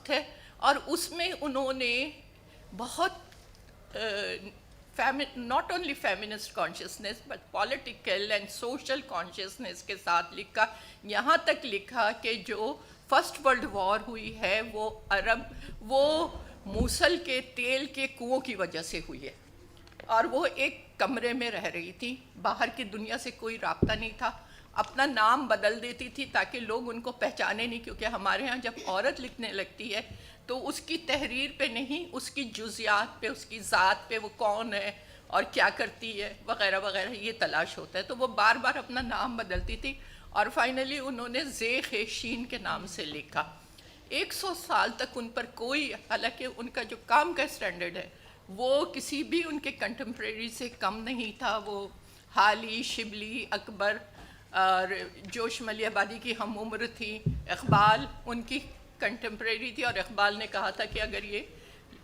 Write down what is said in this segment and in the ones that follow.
وقت ہے، اور اس میں انہوں نے بہت not only feminist consciousness but political and social consciousness کے ساتھ لکھا. یہاں تک لکھا کہ جو فرسٹ ورلڈ وار ہوئی ہے وہ موصل کے تیل کے کنووں کی وجہ سے ہوئی ہے، اور وہ ایک کمرے میں رہ رہی تھی، باہر کی دنیا سے کوئی رابطہ نہیں تھا، اپنا نام بدل دیتی تھی تاکہ لوگ ان کو پہچانے نہیں، کیونکہ ہمارے ہاں جب عورت لکھنے لگتی ہے تو اس کی تحریر پہ نہیں، اس کی جزیات پہ، اس کی ذات پہ، وہ کون ہے اور کیا کرتی ہے وغیرہ وغیرہ یہ تلاش ہوتا ہے. تو وہ بار بار اپنا نام بدلتی تھی، اور فائنلی انہوں نے زیخ شین کے نام سے لکھا. 100 سال تک ان پر کوئی، حالانکہ ان کا جو کام کا اسٹینڈرڈ ہے وہ کسی بھی ان کے کنٹمپریری سے کم نہیں تھا. وہ حالی، شبلی، اکبر اور جوش ملی آبادی کی ہم عمر تھی. اقبال ان کی کنٹمپریری تھی، اور اقبال نے کہا تھا کہ اگر یہ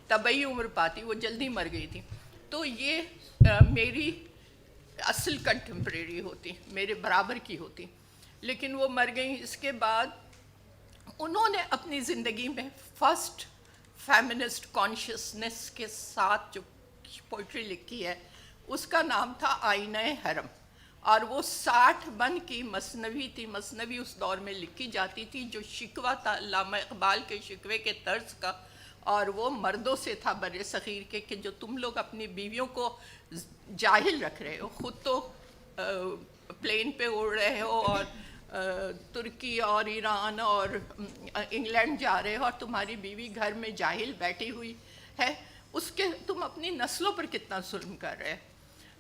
طبعی عمر پاتی، وہ جلدی مر گئی تھی، تو یہ میری اصل کنٹمپریری ہوتی، میرے برابر کی ہوتی، لیکن وہ مر گئیں. اس کے بعد انہوں نے اپنی زندگی میں فرسٹ فیمنسٹ کانشیسنس کے ساتھ جو پوئٹری لکھی ہے اس کا نام تھا آئینہ حرم، اور وہ 60 بند کی مثنوی تھی. مثنوی اس دور میں لکھی جاتی تھی جو شکوہ تھا علامہ اقبال کے شکوے کے طرز کا، اور وہ مردوں سے تھا بر صغیر کے، کہ جو تم لوگ اپنی بیویوں کو جاہل رکھ رہے ہو، خود تو پلین پہ اڑ رہے ہو اور ترکی اور ایران اور انگلینڈ جا رہے ہو، اور تمہاری بیوی گھر میں جاہل بیٹھی ہوئی ہے، اس کے تم اپنی نسلوں پر کتنا ظلم کر رہے.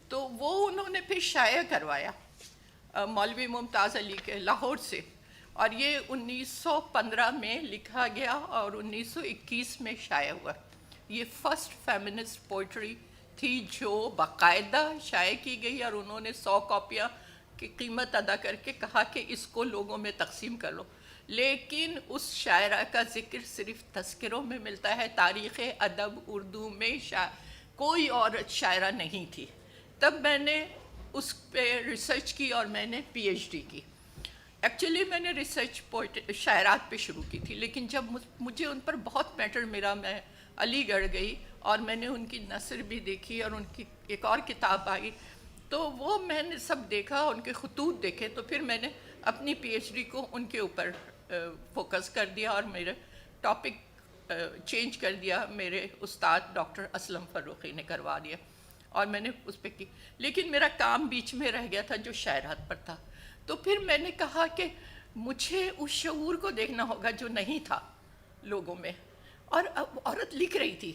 تو وہ انہوں نے پھر شائع کروایا مولوی ممتاز علی کے لاہور سے، اور یہ 1915 میں لکھا گیا اور 1921 میں شائع ہوا. یہ فرسٹ فیمنسٹ پوئٹری تھی جو باقاعدہ شائع کی گئی، اور انہوں نے 100 کاپیاں کی قیمت ادا کر کے کہا کہ اس کو لوگوں میں تقسیم کر لو. لیکن اس شاعرہ کا ذکر صرف تذکروں میں ملتا ہے. تاریخ ادب اردو میں کوئی عورت شاعرہ نہیں تھی. تب میں نے اس پہ ریسرچ کی اور میں نے پی ایچ ڈی کی. ایکچولی میں نے ریسرچ شاعرات پہ شروع کی تھی، لیکن جب مجھے ان پر بہت میٹر ملا، میں علی گڑھ گئی اور میں نے ان کی نثر بھی دیکھی، اور ان کی ایک اور کتاب آئی، تو وہ میں نے سب دیکھا، ان کے خطوط دیکھے، تو پھر میں نے اپنی پی ایچ ڈی کو ان کے اوپر فوکس کر دیا، اور میرے ٹاپک چینج کر دیا. میرے استاد ڈاکٹر اسلم فروخی نے کروا دیا، اور میں نے اس پہ کی. لیکن میرا کام بیچ میں رہ گیا تھا جو شاعرات پر تھا. تو پھر میں نے کہا کہ مجھے اس شعور کو دیکھنا ہوگا جو نہیں تھا لوگوں میں. اور اب عورت لکھ رہی تھی،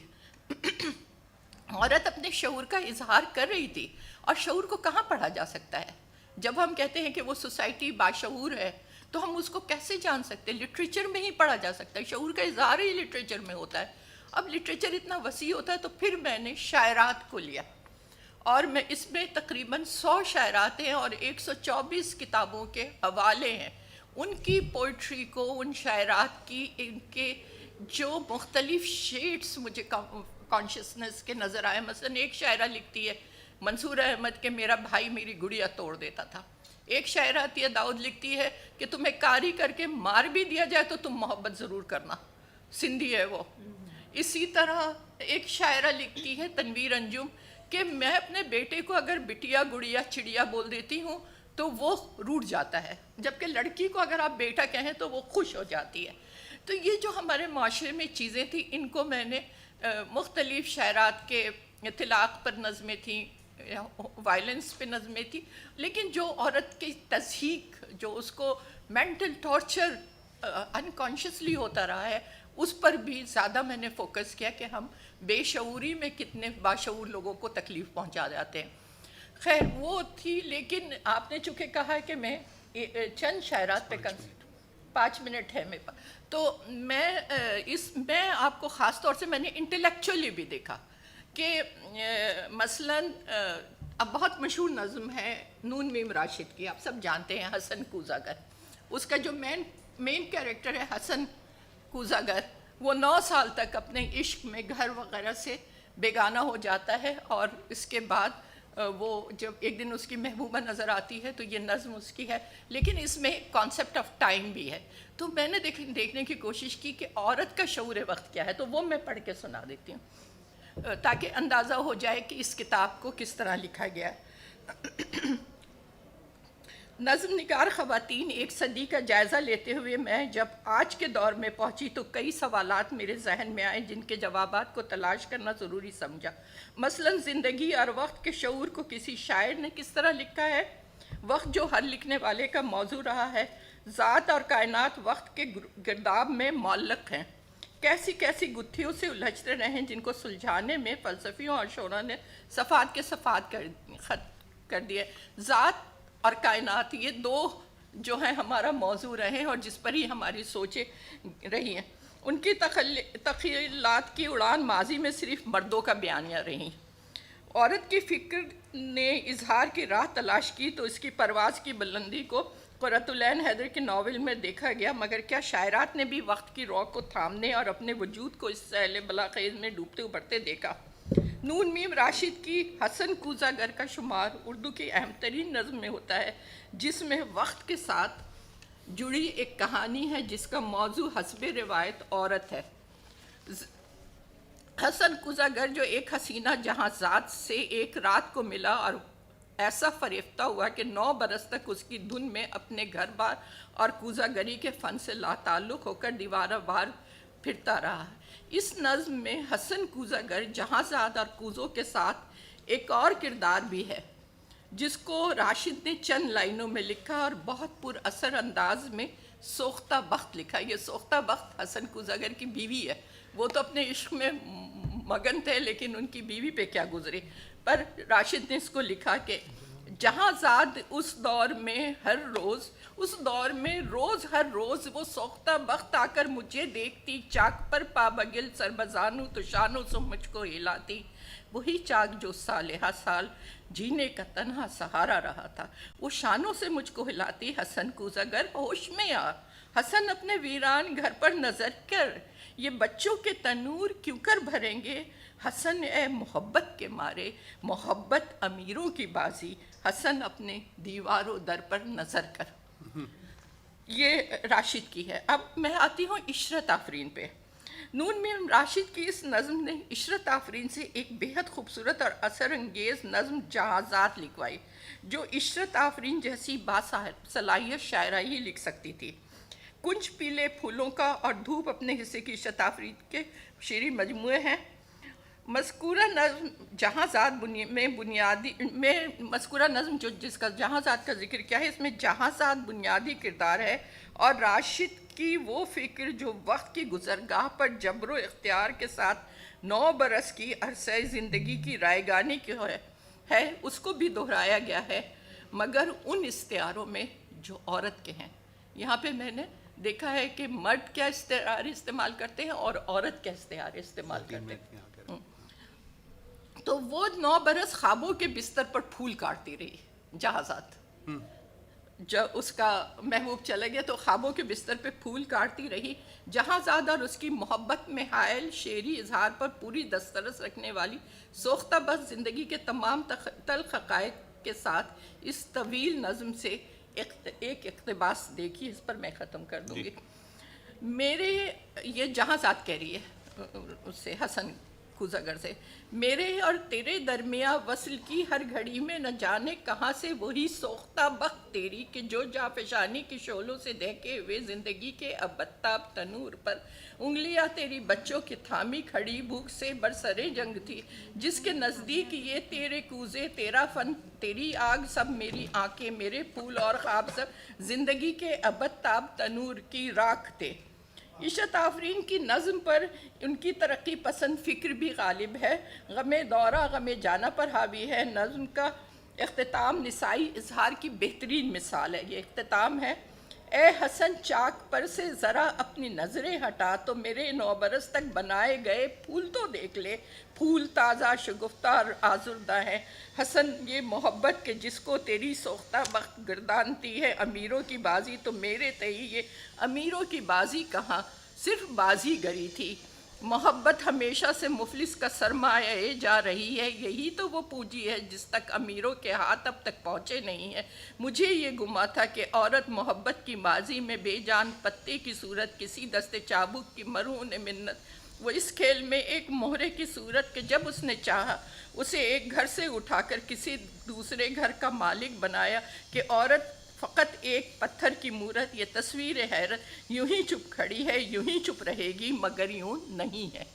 عورت اپنے شعور کا اظہار کر رہی تھی، اور شعور کو کہاں پڑھا جا سکتا ہے؟ جب ہم کہتے ہیں کہ وہ سوسائٹی باشعور ہے تو ہم اس کو کیسے جان سکتے ہیں؟ لٹریچر میں ہی پڑھا جا سکتا ہے، شعور کا اظہار ہی لٹریچر میں ہوتا ہے. اب لٹریچر اتنا وسیع ہوتا ہے، تو پھر میں نے شاعرات کو لیا، اور میں اس میں تقریباً 100 شاعرات ہیں اور 124 کتابوں کے حوالے ہیں. ان کی پوئٹری کو، ان شاعرات کی، ان کے جو مختلف شیڈز مجھے کانشیسنس کے نظر آئے. مثلا ایک شاعرہ لکھتی ہے منصور احمد کہ میرا بھائی میری گڑیا توڑ دیتا تھا. ایک شاعرہ عطیہ داؤد لکھتی ہے کہ تمہیں کاری کر کے مار بھی دیا جائے تو تم محبت ضرور کرنا. سندھی ہے وہ. اسی طرح ایک شاعرہ لکھتی ہے تنویر انجم کہ میں اپنے بیٹے کو اگر بٹیا گڑیا چڑیا بول دیتی ہوں تو وہ روٹھ جاتا ہے، جبکہ لڑکی کو اگر آپ بیٹا کہیں تو وہ خوش ہو جاتی ہے. تو یہ جو ہمارے معاشرے میں چیزیں تھیں، ان کو میں نے مختلف شاعرات کے اطلاق پر نظمیں تھیں، وائلنس پہ نظمیں تھیں، لیکن جو عورت کی تضحیک، جو اس کو مینٹل ٹارچر انکانشیسلی ہوتا رہا ہے، اس پر بھی زیادہ میں نے فوکس کیا کہ ہم بے شعوری میں کتنے باشعور لوگوں کو تکلیف پہنچا جاتے ہیں. خیر وہ تھی. لیکن آپ نے چونکہ کہا ہے کہ میں چند شاعرات پہ 5 منٹ ہے میرے پاس، تو میں آپ کو خاص طور سے میں نے انٹلیکچولی بھی دیکھا کہ مثلاً اب بہت مشہور نظم ہے نون میم راشد کی، آپ سب جانتے ہیں، حسن کوزاگر. اس کا جو مین کیریکٹر ہے حسن کوزاگر، وہ 9 سال تک اپنے عشق میں گھر وغیرہ سے بیگانہ ہو جاتا ہے، اور اس کے بعد وہ جب ایک دن اس کی محبوبہ نظر آتی ہے تو یہ نظم اس کی ہے، لیکن اس میں کانسیپٹ آف ٹائم بھی ہے. تو میں نے دیکھنے کی کوشش کی کہ عورت کا شعور وقت کیا ہے، تو وہ میں پڑھ کے سنا دیتی ہوں تاکہ اندازہ ہو جائے کہ اس کتاب کو کس طرح لکھا گیا ہے. نظم نگار خواتین، ایک صدی کا جائزہ لیتے ہوئے میں جب آج کے دور میں پہنچی تو کئی سوالات میرے ذہن میں آئے جن کے جوابات کو تلاش کرنا ضروری سمجھا. مثلاً زندگی اور وقت کے شعور کو کسی شاعر نے کس طرح لکھا ہے؟ وقت جو ہر لکھنے والے کا موضوع رہا ہے. ذات اور کائنات وقت کے گرداب میں معلق ہیں، کیسی کیسی گتھیوں سے الجھتے رہیں جن کو سلجھانے میں فلسفیوں اور شعراء نے صفات کے صفات کر دیے. ذات اور کائنات یہ دو جو ہیں ہمارا موضوع رہے اور جس پر ہی ہماری سوچیں رہی ہیں. ان کی تخیلات کی اڑان ماضی میں صرف مردوں کا بیانیہ رہی. عورت کی فکر نے اظہار کی راہ تلاش کی تو اس کی پرواز کی بلندی کو قرۃ العین حیدر کے ناول میں دیکھا گیا، مگر کیا شاعرات نے بھی وقت کی رو کو تھامنے اور اپنے وجود کو اس سیل بلاخیز میں ڈوبتے ابھرتے دیکھا؟ نون میم راشد کی حسن کوزہ گر کا شمار اردو کی اہم ترین نظم میں ہوتا ہے، جس میں وقت کے ساتھ جڑی ایک کہانی ہے جس کا موضوع حسب روایت عورت ہے. حسن کوزہ گر جو ایک حسینہ جہاں ذات سے ایک رات کو ملا اور ایسا فریفتہ ہوا کہ 9 برس تک اس کی دھن میں اپنے گھر بار اور کوزہ گری کے فن سے لا تعلق ہو کر دیوارہ وار پھرتا رہا. اس نظم میں حسن کوزہ گر جہاں زاد اور کوزوں کے ساتھ ایک اور کردار بھی ہے جس کو راشد نے چند لائنوں میں لکھا اور بہت پر اثر انداز میں سوختہ بخت لکھا. یہ سوختہ بخت حسن کوزہ گر کی بیوی ہے. وہ تو اپنے عشق میں مگن تھے لیکن ان کی بیوی پہ کیا گزری. پر راشد نے اس کو لکھا کہ جہاں زاد اس دور میں ہر روز، اس دور میں ہر روز وہ سوختہ بخت آ کر مجھے دیکھتی، چاک پر پا بگل سربزانو تو شانوں سے مجھ کو ہلاتی. وہی چاک جو سالہا سال جینے کا تنہا سہارا رہا تھا، وہ شانوں سے مجھ کو ہلاتی. حسن کوزہ گر ہوش میں آ، حسن اپنے ویران گھر پر نظر کر، یہ بچوں کے تنور کیوں کر بھریں گے؟ حسن اے محبت کے مارے، محبت امیروں کی بازی، حسن اپنے دیوار و در پر نظر کر. یہ راشد کی ہے. اب میں آتی ہوں عشرت آفرین پہ. نون میم راشد کی اس نظم نے عشرت آفرین سے ایک بیحد خوبصورت اور اثر انگیز نظم جہازات لکھوائی جو عشرت آفرین جیسی باصلاحیت شاعرہ ہی لکھ سکتی تھی. کنج پیلے پھولوں کا اور دھوپ اپنے حصے کی عشرت آفرین کے شعری مجموعے ہیں. مذکورہ نظم جہازات مذکورہ نظم جس کا جہازات کا ذکر کیا ہے، اس میں جہازات بنیادی کردار ہے اور راشد کی وہ فکر جو وقت کی گزرگاہ پر جبر و اختیار کے ساتھ 9 برس کی عرصہ زندگی کی رائگانی کی ہے اس کو بھی دہرایا گیا ہے، مگر ان استعاروں میں جو عورت کے ہیں. یہاں پہ میں نے دیکھا ہے کہ مرد کیا استعارے استعمال کرتے ہیں اور عورت کیا استعارے استعمال کرتے ہیں. تو وہ 9 برس خوابوں کے بستر پر پھول کاٹتی رہی جہازات. جب اس کا محبوب چلا گیا تو خوابوں کے بستر پہ پھول کاٹتی رہی. جہازاد اور اس کی محبت میں حائل شعری اظہار پر پوری دسترس رکھنے والی سوختہ بخت زندگی کے تمام تلخ حقائق کے ساتھ اس طویل نظم سے ایک اقتباس دیکھی، اس پر میں ختم کر دوں گی. میرے یہ جہازات کہہ رہی ہے اس سے حسن کوزہ گر سے، میرے اور تیرے درمیاں وصل کی ہر گھڑی میں نہ جانے کہاں سے وہی سوختہ بخت تیری کہ جو جافشانی کی شعلوں سے دہکے ہوئے زندگی کے ابتاب تنور پر انگلیاں تیری بچوں کی تھامی کھڑی بھوک سے برسرے جنگ تھی، جس کے نزدیک یہ تیرے کوزے تیرا فن تیری آگ سب میری آنکھیں میرے پھول اور خواب سب زندگی کے ابتاب تنور کی راکھ تھے. عشرت آفرین کی نظم پر ان کی ترقی پسند فکر بھی غالب ہے. غم دورہ غم جانا پر حاوی ہے. نظم کا اختتام نسائی اظہار کی بہترین مثال ہے. یہ اختتام ہے: اے حسن چاک پر سے ذرا اپنی نظریں ہٹا تو میرے 9 برس تک بنائے گئے پھول تو دیکھ لے، پھول تازہ شگفتہ اور آزردہ ہیں. حسن یہ محبت کہ جس کو تیری سوختہ بخت گردانتی ہے امیروں کی بازی، تو میرے تئیں یہ امیروں کی بازی کہاں، صرف بازی گری تھی. मोहब्बत हमेशा से मुफलिस का सरमाया जा रही है, यही तो वो पूंजी है जिस तक अमीरों के हाथ अब तक पहुँचे नहीं हैं। मुझे ये गुमा था कि औरत मोहब्बत की माजी में बेजान पत्ते की सूरत, किसी दस्ते चाबुक की मरहून मिन्नत, वो इस खेल में एक मोहरे की सूरत कि जब उसने चाहा उसे एक घर से उठाकर किसी दूसरे घर का मालिक बनाया, कि औरत फ़कत एक पत्थर की मूरत, ये तस्वीर हैरत यूं ही चुप खड़ी है, यूं ही चुप रहेगी मगर यूं नहीं है।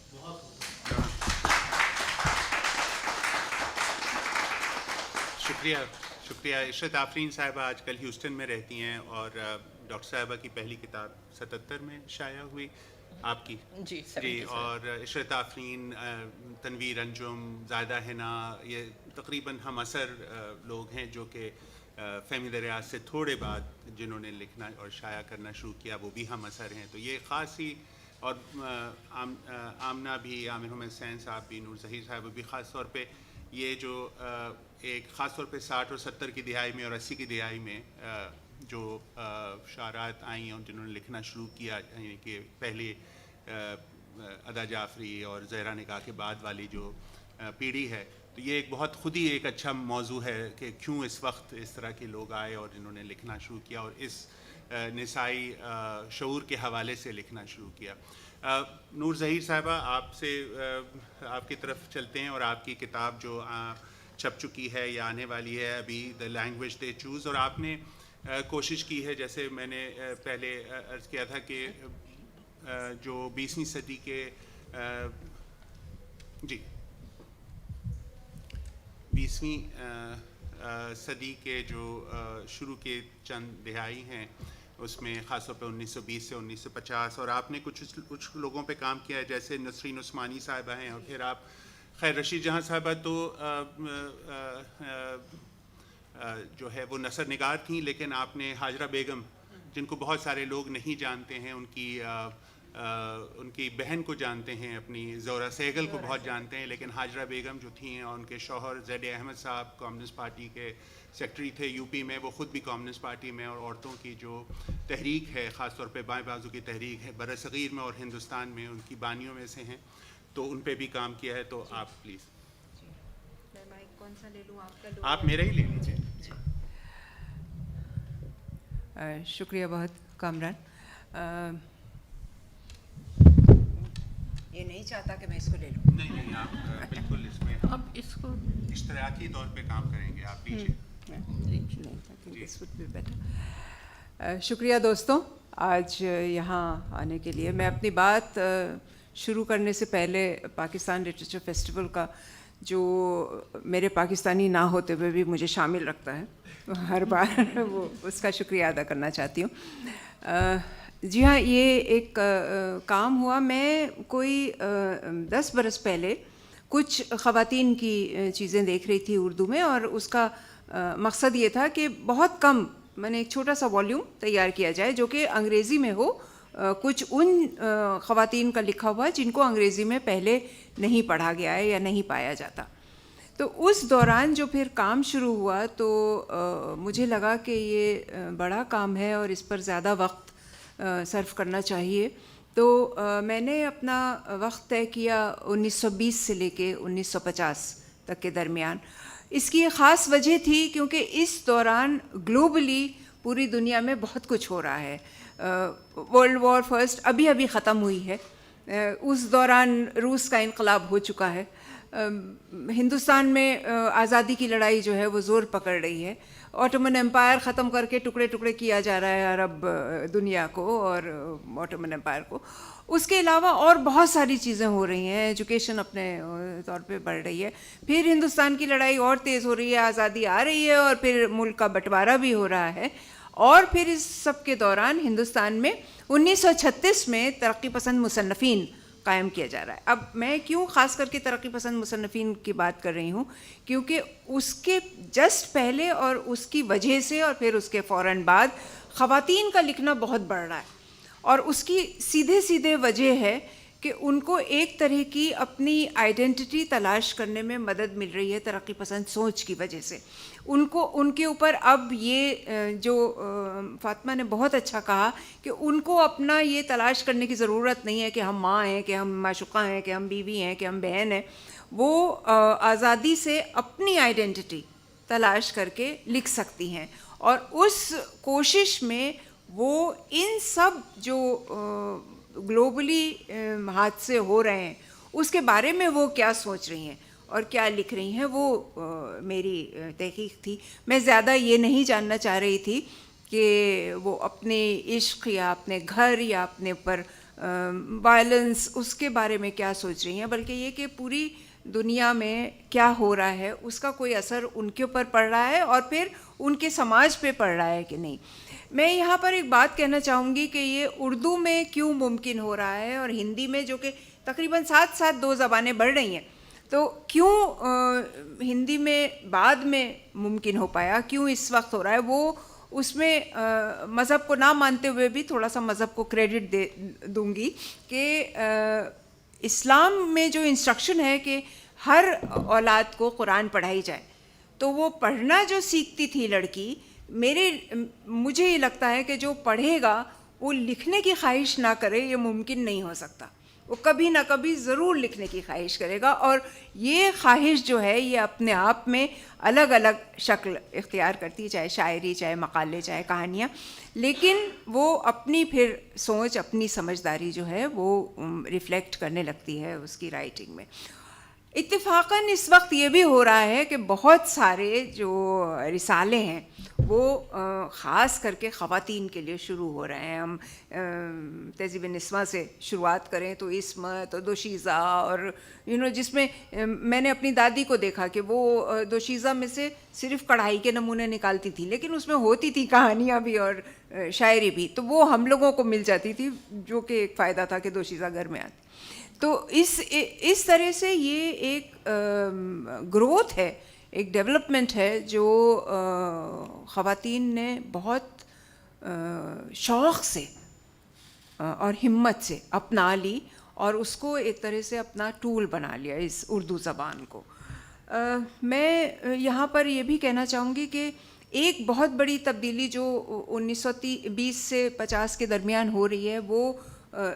शुक्रिया शुक्रिया। इशरत आफरीन साहिबा आजकल ह्यूस्टन में रहती हैं और डॉक्टर साहिबा की पहली किताब 77 में शाया हुई आपकी जी और इशरत आफरीन, तनवीर अंजुम, ज़ायदा हिना, ये तकरीबन हम असर लोग हैं जो कि फ़हमी दरियात से थोड़े बाद जिन्होंने लिखना और शाया करना शुरू किया, वो भी हम असर हैं। तो ये ख़ास ही, और आमना भी, आमिर हुसैन साहब भी, नूर ज़हीर साहब भी ख़ास तौर पे ये जो एक ख़ास तौर पे 60 और 70 की दिहाई में और 80 की दिहाई में जो शारात आई और जिन्होंने लिखना शुरू किया, यानी कि पहले अदा जाफरी और ज़हरा निकाह के बाद वाली जो पीढ़ी है, तो ये एक बहुत ख़ुद ही एक अच्छा मौजू है कि क्यों इस वक्त इस तरह के लोग आए और इन्होंने लिखना शुरू किया और इस निसाई शऊर के हवाले से लिखना शुरू किया। नूर ज़हीर साहिबा, आपसे आपकी तरफ चलते हैं और आपकी किताब जो छप चुकी है या आने वाली है अभी, द लैंग्वेज दे चूज़, और आपने कोशिश की है, जैसे मैंने पहले अर्ज़ किया था कि जो 20वीं सदी के जी 20वीं सदी के जो शुरू के चंद दिहाई हैं उसमें ख़ासतौर पे 1920 से 1950, और आपने कुछ लोगों पे काम किया है, जैसे नसरीन उस्मानी साहिबा हैं, और फिर आप खैर रशीद जहाँ साहिबा तो जो है वो नसर निगार थी, लेकिन आपने हाजरा बेगम, जिनको बहुत सारे लोग नहीं जानते हैं, उनकी बहन को जानते हैं, अपनी ज़ोरा सहगल को बहुत जानते हैं, लेकिन हाजरा बेगम जो थी और उनके शौहर ज़ैड अहमद साहब कम्युनिस्ट पार्टी के सेक्रेटरी थे यूपी में, वो ख़ुद भी कम्युनिस्ट पार्टी में, और औरतों की जो तहरीक है, ख़ास तौर पे बाएं बाजू की तहरीक है बरसग़ीर में और हिंदुस्तान में, उनकी बानियों में से हैं, तो उन पे भी काम किया है। तो आप प्लीज़, मैं माइक कौन सा ले लूँ, आपका? आप मेरा ही ले लीजिए। शुक्रिया बहुत कामरान। ये नहीं चाहता कि मैं इसको ले लूँ। नहीं, आप बिल्कुल इसमें अब इसको इश्तराकी तौर पे काम करेंगे, आप लीजिए। शुक्रिया दोस्तों, आज यहाँ आने के लिए। मैं अपनी बात शुरू करने से पहले पाकिस्तान लिटरेचर फेस्टिवल का, जो मेरे पाकिस्तानी ना होते हुए भी मुझे शामिल रखता है हर बार, वो उसका शुक्रिया अदा करना चाहती हूँ। जी हाँ, ये एक काम हुआ। मैं कोई 10 बरस पहले कुछ ख़वातीन की चीज़ें देख रही थी उर्दू में, और उसका मकसद ये था कि बहुत कम, मैंने एक छोटा सा वॉल्यूम तैयार किया जाए जो कि अंग्रेज़ी में हो, कुछ उन ख़वातीन का लिखा हुआ जिनको अंग्रेज़ी में पहले नहीं पढ़ा गया है या नहीं पाया जाता। तो उस दौरान जो फिर काम शुरू हुआ, तो मुझे लगा कि ये बड़ा काम है और इस पर ज़्यादा वक्त सर्व करना चाहिए। तो मैंने अपना वक्त तय किया 1920 से लेके 1950 तक के दरमियान। इसकी ख़ास वजह थी क्योंकि इस दौरान ग्लोबली पूरी दुनिया में बहुत कुछ हो रहा है। वर्ल्ड वॉर फर्स्ट अभी अभी ख़त्म हुई है, उस दौरान रूस का इनकलाब हो चुका है, हिंदुस्तान में आज़ादी की लड़ाई जो है वो ज़ोर पकड़ रही है, ऑटोमन एम्पायर ख़त्म करके टुकड़े टुकड़े किया जा रहा है अरब दुनिया को और ऑटोमन एम्पायर को। उसके अलावा और बहुत सारी चीज़ें हो रही हैं, एजुकेशन अपने तौर पे बढ़ रही है, फिर हिंदुस्तान की लड़ाई और तेज़ हो रही है, आज़ादी आ रही है, और फिर मुल्क का बंटवारा भी हो रहा है। और फिर इस सब के दौरान हिंदुस्तान में 1936 में तरक्की पसंद मुसन्नफ़ीन कायम किया जा रहा है। अब मैं क्यों ख़ास करके तरक्की पसंद मुसन्नफ़ीन की बात कर रही हूँ, क्योंकि उसके जस्ट पहले और उसकी वजह से और फिर उसके फ़ौरन बाद ख़वातीन का लिखना बहुत बढ़ रहा है, और उसकी सीधे सीधे वजह है کہ ان کو ایک طرح کی اپنی آئیڈینٹی تلاش کرنے میں مدد مل رہی ہے ترقی پسند سوچ کی وجہ سے. ان کے اوپر اب یہ جو فاطمہ نے بہت اچھا کہا کہ ان کو اپنا یہ تلاش کرنے کی ضرورت نہیں ہے کہ ہم ماں ہیں, کہ ہم معشوقہ ہیں, کہ ہم بیوی ہیں, کہ ہم بہن ہیں. وہ آزادی سے اپنی آئیڈینٹی تلاش کر کے لکھ سکتی ہیں, اور اس کوشش میں وہ ان سب جو گلوبلی حادثے ہو رہے ہیں اس کے بارے میں وہ کیا سوچ رہی ہیں اور کیا لکھ رہی ہیں, وہ میری تحقیق تھی. میں زیادہ یہ نہیں جاننا چاہ رہی تھی کہ وہ اپنے عشق یا اپنے گھر یا اپنے اوپر وائلنس اس کے بارے میں کیا سوچ رہی ہیں, بلکہ یہ کہ پوری دنیا میں کیا ہو رہا ہے اس کا کوئی اثر ان کے اوپر پڑ رہا ہے اور پھر ان کے سماج پہ پڑ رہا ہے کہ نہیں. میں یہاں پر ایک بات کہنا چاہوں گی کہ یہ اردو میں کیوں ممکن ہو رہا ہے اور ہندی میں, جو کہ تقریباً ساتھ ساتھ 2 زبانیں بڑھ رہی ہیں, تو کیوں ہندی میں بعد میں ممکن ہو پایا, کیوں اس وقت ہو رہا ہے. وہ اس میں مذہب کو نہ مانتے ہوئے بھی تھوڑا سا مذہب کو کریڈٹ دوں گی کہ اسلام میں جو انسٹرکشن ہے کہ ہر اولاد کو قرآن پڑھائی جائے, تو وہ پڑھنا جو سیکھتی تھی لڑکی, مجھے یہ لگتا ہے کہ جو پڑھے گا وہ لکھنے کی خواہش نہ کرے, یہ ممکن نہیں ہو سکتا. وہ کبھی نہ کبھی ضرور لکھنے کی خواہش کرے گا, اور یہ خواہش جو ہے یہ اپنے آپ میں الگ الگ شکل اختیار کرتی ہے, چاہے شاعری, چاہے مقالے, چاہے کہانیاں, لیکن وہ اپنی پھر سوچ, اپنی سمجھداری جو ہے وہ ریفلیکٹ کرنے لگتی ہے اس کی رائٹنگ میں. اتفاقاً اس وقت یہ بھی ہو رہا ہے کہ بہت سارے جو رسالے ہیں وہ خاص کر کے خواتین کے لیے شروع ہو رہے ہیں. ہم تہذیب نسواں سے شروعات کریں تو عصمت اور دوشیزہ, اور جس میں میں نے اپنی دادی کو دیکھا کہ وہ دوشیزہ میں سے صرف کڑھائی کے نمونے نکالتی تھی, لیکن اس میں ہوتی تھی کہانیاں بھی اور شاعری بھی, تو وہ ہم لوگوں کو مل جاتی تھی, جو کہ ایک فائدہ تھا کہ دوشیزہ گھر میں آتی. تو اس طرح سے یہ ایک گروتھ ہے, ایک ڈیولپمنٹ ہے جو خواتین نے بہت شوق سے اور ہمت سے اپنا لی, اور اس کو ایک طرح سے اپنا ٹول بنا لیا اس اردو زبان کو. میں یہاں پر یہ بھی کہنا چاہوں گی کہ ایک بہت بڑی تبدیلی جو 1920 سے 50 کے درمیان ہو رہی ہے وہ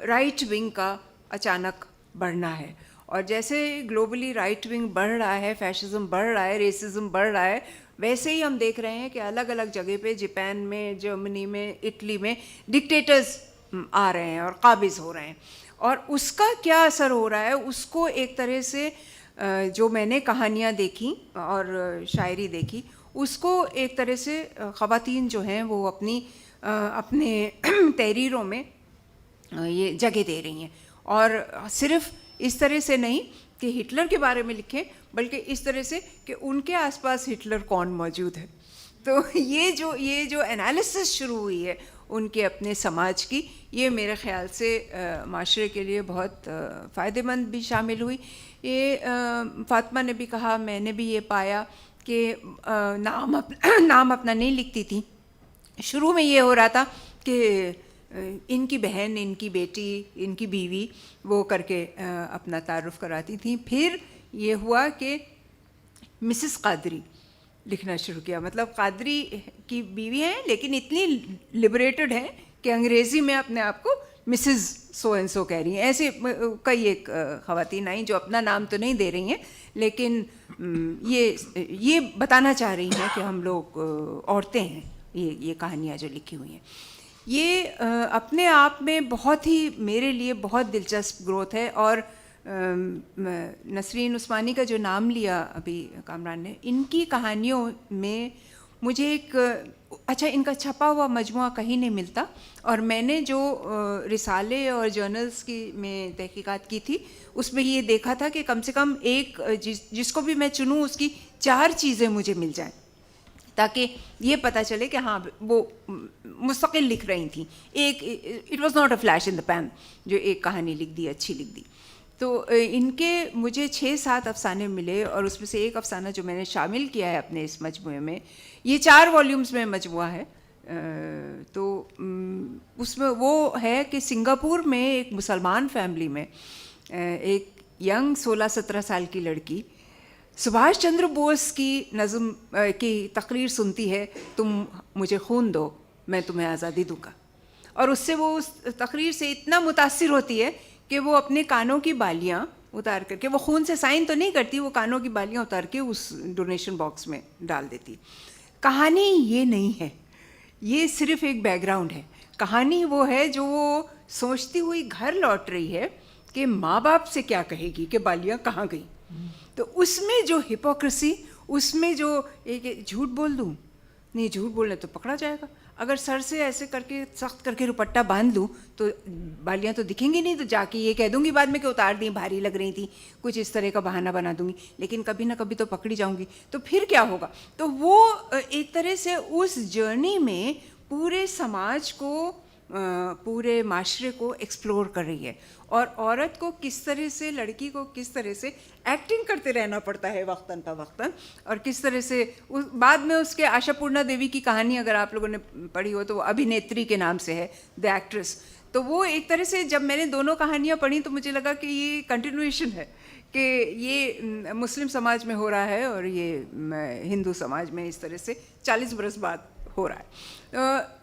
رائٹ ونگ کا اچانک بڑھنا ہے. اور جیسے گلوبلی رائٹ ونگ بڑھ رہا ہے, فیشزم بڑھ رہا ہے, ریسزم بڑھ رہا ہے, ویسے ہی ہم دیکھ رہے ہیں کہ الگ الگ جگہ پہ جاپان میں, جرمنی میں, اٹلی میں ڈکٹیٹرز آ رہے ہیں اور قابض ہو رہے ہیں. اور اس کا کیا اثر ہو رہا ہے اس کو ایک طرح سے جو میں نے کہانیاں دیکھیں اور شاعری دیکھی, اس کو ایک طرح سے خواتین جو ہیں وہ اپنے تحریروں میں یہ جگہ دے رہی ہیں. اور صرف اس طرح سے نہیں کہ ہٹلر کے بارے میں لکھیں, بلکہ اس طرح سے کہ ان کے آس پاس ہٹلر کون موجود ہے. تو یہ جو انالیسس شروع ہوئی ہے ان کے اپنے سماج کی, یہ میرے خیال سے معاشرے کے لیے بہت فائدہ مند بھی شامل ہوئی. یہ فاطمہ نے بھی کہا, میں نے بھی یہ پایا کہ نام اپنا نہیں لکھتی تھی. شروع میں یہ ہو رہا تھا کہ ان کی بہن, ان کی بیٹی, ان کی بیوی وہ کر کے اپنا تعارف کراتی تھیں. پھر یہ ہوا کہ مسز قادری لکھنا شروع کیا. مطلب قادری کی بیوی ہیں لیکن اتنی لبریٹڈ ہیں کہ انگریزی میں اپنے آپ کو مسز سو اینڈ سو کہہ رہی ہیں. ایسے کئی ایک خواتین آئیں جو اپنا نام تو نہیں دے رہی ہیں, لیکن یہ بتانا چاہ رہی ہیں کہ ہم لوگ عورتیں ہیں. یہ کہانیاں جو لکھی ہوئی ہیں یہ اپنے آپ میں بہت ہی میرے لیے بہت دلچسپ گروتھ ہے. اور نسرین عثمانی کا جو نام لیا ابھی کامران نے, ان کی کہانیوں میں مجھے ایک اچھا ان کا چھپا ہوا مجموعہ کہیں نہیں ملتا. اور میں نے جو رسالے اور جرنلز کی میں تحقیقات کی تھی اس میں یہ دیکھا تھا کہ کم سے کم ایک جس کو بھی میں چنوں اس کی 4 چیزیں مجھے مل جائیں, تاکہ یہ پتہ چلے کہ ہاں وہ مستقل لکھ رہی تھیں. ایک it was not a flash in the pan جو ایک کہانی لکھ دی, اچھی لکھ دی. تو ان کے مجھے 6-7 افسانے ملے, اور اس میں سے ایک افسانہ جو میں نے شامل کیا ہے اپنے اس مجموعے میں, یہ 4 والیومز میں مجموعہ ہے, تو اس میں وہ ہے کہ سنگاپور میں ایک مسلمان فیملی میں ایک ینگ 16-17 سال کی لڑکی سبھاش چندر بوس کی نظم کی تقریر سنتی ہے، تم مجھے خون دو میں تمہیں آزادی دوں گا، اور اس سے وہ اس تقریر سے اتنا متاثر ہوتی ہے کہ وہ اپنے کانوں کی بالیاں اتار کر کے، وہ خون سے سائن تو نہیں کرتی، وہ کانوں کی بالیاں اتار کے اس ڈونیشن باکس میں ڈال دیتی. کہانی یہ نہیں ہے، یہ صرف ایک بیک گراؤنڈ ہے. کہانی وہ ہے جو وہ سوچتی ہوئی گھر لوٹ رہی ہے کہ ماں باپ سے کیا کہے گی کہ بالیاں کہاں گئیں. تو اس میں جو ہپوکریسی، اس میں جو ایک جھوٹ بول دوں، نہیں جھوٹ بولنے تو پکڑا جائے گا، اگر سر سے ایسے کر کے سخت کر کے دوپٹہ باندھ دوں تو بالیاں تو دکھیں گی نہیں، تو جا کے یہ کہہ دوں گی بعد میں کہ اتار دیں، بھاری لگ رہی تھیں، کچھ اس طرح کا بہانہ بنا دوں گی، لیکن کبھی نہ کبھی تو پکڑی جاؤں گی. تو پھر کیا ہوگا؟ تو وہ ایک طرح سے اس جرنی میں پورے سماج کو، پورے معاشرے کو ایکسپلور کر رہی ہے، اور عورت کو کس طرح سے، لڑکی کو کس طرح سے ایکٹنگ کرتے رہنا پڑتا ہے وقتاً فوقتاً، اور کس طرح سے بعد میں اس کے آشا پورنا دیوی کی کہانی اگر آپ لوگوں نے پڑھی ہو تو وہ ابھینیتری کے نام سے ہے، دی ایکٹریس. تو وہ ایک طرح سے جب میں نے دونوں کہانیاں پڑھیں تو مجھے لگا کہ یہ کنٹینویشن ہے، کہ یہ مسلم سماج میں ہو رہا ہے اور یہ ہندو سماج میں اس طرح سے 40 برس بعد ہو رہا ہے.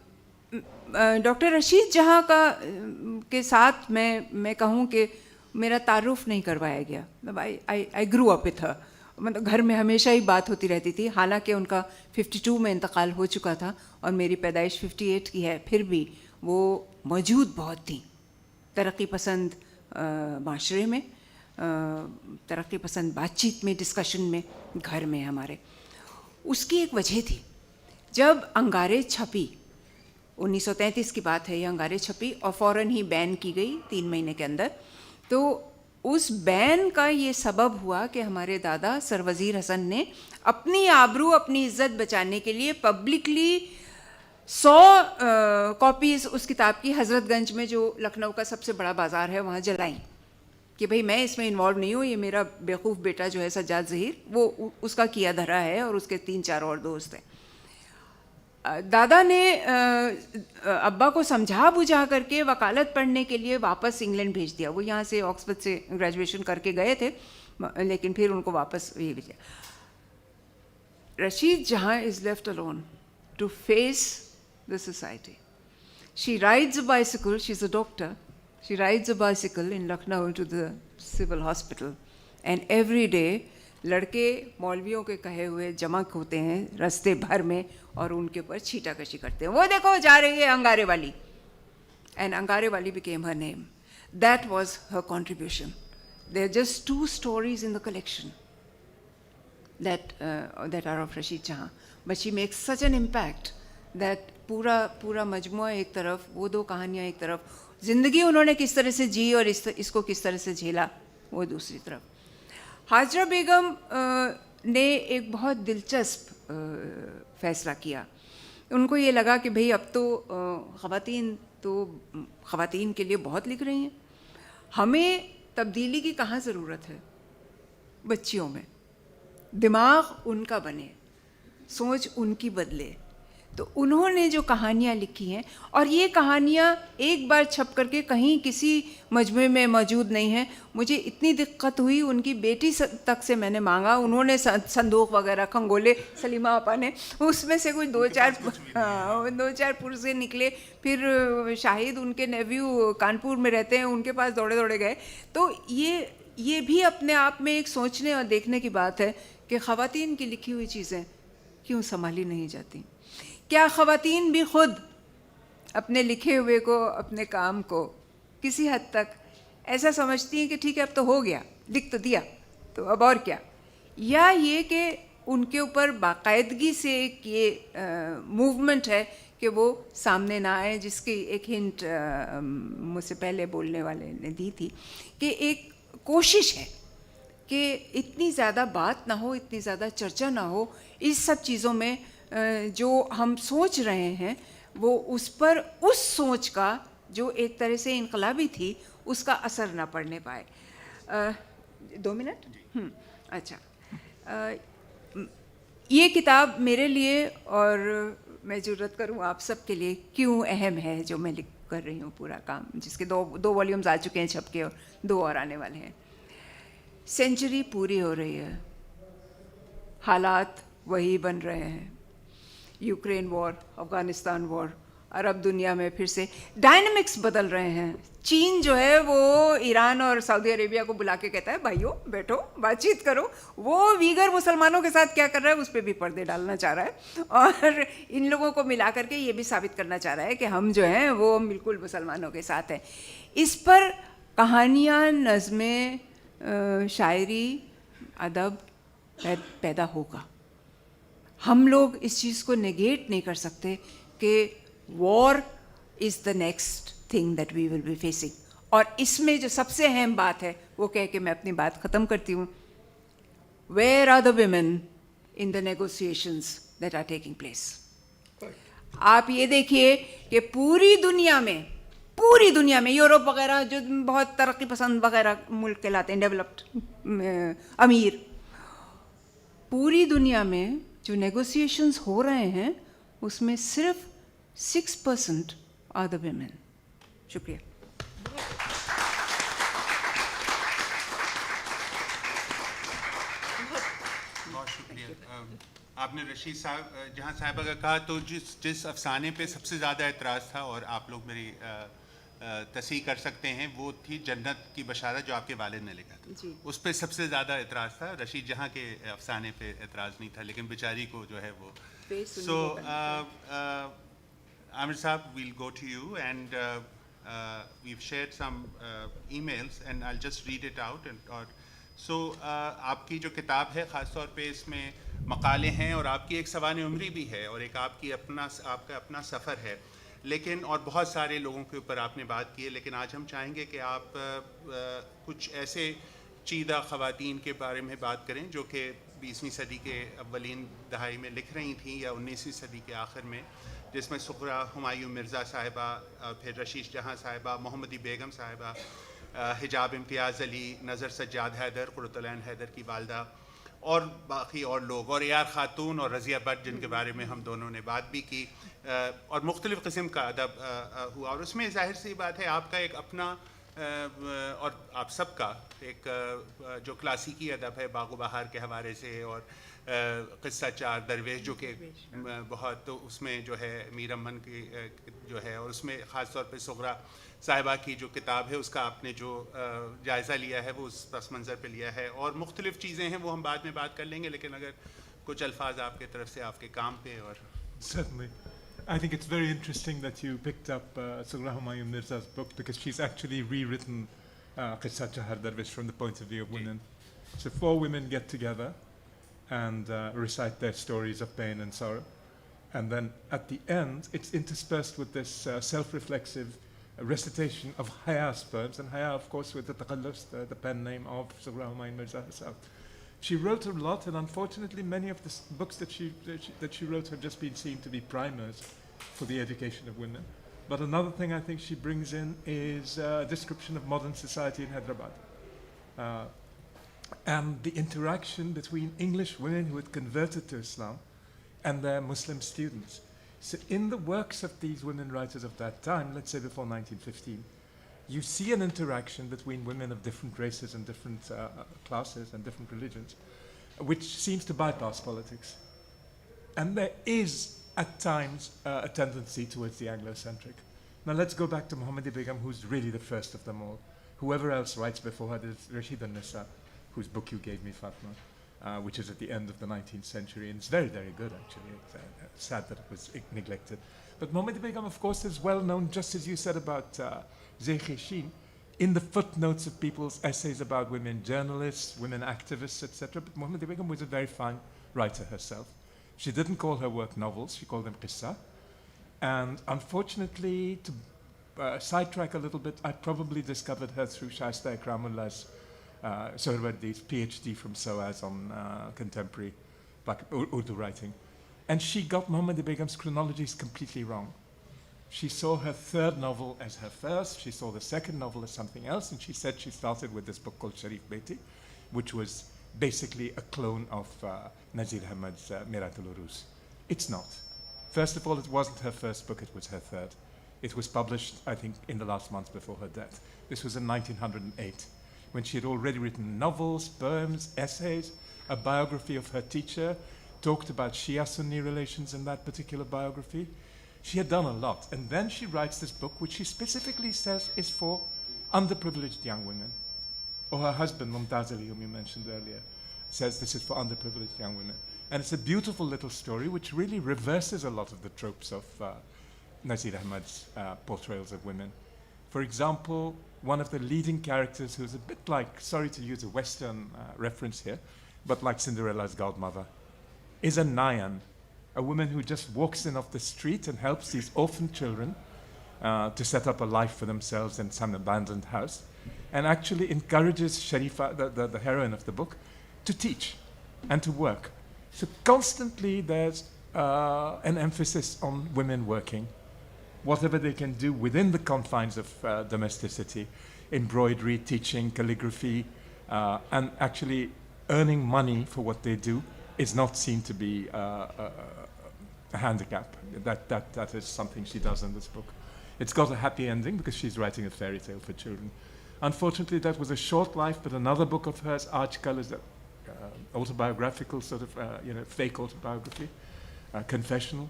ڈاکٹر رشید جہاں کے ساتھ میں کہوں کہ میرا تعارف نہیں کروایا گیا. آئی گرو اپ وتھ ہر، مطلب گھر میں ہمیشہ ہی بات ہوتی رہتی تھی، حالانکہ ان کا 52 میں انتقال ہو چکا تھا اور میری پیدائش 58 کی ہے، پھر بھی وہ موجود بہت تھیں ترقی پسند معاشرے میں، ترقی پسند بات چیت میں، ڈسکشن میں، گھر میں ہمارے. اس کی ایک وجہ تھی، جب انگارے چھپی 1933 کی بات ہے، یہ انگارے چھپی اور فوراً ہی بین کی گئی 3 مہینے کے اندر. تو اس بین کا یہ سبب ہوا کہ ہمارے دادا سر وزیر حسن نے اپنی آبرو، اپنی عزت بچانے کے لیے پبلکلی 100 کاپیز اس کتاب کی حضرت گنج میں، جو لکھنؤ کا سب سے بڑا بازار ہے، وہاں جلائیں کہ بھئی میں اس میں انوالو نہیں ہوں، یہ میرا بیوقوف بیٹا جو ہے سجاد ظہیر، وہ اس کا کیا دھرا ہے، اور اس کے 3-4 اور دوست ہیں. دادا نے ابا کو سمجھا بجھا کر کے وکالت پڑھنے کے لیے واپس انگلینڈ بھیج دیا. وہ یہاں سے آکسفورڈ سے گریجویشن کر کے گئے تھے، لیکن پھر ان کو واپس یہ بھیجا. رشید جہاں is left alone to face the society. She rides a bicycle, she's a doctor, she rides a bicycle in Lucknow to the civil hospital, and every day لڑکے مولویوں کے کہے ہوئے جمع ہوتے ہیں رستے بھر میں اور ان کے اوپر چھیٹا کشی کرتے ہیں. وہ دیکھو جا رہی ہے انگارے والی، اینڈ انگارے والی became her name. That was her contribution. There are just 2 stories in the collection that are of Rashid Jahan, but she makes such an impact that پورا مجموعہ ایک طرف، وہ 2 کہانیاں ایک طرف، زندگی انہوں نے کس طرح سے جی اور اس کو کس طرح سے جھیلا وہ دوسری طرف. حاجرہ بیگم نے ایک بہت دلچسپ فیصلہ کیا. ان کو یہ لگا کہ بھئی اب تو خواتین کے لیے بہت لکھ رہی ہیں، ہمیں تبدیلی کی کہاں ضرورت ہے؟ بچیوں میں دماغ ان کا بنے، سوچ ان کی بدلے. تو انہوں نے جو کہانیاں لکھی ہیں، اور یہ کہانیاں ایک بار چھپ کر کے کہیں کسی مجموعے میں موجود نہیں ہیں. مجھے اتنی دقت ہوئی، ان کی بیٹی تک سے میں نے مانگا، انہوں نے صندوق وغیرہ کھنگولے، سلیمہ آپا نے، اس میں سے کچھ 2-4 پرزے نکلے. پھر شاہد ان کے نیویو کانپور میں رہتے ہیں، ان کے پاس دوڑے گئے. تو یہ بھی اپنے آپ میں ایک سوچنے اور دیکھنے کی بات ہے کہ خواتین کی لکھی ہوئی چیزیں کیوں سنبھالی نہیں جاتی. کیا خواتین بھی خود اپنے لکھے ہوئے کو، اپنے کام کو کسی حد تک ایسا سمجھتی ہیں کہ ٹھیک ہے اب تو ہو گیا، لکھ تو دیا تو اب اور کیا؟ یا یہ کہ ان کے اوپر باقاعدگی سے ایک یہ موومنٹ ہے کہ وہ سامنے نہ آئے، جس کی ایک ہنٹ مجھ سے پہلے بولنے والے نے دی تھی، کہ ایک کوشش ہے کہ اتنی زیادہ بات نہ ہو، اتنی زیادہ چرچا نہ ہو اس سب چیزوں میں. جو ہم سوچ رہے ہیں وہ اس پر، اس سوچ کا جو ایک طرح سے انقلابی تھی، اس کا اثر نہ پڑنے پائے. 2 منٹ؟ اچھا. یہ کتاب میرے لیے اور मैं जुर्रत करूँ आप सब के लिए क्यों अहम है जो मैं लिख कर रही हूँ पूरा काम, जिसके दो वॉल्यूम्स आ चुके हैं छप के और 2 और आने वाले हैं। सेंचुरी पूरी हो रही है, हालात वही बन रहे हैं, यूक्रेन वॉर, अफ़गानिस्तान वॉर, अरब दुनिया में फिर से डायनामिक्स बदल रहे हैं। चीन जो है वो ईरान और सऊदी अरेबिया को बुला के कहता है भाइयों बैठो बातचीत करो, वो वीगर मुसलमानों के साथ क्या कर रहा है उस पर भी पर्दे डालना चाह रहा है, और इन लोगों को मिला करके ये भी साबित करना चाह रहा है कि हम जो हैं वो बिल्कुल मुसलमानों के साथ हैं। इस पर कहानियाँ, नज़में, शायरी, अदब पैदा होगा। हम लोग इस चीज़ को नेगेट नहीं कर सकते कि war is the next thing that we will be facing. और इसमें जो सबसे अहम बात है वो कह के मैं अपनी बात ख़त्म करती हूँ, where are the women in the negotiations that are taking place. आप ये देखिए कि पूरी दुनिया में यूरोप वगैरह जो बहुत तरक्की पसंद वगैरह मुल्क कहलाते हैं, डेवलप्ड अमीर, पूरी दुनिया में जो नेगोशिएशंस हो रहे हैं उसमें सिर्फ 6% आर द वुमेन। शुक्रिया। बहुत शुक्रिया। आपने रशीद साहब जहाँ साहिबा का कहा तो जिस अफसाने पे सबसे ज़्यादा एतराज़ था और आप लोग मेरी तस्हीह कर सकते हैं, वो थी जन्नत की बशारत जो आपके वालिद ने लिखा था। उस पर सबसे ज़्यादा एतराज़ था। रशीद जहाँ के अफसाने पे एतराज़ नहीं था, लेकिन बेचारी को जो है वो। सो Aamer साहब, we'll go to you and we've shared some emails and I'll just read it out and so आपकी जो किताब है ख़ास तौर पे इसमें मकाले हैं और आपकी एक सवाने उम्री भी है और एक आपका अपना सफ़र है, लेकिन और बहुत सारे लोगों के ऊपर आपने बात की है, लेकिन आज हम चाहेंगे कि आप कुछ ऐसे चीदा ख़वातीन के बारे में बात करें जो कि 20वीं सदी के अव्वलीन दहाई में लिख रही थीं या 19वीं सदी के आखिर में, जिसमें सुखरा हुमायूं मिर्ज़ा साहिबा, फिर रशीद जहाँ साहिबा, मोहम्मदी बेगम साहिबा, हिजाब इम्तियाज़ अली, नज़र सज्जाद हैदर, कुर्रतुल-ऐन हैदर की वालदा और बाकी और लोग, और यार ख़ातून और रज़िया भट्ट जिनके बारे में हम दोनों ने बात भी की, और मुख्तलिफ़ किस्म का अदब हुआ। और उसमें ज़ाहिर सी बात है आपका एक अपना और आप सबका एक जो क्लासिकी अदब है बाग़ बहार के हवाले से, और क़िस्सा चार दरवेश जो कि बहुत, तो उसमें जो है मीर अमन की जो है, और उसमें ख़ास तौर पे सुगरा साहिबा की जो किताब है उसका आपने जो जायज़ा लिया है वो उस पस मंज़र पे लिया है, और मुख्तलिफ़ चीज़ें हैं वो हम बाद में बात कर लेंगे, लेकिन अगर कुछ अल्फाज आपके तरफ से आपके काम पे। और Certainly. I think it's very interesting that you picked up Sughra Humayun Mirza's book, because she's actually rewritten Qissa Chahar Darwish from the point of view of women. So 4 women get together and recite their stories of pain and sorrow. And then at the end, it's interspersed with this self-reflexive recitation of Haya poems, and Haya, of course, with the Taqallus, the pen name of Sughra Humayun Mirza herself. She wrote a lot, and unfortunately many of the books that she wrote have just been seen to be primers for the education of women. But another thing I think she brings in is a description of modern society in Hyderabad. And the interaction between English women who had converted to Islam and their Muslim students. So in the works of these women writers of that time, let's say before 1915, you see an interaction between women of different races and different classes and different religions, which seems to bypass politics. And there is, at times, a tendency towards the Anglo-centric. Now let's go back to Mohammadi Begum, who's really the first of them all. Whoever else writes before her is Rashed Rahman, whose book you gave me, Fatema, which is at the end of the 19th century, and it's very, very good, actually. It's sad that it was neglected. But Mohammadi Begum, of course, is well known, just as you said about Zekhishin, in the footnotes of people's essays about women journalists, women activists, etc. But Mohammadi Begum was a very fine writer herself. She didn't call her work novels, she called them qissa. And unfortunately, to sidetrack a little bit, I probably discovered her through Shaista Ikramullah's Sohrawardi's PhD from SOAS on contemporary Urdu writing. And she got Mohammadi Begum's chronologies completely wrong. She saw her third novel as her first, she saw the second novel as something else, and she said she started with this book called Sharif Beti, which was basically a clone of Nazir Ahmad's Miratul Uruz. It's not. First of all, it wasn't her first book, it was her third. It was published, I think, in the last month before her death. This was in 1908, when she had already written novels, poems, essays, a biography of her teacher, talked about Shia-Sunni relations in that particular biography. She had done a lot. And then she writes this book, which she specifically says is for underprivileged young women. Or her husband, Mumtaz Ali, whom you mentioned earlier, says this is for underprivileged young women. And it's a beautiful little story which really reverses a lot of the tropes of Nadir Ahmad's portrayals of women. For example, one of the leading characters who's a bit like, sorry to use a Western reference here, but like Cinderella's godmother, is a Nayan, a woman who just walks in off the street and helps these orphan children to set up a life for themselves in some abandoned house, and actually encourages Sharifa, the heroine of the book, to teach and to work. So constantly there's an emphasis on women working, whatever they can do within the confines of domesticity, embroidery, teaching, calligraphy, and actually earning money for what they do is not seen to be a handicap. That is something she does in this book. It's got a happy ending because she's writing a fairy tale for children. Unfortunately, that was a short life, but another book of hers, Aajkal, is an autobiographical sort of, fake autobiography, confessional,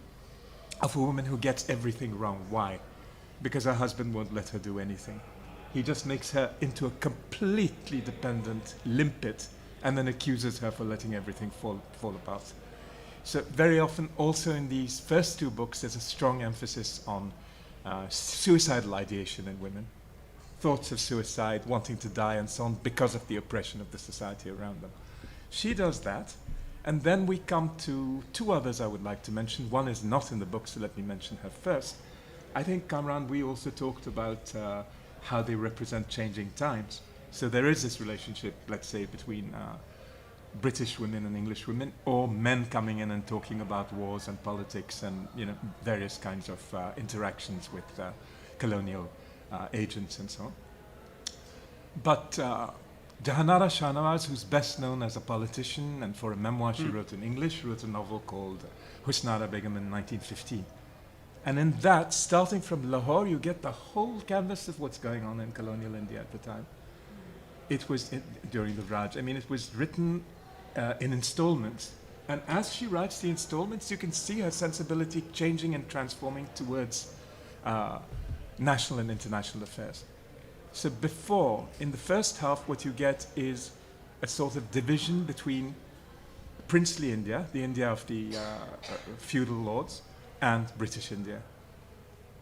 of a woman who gets everything wrong. Why? Because her husband won't let her do anything. He just makes her into a completely dependent limpet and then accuses her for letting everything fall apart. So very often also in these first two books there's a strong emphasis on suicidal ideation in women, thoughts of suicide, wanting to die and so on because of the oppression of the society around them. She does that, and then we come to two others I would like to mention. One is not in the book, so let me mention her first. I think, Kamran, we also talked about how they represent changing times. So there is this relationship, let's say, between British women and English women, or men coming in and talking about wars and politics and various kinds of interactions with colonial agents and so on. But Jahanara Shahnawaz, who's best known as a politician, and for a memoir she wrote in English, wrote a novel called Husnara Begum in 1915. And in that, starting from Lahore, you get the whole canvas of what's going on in colonial India at the time. It was during the Raj. I mean, it was written in installments. And as she writes the installments, you can see her sensibility changing and transforming towards national and international affairs. So before, in the first half, what you get is a sort of division between princely India, the India of the feudal lords, and British India.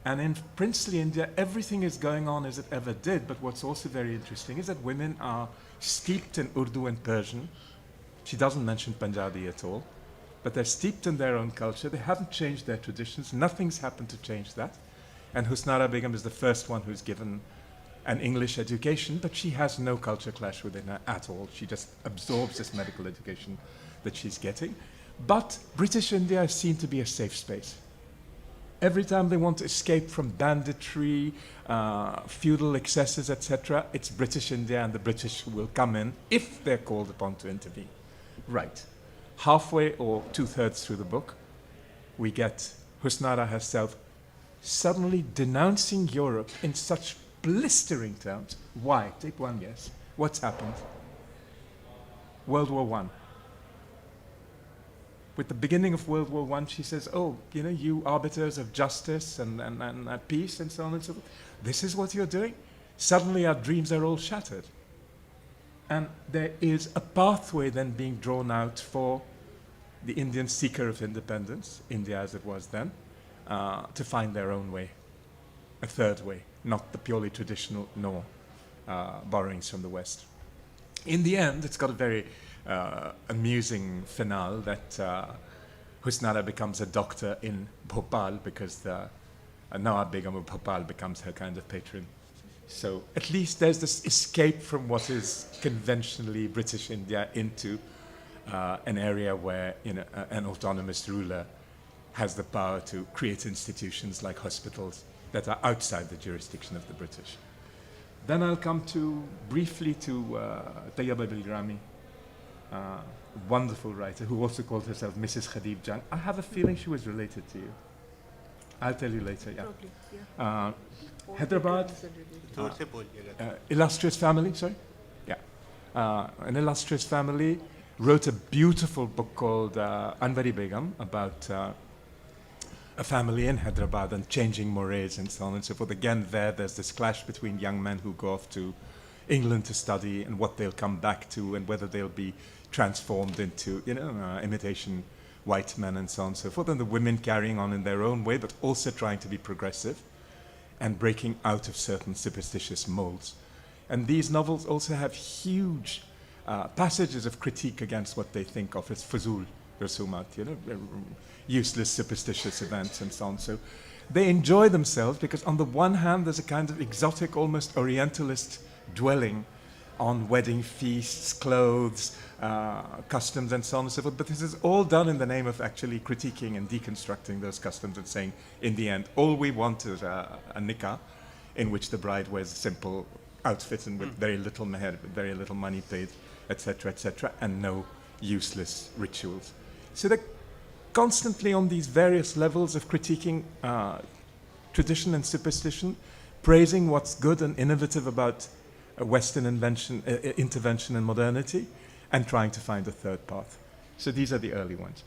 And in princely India, everything is going on as it ever did, but what's also very interesting is that women are steeped in Urdu and Persian. She doesn't mention Punjabi at all, but they're steeped in their own culture. They haven't changed their traditions. Nothing's happened to change that. And Husnara Begum is the first one who's given an English education, but she has no culture clash within her at all. She just absorbs this medical education that she's getting. But British India is seen to be a safe space. Every time they want to escape from banditry, feudal excesses, etc., it's British India, and the British will come in if they're called upon to intervene. Right. Halfway or two-thirds through the book, we get Husnara herself suddenly denouncing Europe in such blistering terms. Why? Take one guess. What's happened? World War I. With the beginning of World War I, she says, oh, you arbiters of justice and peace and so on and so forth, this is what you're doing? Suddenly our dreams are all shattered. And there is a pathway then being drawn out for the Indian seeker of independence, India as it was then, to find their own way, a third way, not the purely traditional, nor borrowings from the West. In the end, it's got a very amusing finale that Husnara becomes a doctor in Bhopal because Nawab Begum of Bhopal becomes her kind of patron. So at least there's this escape from what is conventionally British India into an area where an autonomous ruler has the power to create institutions like hospitals that are outside the jurisdiction of the British. Then I'll come briefly to Tayyaba Bilrami, wonderful writer who also called herself Mrs. Khadib Jang. I have a feeling she was related to you. I'll tell you later, yeah. Hyderabad, illustrious family, sorry? Yeah. An illustrious family wrote a beautiful book called Anvari Begum about a family in Hyderabad and changing mores and so on and so forth. Again, there's this clash between young men who go off to England to study and what they'll come back to and whether they'll be transformed into, imitation white men and so on and so forth. And the women carrying on in their own way, but also trying to be progressive and breaking out of certain superstitious molds. And these novels also have huge passages of critique against what they think of as fuzul rasumat, useless superstitious events and so on. So they enjoy themselves because on the one hand there's a kind of exotic, almost orientalist dwelling on wedding feasts, clothes, customs and so on and so forth. But this is all done in the name of actually critiquing and deconstructing those customs and saying, in the end, all we want is a nikah in which the bride wears a simple outfit and with very little meher, very little money paid, etc., and no useless rituals. So they're constantly on these various levels of critiquing tradition and superstition, praising what's good and innovative about Western intervention and modernity, and trying to find a third path. So these are the early ones.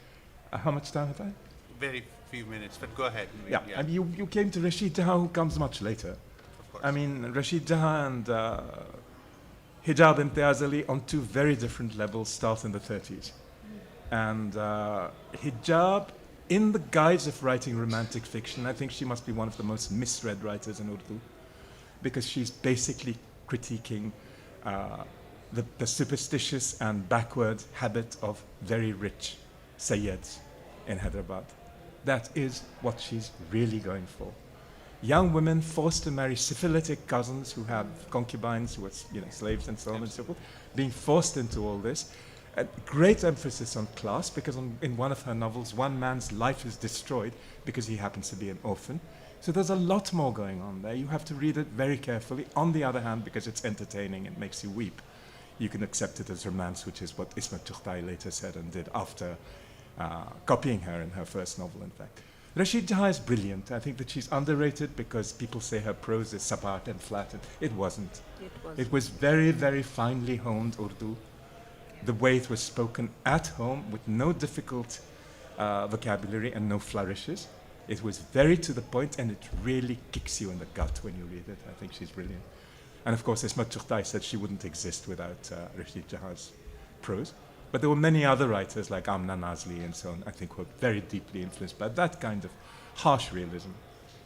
How much time have I? Very few minutes, but go ahead. Yeah, I mean, you came to Rashed Jahan, who comes much later. Of course. I mean, Rashed Jahan and Hijab Imtiaz Ali on two very different levels start in the 30s. And Hijab, in the guise of writing romantic fiction, I think she must be one of the most misread writers in Urdu, because she's basically critiquing the superstitious and backward habit of very rich Sayyids in Hyderabad. That is what she's really going for. Young women forced to marry syphilitic cousins who have concubines, who are slaves and so on and so forth, being forced into all this. A great emphasis on class, because in one of her novels, one man's life is destroyed because he happens to be an orphan. So there's a lot more going on there. You have to read it very carefully. On the other hand, because it's entertaining and makes you weep, you can accept it as romance, which is what Asma later said and did after copying her in her first novel, in fact. Rashed Jahan is brilliant. I think that she's underrated because people say her prose is sapat and flat. It wasn't. It was very, very finely honed Urdu. The way it was spoken at home with no difficult vocabulary and no flourishes. It was very to the point, and it really kicks you in the gut when you read it. I think she's brilliant. And of course, Asma said she wouldn't exist without Rashed Jahan's prose. But there were many other writers like Amina Nazli and so on, I think, were very deeply influenced by that kind of harsh realism.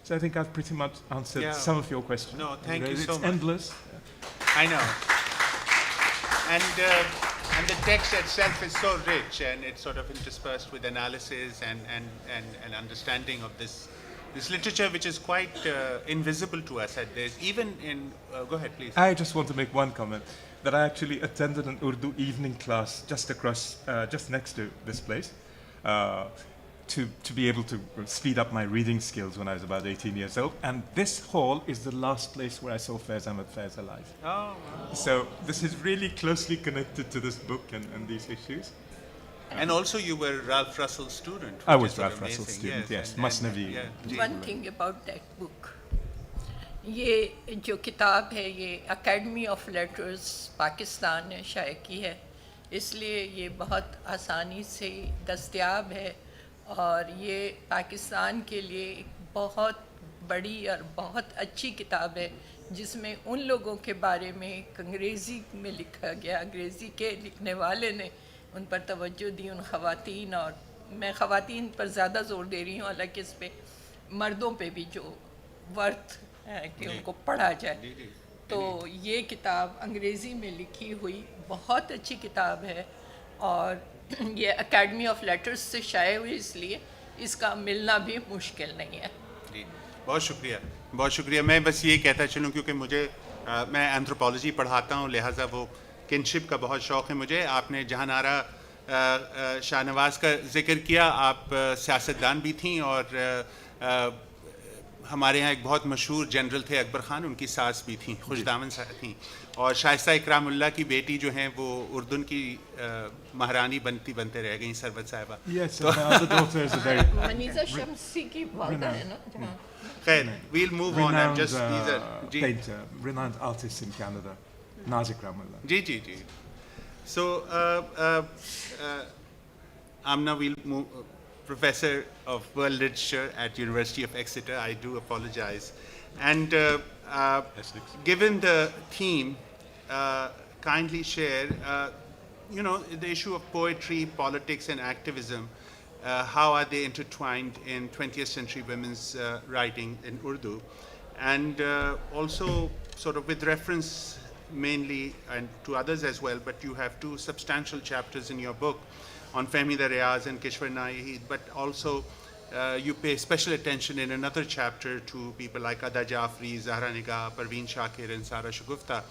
So I think I've pretty much answered some of your questions. No, thank you so much. It's endless. I know. And the text itself is so rich, and it's sort of interspersed with analysis and understanding of this literature, which is quite invisible to us at this. Even in, go ahead, please. I just want to make one comment, that I actually attended an Urdu evening class just next to this place, to be able to speed up my reading skills when I was about 18 years old. And this hall is the last place where I saw Faiz alive. Oh, wow. So this is really closely connected to this book and these issues. And also you were Ralph Russell's student. I was Ralph Russell's student, yes. Masnavi. One thing about that book. ये जो किताब है ये academy of letters Pakistan ने शाये की है, इसलिए ये बहुत आसानी से दस्तयाब है और ये पाकिस्तान के लिए एक बहुत बड़ी और बहुत अच्छी किताब है जिसमें उन लोगों के बारे में अंग्रेज़ी में लिखा गया, अंग्रेज़ी के लिखने वाले ने उन पर तवज्जो दी, उन ख़वातीन, और मैं ख़वातीन पर ज़्यादा ज़ोर दे रही हूँ, हालांकि इस पे मर्दों पे भी जो वर्थ है कि उनको पढ़ा जाए। तो ये किताब अंग्रेज़ी में लिखी हुई बहुत अच्छी किताब है और ये एकेडमी ऑफ लेटर्स से शाये हुई, इसलिए इसका मिलना भी मुश्किल नहीं है। जी, बहुत शुक्रिया, बहुत शुक्रिया। मैं बस ये कहता चलूँ क्योंकि मुझे मैं एंथ्रोपोलॉजी पढ़ाता हूँ, लिहाजा वो किनशिप का बहुत शौक़ है मुझे। आपने जहानारा शाहनवाज का जिक्र किया, आप सियासतदान भी थीं और ہمارے ہاں ایک بہت مشہور جنرل تھے اکبر خان, ان کی ساس بھی تھیں, خوش دامن تھیں, اور شائستہ اکرام اللہ کی بیٹی جو ہیں وہ اردن کی مہارانی بنتے رہ گئیں, سربت صاحبہ. Yes, my other daughter is a very Muneeza شمسی کی والدہ ہے نا. خیر, we'll move on. I'm just these are painter, renowned artist in Canada, Nadir Rahman. G. So Amina, we'll move. Professor of World Literature at University of Exeter. I do apologize. And given the theme, kindly share, the issue of poetry, politics, and activism. How are they intertwined in 20th century women's writing in Urdu? And also sort of with reference mainly and to others as well, but you have 2 substantial chapters in your book on Fehmi the Riyaz and Kishwar Naheed, but also you pay special attention in another chapter to people like Ada Jafri, Zahra Nigah, Parveen Shakir, and Sara Shagufta.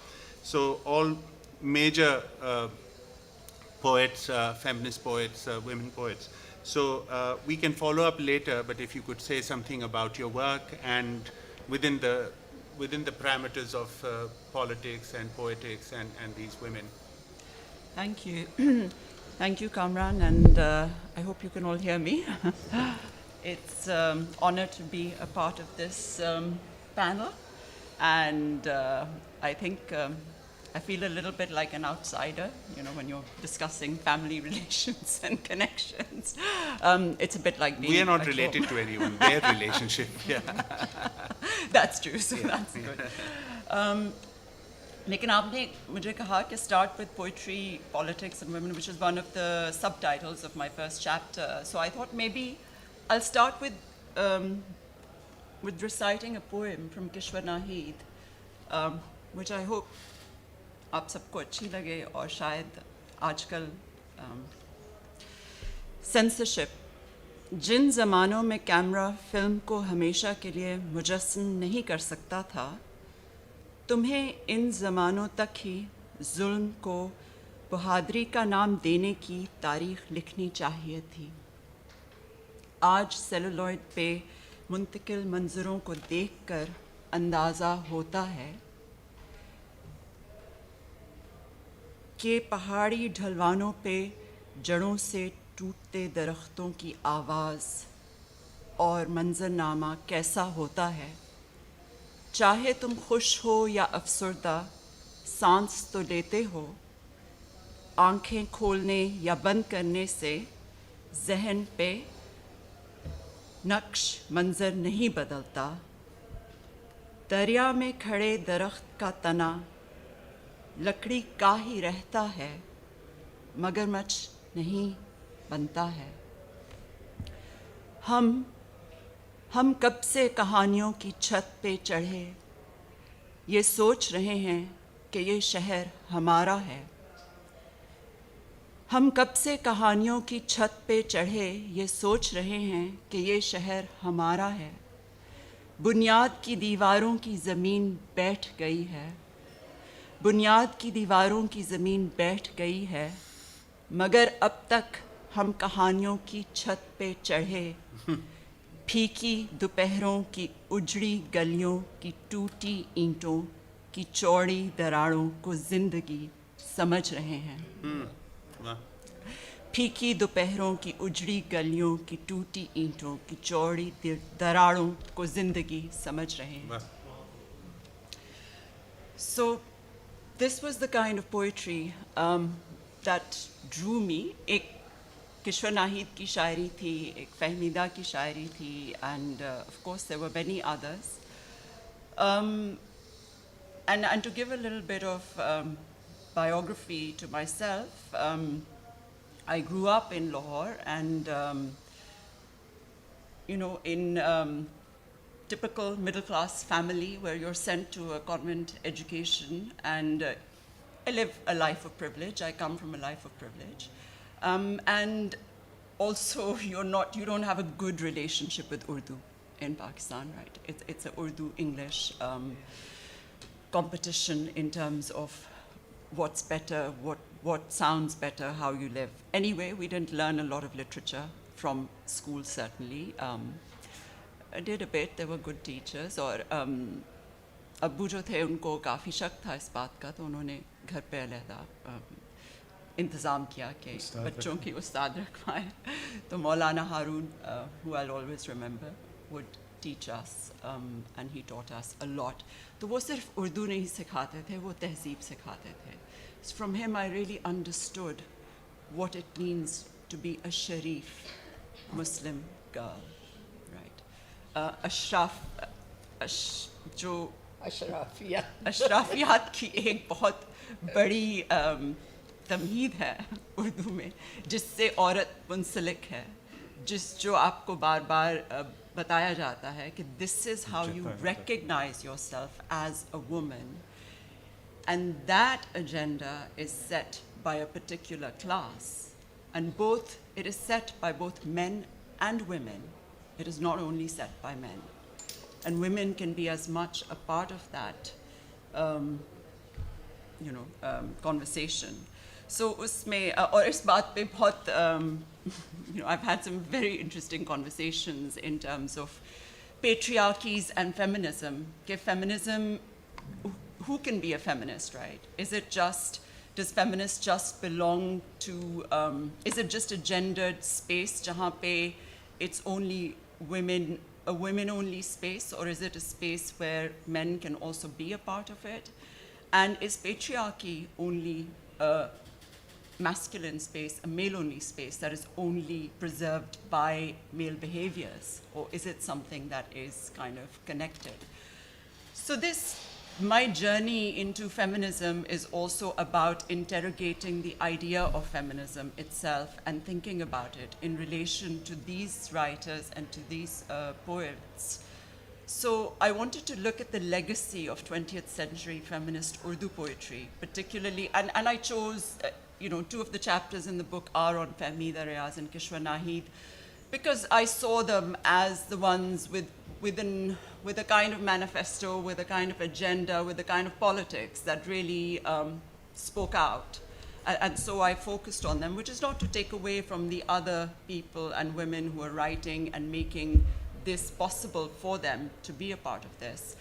So all major poets, feminist poets, women poets. So we can follow up later, but if you could say something about your work and within the parameters of politics and poetics and these women. Thank you. Thank you, Kamran, and I hope you can all hear me. It's an honor to be a part of this panel, and I think I feel a little bit like an outsider, when you're discussing family relations and connections. It's a bit like being We are not at related home. to anyone, their relationship. Yeah. That's true, so that's good. لیکن آپ نے مجھے کہا کہ start with poetry politics and women which is one of the subtitles of my first chapter, so I thought maybe I start with reciting a poem from Kishwar Naheed which I hope آپ سب کو اچھی لگے. اور شاید آج کل censorship جن زمانوں میں کیمرہ فلم کو ہمیشہ کے لیے مجسم نہیں کر سکتا تھا, تمہیں ان زمانوں تک ہی ظلم کو بہادری کا نام دینے کی تاریخ لکھنی چاہیے تھی. آج سیلولوئڈ پہ منتقل منظروں کو دیکھ کر اندازہ ہوتا ہے کہ پہاڑی ڈھلوانوں پہ جڑوں سے ٹوٹتے درختوں کی آواز اور منظرنامہ کیسا ہوتا ہے. چاہے تم خوش ہو یا افسردہ, سانس تو لیتے ہو. آنکھیں کھولنے یا بند کرنے سے ذہن پہ نقش منظر نہیں بدلتا. دریا میں کھڑے درخت کا تنا لکڑی کا ہی رہتا ہے, مگرمچھ نہیں بنتا ہے. ہم کب سے کہانیوں کی چھت پہ چڑھے یہ سوچ رہے ہیں کہ یہ شہر ہمارا ہے. ہم کب سے کہانیوں کی چھت پہ چڑھے یہ سوچ رہے ہیں کہ یہ شہر ہمارا ہے. بنیاد کی دیواروں کی زمین بیٹھ گئی ہے, بنیاد کی دیواروں کی زمین بیٹھ گئی ہے, مگر اب تک ہم کہانیوں کی چھت پہ چڑھے. پھیکی دوپہروں کی اجڑی گلیوں کی ٹوٹی اینٹوں کی چوڑی دراڑوں کو زندگی سمجھ رہے ہیں. پھیکی دوپہروں کی اجڑی گلیوں کی ٹوٹی اینٹوں کی چوڑی دراڑوں کو زندگی سمجھ رہے ہیں. So this was the kind of poetry that drew me. ایک کشور ناہید کی شاعری تھی, ایک فہمیدہ کی شاعری تھی, and of course there were many others. And to give a little bit of biography to myself, I grew up in Lahore, and in typical middle-class family where you're sent to a convent education, and I live a life of privilege. I come from a life of privilege. And also you don't have a good relationship with Urdu in Pakistan, right? It's a Urdu-English competition in terms of what's better, what sounds better, how you live. Anyway, we didn't learn a lot of literature from school, certainly. did a bit. There were good teachers. और अब्बू जो थे उनको काफ़ी शक था इस बात का, तो उन्होंने घर पे अलहदा इंतज़ाम किया कि बच्चों की उस्ताद रखवाएं. तो मौलाना हारून, who I'll always remember, would teach us, and he taught us a lot. तो वो सिर्फ उर्दू नहीं सिखाते थे, वो तहज़ीब सिखाते थे. So from him I really understood what it means to be a sharif Muslim girl, right? जो अशराफियात की एक बहुत बड़ी तमहीद है उर्दू में, जिससे औरत मुंसलिक है, जो आपको बार बार बताया जाता है कि this is how you recognize yourself as a woman, and that agenda is set by a particular class, and it is set by both men and women. It is not only set by men. And women can be as much a part of that, conversation. So, usme, aur is baat pe bahut, I've had some very interesting conversations in terms of patriarchies and feminism. Feminism, who can be a feminist, right? Does feminist just belong to, is it just a gendered space, jahan pe it's only women, a women-only space, or is it a space where men can also be a part of it? And is patriarchy only a masculine space, a male-only space that is only preserved by male behaviors, or is it something that is kind of connected? So my journey into feminism is also about interrogating the idea of feminism itself and thinking about it in relation to these writers and to these poets. So I wanted to look at the legacy of 20th century feminist Urdu poetry, particularly, and I chose, two of the chapters in the book are on Fehmi Daryaz and Kishwa Nahid, because I saw them as the ones with a kind of manifesto, with a kind of agenda, with a kind of politics that really spoke out. And so I focused on them, which is not to take away from the other people and women who are writing and making this possible for them to be a part of this.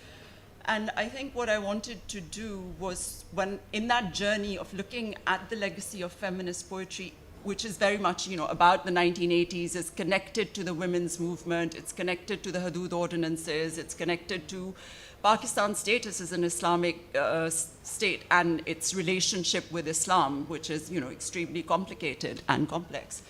And I think what I wanted to do was, in that journey of looking at the legacy of feminist poetry, which is very much, about the 1980s, is connected to the women's movement, it's connected to the Hudud ordinances, it's connected to Pakistan's status as an Islamic state and its relationship with Islam, which is, extremely complicated and complex.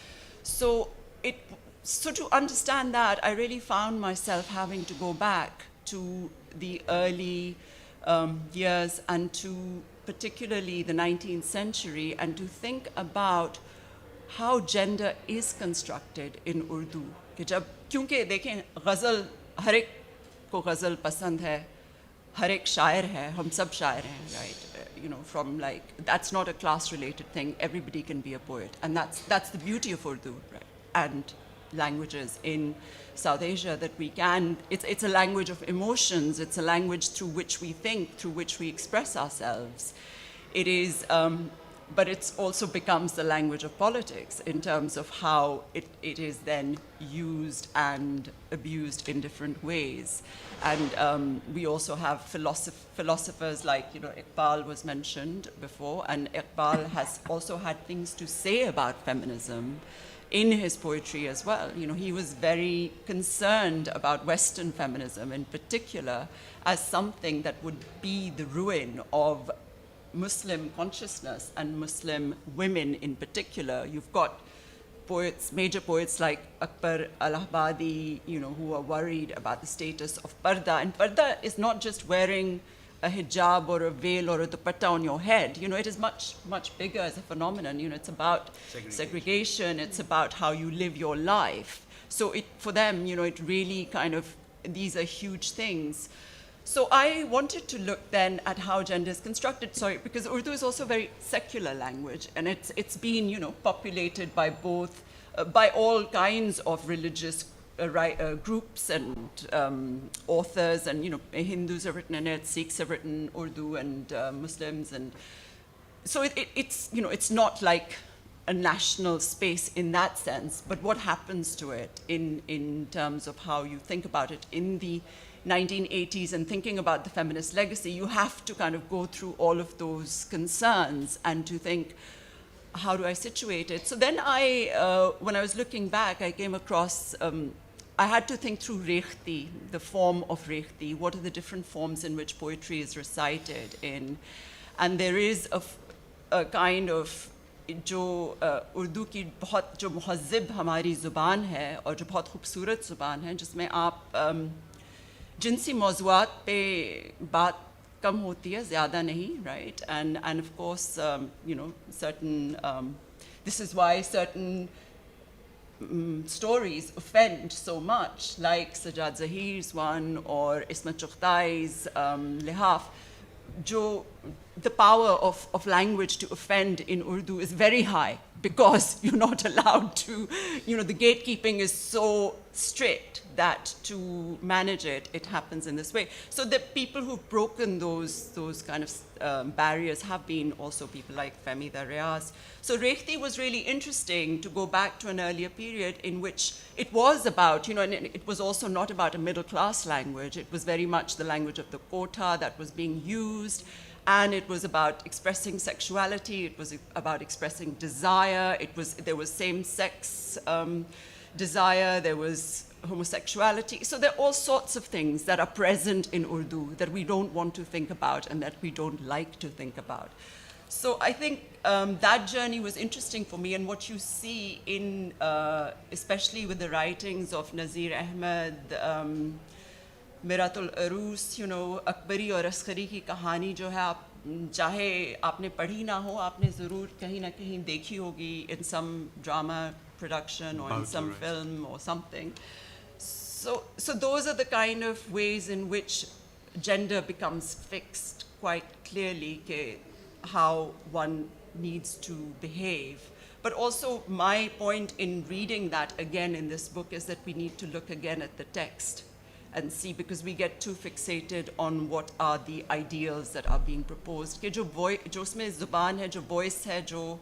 So to understand that, I really found myself having to go back to the early years and to particularly the 19th century, and to think about how gender is constructed in Urdu. क्योंकि देखें गज़ल हर एक को गज़ल पसंद है, हर एक शायर है, हम सब शायर हैं, right? From that's not a class-related thing. Everybody can be a poet, and that's the beauty of Urdu, right? And languages in South Asia, that we can. It's a language of emotions. It's a language through which we think, through which we express ourselves. It is. But it also becomes the language of politics in terms of how it is then used and abused in different ways. And we also have philosophers like, Iqbal was mentioned before, and Iqbal has also had things to say about feminism in his poetry as well. He was very concerned about Western feminism in particular as something that would be the ruin of Muslim consciousness and Muslim women in particular. You've got poets, major poets like Akbar al-Ahbadi, who are worried about the status of parda. And parda is not just wearing a hijab or a veil or a dupatta on your head. It is much, much bigger as a phenomenon. It's about segregation. It's about how you live your life. So for them, it really these are huge things. So I wanted to look then at how gender is constructed, because Urdu is also a very secular language, and it's been, populated by by all kinds of religious groups and authors, and, Hindus have written in it, Sikhs have written Urdu, and Muslims, and so it's, it's not like a national space in that sense, but what happens to it in terms of how you think about it in the 1980s and thinking about the feminist legacy, you have to kind of go through all of those concerns and to think, how do I situate it? So then when I was looking back, I came across, I had to think through rekhti, the form of rekhti. What are the different forms in which poetry is recited in? And there is a kind of, जो उर्दू की बहुत जो महज़िब हमारी ज़ुबान है और जो बहुत खूबसूरत ज़ुबान है जिसमें आप जिनसी मौज़ूआत पे बात कम होती है ज़्यादा नहीं, right? And of course you know, certain this is why certain stories offend so much, like Sajjad Zahir's one or Isma Chughtai's Lihaf. The power of language to offend in Urdu is very high because you're not allowed to, you know, the gatekeeping is so strict that to manage it, it happens in this way. So the people who've broken those kind of barriers have been also people like Femida Riaz. So Rekhti was really interesting to go back to an earlier period in which it was about, you know, and it was also not about a middle class language. It was very much the language of the quota that was being used. And it was about expressing sexuality. It was about expressing desire. There was same-sex desire. There was homosexuality. So there are all sorts of things that are present in Urdu that we don't want to think about and that we don't like to think about. So I think that journey was interesting for me. And what you see in, especially with the writings of Nazir Ahmed, मिरातुल अरूस, you know, Akbari और अस्करी की कहानी जो है, आप चाहे आपने पढ़ी ना हो, आपने ज़रूर कहीं ना कहीं देखी होगी in some drama production or in some film or something. So those are the kind of ways in which gender becomes fixed quite clearly, how one needs to behave. But also my point in reading that again in this book is that we need to look again at the text and see, because we get too fixated on what are the ideals that are being proposed. कि जो उसमें ज़ुबान है, जो voice है, जो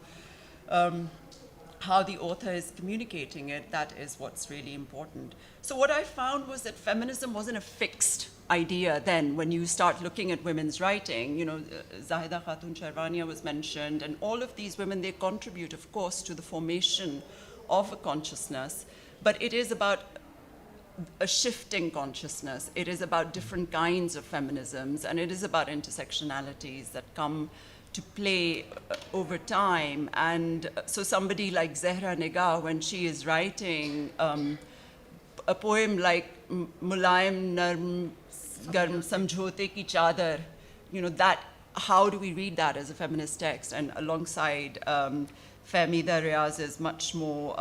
how the author is communicating it, that is what's really important. So what I found was that feminism wasn't a fixed idea then when you start looking at women's writing. You know, Zahida Khatun Sharwania was mentioned, and all of these women, they contribute, of course, to the formation of a consciousness, but it is about a shifting consciousness. It is about different kinds of feminisms, and it is about intersectionalities that come to play over time. And so somebody like Zehra Nigah, when she is writing a poem like Mulayam Narm Garm Samjhote Ki Chadar, you know, that, how do we read that as a feminist text? And alongside Femida Riaz is much more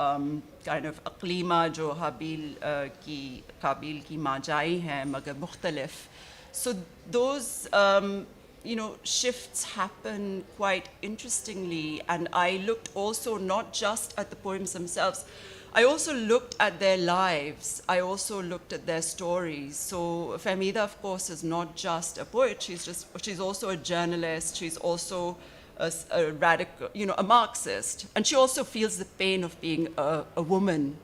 kind of aqlima jo Qabil ki majai hai magar mukhtalif. So those you know, shifts happen quite interestingly, and I looked also not just at the poems themselves, I also looked at their lives, I also looked at their stories. So Femida, of course, is not just a poet, she's also a journalist, she's also a radical, you know, a Marxist, and she also feels the pain of being a woman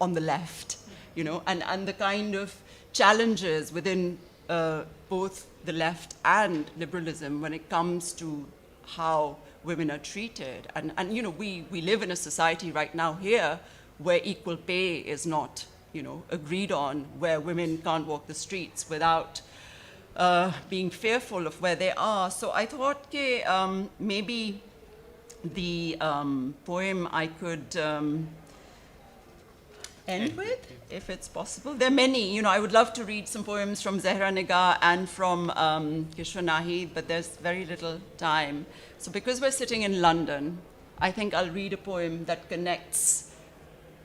on the left, you know, and the kind of challenges within both the left and liberalism when it comes to how women are treated. And you know, we live in a society right now here where equal pay is not, you know, agreed on, where women can't walk the streets without being fearful of where they are. So I thought maybe the poem I could end with, if it's possible. There are many, you know, I would love to read some poems from Zehra Nigah and from Kishore Nahid, but there's very little time. So because we're sitting in London, I think I'll read a poem that connects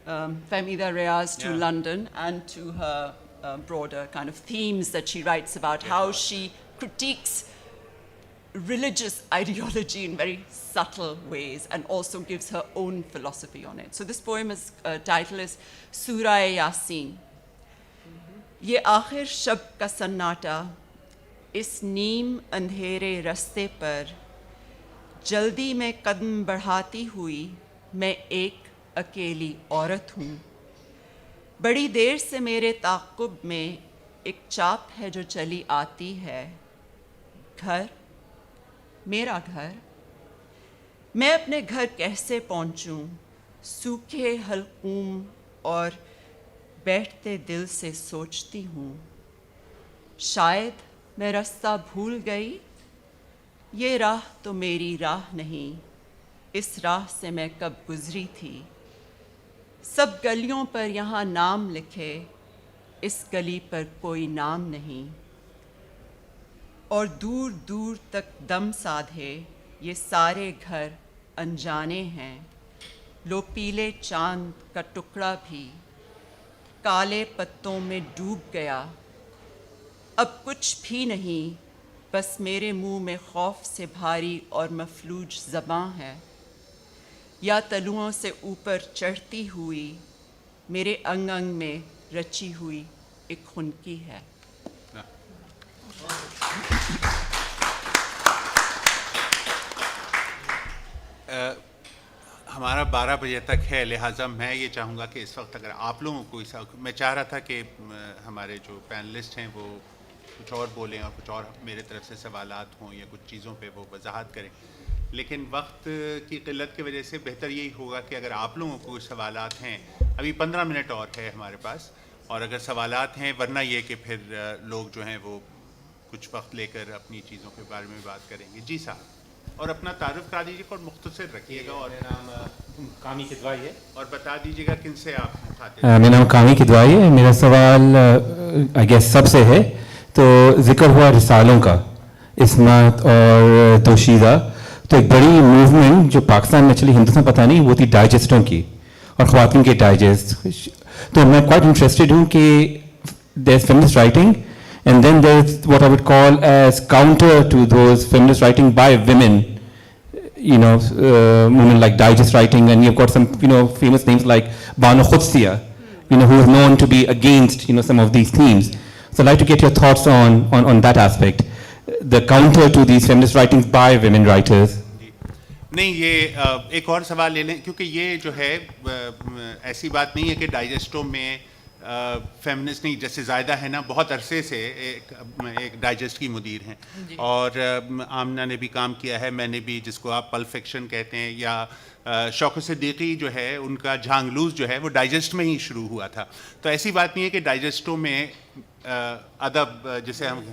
Femida Riaz to London and to her broader kind of themes that she writes about, how she critiques religious ideology in very subtle ways and also gives her own philosophy on it. So this poem's title is Surah Yasin. Ye aakhir shab ka sannata, is neem andhere raste par, jaldi mein qadam बढ़ाती हुई मैं एक अकेली औरत हूँ। बड़ी देर से मेरे ताक़ुब में एक चाप है जो चली आती है, घर, मेरा घर। मैं अपने घर कैसे पहुँचूँ? सूखे हलक़ूम और बैठते दिल से सोचती हूँ, शायद मैं रास्ता भूल गई। ये राह तो मेरी राह नहीं, इस राह से मैं कब गुज़री थी। सब गलियों पर यहाँ नाम लिखे, इस गली पर कोई नाम नहीं। और दूर दूर तक दम साधे ये सारे घर अनजाने हैं। लो पीले चांद का टुकड़ा भी काले पत्तों में डूब गया। अब कुछ भी नहीं, बस मेरे मुंह में खौफ से भारी और मफलूज ज़बां है। या तलुओं से ऊपर चढ़ती हुई मेरे अंग अंग में रची हुई एक खुनकी है। हमारा 12 बजे तक है, लिहाजा मैं ये चाहूँगा कि इस वक्त अगर आप लोगों को मैं चाह रहा था कि हमारे जो पैनलिस्ट हैं वो कुछ और बोलें और कुछ और मेरे तरफ से सवालात हों या कुछ चीज़ों पे वो वजाहत करें, लेकिन वक्त की क़िल्लत की वजह से बेहतर यही होगा कि अगर आप लोगों को कुछ सवालात हैं, अभी 15 मिनट और है हमारे पास, और अगर सवालात हैं, वरना ये कि फिर लोग जो हैं वो कुछ वक्त लेकर अपनी चीज़ों के बारे में बात करेंगे। जी साहब, और अपना तारुफ करा दीजिएगा और मुख्तसर रखिएगा। और मेरा नाम कामी किदवाई है और बता दीजिएगा किन से आप मुखातिब। मेरा नाम कामी किदवाई है। मेरा सवाल आई गेस सबसे है। तो जिक्र हुआ रिसालों का, इस्मत और तोशीदा, तो एक बड़ी मूवमेंट जो पाकिस्तान में चली, हिंदुस्तान पता नहीं, वो थी डाइजेस्टों की और ख़वातीन के डाइजेस्ट। तो मैं क्वाइट इंटरेस्टेड हूँ कि there is feminist writing and then there's what I would call as counter to those feminist writing by women, women like digest writing, and you've got some, famous names like Banu Khudsiya, who is known to be against, some of these themes. So I'd like to get your thoughts on that aspect, the counter to these feminist writings by women writers. नहीं, ये एक और सवाल ले लें, क्योंकि ये जो है ऐसी बात नहीं है कि डाइजेस्टो में फेमिनिस्ट नहीं, जैसे ज़ायदा है ना, बहुत अरसे से एक डाइजेस्ट की मुदीर हैं, और आमना ने भी काम किया है, मैंने भी, जिसको आप पल्प फिक्शन कहते हैं, या शौक़ सिद्दीकी जो है, उनका झांगलूज़ जो है वो डाइजेस्ट में ही शुरू हुआ था। तो ऐसी बात नहीं है कि डाइजेस्टों में अदब, जिसे हम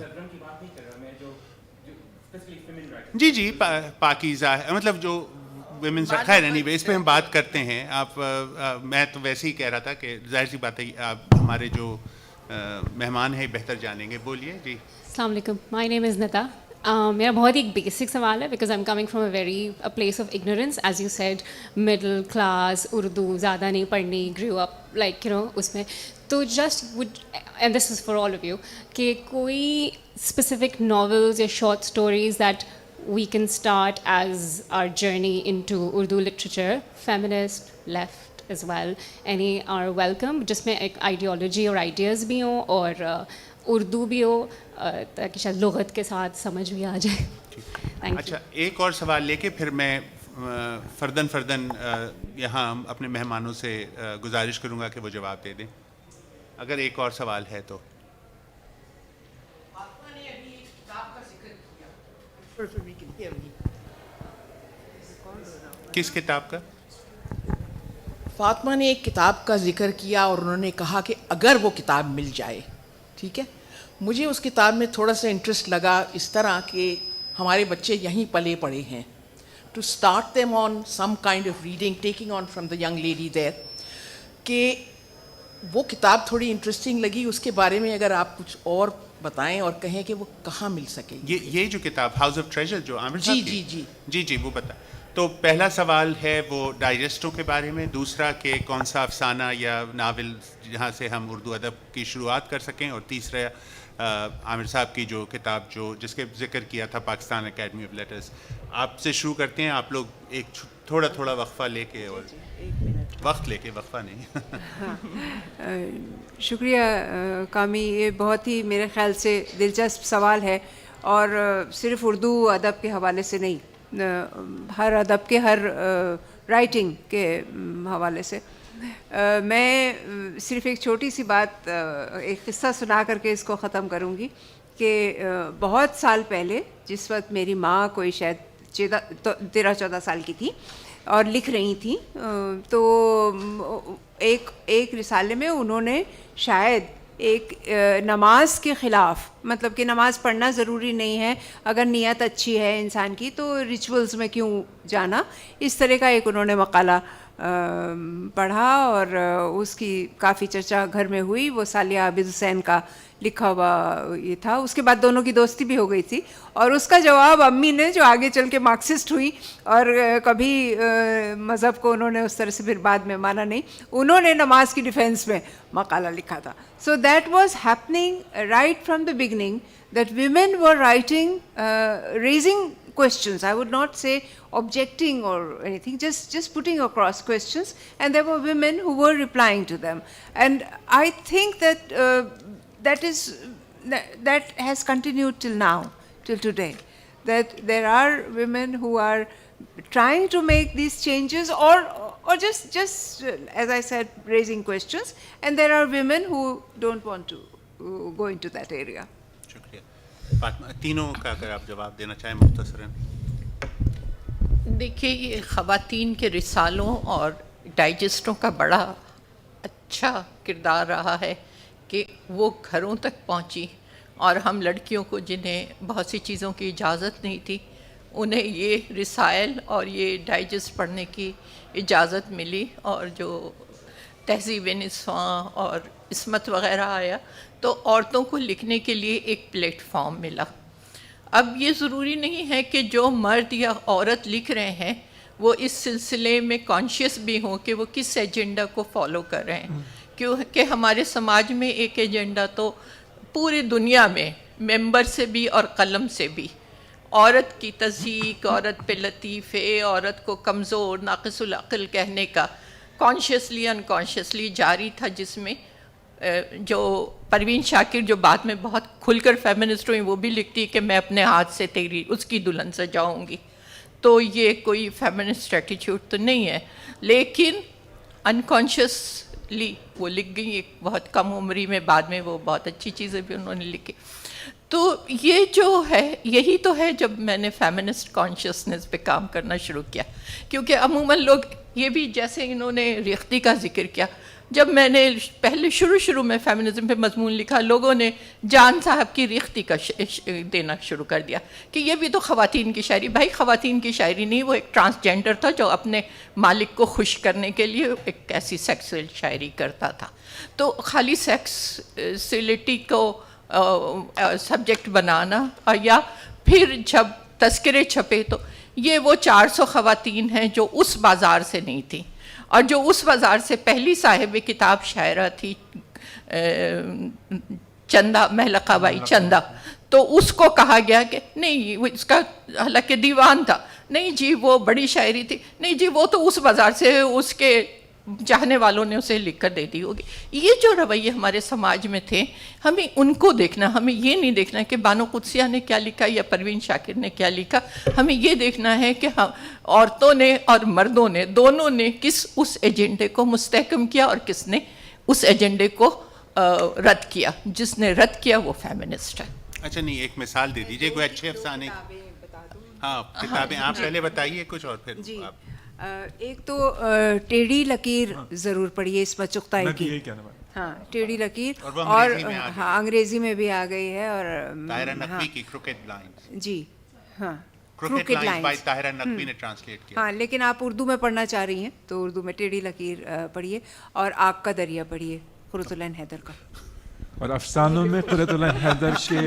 जी पाकीज़ा है, मतलब जो वुमेन से, खैर एनीवे इस पे हम बात करते हैं। आप मैं तो वैसे ही कह रहा था कि जाहिर सी बात है आप हमारे जो मेहमान हैं बेहतर जानेंगे। बोलिए जी। अस्सलाम वालेकुम, माय नेम इज़ नता। मेरा बहुत ही बेसिक सवाल है, because I am coming from a place of ignorance, as you said, middle class, Urdu ज़्यादा नहीं पढ़नी, ग्रू अप लाइक उसमें। तो just would, and this is for all of you, कि कोई स्पेसिफिक नॉवेल्स या short stories that we can start as our journey into Urdu literature, feminist, left as well, any are welcome, जिसमें एक ideology और ideas भी हो और उर्दू भी हो, ताकि शायद लुग़त के साथ समझ भी आ जाए। अच्छा, एक और सवाल लेके फिर मैं फ़र्दन यहाँ अपने मेहमानों से गुजारिश करूँगा कि वो जवाब दे दें, अगर एक और सवाल है तो। किस किताब का? फातिमा ने एक किताब का जिक्र किया और उन्होंने कहा कि अगर वो किताब मिल जाए, ठीक है। मुझे उस किताब में थोड़ा सा इंटरेस्ट लगा इस तरह कि हमारे बच्चे यहीं पले पड़े हैं, to start them on some kind of reading, taking on from the young lady there, कि वो किताब थोड़ी इंटरेस्टिंग लगी। उसके बारे में अगर आप कुछ और बताएं और कहें कि वो कहाँ मिल सके। ये जो किताब हाउस ऑफ ट्रेजर जो आमिर साहब की, जी वो बता। तो पहला सवाल है वो डाइजेस्टों के बारे में, दूसरा कि कौन सा अफसाना या नावल जहाँ से हम उर्दू अदब की शुरुआत कर सकें, और तीसरा आमिर साहब की जो किताब जिसके जिक्र किया था, पाकिस्तान एकेडमी ऑफ लेटर्स। आपसे शुरू करते हैं, आप लोग एक थोड़ा वक्फा लेके, और वक्त लेके, वक्फा नहीं। हाँ, शुक्रिया कामी, ये बहुत ही मेरे ख़्याल से दिलचस्प सवाल है, और सिर्फ़ उर्दू अदब के हवाले से नहीं, ہر ادب کے ہر رائٹنگ کے حوالے سے. میں صرف ایک چھوٹی سی بات ایک قصہ سنا کر کے اس کو ختم کروں گی کہ بہت سال پہلے جس وقت میری ماں کوئی شاید 13-14 سال کی تھی اور لکھ رہی تھیں تو ایک رسالے میں انہوں نے شاید ایک نماز کے خلاف, مطلب کہ نماز پڑھنا ضروری نہیں ہے, اگر نیت اچھی ہے انسان کی تو ریچولز میں کیوں جانا, اس طرح کا ایک انہوں نے مقالہ پڑھا اور اس کی کافی چرچا گھر میں ہوئی. وہ سالیہ عابد حسین کا لکھا ہوا یہ تھا. اس کے بعد دونوں کی دوستی بھی ہو گئی تھی اور اس کا جواب امی نے, جو آگے چل کے مارکسسٹ ہوئی اور کبھی مذہب کو انہوں نے اس طرح سے پھر بعد میں مانا نہیں, انہوں نے نماز کی ڈیفینس میں مقالہ لکھا تھا. So that was happening right from the beginning that women were writing, raising questions. I would not say objecting or anything, just putting across questions, and there were women who were replying to them. And I think that that has continued till now, till today, that there are women who are trying to make these changes or just as I said, raising questions, and there are women who don't want to go into that area. شکریہ. فاطمہ, تینوں کا اگر آپ جواب دینا چاہیں مختصراً. دیکھیے, یہ خواتین کے رسالوں اور ڈائجسٹوں کا بڑا اچھا کردار رہا ہے کہ وہ گھروں تک پہنچی, اور ہم لڑکیوں کو جنہیں بہت سی چیزوں کی اجازت نہیں تھی, انہیں یہ رسائل اور یہ ڈائجسٹ پڑھنے کی اجازت ملی, اور جو تہذیب نسواں اور عصمت وغیرہ آیا تو عورتوں کو لکھنے کے لیے ایک پلیٹ فارم ملا. اب یہ ضروری نہیں ہے کہ جو مرد یا عورت لکھ رہے ہیں وہ اس سلسلے میں کانشیس بھی ہوں کہ وہ کس ایجنڈا کو فالو کر رہے ہیں, کیونکہ ہمارے سماج میں ایک ایجنڈا تو پوری دنیا میں ممبر سے بھی اور قلم سے بھی عورت کی تضحیک, عورت پہ لطیفے, عورت کو کمزور, ناقص العقل کہنے کا کانشیسلی انکانشیسلی جاری تھا, جس میں جو پروین شاکر جو بعد میں بہت کھل کر فیمنسٹ ہوئی, وہ بھی لکھتی کہ میں اپنے ہاتھ سے تیری اس کی دلہن سجاؤں گی. تو یہ کوئی فیمنسٹ ایٹیچیوڈ تو نہیں ہے, لیکن انکانشیسلی وہ لکھ گئی ایک بہت کم عمری میں. بعد میں وہ بہت اچھی چیزیں بھی انہوں نے لکھی. تو یہ جو ہے, یہی تو ہے جب میں نے فیمنسٹ کانشیسنس پہ کام کرنا شروع کیا, کیونکہ عموماً لوگ یہ بھی, جیسے انہوں نے ریختی کا ذکر کیا, جب میں نے پہلے شروع میں فیمنزم پہ مضمون لکھا, لوگوں نے جان صاحب کی ریختی کا دینا شروع کر دیا کہ یہ بھی تو خواتین کی شاعری. بھائی خواتین کی شاعری نہیں, وہ ایک ٹرانسجینڈر تھا جو اپنے مالک کو خوش کرنے کے لیے ایک ایسی سیکسول شاعری کرتا تھا. تو خالی سیکسولیٹی کو سبجیکٹ بنانا, اور یا پھر جب تذکرے چھپے تو یہ وہ 400 خواتین ہیں جو اس بازار سے نہیں تھیں, اور جو اس بازار سے پہلی صاحب کتاب شاعرہ تھی چندہ, محلقہ بائی چندہ. تو اس کو کہا گیا کہ نہیں, وہ اس کا حالانکہ دیوان تھا, نہیں جی وہ بڑی شاعری تھی, نہیں جی وہ تو اس بازار سے اس کے چاہنے والوں نے اسے لکھ کر دے دی ہوگی. یہ جو رویے ہمارے سماج میں تھے, ہمیں ان کو دیکھنا, ہمیں یہ نہیں دیکھنا کہ بانو قدسیہ نے کیا لکھا یا پروین شاکر نے کیا لکھا. ہمیں یہ دیکھنا ہے کہ عورتوں نے اور مردوں نے دونوں نے کس اس ایجنڈے کو مستحکم کیا اور کس نے اس ایجنڈے کو رد کیا. جس نے رد کیا وہ فیمنسٹ ہے. اچھا, نہیں ایک مثال دے دیجیے کوئی اچھے افسانے. ہاں کتابیں آپ پہلے بتائیے کچھ اور پھر آپ. ایک تو ٹیڑھی لکیر ضرور پڑھیے اسما چغتائی کی. ہاں ٹیڑھی لکیر, اور ہاں انگریزی میں بھی آ گئی ہے, اور طاہرہ نقوی کی کروکڈ لائنز. جی ہاں, کروکڈ لائنز بائی طاہرہ نقوی نے ٹرانسلیٹ کیا. ہاں لیکن آپ اردو میں پڑھنا چاہ رہی ہیں تو اردو میں ٹیڑھی لکیر پڑھیے, اور آگ کا دریا پڑھیے قرۃ العین حیدر کا. اور افسانوں میں قرۃ العین حیدر کے.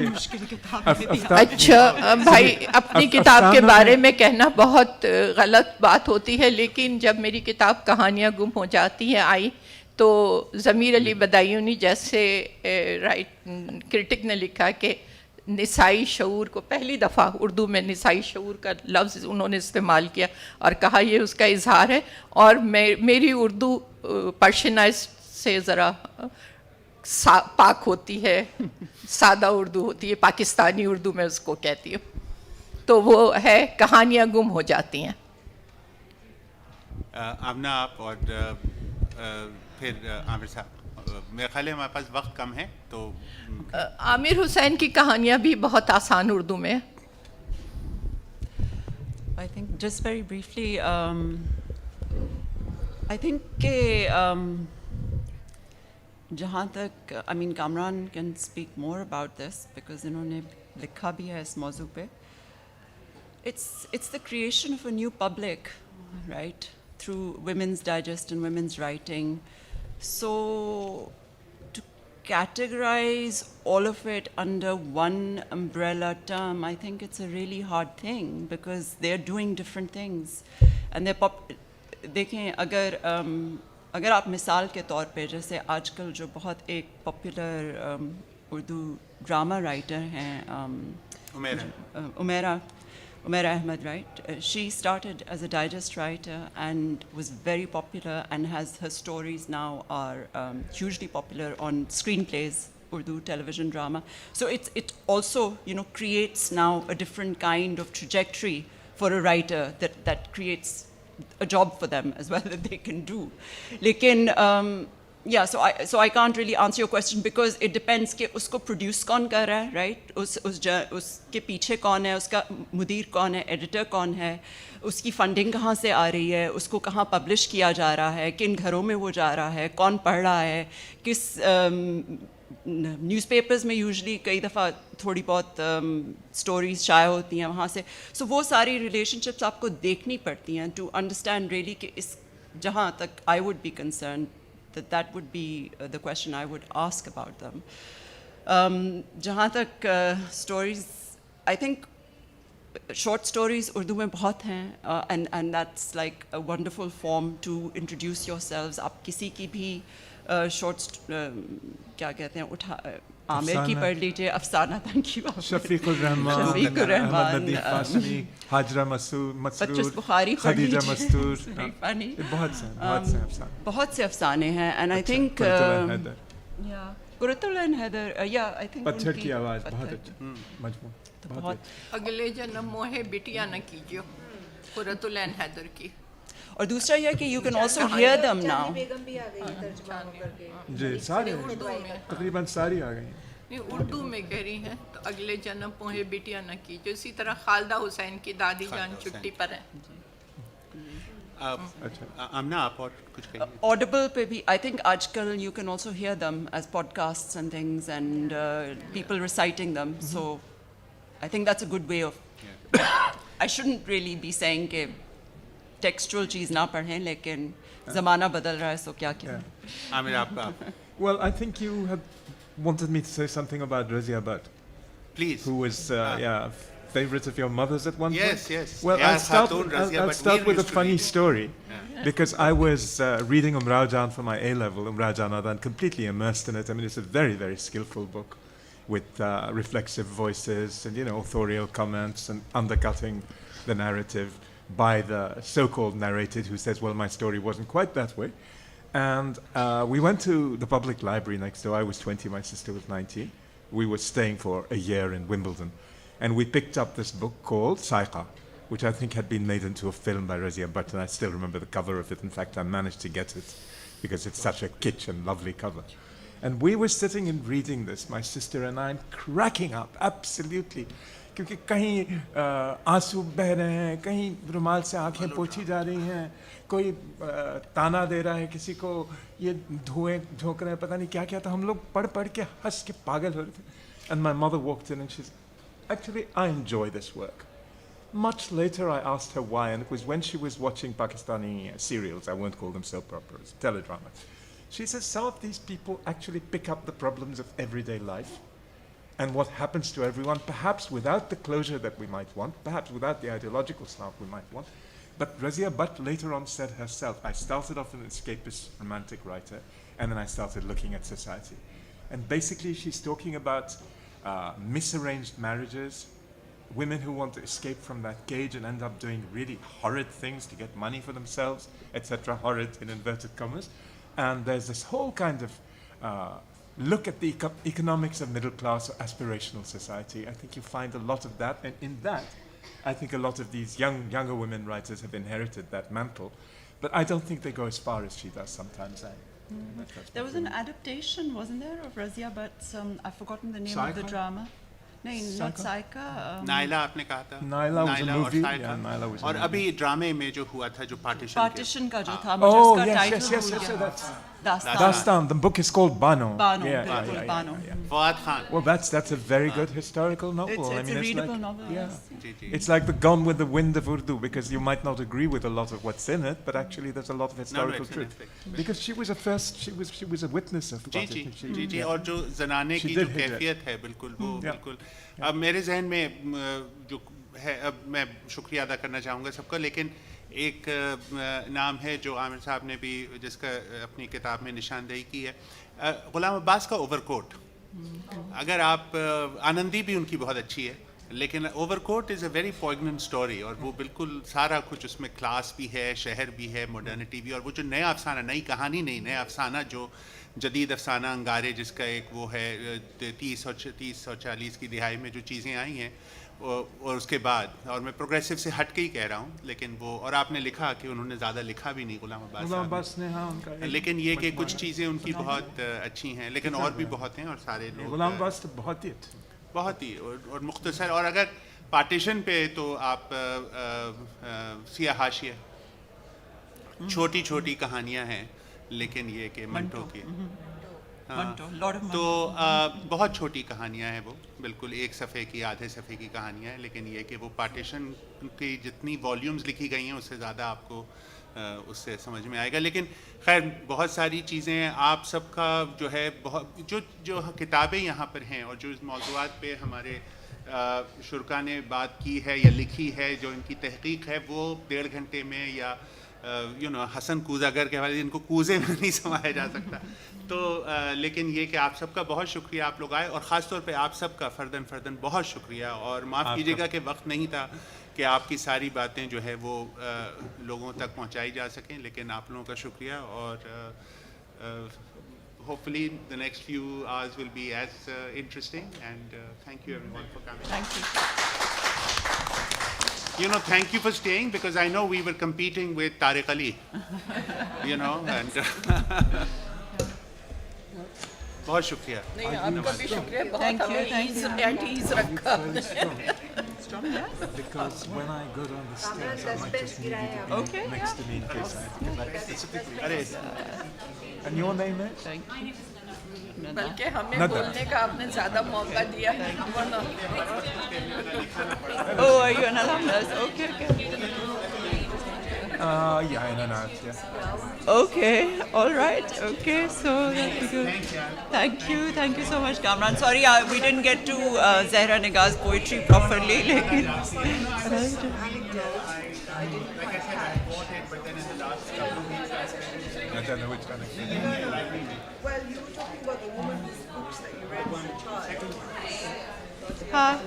اچھا بھائی, اپنی کتاب کے بارے میں کہنا بہت غلط بات ہوتی ہے, لیکن جب میری کتاب کہانیاں گم ہو جاتی ہیں آئی تو ضمیر علی بدایونی جیسے کرٹک نے لکھا کہ نسائی شعور کو پہلی دفعہ اردو میں نسائی شعور کا لفظ انہوں نے استعمال کیا اور کہا یہ اس کا اظہار ہے. اور میری اردو پرشنائز سے ذرا پاک ہوتی ہے, سادہ اردو ہوتی ہے, پاکستانی اردو میں اس کو کہتی ہوں. तो वो है कहानियाँ गुम हो जाती हैं. आमना आप और फिर आमिर साहब, मेरे ख्याल है हमारे पास वक्त कम है तो आमिर हुसैन की कहानियाँ भी बहुत आसान उर्दू में. I think just very briefly, I think कि जहाँ तक I mean Kamran can speak more about this because इन्होंने लिखा भी है इस मौजू पे. It's the creation of a new public, right? Through Women's Digest and women's writing. So to categorize all of it under one umbrella term, I think it's a really hard thing because they're doing different things. And they're देखें अगर आप मिसाल के तौर पे जैसे आजकल जो बहुत एक पॉपुलर उर्दू ड्रामा राइटर हैं Umaira Ahmed, right? She started as a digest writer and was very popular and has her stories now are hugely popular on screenplays, Urdu television drama. So it also, creates now a different kind of trajectory for a writer that creates a job for them as well that they can do. Lekin, yeah, so I can't really answer your question because it depends कि उसको produce कौन कर रहा है, right? उसके पीछे कौन है, उसका मुदीर कौन है, editor कौन है, उसकी funding कहाँ से आ रही है, उसको कहाँ publish किया जा रहा है, किन घरों में वो जा रहा है, कौन पढ़ रहा है, किस newspapers में usually कई दफ़ा थोड़ी बहुत stories शाया होती हैं वहाँ से. So वो सारी relationships आपको देखनी पड़ती हैं to understand really कि इस जहाँ तक I would be concerned that would be the question I would ask about them. जहाँ तक stories, I think short stories Urdu में बहुत हैं and that's like a wonderful form to introduce yourselves. आप किसी की भी short क्या कहते हैं आमिर की पढ़ लीजिए अफसाना. Thank you. शफीकुर रहमान, नदीर फाशनी, हाजरा मसरूर, बुखारी खदीजा मस्तूर, बहुत से अफसाने हैं. And I think Qurratulain Hyder, या आई थिंक पत्थर की आवाज़ बहुत अच्छा मजमू. बहुत अगले जन्म मोहे बिटिया न कीजियो, कुरतुल एंड हैदर की. और दूसरा यह कि you can also hear them now. जी सारे तकरीबन सारी आ गई. नहीं उर्दू में कह रही हैं तो अगले जन्म मोहे बिटिया न कीजियो. इसी तरह खालदा हुसैन की दादी जान छुट्टी पर हैं. अच्छा आमना आप और कुछ कहिए. Audible पे भी I think आजकल you can also hear them as podcasts and things and people reciting them. So I think that's a good way of. I shouldn't really be saying कि textual चीज़ ना पढ़ें लेकिन ज़माना बदल रहा है so क्या क्या. आमिर आप. Well, I think you had wanted me to say something about Razia Bhatt. Please. Who was favorite of your mother's at one point? Yes. Well, I'll start with a funny story because I was reading Jahan for my A-level, Jahan, and completely immersed in it. I mean, it's a very, very skillful book with reflexive voices and, authorial comments and undercutting the narrative by the so-called narrator who says, well, my story wasn't quite that way. And we went to the public library next door. I was 20, my sister was 19. We were staying for a year in Wimbledon. And we picked up this book called SHA'IRAT, which I think had been made into a film by Razia Bhatt, and I still remember the cover of it. In fact, I managed to get it because it's such a kitsch and lovely cover. And we were sitting and reading this, my sister and I, cracking up, absolutely. क्योंकि कहीं आंसू बह रहे हैं, कहीं रुमाल से आंखें पोंछी जा रही हैं, कोई ताना दे रहा है किसी को, ये धुएं झोंक रहे हैं, पता नहीं क्या क्या. तो हम लोग पढ़ के हंस के पागल हो रहे थे. And my mother walked in and she's, actually, I enjoy this work. Much later I asked her why, and it was when she was watching Pakistani serials. I won't call them soap operas, teledramas. She says some of these people actually pick up the problems of everyday life and what happens to everyone, perhaps without the closure that we might want, perhaps without the ideological slant we might want. But Razia Bhatt later on said herself, I started off an escapist romantic writer, and then I started looking at society. And basically she's talking about misarranged marriages, women who want to escape from that cage and end up doing really horrid things to get money for themselves, etc., horrid in inverted commas. And there's this whole kind of look at the economics of middle class or aspirational society. I think you find a lot of that, and in that I think a lot of these younger women writers have inherited that mantle, but I don't think they go as far as she does sometimes. There was an adaptation, wasn't there, of Razia, but I've forgotten the name of the drama. No, not Saika. Naila आपने कहा था. Naila was a movie. और Yeah, Naila was a और movie. अभी ड्रामे में जो हुआ था जो Partition का जो था, Oh, मुझे उसका yes, title yes, yes, भूल yes, गया. that's Dastan. Dastan. The book is called Bano. Bano, Yeah, बिल्कुल, yeah, yeah, Bano. yeah. Fawad Khan. Well, that's a very good historical novel. It's a readable like, novel. Yeah. Yes. Ji ji. It's like the Gone with the Wind of Urdu, because you might not agree with a lot of what's in it, but actually there's a lot of historical it's truth. an Because she was a witness of ji what ji it, जी जी और जो जनाने She की did जो hit it. कैफियत है बिल्कुल वो Yeah. बिल्कुल अब मेरे जहन में जो है अब मैं शुक्रिया अदा करना चाहूँगा सबका लेकिन एक नाम है जो आमिर साहब ने भी जिसका अपनी किताब में निशानदेही की है गुलाम अब्बास का ओवरकोट अगर आप आनंदी भी उनकी बहुत अच्छी है लेकिन overcoat is a very poignant story और वो बिल्कुल सारा कुछ उसमें क्लास भी है शहर भी है मॉडर्निटी भी और वो जो नया अफसाना नई कहानी नहीं नया अफसाना जो जदीद अफसाना अंगारे जिसका एक वो है 30 और 40 की दिहाई में जो चीज़ें आई हैं और उसके बाद और मैं प्रोग्रेसिव से हट के ही कह रहा हूँ लेकिन वो और आपने लिखा कि उन्होंने ज़्यादा लिखा भी नहीं गुलाम अब्बास ने हाँ उनका लेकिन ये कि कुछ चीज़ें उनकी बहुत अच्छी हैं लेकिन और भी बहुत हैं और सारे लोग गुलाम अब्बास तो बहुत ही और मुख्तसर और अगर पार्टीशन पे तो आप सियाह हाशिया छोटी छोटी कहानियाँ हैं लेकिन ये कि मंटो की तो बहुत छोटी कहानियाँ हैं वो बिल्कुल एक सफ़े की आधे सफ़े की कहानियाँ हैं लेकिन ये कि वो पार्टीशन की जितनी वॉल्यूम्स लिखी गई हैं उससे ज़्यादा आपको उससे समझ में आएगा लेकिन खैर बहुत सारी चीज़ें आप सबका जो है बहुत जो किताबें यहाँ पर हैं और जो इस मौज़ूआत पे हमारे शुरका ने बात की है या लिखी है जो इनकी तहकीक है वो 1.5 घंटे में या हसन कूजागर के हवाले जिनको कूज़े में नहीं समाया जा सकता तो लेकिन ये कि आप सबका बहुत शुक्रिया आप लोग आए और ख़ास तौर पे आप सबका फ़र्दन बहुत शुक्रिया और माफ़ कीजिएगा कि वक्त नहीं था कि आपकी सारी बातें जो है वो लोगों तक पहुंचाई जा सकें लेकिन आप लोगों का शुक्रिया और hopefully the next few hours will be as interesting and thank you everyone for coming. Thank you. Thank you for staying because I know we were competing with Tariq Ali, and बहुत शुक्रिया नहीं आपका भी शुक्रिया बहुत हमें at ease रखा because when I go down the stairs I might just need you to be next to me in case I have to get and your name is? बल्कि हमें बोलने का आपने ज़्यादा मौका दिया Oh, are you an alumnus? Okay. Yeah, in and out, yeah. Okay, all right. Okay, so that'd be good. Thank you so much, Kamran. Sorry, we didn't get to Zahra Nigah's poetry properly. Like I said, I bought it, but then in the last couple of weeks I don't know which kind of Well, you were talking about the woman whose books that you read as a child. I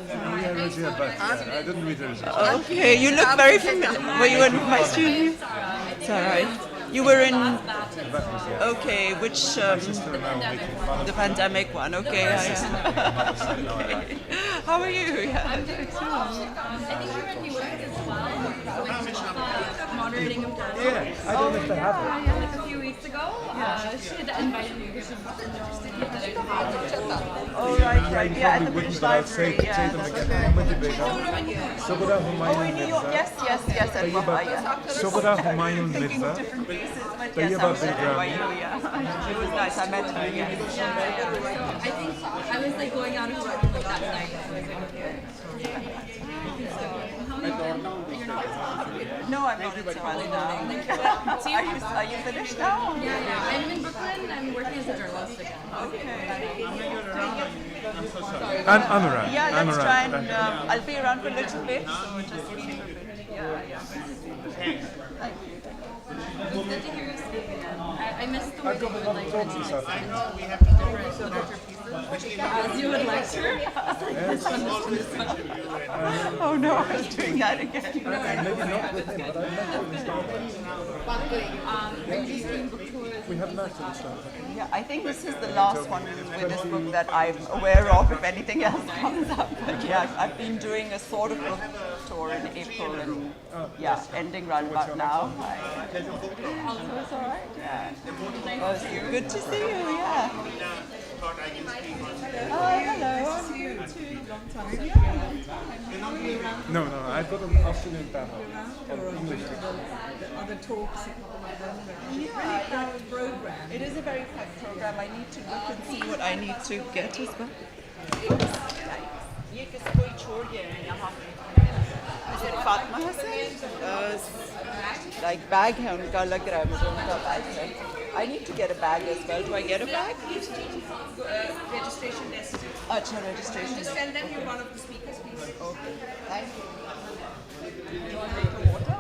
didn't read her. Okay, you look very familiar. Were you in my studio? It's all right. You were in. Okay, which the pandemic one? Okay. Okay. How are you? Moderating of dance. Yeah, I don't know if they have it. Like a few weeks ago, she had invited me because she was interested. Oh, right. Yeah, at the British But I'll say Library. them again. Sobra Humayun Mirza. Yes, at Waha, yeah. Sobra Humayun Mirza. Tayyiba Bilgrami. It was nice. I met her. Yes. I think I was like going out of work that night. I was like, okay. No, I'm not in Somali now. Are you finished now? Yeah. I'm in Brooklyn. I'm working as a journalist again. And I'm around. Yeah, let's try and I'll be around for a little bit. So just be a little bit. Yeah. Thank you. Good to hear you speak again. I missed the way that you would like mention different literature pieces. As you would like to. Oh no, I'm doing that again. We have met at the start. Yeah, I think this is the last one with this book that I'm aware of, if anything else comes up. But yeah, I've been doing a sort of book tour in April and yeah, ending right about now. So it's all right, yeah. Well, good to see you, yeah. Oh, hello. No, I've got an afternoon panel on English. Other talks. Yeah, program. It is a very packed program. I need to look and see what I need to get as well. ये किसी कोई छोड़ गया है यहाँ पे। Is it Fatema Hassan? Like bag है उनका लग रहा है मुझे उनका bag है. I need to get a bag as well. Do I get a bag? Registration desk. अच्छा, registration. Just tell them you're one of the speakers, please. Okay. Thank you. You want to take a water?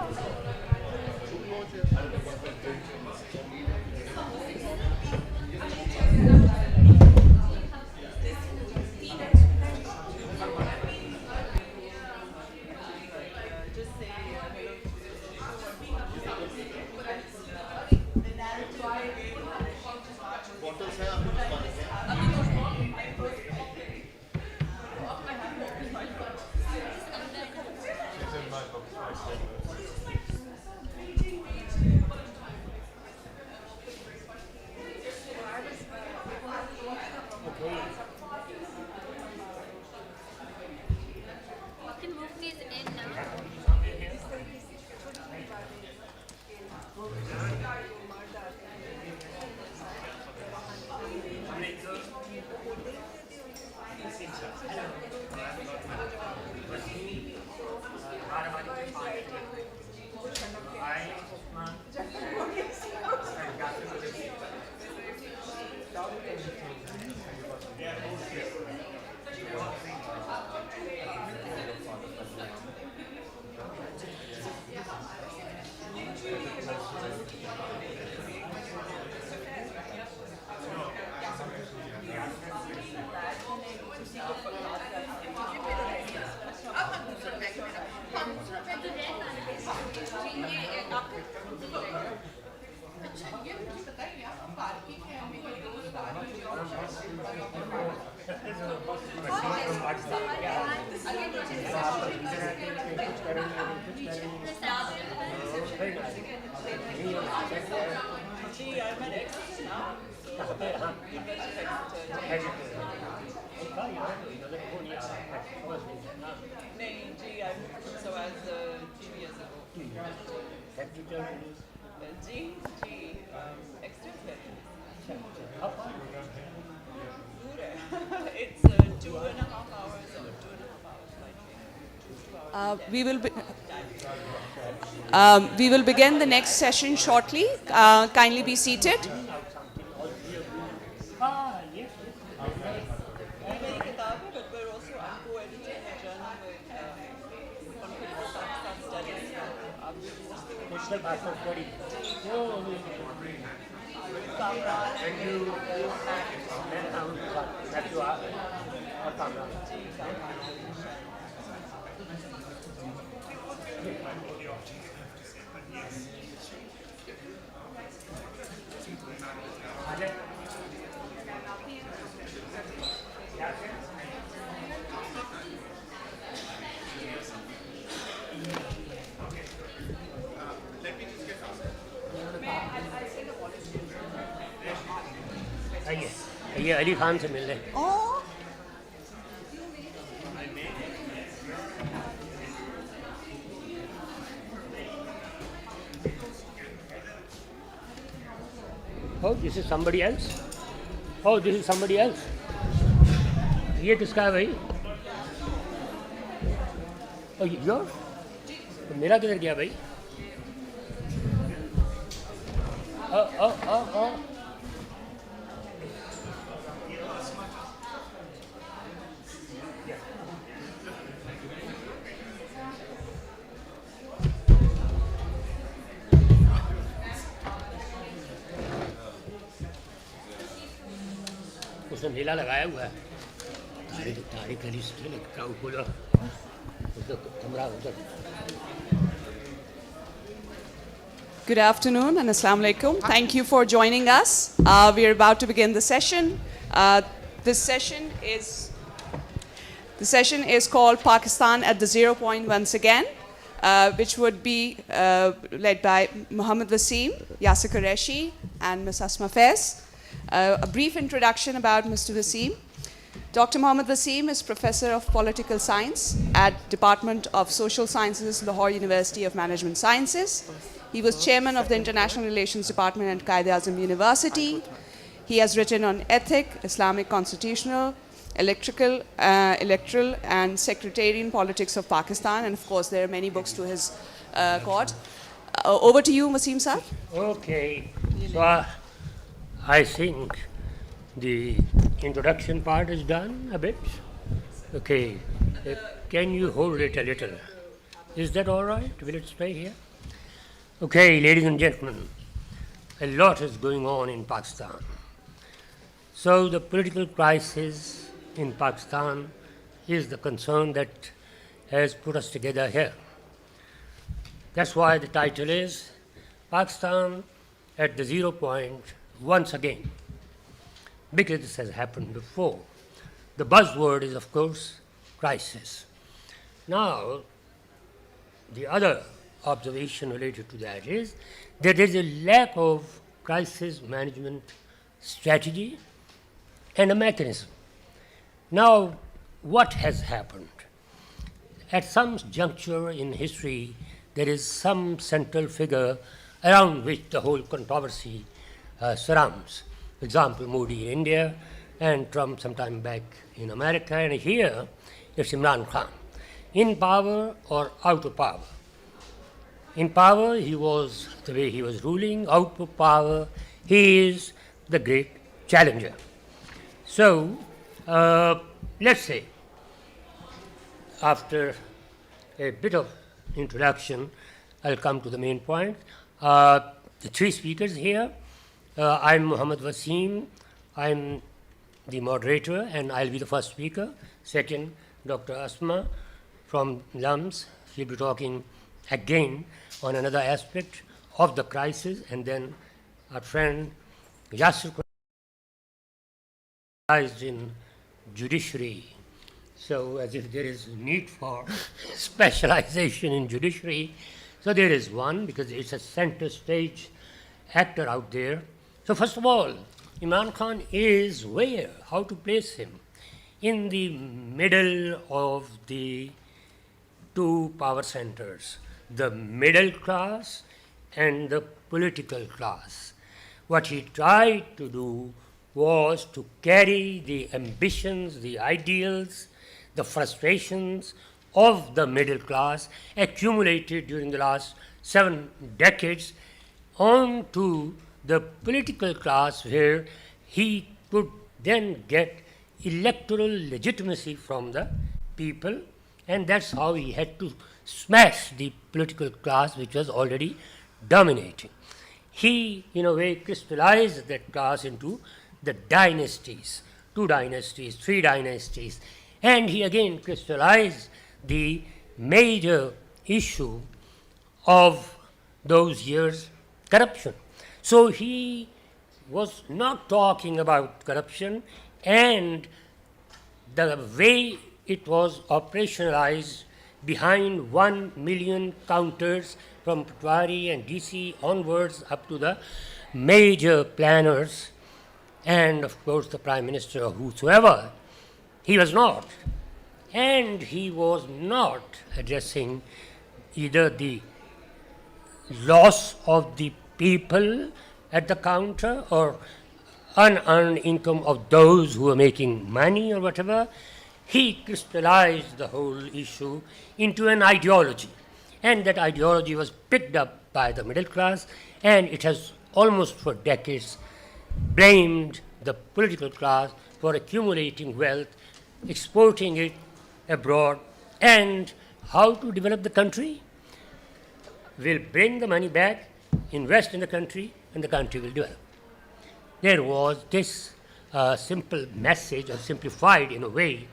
It's 2.5 hours or 2.5 hours. We will begin the next session shortly. Kindly be seated. But we're also co-editing a journal with Pakistan Studies. National Passport Study. ये अली खान से मिल रहे हैं। Oh, this is somebody else. Oh, this is somebody else. ये किसका है भाई? Oh, yours? तो मेरा किधर गया भाई? Oh. उसने मेला लगाया हुआ है तारीख का लिस्ट है क्राउड बोलो उधर कमरा उधर Good afternoon and Assalamu alaikum. Thank you for joining us. We are about to begin the session. This session is called Pakistan at the 0 point once again, which would be led by Mohammad Waseem, Yasser Kureshi, and Ms. Asma Faiz. A brief introduction about Mr. Waseem. Dr. Mohammad Waseem is Professor of Political Science at Department of Social Sciences, Lahore University of Management Sciences. He was chairman of the International Relations Department at Quaid-e-Azam University. He has written on ethic, Islamic constitutional, electoral and sectarian politics of Pakistan. And of course, there are many books to his cause. Over to you, Waseem sir. Okay. So I think the introduction part is done a bit. Okay. Can you hold it a little? Is that all right? Will it stay here? Okay, ladies and gentlemen, a lot is going on in Pakistan. So the political crisis in Pakistan is the concern that has put us together here. That's why the title is Pakistan at the 0 point once again, because this has happened before. The buzzword is, of course, crisis. Now, the other observation related to that is that there is a lack of crisis management strategy and a mechanism. Now, what has happened? At some juncture in history, there is some central figure around which the whole controversy surrounds. For example, Modi in India and Trump sometime back in America, and here it's Imran Khan. In power or out of power? In power, he was the way he was ruling. Out of power, he is the great challenger. So, let's say, after a bit of introduction, I'll come to the main point. The three speakers here, I'm Mohammad Waseem, I'm the moderator, and I'll be the first speaker. Second, Dr. Asma from LYON'S, she'll be talking again on another aspect of the crisis, and then our friend Yasser in judiciary. So as if there is need for specialization in judiciary. So there is one, because it's a center stage actor out there. So first of all, Imran Khan is where? How to place him? In the middle of the two power centers, the middle class and the political class. What he tried to do was to carry the ambitions, the ideals, the frustrations of the middle class accumulated during the last 7 decades onto the political class, where he could then get electoral legitimacy from the people, and that's how he had to smash the political class which was already dominating. He, in a way, crystallized that class into the dynasties, 2 dynasties, 3 dynasties, and he again crystallized the major issue of those years, corruption. So he was not talking about corruption and the way it was operationalized behind 1 million counters from Patwari and DC onwards up to the major planners and of course the Prime Minister or whosoever. He was not. And he was not addressing either the loss of the people at the counter or unearned income of those who were making money or whatever. He crystallized the whole issue into an ideology. And that ideology was picked up by the middle class, and it has almost for decades blamed the political class for accumulating wealth, exporting it abroad, and how to develop the country? We'll bring the money back, invest in the country, and the country will develop. There was this simple message or simplified in a way.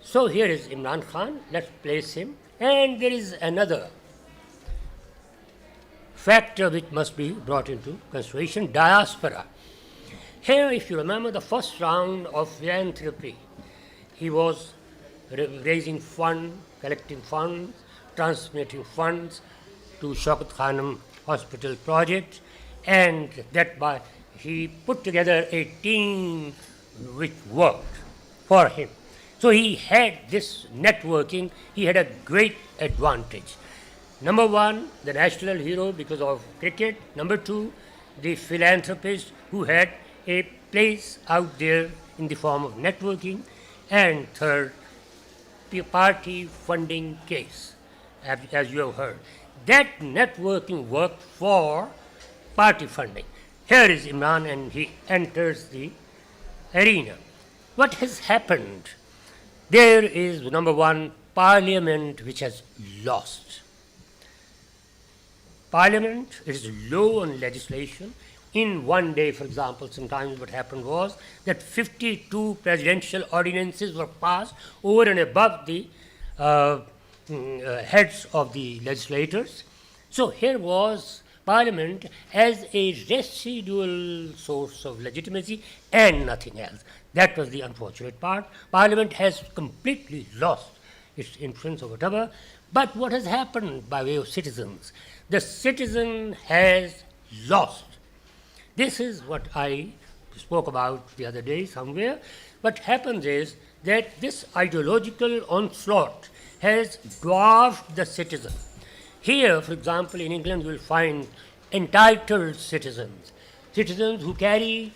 So here is Imran Khan, let's place him. And there is another factor which must be brought into consideration, diaspora. Here, if you remember the first round of philanthropy, he was raising funds, collecting funds, transmitting funds to Shaukat Khanum Hospital project, and that by he put together a team which worked for him. So he had this networking, he had a great advantage. Number one, the national hero because of cricket. Number two, the philanthropist who had a place out there in the form of networking. And third, the party funding case, as you have heard. That networking worked for party funding. Here is Imran and he enters the arena. What has happened? There is, number one, Parliament which has lost. Parliament is low on legislation. In one day, for example, sometimes what happened was that 52 presidential ordinances were passed over and above the heads of the legislators. So here was Parliament as a residual source of legitimacy and nothing else. That was the unfortunate part. Parliament has completely lost its influence or whatever. But what has happened by way of citizens? The citizen has lost. This is what I spoke about the other day somewhere. What happens is that this ideological onslaught has dwarfed the citizen. Here, for example, in England, you will find entitled citizens, citizens who carry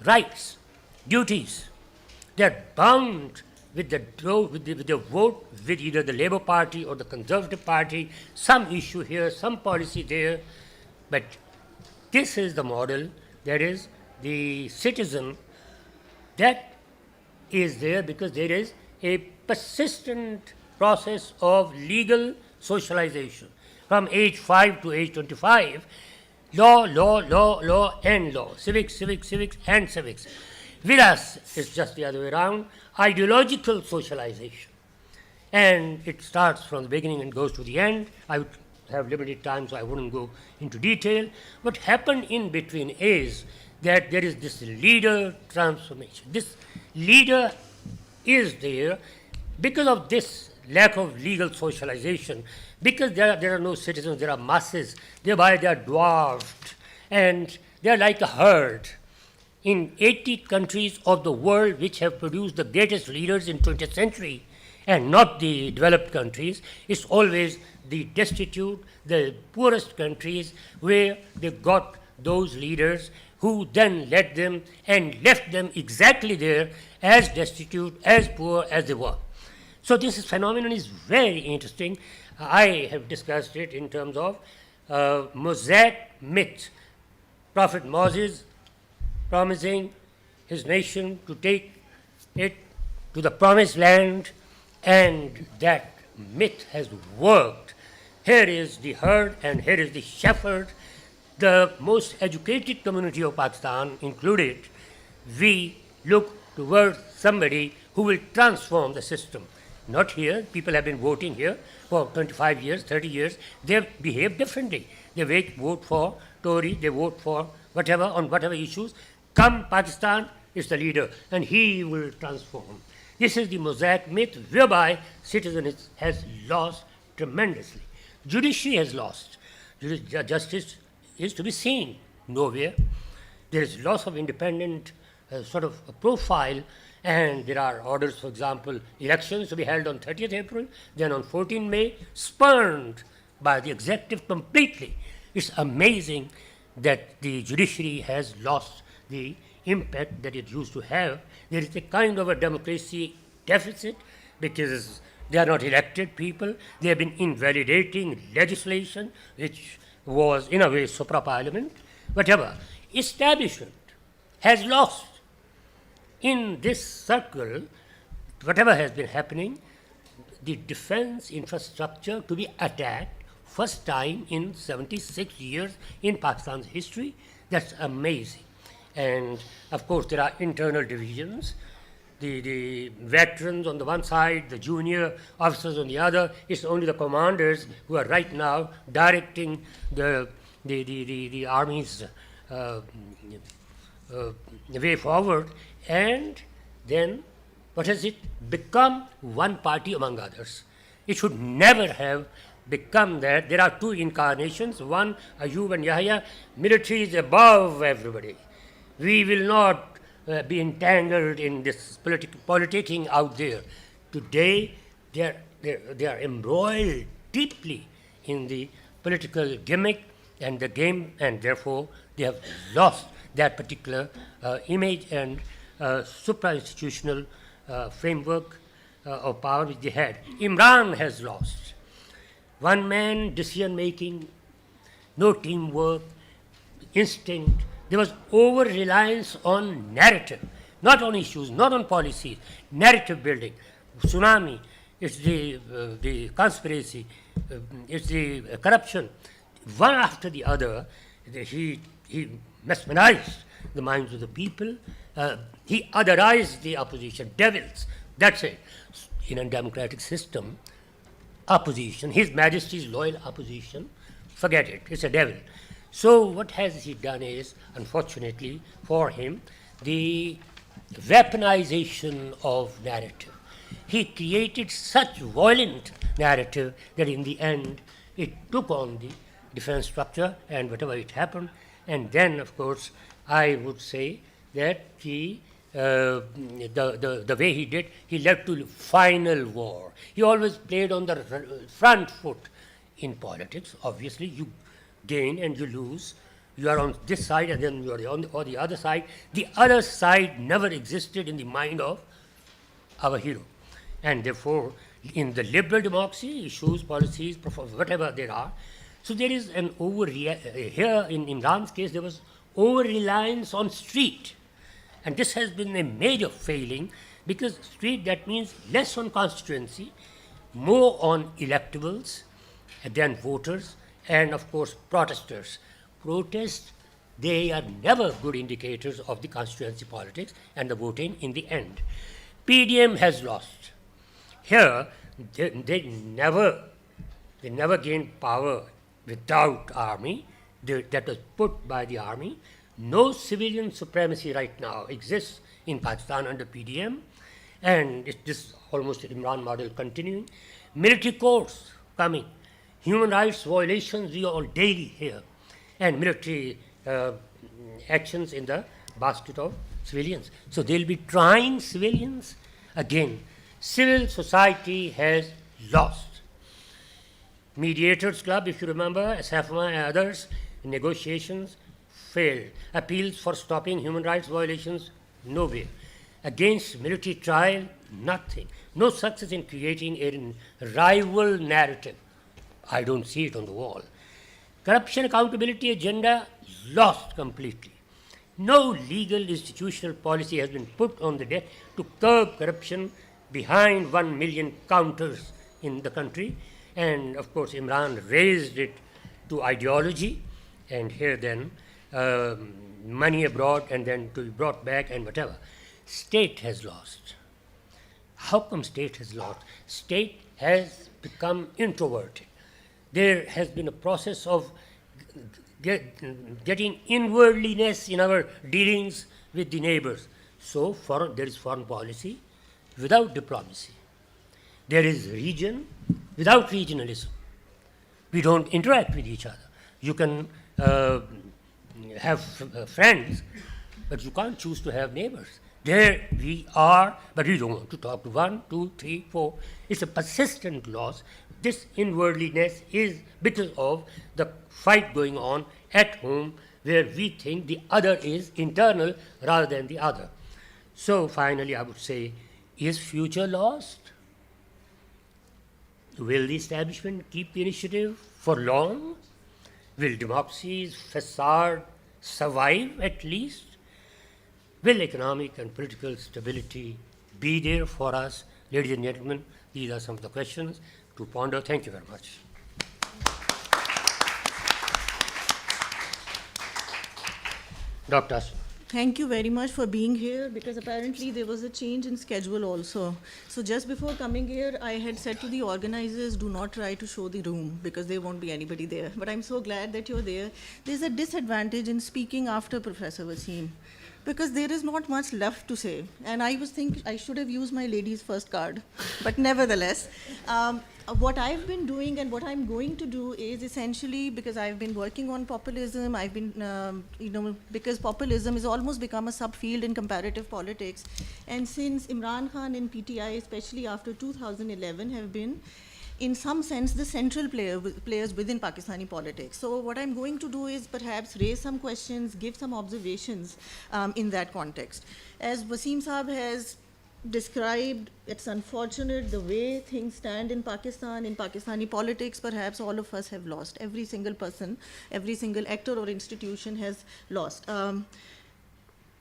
rights, duties. They are bound with the vote with either the Labour Party or the Conservative Party, some issue here, some policy there. But this is the model, that is the citizen that is there because there is a persistent process of legal socialization. From age 5 to age 25, law, and law, civics, and civics. With us, it's just the other way around, ideological socialization. And it starts from the beginning and goes to the end. I would have limited time, so I wouldn't go into detail. What happened in between is that there is this leader transformation. This leader is there because of this lack of legal socialization, because there are no citizens, there are masses, thereby they are dwarfed, and they are like a herd. In 80 countries of the world which have produced the greatest leaders in 20th century, and not the developed countries, it's always the destitute, the poorest countries where they got those leaders who then led them and left them exactly there as destitute, as poor as they were. So this phenomenon is very interesting. I have discussed it in terms of mosaic myth. Prophet Moses promising his nation to take it to the promised land, and that myth has worked. Here is the herd and here is the shepherd. The most educated community of Pakistan included, we look towards somebody who will transform the system. Not here. People have been voting here for 25 years, 30 years. They behave differently. They vote for Tory, they vote for whatever, on whatever issues. Come Pakistan is the leader, and he will transform. This is the mosaic myth whereby citizen has lost tremendously. Judiciary has lost. Justice is to be seen nowhere. There is loss of independent sort of a profile, and there are orders, for example, elections to be held on 30th April, then on 14 May, spurned by the executive completely. It's amazing that the judiciary has lost the impact that it used to have. There is a kind of a democracy deficit because they are not elected people. They have been invalidating legislation, which was in a way supra-parliament. Whatever. Establishment has lost. In this circle, whatever has been happening, the defense infrastructure to be attacked first time in 76 years in Pakistan's history, that's amazing. And of course, there are internal divisions. The veterans on the one side, the junior officers on the other. It's only the commanders who are right now directing the army's way forward. And then, what has it become? One party among others. It should never have become that. There are two incarnations. One, Ayub and Yahya. Military is above everybody. We will not be entangled in this politicking out there. Today, they are embroiled deeply in the political gimmick and the game, and therefore they have lost that particular image and supra-institutional framework of power which they had. Imran has lost. One man decision-making, no teamwork, instinct. There was over-reliance on narrative, not on issues, not on policies, narrative building. Tsunami, it's the conspiracy, it's the corruption. One after the other, he mesmerized the minds of the people. He otherized the opposition, devils. That's it. In a democratic system, opposition, His Majesty's loyal opposition, forget it, it's a devil. So what has he done is, unfortunately for him, the weaponization of narrative. He created such violent narrative that in the end it took on the defense structure and whatever it happened. And then, of course, I would say that the way he did, he led to final war. He always played on the front foot in politics. Obviously, you gain and you lose. You are on this side and then you are on the other side. The other side never existed in the mind of our hero. And therefore, in the liberal democracy, issues, policies, whatever there are, so there is an here in Imran's case, there was over-reliance on street. And this has been a major failing because street, that means less on constituency, more on electables, and then voters, and of course protesters. Protests, they are never good indicators of the constituency politics and the voting in the end. PDM has lost. Here, they never gained power without army. That was put by the army. No civilian supremacy right now exists in Pakistan under PDM, and this almost Imran model continuing. Military courts coming. Human rights violations we all daily hear, and military actions in the basket of civilians. So they'll be trying civilians again. Civil society has lost. Mediators Club, if you remember, SFMA and others, negotiations failed. Appeals for stopping human rights violations, nowhere. Against military trial, nothing. No success in creating a rival narrative. I don't see it on the wall. Corruption accountability agenda lost completely. No legal institutional policy has been put on the deck to curb corruption behind 1 million counters in the country. And of course, Imran raised it to ideology, and here then money abroad and then to be brought back and whatever. State has lost. How come state has lost? State has become introverted. There has been a process of getting inwardliness in our dealings with the neighbors. So there is foreign policy without diplomacy. There is region without regionalism. We don't interact with each other. You can have friends, but you can't choose to have neighbors. There we are, but we don't want to talk to 1, 2, 3, 4. It's a persistent loss. This inwardliness is because of the fight going on at home, where we think the other is internal rather than the other. So finally, I would say, is future lost? Will the establishment keep the initiative for long? Will democracy's facade survive at least? Will economic and political stability be there for us? Ladies and gentlemen, these are some of the questions to ponder. Thank you very much. Dr. Asma. Thank you very much for being here, because apparently there was a change in schedule also. So just before coming here, I had said to the organizers, do not try to show the room because there won't be anybody there. But I'm so glad that you're there. There's a disadvantage in speaking after Professor Waseem, because there is not much left to say. And I was thinking I should have used my ladies first card. But nevertheless, what I've been doing and what I'm going to do is essentially, because I've been working on populism, I've been, because populism has almost become a subfield in comparative politics. And since Imran Khan and PTI, especially after 2011, have been, in some sense, the central players within Pakistani politics. So what I'm going to do is perhaps raise some questions, give some observations in that context. As Waseem Saab has described, it's unfortunate the way things stand in Pakistan, in Pakistani politics. Perhaps all of us have lost. Every single person, every single actor or institution has lost.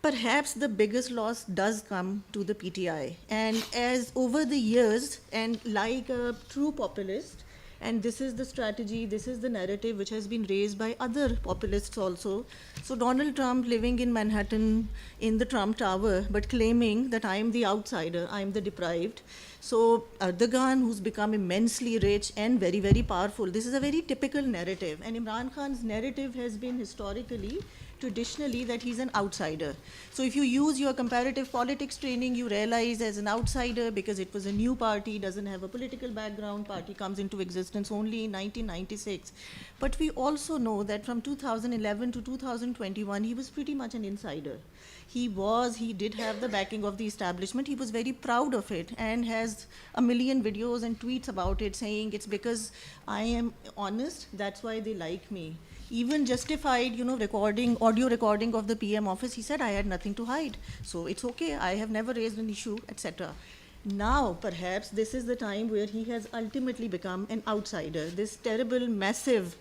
Perhaps the biggest loss does come to the PTI. And as over the years, and like a true populist, and this is the strategy, this is the narrative which has been raised by other populists also. So Donald Trump living in Manhattan in the Trump Tower, but claiming that I am the outsider, I am the deprived. So Erdogan, who's become immensely rich and very, very powerful. This is a very typical narrative. And Imran Khan's narrative has been historically, traditionally, that he's an outsider. So if you use your comparative politics training, you realize as an outsider, because it was a new party, doesn't have a political background, party comes into existence only in 1996. But we also know that from 2011 to 2021, he was pretty much an insider. He did have the backing of the establishment. He was very proud of it and has a million videos and tweets about it saying it's because I am honest, that's why they like me. Even justified, audio recording of the PM office, he said, I had nothing to hide. So it's okay, I have never raised an issue, etc. Now, perhaps, this is the time where he has ultimately become an outsider, this terrible, massive,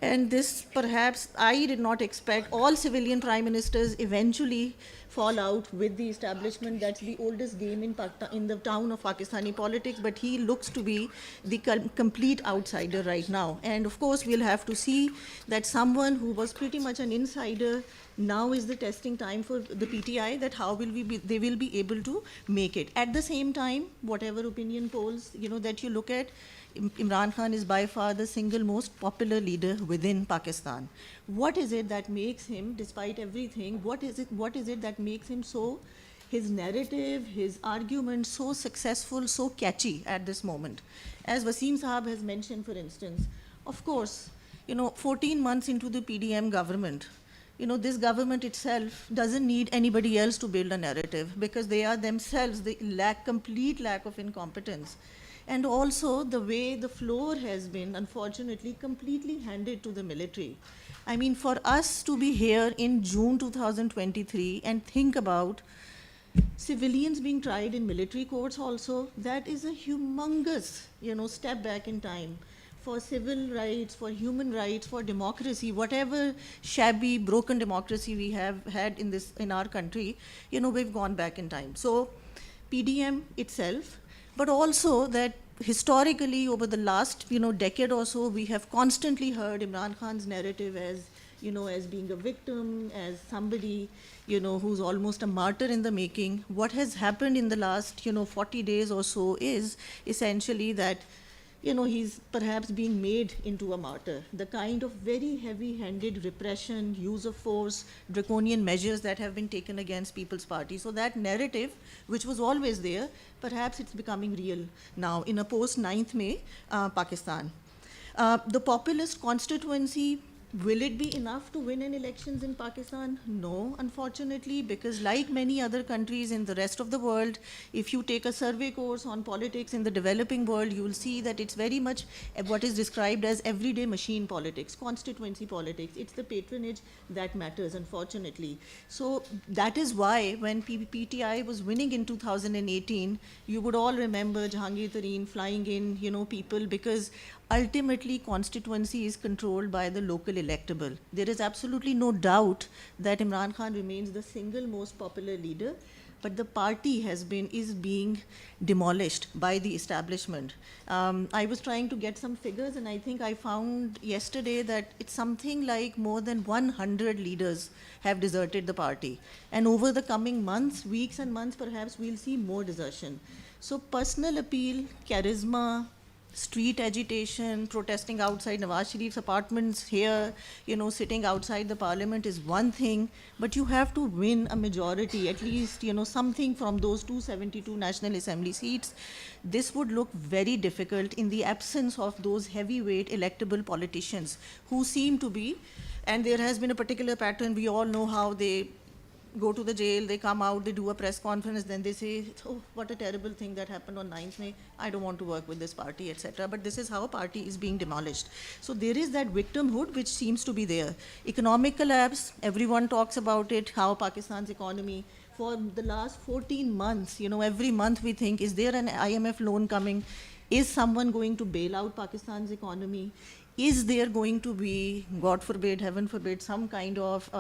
and this perhaps I did not expect. All civilian prime ministers eventually fall out with the establishment. That's the oldest game in the town of Pakistani politics, but he looks to be the complete outsider right now. And of course, we'll have to see that someone who was pretty much an insider, now is the testing time for the PTI, that how will they will be able to make it. At the same time, whatever opinion polls that you look at, Imran Khan is by far the single most popular leader within Pakistan. What is it that makes him, despite everything, what is it that makes him so, his narrative, his argument so successful, so catchy at this moment? As Waseem Saab has mentioned, for instance, of course, 14 months into the PDM government, this government itself doesn't need anybody else to build a narrative, because they are themselves, they complete lack of incompetence. And also the way the floor has been, unfortunately, completely handed to the military. I mean, for us to be here in June 2023 and think about civilians being tried in military courts also, that is a humongous, step back in time for civil rights, for human rights, for democracy, whatever shabby, broken democracy we have had in our country, we've gone back in time. So PDM itself, but also that historically over the last decade or so, we have constantly heard Imran Khan's narrative as as being a victim, as somebody who's almost a martyr in the making. What has happened in the last 40 days or so is essentially that he's perhaps being made into a martyr. The kind of very heavy-handed repression, use of force, draconian measures that have been taken against People's Party. So that narrative, which was always there, perhaps it's becoming real now in a post-9th May Pakistan. The populist constituency, will it be enough to win an elections in Pakistan? No, unfortunately, because like many other countries in the rest of the world, if you take a survey course on politics in the developing world, you will see that it's very much what is described as everyday machine politics, constituency politics. It's the patronage that matters, unfortunately. So that is why when PTI was winning in 2018, you would all remember Jahangir Tareen flying in, people, because ultimately constituency is controlled by the local electable. There is absolutely no doubt that Imran Khan remains the single most popular leader. but the party is being demolished by the establishment. I was trying to get some figures, and I think I found yesterday that it's something like more than 100 leaders have deserted the party. And over the coming months, weeks and months, perhaps we'll see more desertion. So personal appeal, charisma, street agitation, protesting outside Nawaz Sharif's apartments here, sitting outside the parliament is one thing, but you have to win a majority, at least, something from those 272 National Assembly seats. This would look very difficult in the absence of those heavyweight electable politicians who seem to be, and there has been a particular pattern. We all know how they go to the jail, they come out, they do a press conference, then they say, oh, what a terrible thing that happened on 9th May, I don't want to work with this party, etc. But this is how a party is being demolished. So there is that victimhood which seems to be there. Economic collapse, everyone talks about it, how Pakistan's economy, for the last 14 months, every month we think, is there an IMF loan coming? Is someone going to bail out Pakistan's economy? Is there going to be, God forbid, heaven forbid, some kind of Sri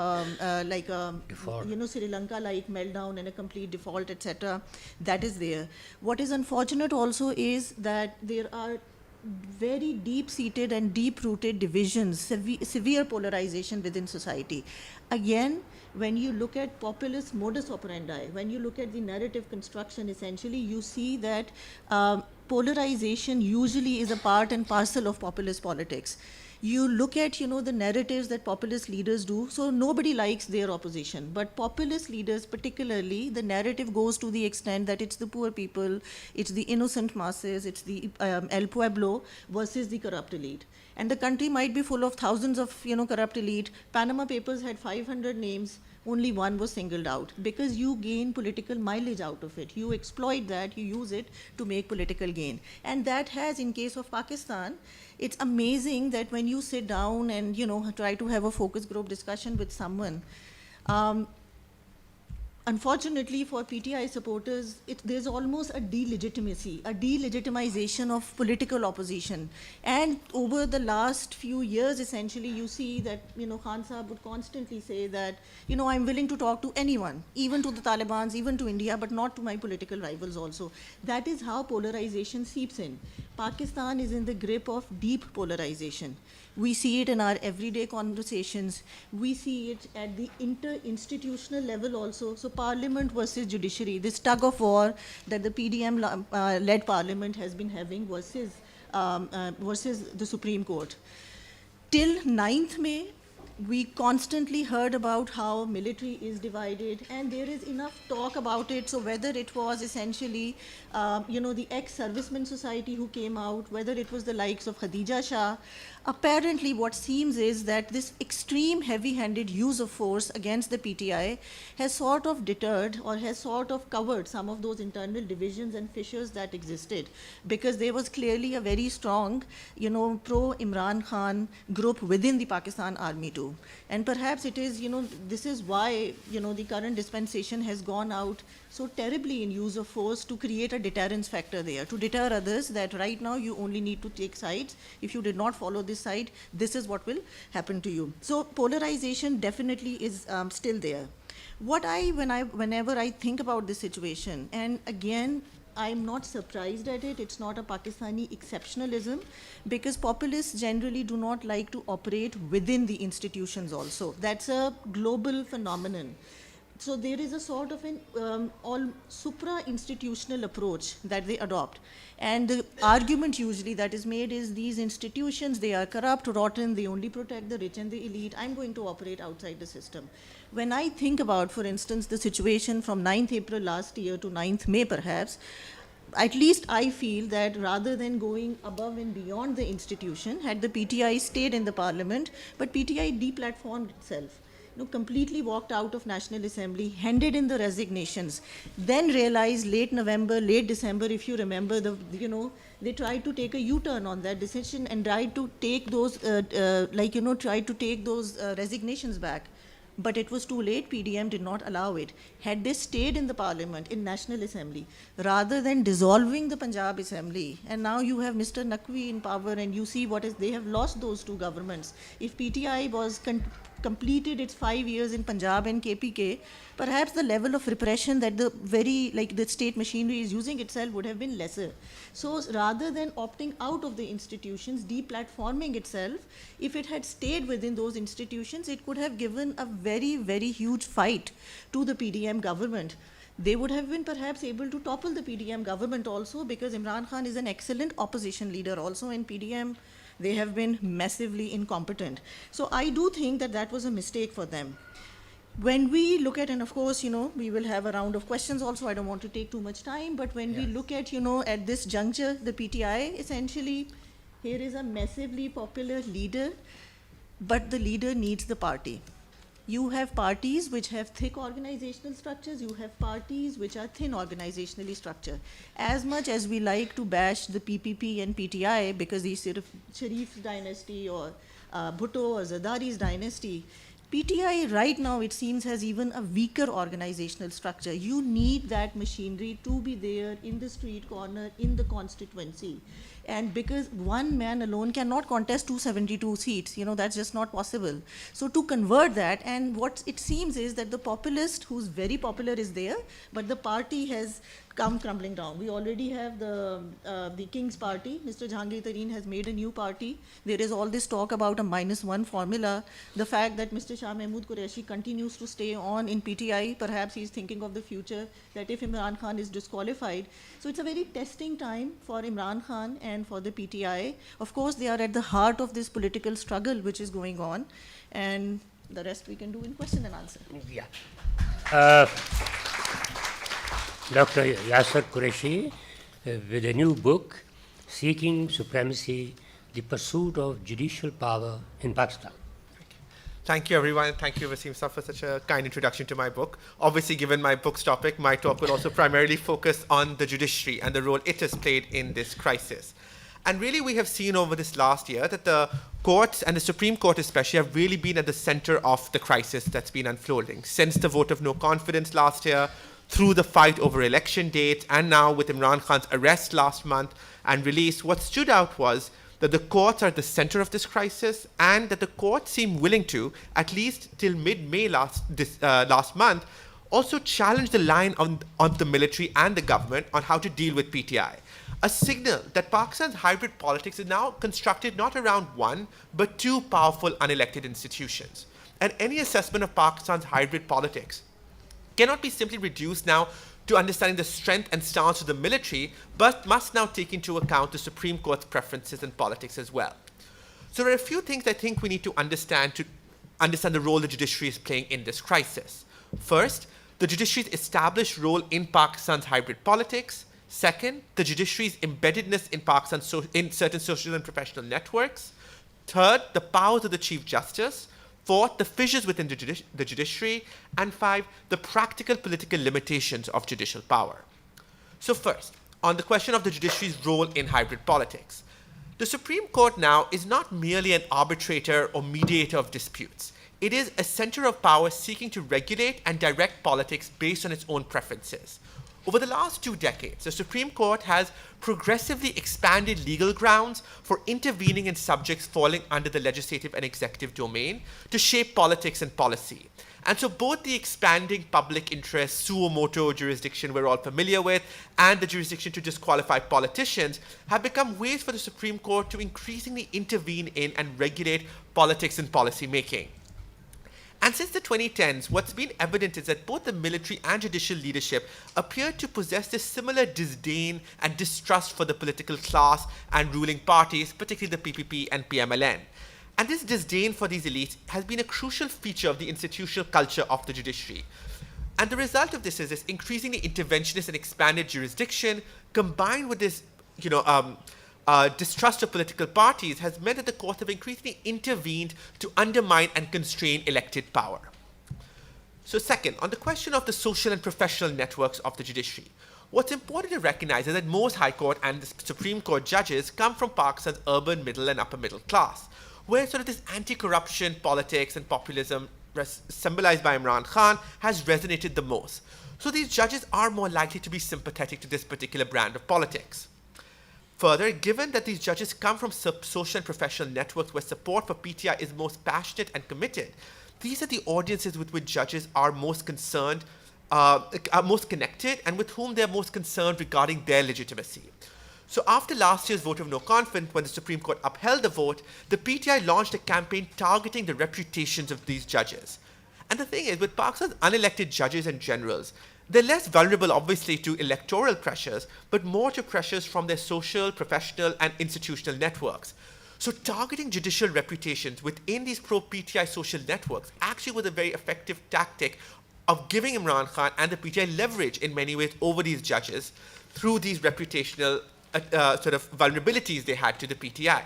Lanka-like meltdown and a complete default, etc. That is there. What is unfortunate also is that there are very deep-seated and deep-rooted divisions, severe polarization within society. Again, when you look at populist modus operandi, when you look at the narrative construction, essentially, you see that polarization usually is a part and parcel of populist politics. You look at, the narratives that populist leaders do, so nobody likes their opposition. But populist leaders, particularly, the narrative goes to the extent that it's the poor people, it's the innocent masses, it's the El Pueblo versus the corrupt elite. And the country might be full of thousands of, corrupt elite. Panama Papers had 500 names. Only one was singled out because you gain political mileage out of it. You exploit that, you use it to make political gain. And that has, in case of Pakistan, it's amazing that when you sit down and, try to have a focus group discussion with someone, unfortunately for PTI supporters, there's almost a delegitimization of political opposition. And over the last few years, essentially, you see that, Khan Sahib would constantly say that, I'm willing to talk to anyone, even to the Talibans, even to India, but not to my political rivals also. That is how polarization seeps in. Pakistan is in the grip of deep polarization. We see it in our everyday conversations. We see it at the inter-institutional level also. So parliament versus judiciary, this tug of war that the PDM-led parliament has been having versus the Supreme Court. Till 9th May, we constantly heard about how military is divided, and there is enough talk about it. So whether it was essentially, the ex-servicemen society who came out, whether it was the likes of Khadija Shah, apparently what seems is that this extreme heavy-handed use of force against the PTI has sort of deterred or has sort of covered some of those internal divisions and fissures that existed, because there was clearly a very strong, pro-Imran Khan group within the Pakistan army too. And perhaps it is, this is why, the current dispensation has gone out so terribly in use of force to create a deterrence factor there, to deter others that right now you only need to take sides. If you did not follow this side, this is what will happen to you. So polarization definitely is still there. Whenever I think about this situation, and again, I'm not surprised at it. It's not a Pakistani exceptionalism, because populists generally do not like to operate within the institutions also. That's a global phenomenon. So there is a sort of an all supra-institutional approach that they adopt. And the argument usually that is made is these institutions, they are corrupt, rotten, they only protect the rich and the elite. I'm going to operate outside the system. When I think about, for instance, the situation from 9th April last year to 9th May perhaps, at least I feel that rather than going above and beyond the institution, had the PTI stayed in the parliament, but PTI deplatformed itself. Completely walked out of National Assembly, handed in the resignations, then realized late November, late December, if you remember, they tried to take a U-turn on that decision and tried to take those, resignations back. But it was too late. PDM did not allow it. Had they stayed in the parliament, in National Assembly, rather than dissolving the Punjab Assembly, and now you have Mr. Naqvi in power, and you see they have lost those two governments. If PTI was completed its 5 years in Punjab and KPK, perhaps the level of repression that the state machinery is using itself would have been lesser. So rather than opting out of the institutions, deplatforming itself, if it had stayed within those institutions, it could have given a very, very huge fight to the PDM government. They would have been perhaps able to topple the PDM government also, because Imran Khan is an excellent opposition leader also, and PDM, they have been massively incompetent. So I do think that that was a mistake for them. When we look at, and of course, we will have a round of questions also, I don't want to take too much time, but when we look at, at this juncture, the PTI, essentially, here is a massively popular leader, but the leader needs the party. You have parties which have thick organizational structures, you have parties which are thin organizationally structured. As much as we like to bash the PPP and PTI because these sort of Sharif's dynasty or Bhutto or Zardari's dynasty, PTI right now, it seems, has even a weaker organizational structure. You need that machinery to be there in the street corner, in the constituency. And because one man alone cannot contest 272 seats, that's just not possible. So to convert that, and what it seems is that the populist, who's very popular, is there, but the party has come crumbling down. We already have the King's party. Mr. Jahangir Tareen has made a new party. There is all this talk about a -1 formula. The fact that Mr. Shah Mahmood Kureshi continues to stay on in PTI, perhaps he's thinking of the future, that if Imran Khan is disqualified. So it's a very testing time for Imran Khan and for the PTI. Of course, they are at the heart of this political struggle which is going on, and the rest we can do in question and answer. Yeah. Dr. Yasser Kureshi, with a new book, Seeking Supremacy, The Pursuit of Judicial Power in Pakistan. Thank you, everyone. Thank you, Waseem, for such a kind introduction to my book. Obviously, given my book's topic, my talk will also primarily focus on the judiciary and the role it has played in this crisis. And really, we have seen over this last year that the courts, and the Supreme Court especially, have really been at the center of the crisis that's been unfolding. Since the vote of no confidence last year, through the fight over election dates, and now with Imran Khan's arrest last month and release, what stood out was that the courts are at the center of this crisis, and that the courts seem willing to, at least till mid-May last month, also challenge the line on the military and the government on how to deal with PTI. A signal that Pakistan's hybrid politics is now constructed not around one, but two powerful unelected institutions. And any assessment of Pakistan's hybrid politics cannot be simply reduced now to understanding the strength and stance of the military, but must now take into account the Supreme Court's preferences in politics as well. So there are a few things I think we need to understand the role the judiciary is playing in this crisis. First, the judiciary's established role in Pakistan's hybrid politics. Second, the judiciary's embeddedness in Pakistan in certain social and professional networks. Third, the powers of the Chief Justice. Fourth, the fissures within the judiciary. And five, the practical political limitations of judicial power. So first, on the question of the judiciary's role in hybrid politics. The Supreme Court now is not merely an arbitrator or mediator of disputes. It is a center of power seeking to regulate and direct politics based on its own preferences. Over the last 2 decades, the Supreme Court has progressively expanded legal grounds for intervening in subjects falling under the legislative and executive domain to shape politics and policy. And so both the expanding public interest suo motu jurisdiction we're all familiar with and the jurisdiction to disqualify politicians have become ways for the Supreme Court to increasingly intervene in and regulate politics and policy making. And since the 2010s, what's been evident is that both the military and judicial leadership appear to possess this similar disdain and distrust for the political class and ruling parties, particularly the PPP and PMLN. And this disdain for these elites has been a crucial feature of the institutional culture of the judiciary. And the result of this is this increasingly interventionist and expanded jurisdiction, combined with this, distrust of political parties, has meant that the courts have increasingly intervened to undermine and constrain elected power. So second, on the question of the social and professional networks of the judiciary, what's important to recognize is that most High Court and the Supreme Court judges come from Pakistan's urban middle and upper middle class, where sort of this anti-corruption politics and populism symbolized by Imran Khan has resonated the most. So these judges are more likely to be sympathetic to this particular brand of politics. Further, given that these judges come from social and professional networks where support for PTI is most passionate and committed, these are the audiences with which judges are most concerned, are most connected, and with whom they're most concerned regarding their legitimacy. So after last year's vote of no confidence, when the Supreme Court upheld the vote, the PTI launched a campaign targeting the reputations of these judges. And the thing is, with Pakistan's unelected judges and generals, they're less vulnerable, obviously, to electoral pressures, but more to pressures from their social, professional, and institutional networks. So targeting judicial reputations within these pro-PTI social networks actually was a very effective tactic of giving Imran Khan and the PTI leverage in many ways over these judges through these reputational sort of vulnerabilities they had to the PTI.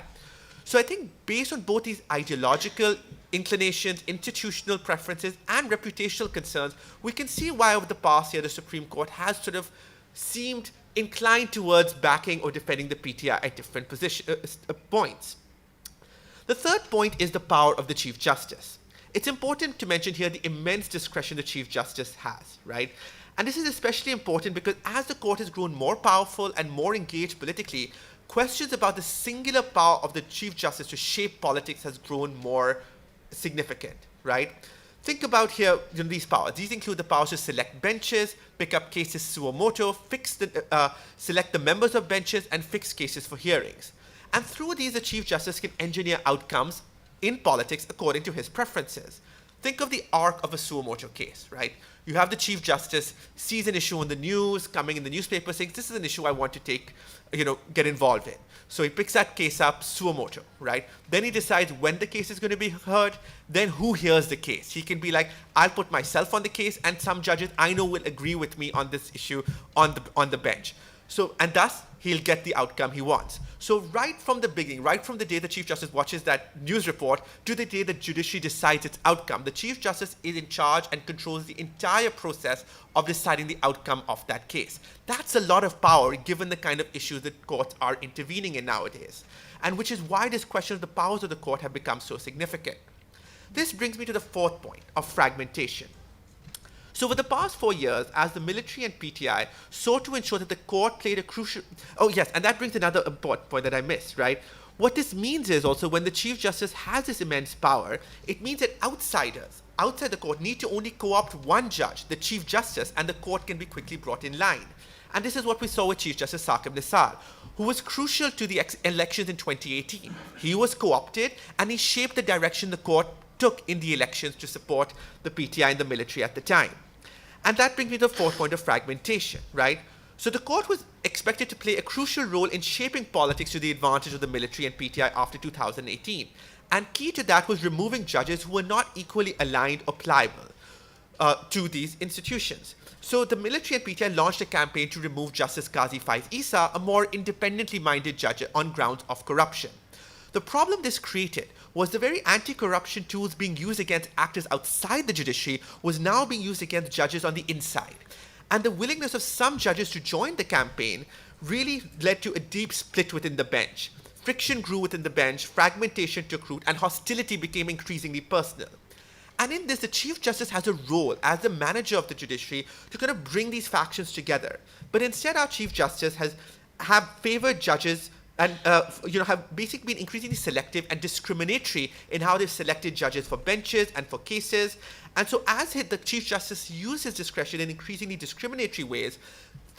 So I think based on both these ideological inclinations, institutional preferences, and reputational concerns, we can see why over the past year the Supreme Court has sort of seemed inclined towards backing or defending the PTI at different points. The third point is the power of the Chief Justice. It's important to mention here the immense discretion the Chief Justice has, right? And this is especially important because as the court has grown more powerful and more engaged politically, questions about the singular power of the Chief Justice to shape politics has grown more significant, right? Think about here these powers. These include the powers to select benches, pick up cases suo motu, select the members of benches, and fix cases for hearings. And through these, the Chief Justice can engineer outcomes in politics according to his preferences. Think of the arc of a suo motu case, right? You have the Chief Justice sees an issue in the news, coming in the newspaper, saying, this is an issue I want to get involved in. So he picks that case up suo motu, right? Then he decides when the case is going to be heard, then who hears the case. He can be like, I'll put myself on the case, and some judges I know will agree with me on this issue on the bench. So, and thus, he'll get the outcome he wants. So right from the beginning, right from the day the Chief Justice watches that news report to the day the judiciary decides its outcome, the Chief Justice is in charge and controls the entire process of deciding the outcome of that case. That's a lot of power given the kind of issues that courts are intervening in nowadays, and which is why this question of the powers of the court have become so significant. This brings me to the fourth point of fragmentation. So over the past 4 years, as the military and PTI sought to ensure that the court played a crucial... Oh yes, and that brings another important point that I missed, right? What this means is also when the Chief Justice has this immense power, it means that outsiders outside the court need to only co-opt one judge, the Chief Justice, and the court can be quickly brought in line. And this is what we saw with Chief Justice Saqib Nisar, who was crucial to the elections in 2018. He was co-opted and he shaped the direction the court took in the elections to support the PTI and the military at the time. And that brings me to the fourth point of fragmentation, right? So the court was expected to play a crucial role in shaping politics to the advantage of the military and PTI after 2018. And key to that was removing judges who were not equally aligned or pliable to these institutions. So the military and PTI launched a campaign to remove Justice Qazi Faiz Isa, a more independently minded judge, on grounds of corruption. The problem this created was the very anti-corruption tools being used against actors outside the judiciary was now being used against judges on the inside. And the willingness of some judges to join the campaign really led to a deep split within the bench. Friction grew within the bench, fragmentation took root, and hostility became increasingly personal. And in this, the Chief Justice has a role as the manager of the judiciary to kind of bring these factions together. But instead, our Chief Justice have favored judges and have basically been increasingly selective and discriminatory in how they've selected judges for benches and for cases. And so as the Chief Justice uses discretion in increasingly discriminatory ways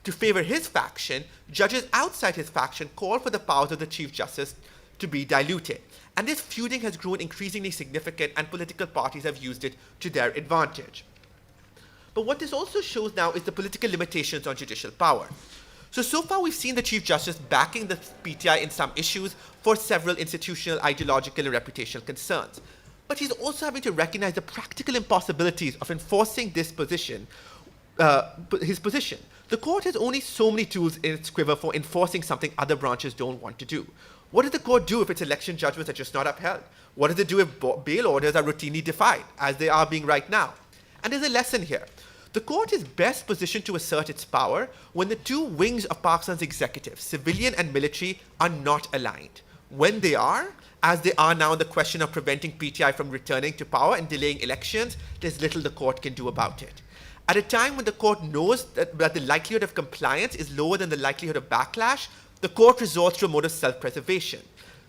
to favor his faction, judges outside his faction call for the powers of the Chief Justice to be diluted. And this feuding has grown increasingly significant, and political parties have used it to their advantage. But what this also shows now is the political limitations on judicial power. So far we've seen the Chief Justice backing the PTI in some issues for several institutional, ideological, and reputational concerns. But he's also having to recognize the practical impossibilities of enforcing this position, his position. The court has only so many tools in its quiver for enforcing something other branches don't want to do. What does the court do if its election judgments are just not upheld? What does it do if bail orders are routinely defied, as they are being right now? And there's a lesson here. The court is best positioned to assert its power when the two wings of Pakistan's executive, civilian and military, are not aligned. When they are, as they are now in the question of preventing PTI from returning to power and delaying elections, there's little the court can do about it. At a time when the court knows that the likelihood of compliance is lower than the likelihood of backlash, the court resorts to a mode of self-preservation.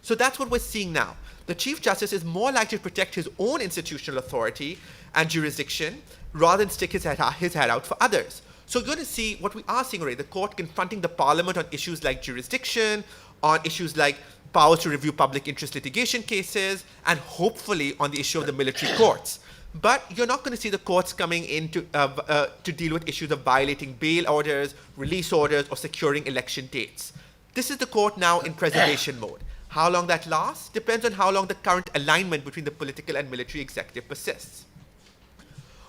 So that's what we're seeing now. The Chief Justice is more likely to protect his own institutional authority and jurisdiction rather than stick his head out for others. So you're going to see what we are seeing already, the court confronting the parliament on issues like jurisdiction, on issues like powers to review public interest litigation cases, and hopefully on the issue of the military courts. But you're not going to see the courts coming in to deal with issues of violating bail orders, release orders, or securing election dates. This is the court now in preservation mode. How long that lasts depends on how long the current alignment between the political and military executive persists.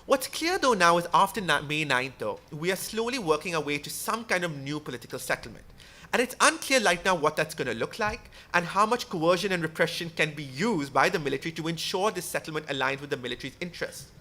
What's clear though now is after May 9th though, we are slowly working our way to some kind of new political settlement. And it's unclear right now what that's going to look like and how much coercion and repression can be used by the military to ensure this settlement aligns with the military's interests.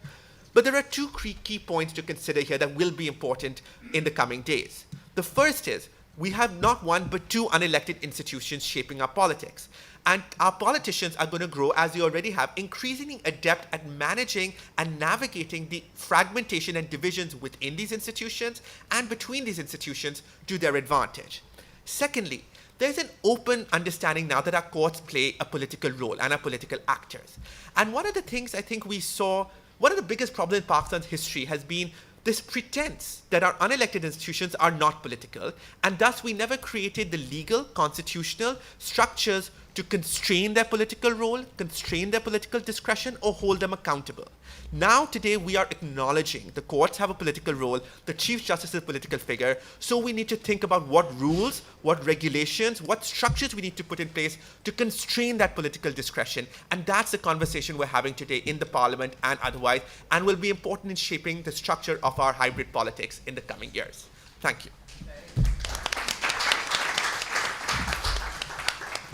But there are two key points to consider here that will be important in the coming days. The first is, we have not one but two unelected institutions shaping our politics. And our politicians are going to grow, as they already have, increasingly adept at managing and navigating the fragmentation and divisions within these institutions and between these institutions to their advantage. Secondly, there's an open understanding now that our courts play a political role and are political actors. And one of the things I think we saw, one of the biggest problems in Pakistan's history has been this pretense that our unelected institutions are not political, and thus we never created the legal, constitutional structures to constrain their political role, constrain their political discretion, or hold them accountable. Now, today, we are acknowledging the courts have a political role, the Chief Justice is a political figure, so we need to think about what rules, what regulations, what structures we need to put in place to constrain that political discretion. And that's the conversation we're having today in the Parliament and otherwise, and will be important in shaping the structure of our hybrid politics in the coming years. Thank you.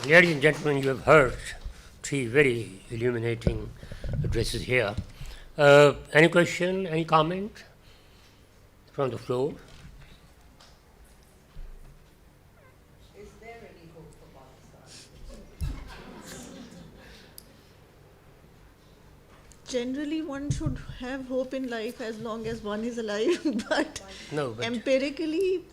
Ladies and gentlemen, you have heard three very illuminating addresses here. Any question, any comment from the floor? Is there any hope for Pakistan? Generally, one should have hope in life as long as one is alive, but empirically,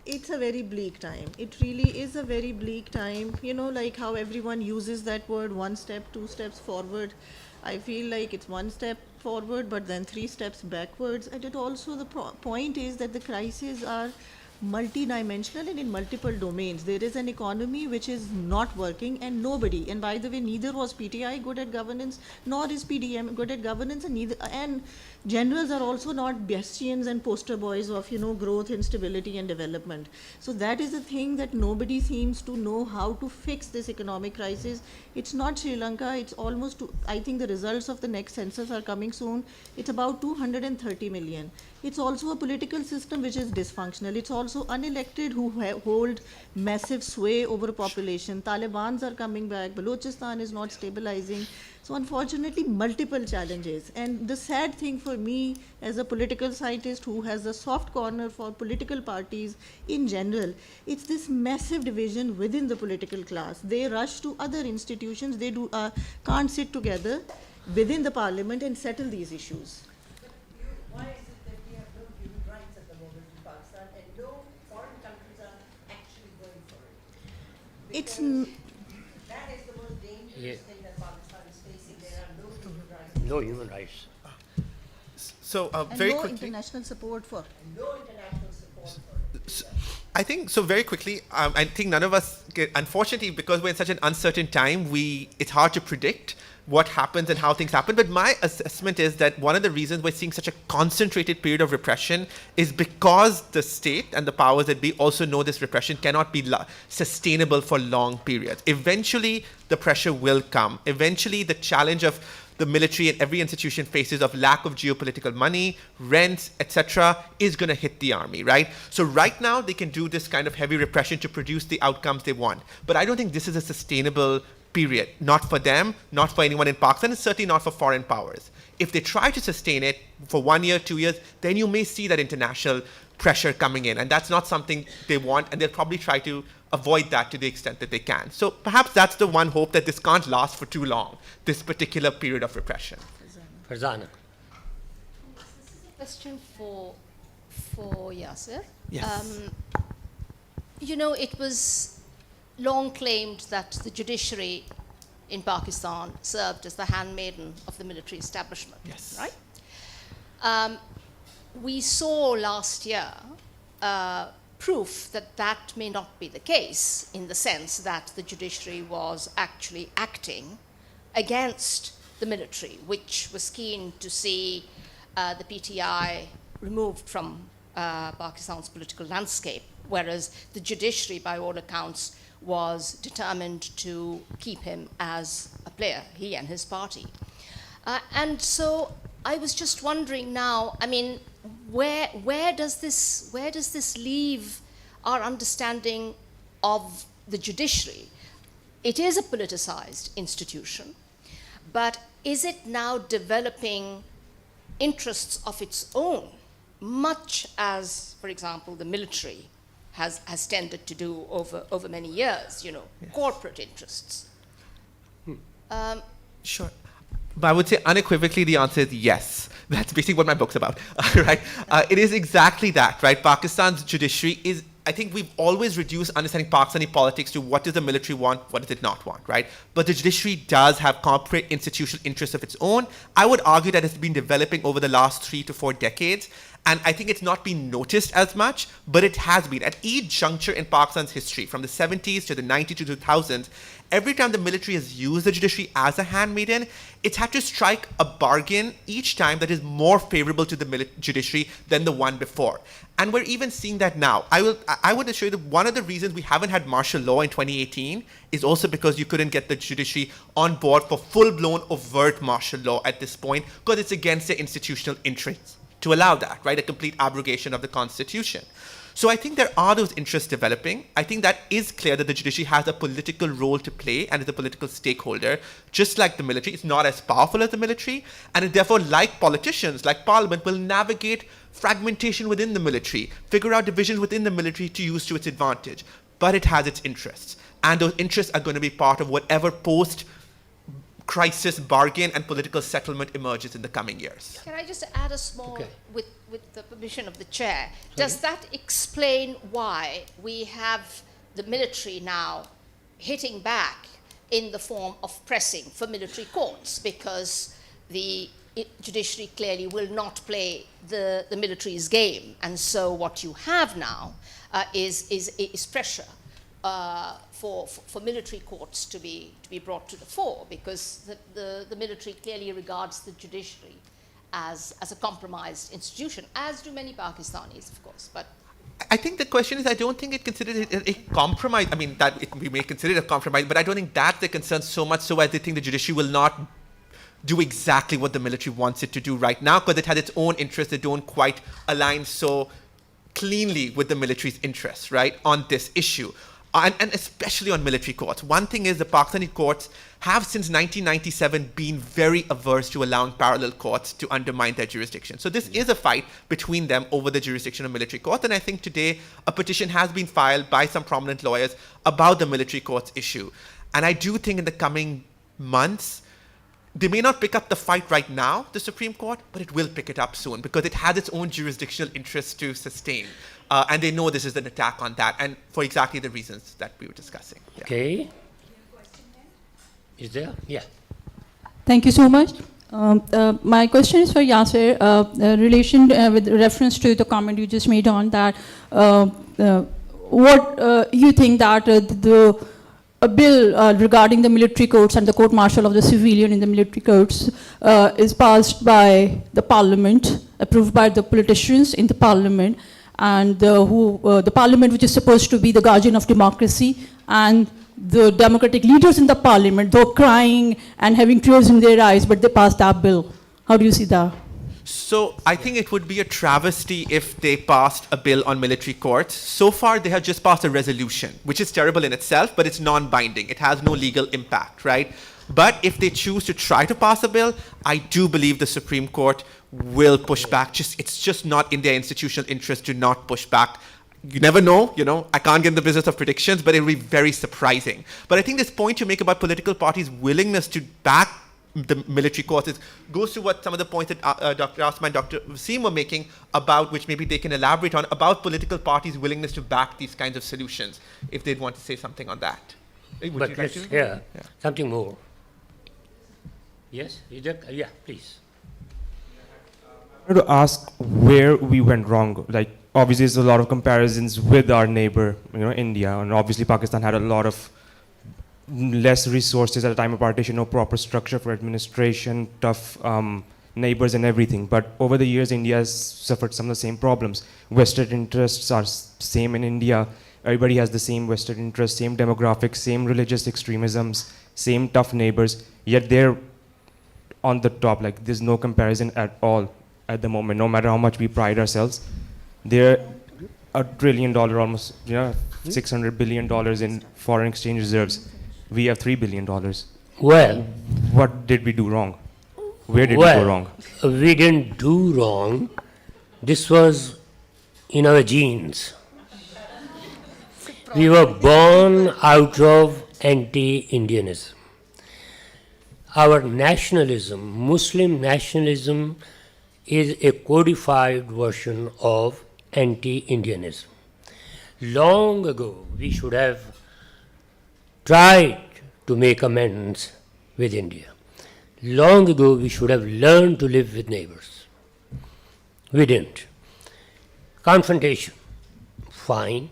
it's a very bleak time. It really is a very bleak time. You know, like how everyone uses that word, 1 step, 2 steps forward. I feel like it's 1 step forward, but then 3 steps backwards. And it also, the point is that the crises are multidimensional and in multiple domains. There is an economy which is not working, and nobody, and by the way, neither was PTI good at governance, nor is PDM good at governance, and generals are also not bastions and poster boys of, you know, growth and stability and development. So that is the thing that nobody seems to know how to fix this economic crisis. It's not Sri Lanka, it's almost, I think the results of the next census are coming soon. It's about 230 million. It's also a political system which is dysfunctional. It's also unelected who hold massive sway over population. Talibans are coming back. Balochistan is not stabilizing. So unfortunately, multiple challenges. And the sad thing for me as a political scientist who has a soft corner for political parties in general, it's this massive division within the political class. They rush to other institutions. They can't sit together within the parliament and settle these issues. Why is it that we have no human rights at the moment in Pakistan and no foreign countries are actually going for it? Because that is the most dangerous thing that Pakistan is facing. There are no human rights. No human rights. So and very no quickly, international support for. No international support for it. I think so. Very quickly, I think none of us, unfortunately, because we're in such an uncertain time, it's hard to predict what happens and how things happen. But my assessment is that one of the reasons we're seeing such a concentrated period of repression is because the state and the powers that be also know this repression cannot be sustainable for long periods. Eventually, the pressure will come. Eventually, the challenge of the military and every institution faces of lack of geopolitical money, rents, etc., is going to hit the army, right? So right now, they can do this kind of heavy repression to produce the outcomes they want. But I don't think this is a sustainable period. Not for them, not for anyone in Pakistan, and certainly not for foreign powers. If they try to sustain it for 1 year, 2 years, then you may see that international pressure coming in. And that's not something they want, and they'll probably try to avoid that to the extent that they can. So perhaps that's the one hope, that this can't last for too long, this particular period of repression. Farzana. This is a question for Yasser. Yes. You know, it was long claimed that the judiciary in Pakistan served as the handmaiden of the military establishment. Yes. Right? We saw last year proof that that may not be the case, in the sense that the judiciary was actually acting against the military, which was keen to see the PTI removed from Pakistan's political landscape, whereas the judiciary, by all accounts, was determined to keep him as a player, he and his party. And so I was just wondering now, I mean, where does this leave our understanding of the judiciary? It is a politicized institution, but is it now developing interests of its own, much as, for example, the military has tended to do over many years, you know, yes. Corporate interests? Sure. But I would say unequivocally the answer is yes. That's basically what my book's about, right? It is exactly that, right? Pakistan's judiciary is, I think we've always reduced understanding Pakistani politics to what does the military want, what does it not want, right? But the judiciary does have corporate institutional interests of its own. I would argue that it's been developing over the last 3 to 4 decades. And I think it's not been noticed as much, but it has been. At each juncture in Pakistan's history, from the 70s to the 90s to 2000s, every time the military has used the judiciary as a handmaiden, it's had to strike a bargain each time that is more favorable to the judiciary than the one before. And we're even seeing that now. I would assure you that one of the reasons we haven't had martial law in 2018 is also because you couldn't get the judiciary on board for full-blown overt martial law at this point, because it's against their institutional interests to allow that, right? A complete abrogation of the constitution. So I think there are those interests developing. I think that is clear that the judiciary has a political role to play and is a political stakeholder, just like the military. It's not as powerful as the military, and it therefore, like politicians, like parliament, will navigate fragmentation within the military, figure out divisions within the military to use to its advantage. But it has its interests, and those interests are going to be part of whatever post-crisis bargain and political settlement emerges in the coming years. Can I just add a small, with the permission of the chair, does that explain why we have the military now hitting back in the form of pressing for military courts? Because the judiciary clearly will not play the military's game, and so what you have now is pressure for military courts to be brought to the fore, because the military clearly regards the judiciary as a compromised institution, as do many Pakistanis, of course. But I think the question is, I don't think it considers it a compromise. I mean, we may consider it a compromise, but I don't think that's the concern so much so as they think the judiciary will not do exactly what the military wants it to do right now, because it has its own interests that don't quite align so cleanly with the military's interests, right, on this issue. And especially on military courts. One thing is the Pakistani courts have since 1997 been very averse to allowing parallel courts to undermine their jurisdiction. So this is a fight between them over the jurisdiction of military courts. And I think today a petition has been filed by some prominent lawyers about the military courts issue. And I do think in the coming months, they may not pick up the fight right now, the Supreme Court, but it will pick it up soon because it has its own jurisdictional interests to sustain. And they know this is an attack on that, and for exactly the reasons that we were discussing. Yeah. Okay. Is there? Yeah. Thank you so much. My question is for Yasser, relation with reference to the comment you just made on that. What you think that a bill regarding the military courts and the court-martial of the civilian in the military courts is passed by the parliament, approved by the politicians in the parliament, and the parliament, which is supposed to be the guardian of democracy, and the democratic leaders in the parliament, though crying and having tears in their eyes, but they passed that bill. How do you see that? So I think it would be a travesty if they passed a bill on military courts. So far, they have just passed a resolution, which is terrible in itself, but it's non-binding. It has no legal impact, right? But if they choose to try to pass a bill, I do believe the Supreme Court will push back. It's just not in their institutional interest to not push back. You never know, I can't get in the business of predictions, but it'll be very surprising. But I think this point you make about political parties' willingness to back the military courts, goes to what some of the points that Dr. Asma and Dr. Waseem were making about, which maybe they can elaborate on, about political parties' willingness to back these kinds of solutions, if they'd want to say something on that. But let's hear something more. Yes? Yeah, please. I wanted to ask where we went wrong. Like, obviously, there's a lot of comparisons with our neighbor, India, and obviously Pakistan had a lot of less resources at the time of partition, no proper structure for administration, tough neighbors and everything. But over the years, India has suffered some of the same problems. Vested interests are same in India. Everybody has the same vested interests, same demographics, same religious extremisms, same tough neighbors. Yet they're on the top. Like, there's no comparison at all at the moment, no matter how much we pride ourselves. They're $1 trillion, almost, $600 billion in foreign exchange reserves. We have $3 billion. Well, what did we do wrong? Where did we go wrong? We didn't do wrong. This was in our genes. We were born out of anti-Indianism. Our nationalism, Muslim nationalism, is a codified version of anti-Indianism. Long ago, we should have tried to make amends with India. Long ago, we should have learned to live with neighbors. We didn't. Confrontation, fine.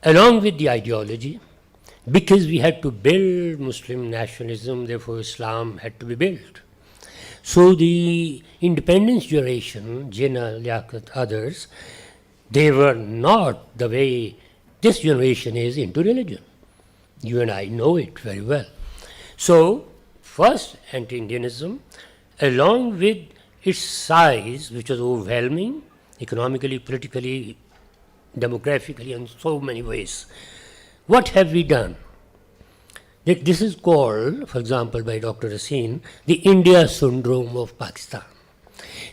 Along with the ideology, because we had to build Muslim nationalism, therefore Islam had to be built. So the independence generation, Jinnah, Yaqin, others, they were not the way this generation is into religion. You and I know it very well. So, first, anti-Indianism, along with its size, which was overwhelming, economically, politically, demographically, in so many ways. What have we done? This is called, for example, by Dr. Hussein, the India syndrome of Pakistan.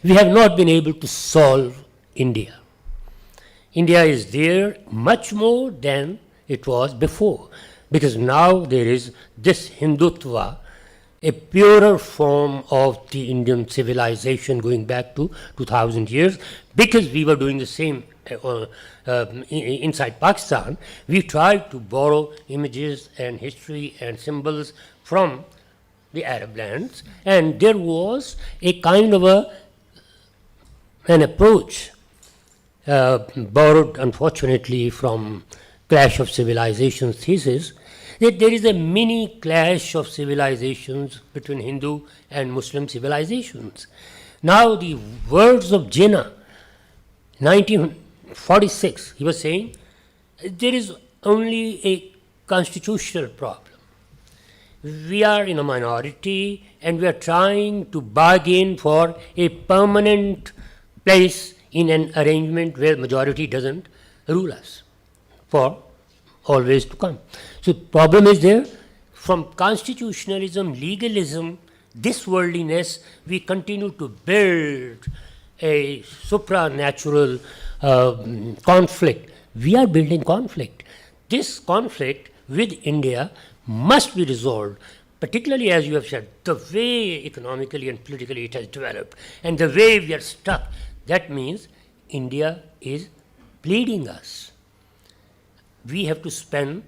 We have not been able to solve India. India is there much more than it was before, because now there is this Hindutva, a purer form of the Indian civilization going back to 2000 years, because we were doing the same inside Pakistan. We tried to borrow images and history and symbols from the Arab lands, and there was a kind of an approach borrowed, unfortunately, from Clash of Civilizations thesis, that there is a mini clash of civilizations between Hindu and Muslim civilizations. Now, the words of Jinnah, 1946, he was saying, there is only a constitutional problem. We are in a minority and we are trying to bargain for a permanent place in an arrangement where majority doesn't rule us for always to come. So problem is there. From constitutionalism, legalism, this worldliness, we continue to build a supranatural conflict. We are building conflict. This conflict with India must be resolved, particularly as you have said, the way economically and politically it has developed, and the way we are stuck. That means India is bleeding us. We have to spend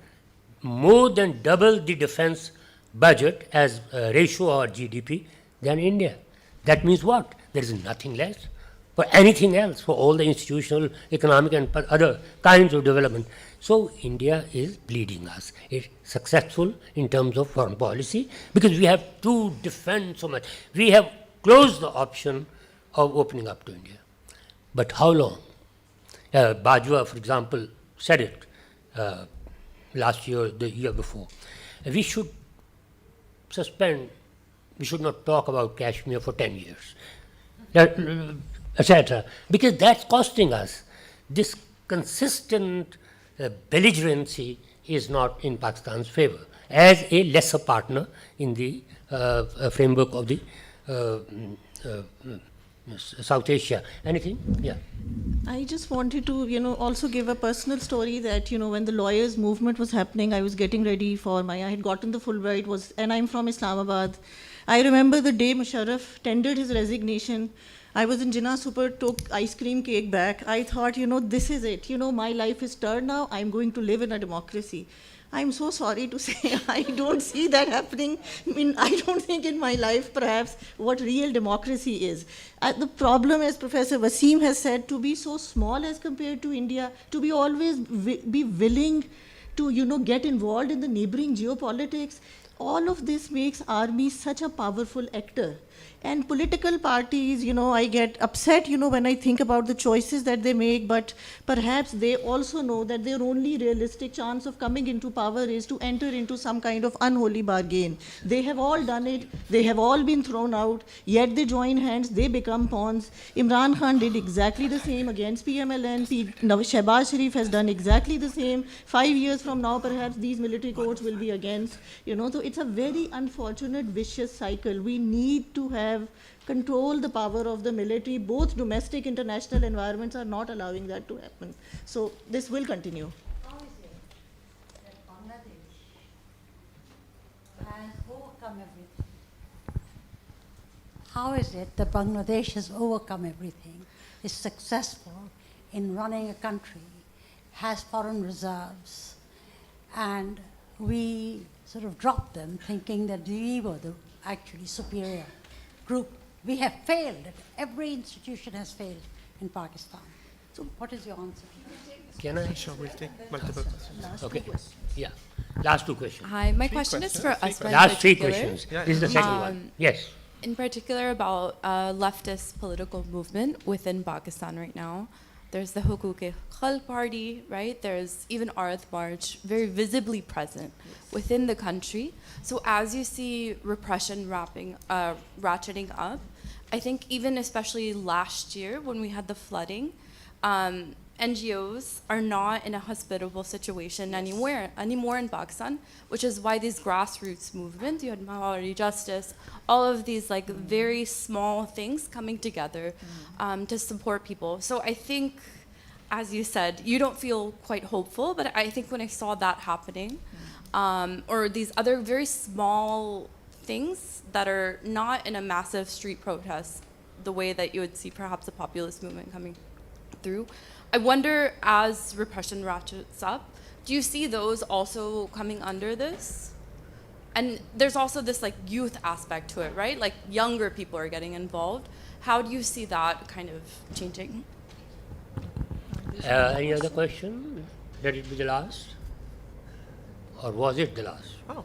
more than double the defense budget as a ratio of our GDP than India. That means what? There is nothing left for anything else, for all the institutional, economic and other kinds of development. So India is bleeding us. It's successful in terms of foreign policy because we have to defend so much. We have closed the option of opening up to India. But how long? Bajwa, for example, said it last year, the year before. We should suspend, we should not talk about Kashmir for 10 years, etc. Because that's costing us. This consistent belligerency is not in Pakistan's favor as a lesser partner in the framework of the South Asia. Anything? Yeah. I just wanted to, also give a personal story that, when the lawyers' movement was happening, I was getting ready for I had gotten the Fulbright, and I'm from Islamabad, I remember the day Musharraf tendered his resignation. I was in Jinnah Super, took ice cream cake back. I thought, this is it. My life is turned now. I'm going to live in a democracy. I'm so sorry to say I don't see that happening. I don't think in my life, perhaps, what real democracy is. The problem, as Professor Waseem has said, to be so small as compared to India, to be always be willing to, get involved in the neighboring geopolitics, all of this makes army such a powerful actor. And political parties, I get upset, when I think about the choices that they make, but perhaps they also know that their only realistic chance of coming into power is to enter into some kind of unholy bargain. They have all done it, they have all been thrown out, yet they join hands, they become pawns. Imran Khan did exactly the same against PMLN, Shehbaz Sharif has done exactly the same. 5 years from now, perhaps these military courts will be against, so it's a very unfortunate, vicious cycle. We need to have control the power of the military. Both domestic, international environments are not allowing that to happen. So this will continue. How is it that Bangladesh has overcome everything? How is it that Bangladesh has overcome everything, is successful in running a country, has foreign reserves, and we sort of dropped them thinking that we were the actually superior group? We have failed. Every institution has failed in Pakistan. So what is your answer? Can I? Sure, we'll take multiple questions. Okay. Yeah. Last two questions. Hi, my question is for Asma. Last three questions. This is the second one. Yes. In particular about leftist political movement within Pakistan right now. There's the Hukuk-e-Khalq party, right? There's even Arth March, very visibly present within the country. So as you see repression ratcheting up, I think even especially last year when we had the flooding, NGOs are not in a hospitable situation anymore in Pakistan, which is why these grassroots movements, you had Mahawari Justice, all of these like very small things coming together to support people. So I think, as you said, you don't feel quite hopeful, but I think when I saw that happening, or these other very small things that are not in a massive street protest, the way that you would see perhaps a populist movement coming through, I wonder, as repression ratchets up, do you see those also coming under this? And there's also this like youth aspect to it, right? Like younger people are getting involved. How do you see that kind of changing? Any other question? Let it be the last? Or was it the last? Oh,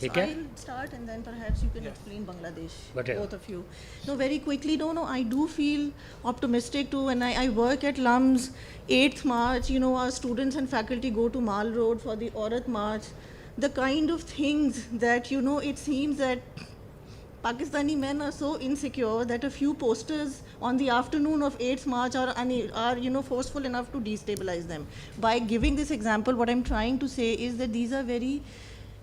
Okay. I'll start and then perhaps you can explain Bangladesh, Whatever. both of you. No, very quickly, I do feel optimistic too. When I work at LYON'S, 8th March, our students and faculty go to Mall Road for the Aurat March. The kind of things that, it seems that Pakistani men are so insecure that a few posters on the afternoon of 8th March are forceful enough to destabilize them. By giving this example, what I'm trying to say is that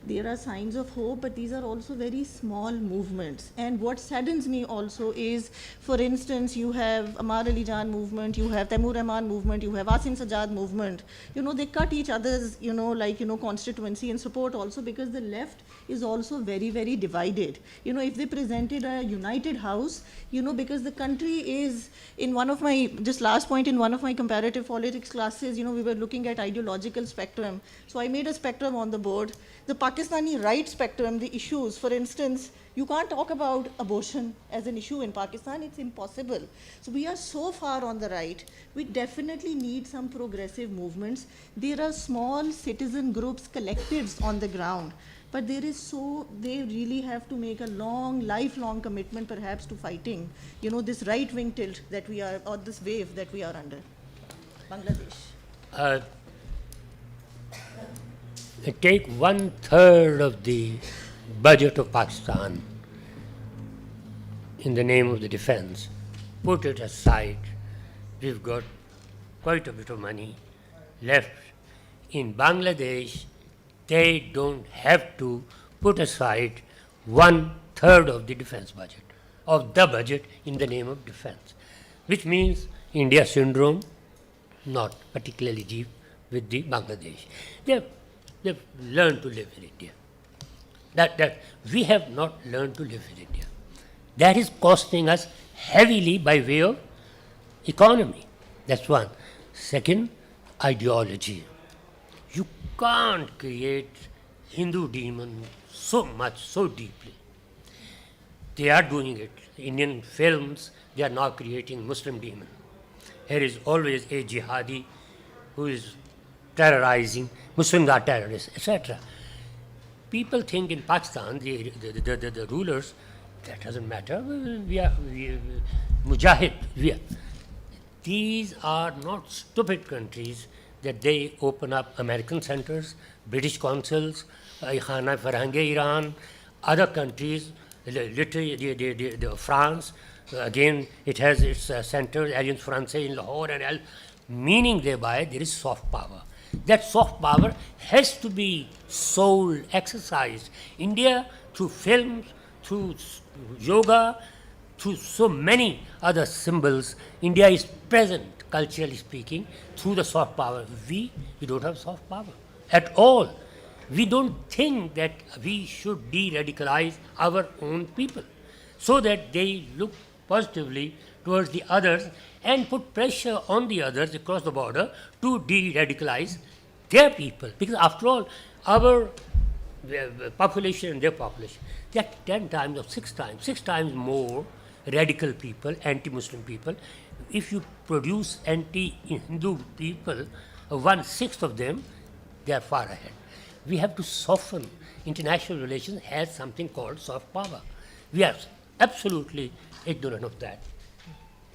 there are signs of hope, but these are also very small movements. And what saddens me also is, for instance, you have Aamer Ali Jan movement, you have Taimur Rahman movement, you have Asim Sajjad movement. They cut each other's, constituency and support also, because the left is also very, very divided. If they presented a united house, because the country is, in one of my, just last point, in one of my comparative politics classes, we were looking at ideological spectrum. So I made a spectrum on the board. The Pakistani right spectrum, the issues, for instance, you can't talk about abortion as an issue in Pakistan, it's impossible. So we are so far on the right, we definitely need some progressive movements. There are small citizen groups, collectives on the ground, but they really have to make a lifelong commitment perhaps to fighting, this right-wing tilt that we are, or this wave that we are under. Bangladesh. Take 1/3 of the budget of Pakistan in the name of the defense, put it aside. We've got quite a bit of money left. In Bangladesh, they don't have to put aside 1/3 of the defense budget, of the budget in the name of defense, which means India syndrome, not particularly deep with the Bangladesh. They've learned to live in India. that we have not learned to live with India. That is costing us heavily by way of economy. That's one. Second, ideology. You can't create Hindu demon so much, so deeply. They are doing it. Indian films, they are now creating Muslim demon. There is always a jihadi who is terrorizing, Muslims are terrorists, etc. People think in Pakistan, the rulers, that doesn't matter, we are mujahid. These are not stupid countries that they open up American centers, British consuls, Khana Farhange Iran, other countries, literally France, again it has its centers, Alliance Francaise in Lahore and all, meaning thereby there is soft power. That soft power has to be sold, exercised. India, through films, through yoga, through so many other symbols, India is present, culturally speaking, through the soft power. We don't have soft power at all. We don't think that we should de-radicalize our own people so that they look positively towards the others and put pressure on the others across the border to de-radicalize their people. Because after all, our population and their population, they are 10 times or 6 times more radical people, anti-Muslim people. If you produce anti-Hindu people, 1/6 of them, they are far ahead. We have to soften. International relations has something called soft power. We are absolutely ignorant of that.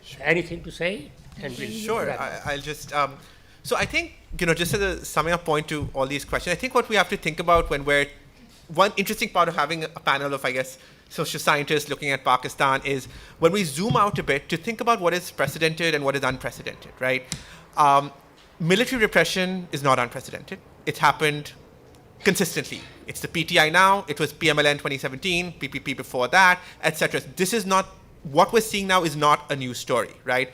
Sure. Anything to say? And we'll sure. I'll just. So I think, just as a summing up point to all these questions, I think what we have to think about when we're one interesting part of having a panel of, I guess, social scientists looking at Pakistan is when we zoom out a bit to think about what is precedented and what is unprecedented, right? Military repression is not unprecedented. It happened consistently. It's the PTI now, it was PMLN 2017, PPP before that, etc. This is not, what we're seeing now is not a new story, right?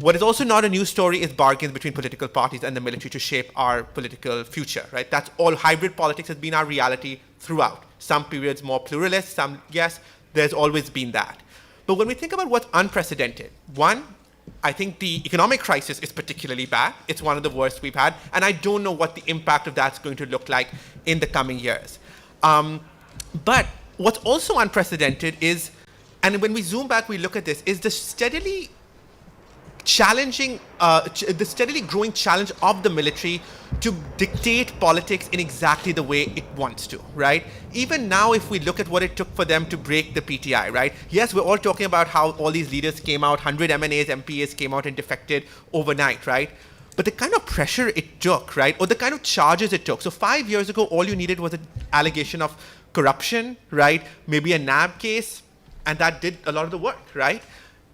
What is also not a new story is bargains between political parties and the military to shape our political future, right? That's all. Hybrid politics has been our reality throughout. Some periods more pluralist, some, yes, there's always been that. But when we think about what's unprecedented, one, I think the economic crisis is particularly bad. It's one of the worst we've had, and I don't know what the impact of that's going to look like in the coming years. But what's also unprecedented is, and when we zoom back, we look at this, is the steadily challenging, the steadily growing challenge of the military to dictate politics in exactly the way it wants to, right? Even now, if we look at what it took for them to break the PTI, right? Yes, we're all talking about how all these leaders came out, 100 MNAs, MPAs came out and defected overnight, right? But the kind of pressure it took, right? Or the kind of charges it took. So 5 years ago, all you needed was an allegation of corruption, right? Maybe a NAB case, and that did a lot of the work, right?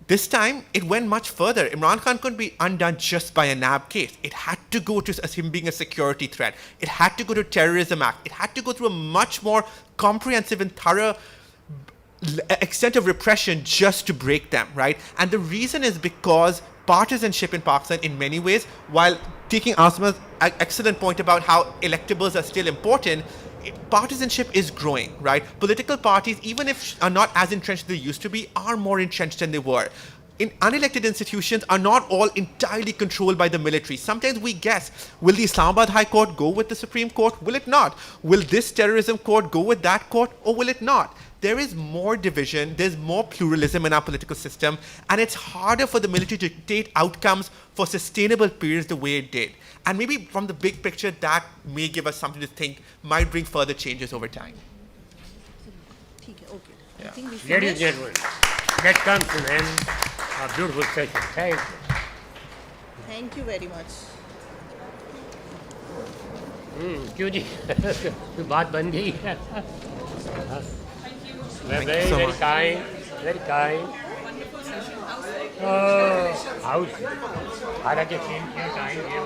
This time, it went much further. Imran Khan couldn't be undone just by a NAB case. It had to go to him being a security threat. It had to go to Terrorism Act. It had to go through a much more comprehensive and thorough extent of repression just to break them, right? And the reason is because partisanship in Pakistan, in many ways, while taking Asma's excellent point about how electables are still important, partisanship is growing, right? Political parties, even if are not as entrenched as they used to be, are more entrenched than they were. Unelected institutions are not all entirely controlled by the military. Sometimes we guess, will the Islamabad High Court go with the Supreme Court? Will it not? Will this terrorism court go with that court, or will it not? There is more division, there's more pluralism in our political system, and it's harder for the military to dictate outcomes for sustainable periods the way it did. And maybe from the big picture, that may give us something to think, might bring further changes over time. Yeah. Ladies and gentlemen, that comes to an end of beautiful session. Thank you. Thank you very much. क्यों जी बात बन गई है very kind, very kind. House हालांकि change किया time ये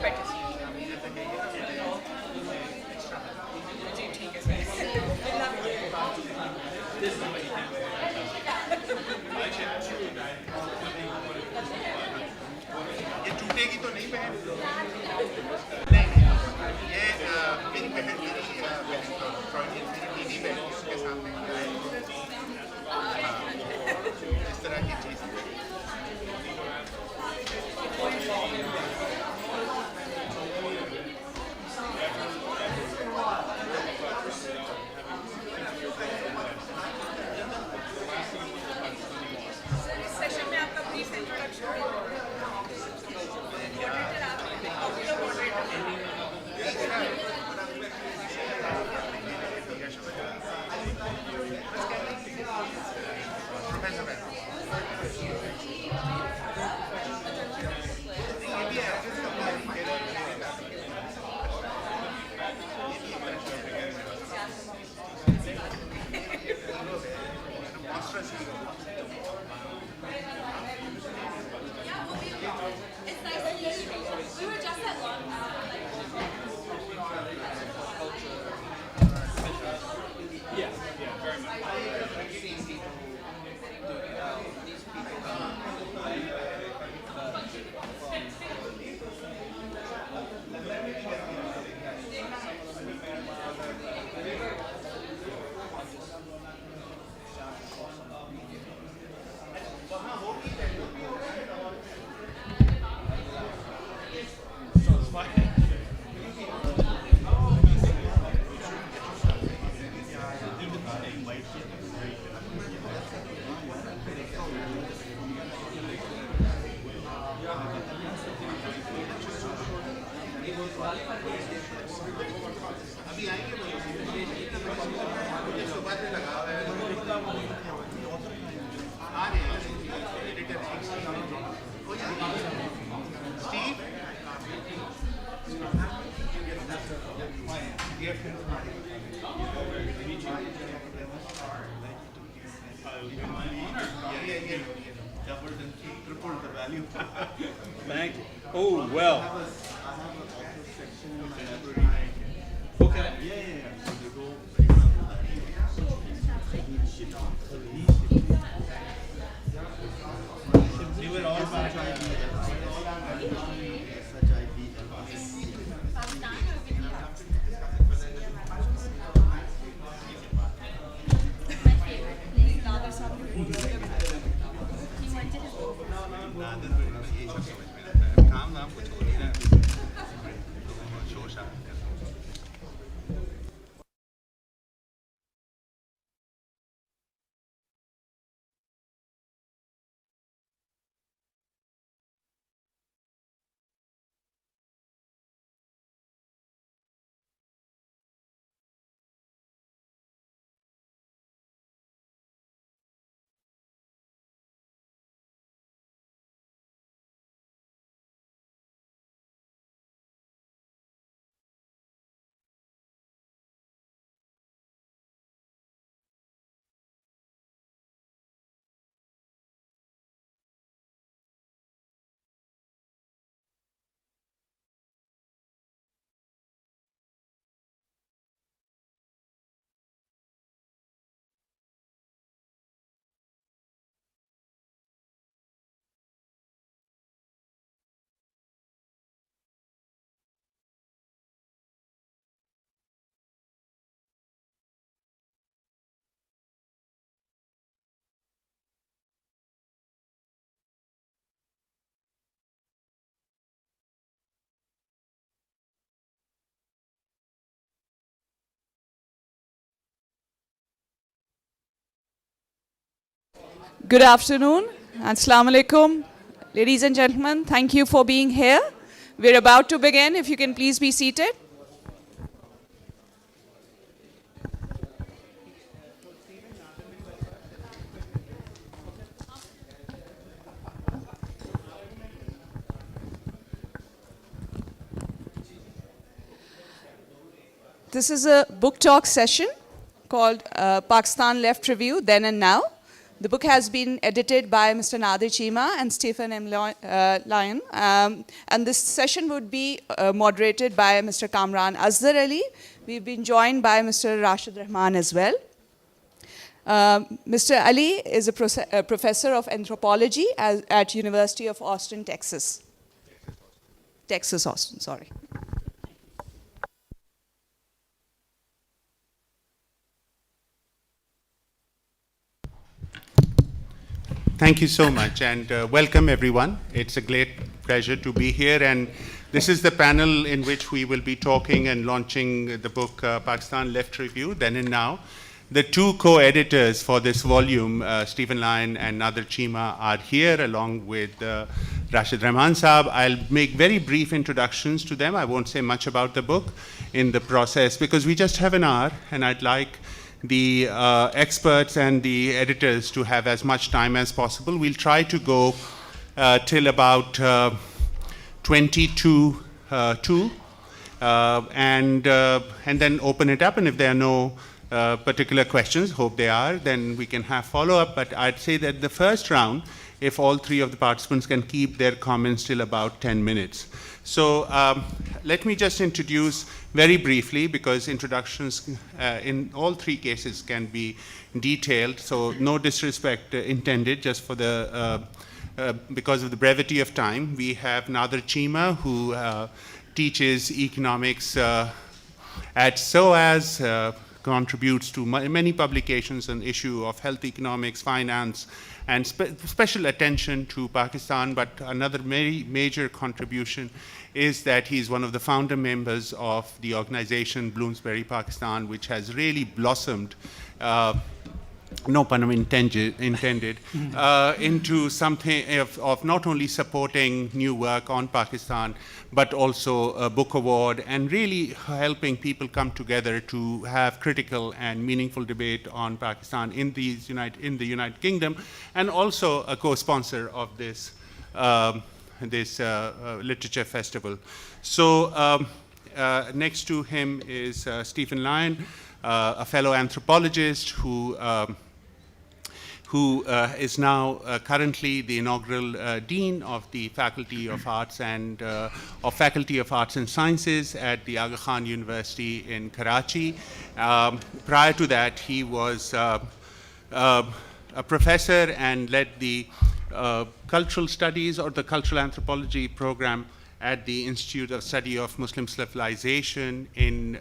ये टूटेगी तो नहीं बहन? नहीं, ये मेरी बहन, मेरी दीदी बहन उसके सामने इस तरह की चीज़। Thank you. Oh, well. Okay. Yeah. So they go very well with that. You were all about Nadir को यही सब समझ में आता है। काम नाम कुछ हो नहीं रहा है। शोर शराबा कर रहे हैं। Good afternoon. Assalamu alaikum. Ladies and gentlemen, thank you for being here. We're about to begin. If you can please be seated. This is a book talk session called Pakistan Left Review, Then and Now. The book has been edited by Mr. Nadir Cheema and Stephen M. Lyon. And this session would be moderated by Mr. Kamran Asdar Ali. We've been joined by Mr. Rashed Rahman as well. Mr. Ali is a professor of anthropology at University of Austin, Texas. Texas, Austin, sorry. Thank you so much, and welcome everyone. It's a great pleasure to be here, and this is the panel in which we will be talking and launching the book Pakistan Left Review, Then and Now. The two co-editors for this volume, Stephen Lyon and Nadir Cheema, are here along with Rashed Rahman Saab. I'll make very brief introductions to them. I won't say much about the book in the process because we just have an hour, and I'd like the experts and the editors to have as much time as possible. We'll try to go till about 22 and then open it up, and if there are no particular questions, hope they are, then we can have follow-up. But I'd say that the first round, if all three of the participants can keep their comments till about 10 minutes. So let me just introduce very briefly, because introductions in all three cases can be detailed, so no disrespect intended, just for the because of the brevity of time. We have Nadir Cheema, who teaches economics at SOAS, contributes to many publications on the issue of health economics, finance, and special attention to Pakistan. But another major contribution is that he's one of the founder members of the organization Bloomsbury Pakistan, which has really blossomed, no pun intended, into something of not only supporting new work on Pakistan, but also a book award, and really helping people come together to have critical and meaningful debate on Pakistan in the United Kingdom, and also a co-sponsor of this literature festival. So next to him is Stephen Lyon, a fellow anthropologist who is now currently the inaugural dean of the Faculty of Arts and Faculty of Arts and Sciences at the Aga Khan University in Karachi. Prior to that, he was a professor and led the cultural studies or the cultural anthropology program at the Institute of Study of Muslim Civilization in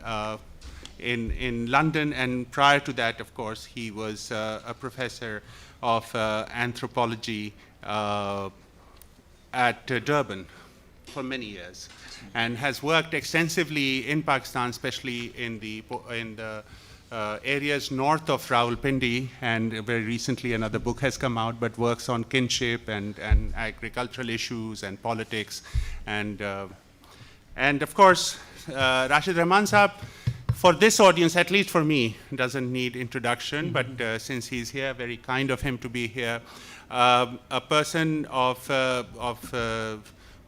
London, and prior to that, of course, he was a professor of anthropology at Durban for many years, and has worked extensively in Pakistan, especially in the areas north of Rawalpindi, and very recently another book has come out, but works on kinship and agricultural issues and politics, and of course, Rashed Rahman Saab, for this audience, at least for me, doesn't need introduction, but since he's here, very kind of him to be here. A person of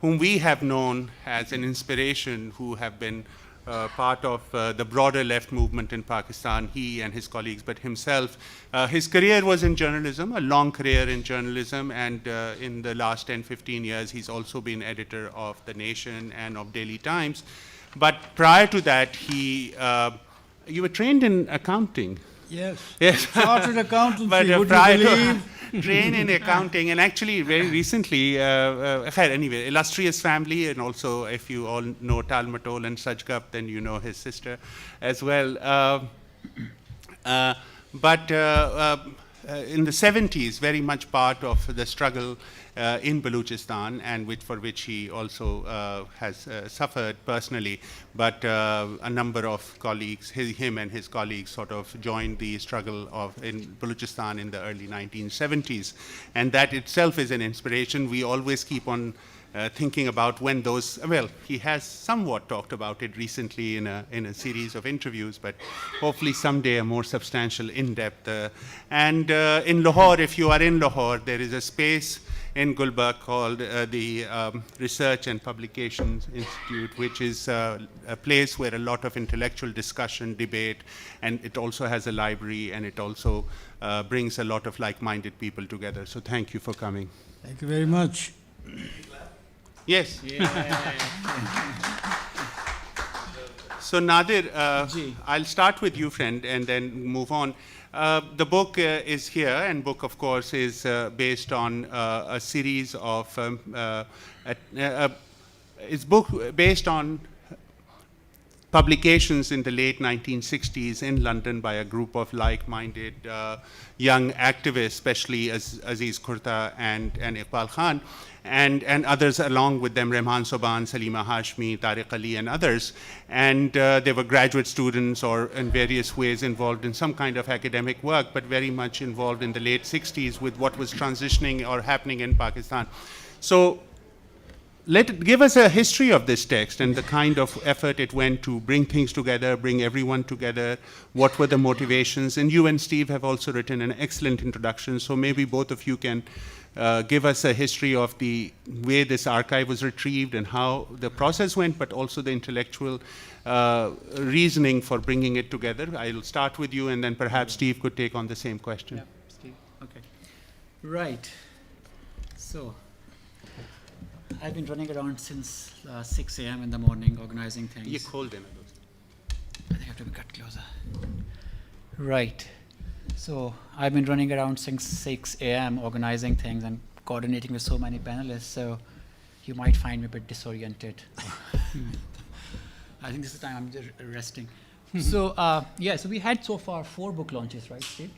whom we have known as an inspiration, who have been part of the broader left movement in Pakistan, he and his colleagues, but himself. His career was in journalism, a long career in journalism, and in the last 10-15 years, he's also been editor of The Nation and of Daily Times. But prior to that, you were trained in accounting. Yes. Yes. Chartered accountancy, but would prior you believe? to trained in accounting, and actually very recently, anyway, illustrious family, and also if you all know Tal Matol and Sajgap, then you know his sister as well. But in the 70s, very much part of the struggle in Balochistan, and for which he also has suffered personally. But a number of colleagues, him and his colleagues, sort of joined the struggle in Balochistan in the early 1970s, and that itself is an inspiration. We always keep on thinking about when those. Well, he has somewhat talked about it recently in a series of interviews, but hopefully someday a more substantial, in-depth. And in Lahore, if you are in Lahore, there is a space in Gulbarga called the Research and Publications Institute, which is a place where a lot of intellectual discussion, debate, and it also has a library, and it also brings a lot of like-minded people together. So thank you for coming. Thank you very much. Yes. So Nadir, I'll start with you, friend, and then move on. The book is here, and book, of course, is based on a series of, it's book based on publications in the late 1960s in London by a group of like-minded young activists, especially Aziz Kurta and Iqbal Khan, and others along with them, Rehman Soban, Salima Hashmi, Tariq Ali, and others. And they were graduate students or in various ways involved in some kind of academic work, but very much involved in the late 60s with what was transitioning or happening in Pakistan. So give us a history of this text and the kind of effort it went to bring things together, bring everyone together. What were the motivations? And you and Steve have also written an excellent introduction, so maybe both of you can give us a history of the way this archive was retrieved and how the process went, but also the intellectual reasoning for bringing it together. I'll start with you, and then perhaps Steve could take on the same question. Yeah, Steve, okay. Right. So, I've been running around since 6 a.m. in the morning organizing things. Ye khol dena dost. I think I have to be cut closer. Right. So I've been running around since 6 a.m. organizing things and coordinating with so many panelists, so you might find me a bit disoriented. I think this is the time I'm just resting. So yeah, so we had so far 4 book launches, right, Steve?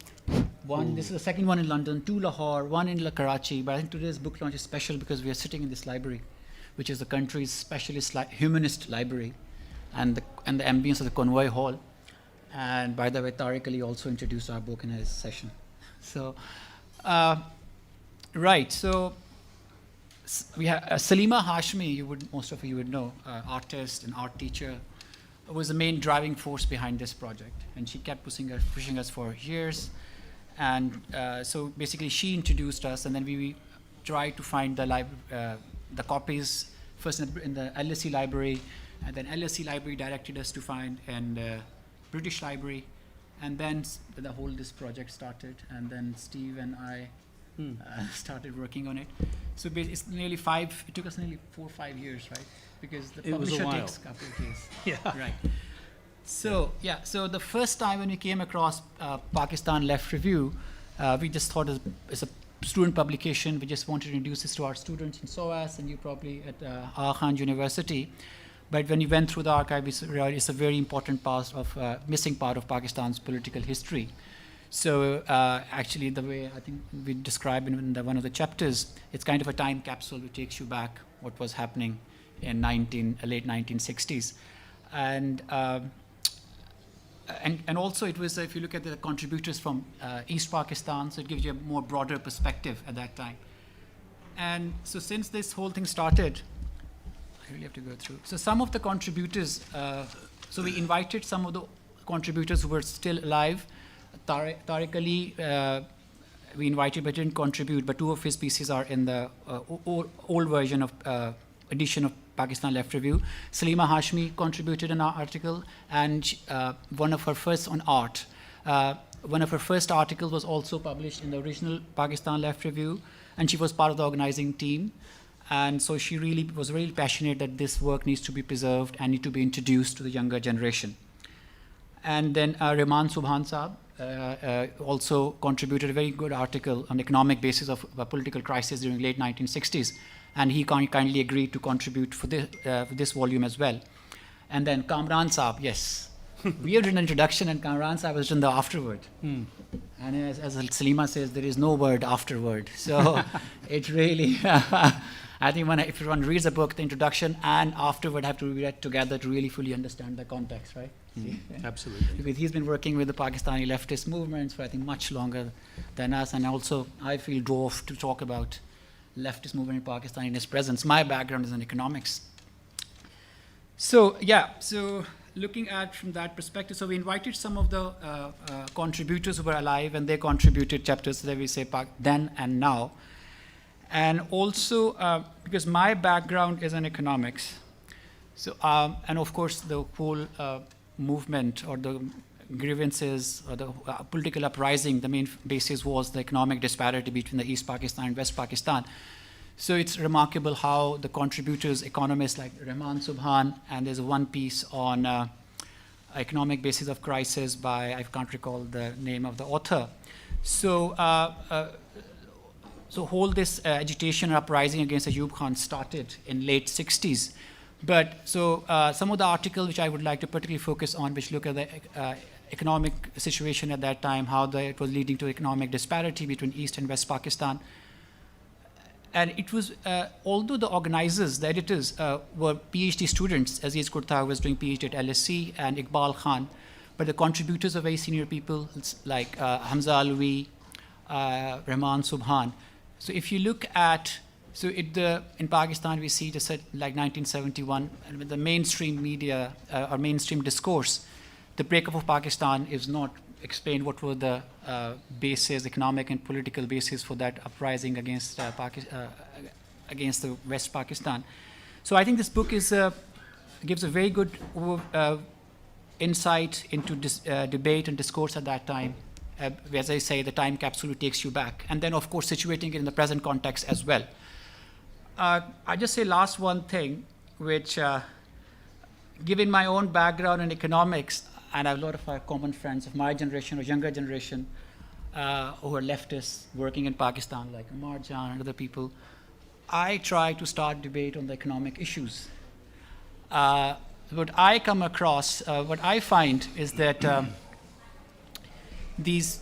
One, this is the second one in London, 2 Lahore, 1 in Karachi, but I think today's book launch is special because we are sitting in this library, which is the country's specialist humanist library, and the ambience of the Conway Hall. And by the way, Tariq Ali also introduced our book in his session. So, right, so we have Salima Hashmi, most of you would know, artist and art teacher, was the main driving force behind this project. And she kept pushing us for years. And so basically she introduced us, and then we tried to find the copies, first in the LSE library, and then LSE library directed us to find in the British Library, and then this project started, and then Steve and I started working on it. So it's nearly it took us nearly 4 or 5 years, right? Because the publisher takes a couple of years. Yeah. Right. So, yeah, so the first time when we came across Pakistan Left Review, we just thought it's a student publication. We just wanted to introduce this to our students in SOAS, and you probably at Aga Khan University. But when you went through the archive, it's a very important missing part of Pakistan's political history. So actually, the way I think we describe in one of the chapters, it's kind of a time capsule which takes you back what was happening in late 1960s. And also it was, if you look at the contributors from East Pakistan, so it gives you a more broader perspective at that time. And so since this whole thing started, I really have to go through. So some of the contributors, so we invited some of the contributors who were still alive. Tariq Ali, we invited but didn't contribute, but 2 of his pieces are in the old version of edition of Pakistan Left Review. Salima Hashmi contributed an article, and one of her first on art. One of her first articles was also published in the original Pakistan Left Review, and she was part of the organizing team. And so she was really passionate that this work needs to be preserved and need to be introduced to the younger generation. And then Rehman Soban Saab also contributed a very good article on the economic basis of a political crisis during the late 1960s. And he kindly agreed to contribute for this volume as well. And then Kamran Saab, yes. We have written an introduction, and Kamran Saab has written the afterword. And as Salima says, there is no word afterward. So it really, I think if one reads a book, the introduction and afterward have to be read together to really fully understand the context, right? Absolutely. Because he's been working with the Pakistani leftist movements for, I think, much longer than us. And also, I feel drove to talk about leftist movement in Pakistan in his presence. My background is in economics. So, yeah, so looking at from that perspective, so we invited some of the contributors who were alive, and they contributed chapters that we say then and now. And also, because my background is in economics, so, and of course the whole movement or the grievances or the political uprising, the main basis was the economic disparity between the East Pakistan and West Pakistan. So it's remarkable how the contributors, economists like Rahman Subhan, and there's one piece on economic basis of crisis by, I can't recall the name of the author. So, so whole this agitation or uprising against Ayub Khan started in late 60s. But so some of the articles which I would like to particularly focus on, which look at the economic situation at that time, how it was leading to economic disparity between East and West Pakistan. And it was, although the organizers, the editors, were PhD students, Aziz Kurta was doing PhD at LSE, and Iqbal Khan, but the contributors are very senior people like Hamza Alwi, Rahman Subhan. So if you look at, so in Pakistan we see just like 1971, and with the mainstream media or mainstream discourse, the breakup of Pakistan is not explained what were the bases, economic and political basis for that uprising against against the West Pakistan. So I think this book is gives a very good insight into debate and discourse at that time. As I say, the time capsule takes you back, and then of course situating it in the present context as well. I just say last one thing, which given my own background in economics, and I have a lot of common friends of my generation or younger generation who are leftists working in Pakistan, like Amar Jan and other people, I try to start debate on the economic issues. What I come across, what I find is that this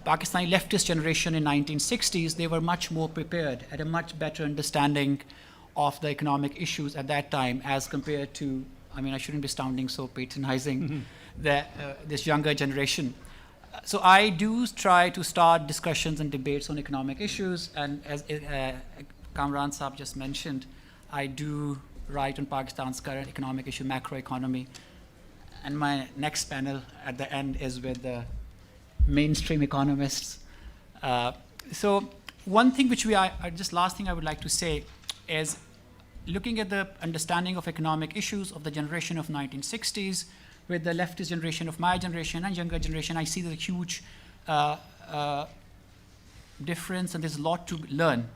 Pakistani leftist generation in 1960s, they were much more prepared, had a much better understanding of the economic issues at that time as compared to, I mean, I shouldn't be sounding so patronizing, this younger generation. So I do try to start discussions and debates on economic issues, and as Kamran Saab just mentioned, I do write on Pakistan's current economic issue, macroeconomy, and my next panel at the end is with the mainstream economists. So one thing which just last thing I would like to say is, looking at the understanding of economic issues of the generation of 1960s with the leftist generation of my generation and younger generation, I see the huge difference, and there's a lot to learn,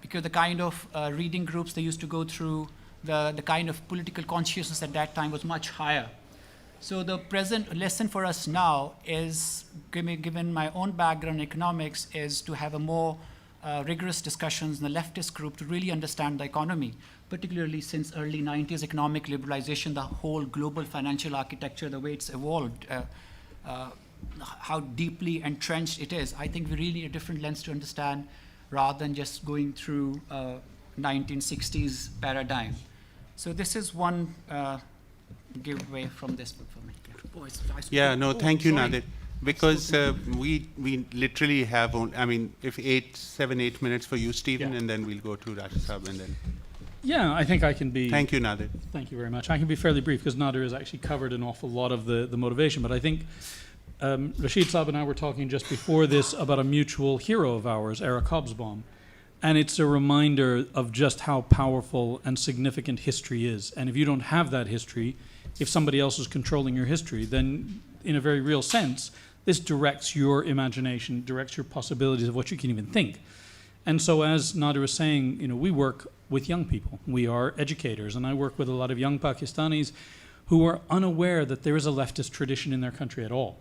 because the kind of reading groups they used to go through, the kind of political consciousness at that time was much higher. So the present lesson for us now is, given my own background in economics, is to have a more rigorous discussions in the leftist group to really understand the economy, particularly since early 90s economic liberalization, the whole global financial architecture, the way it's evolved, how deeply entrenched it is. I think we really need a different lens to understand rather than just going through 1960s paradigm. So this is one giveaway from this book for me. Yeah, no, thank you, Nadir. Because we literally have, I mean, if 7, 8 minutes for you, Stephen, and then we'll go to Rashed Saab, and then. Yeah, I think I can be. Thank you, Nadir. Thank you very much. I can be fairly brief because Nadir has actually covered an awful lot of the motivation. But I think Rashid Saab and I were talking just before this about a mutual hero of ours, Eric Hobsbawm. And it's a reminder of just how powerful and significant history is. And if you don't have that history, if somebody else is controlling your history, then in a very real sense, this directs your imagination, directs your possibilities of what you can even think. And so as Nadir was saying, you know, we work with young people. We are educators, and I work with a lot of young Pakistanis who are unaware that there is a leftist tradition in their country at all.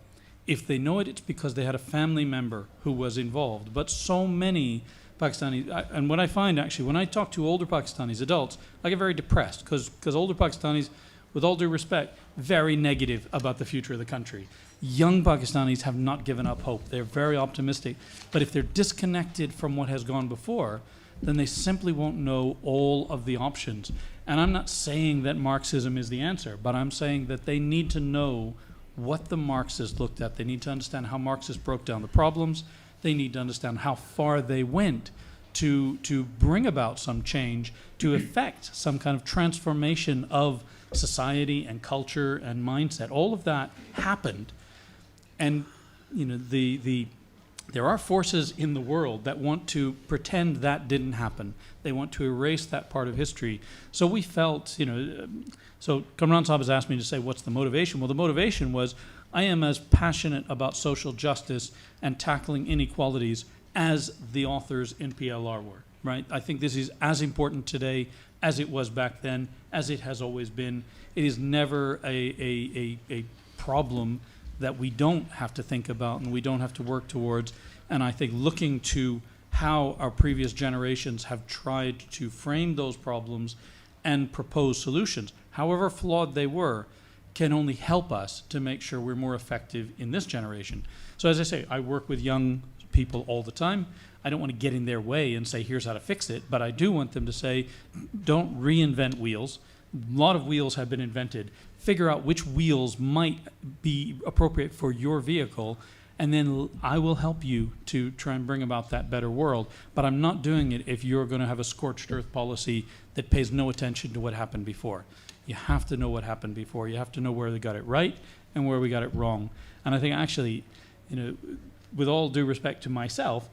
If they know it, it's because they had a family member who was involved. But so many Pakistanis, and what I find actually, when I talk to older Pakistanis, adults, I get very depressed because older Pakistanis, with all due respect, very negative about the future of the country. Young Pakistanis have not given up hope. They're very optimistic. But if they're disconnected from what has gone before, then they simply won't know all of the options. And I'm not saying that Marxism is the answer, but I'm saying that they need to know what the Marxists looked at. They need to understand how Marxists broke down the problems. They need to understand how far they went to bring about some change, to effect some kind of transformation of society and culture and mindset. All of that happened. And you know, the there are forces in the world that want to pretend that didn't happen. They want to erase that part of history. So we felt, so Kamran Sahab has asked me to say, what's the motivation? Well, the motivation was, I am as passionate about social justice and tackling inequalities as the authors in PLR were, right? I think this is as important today as it was back then, as it has always been. It is never a problem that we don't have to think about and we don't have to work towards. And I think looking to how our previous generations have tried to frame those problems and propose solutions, however flawed they were, can only help us to make sure we're more effective in this generation. So as I say, I work with young people all the time. I don't want to get in their way and say, here's how to fix it, but I do want them to say, don't reinvent wheels. A lot of wheels have been invented. Figure out which wheels might be appropriate for your vehicle, and then I will help you to try and bring about that better world. But I'm not doing it if you're going to have a scorched earth policy that pays no attention to what happened before. You have to know what happened before. You have to know where they got it right and where we got it wrong. And I think actually, with all due respect to myself,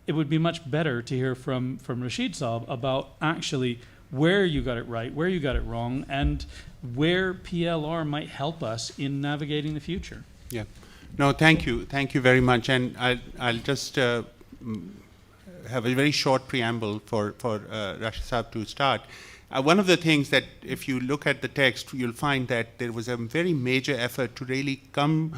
it would be much better to hear from Rashed Saab about actually where you got it right, where you got it wrong, and where PLR might help us in navigating the future. Yeah. No, thank you. Thank you very much. And I'll just have a very short preamble for Rashed Saab to start. One of the things that if you look at the text, you'll find that there was a very major effort to really come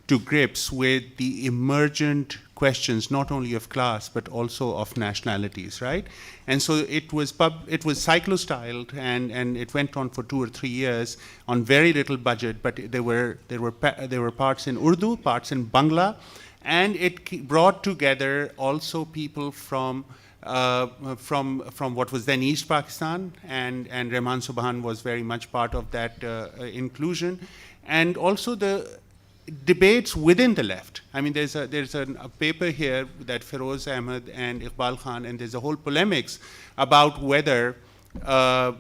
to grips with the emergent questions, not only of class, but also of nationalities, right? And so it was cyclo-styled, and it went on for 2 or 3 years on very little budget, but there were parts in Urdu, parts in Bangla, and it brought together also people from what was then East Pakistan, and Rahman Subhan was very much part of that inclusion, and also the debates within the left. I mean, there's a paper here that Feroz Ahmed and Iqbal Khan, and there's a whole polemics about whether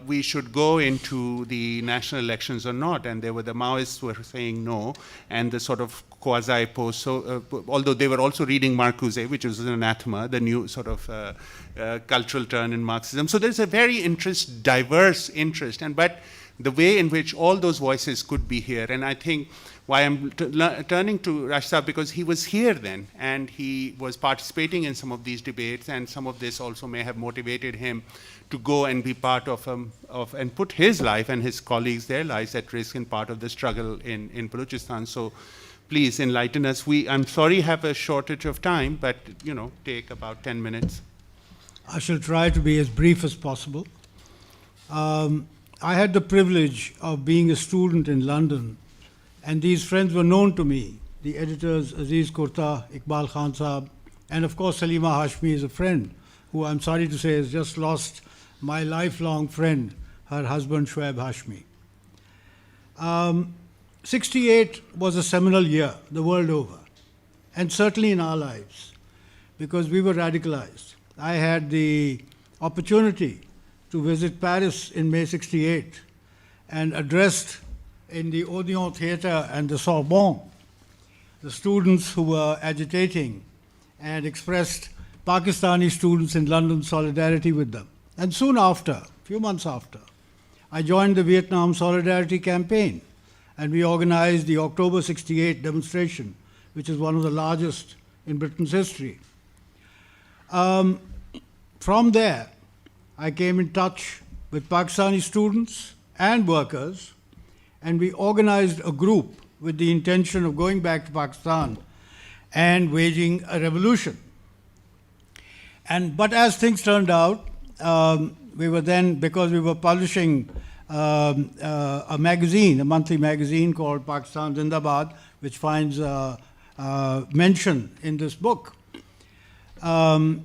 we should go into the national elections or not. And there were the Maoists were saying no, and the sort of quasi-post, so, although they were also reading Marcuse, which was an anathema, the new sort of cultural turn in Marxism. So there's a very diverse interest, but the way in which all those voices could be here. And I think why I'm turning to Rashed Saab, because he was here then, and he was participating in some of these debates, and some of this also may have motivated him to go and be part of and put his life and his colleagues, their lives at risk in part of the struggle in Balochistan. So please enlighten us. I'm sorry have a shortage of time, but take about 10 minutes. I shall try to be as brief as possible. I had the privilege of being a student in London, and these friends were known to me, the editors Aziz Kurta, Iqbal Khan Saab, and of course Salima Hashmi is a friend who I'm sorry to say has just lost my lifelong friend, her husband Shoaib Hashmi. 68 was a seminal year the world over, and certainly in our lives, because we were radicalized. I had the opportunity to visit Paris in May 68 and addressed in the Odeon Theatre and the Sorbonne the students who were agitating, and expressed Pakistani students in London solidarity with them. And soon after, a few months after, I joined the Vietnam Solidarity Campaign, and we organized the October 68 demonstration, which is one of the largest in Britain's history. From there, I came in touch with Pakistani students and workers, and we organized a group with the intention of going back to Pakistan and waging a revolution. But as things turned out, we were then, because we were publishing a magazine, a monthly magazine called Pakistan Zindabad, which finds mention in this book, I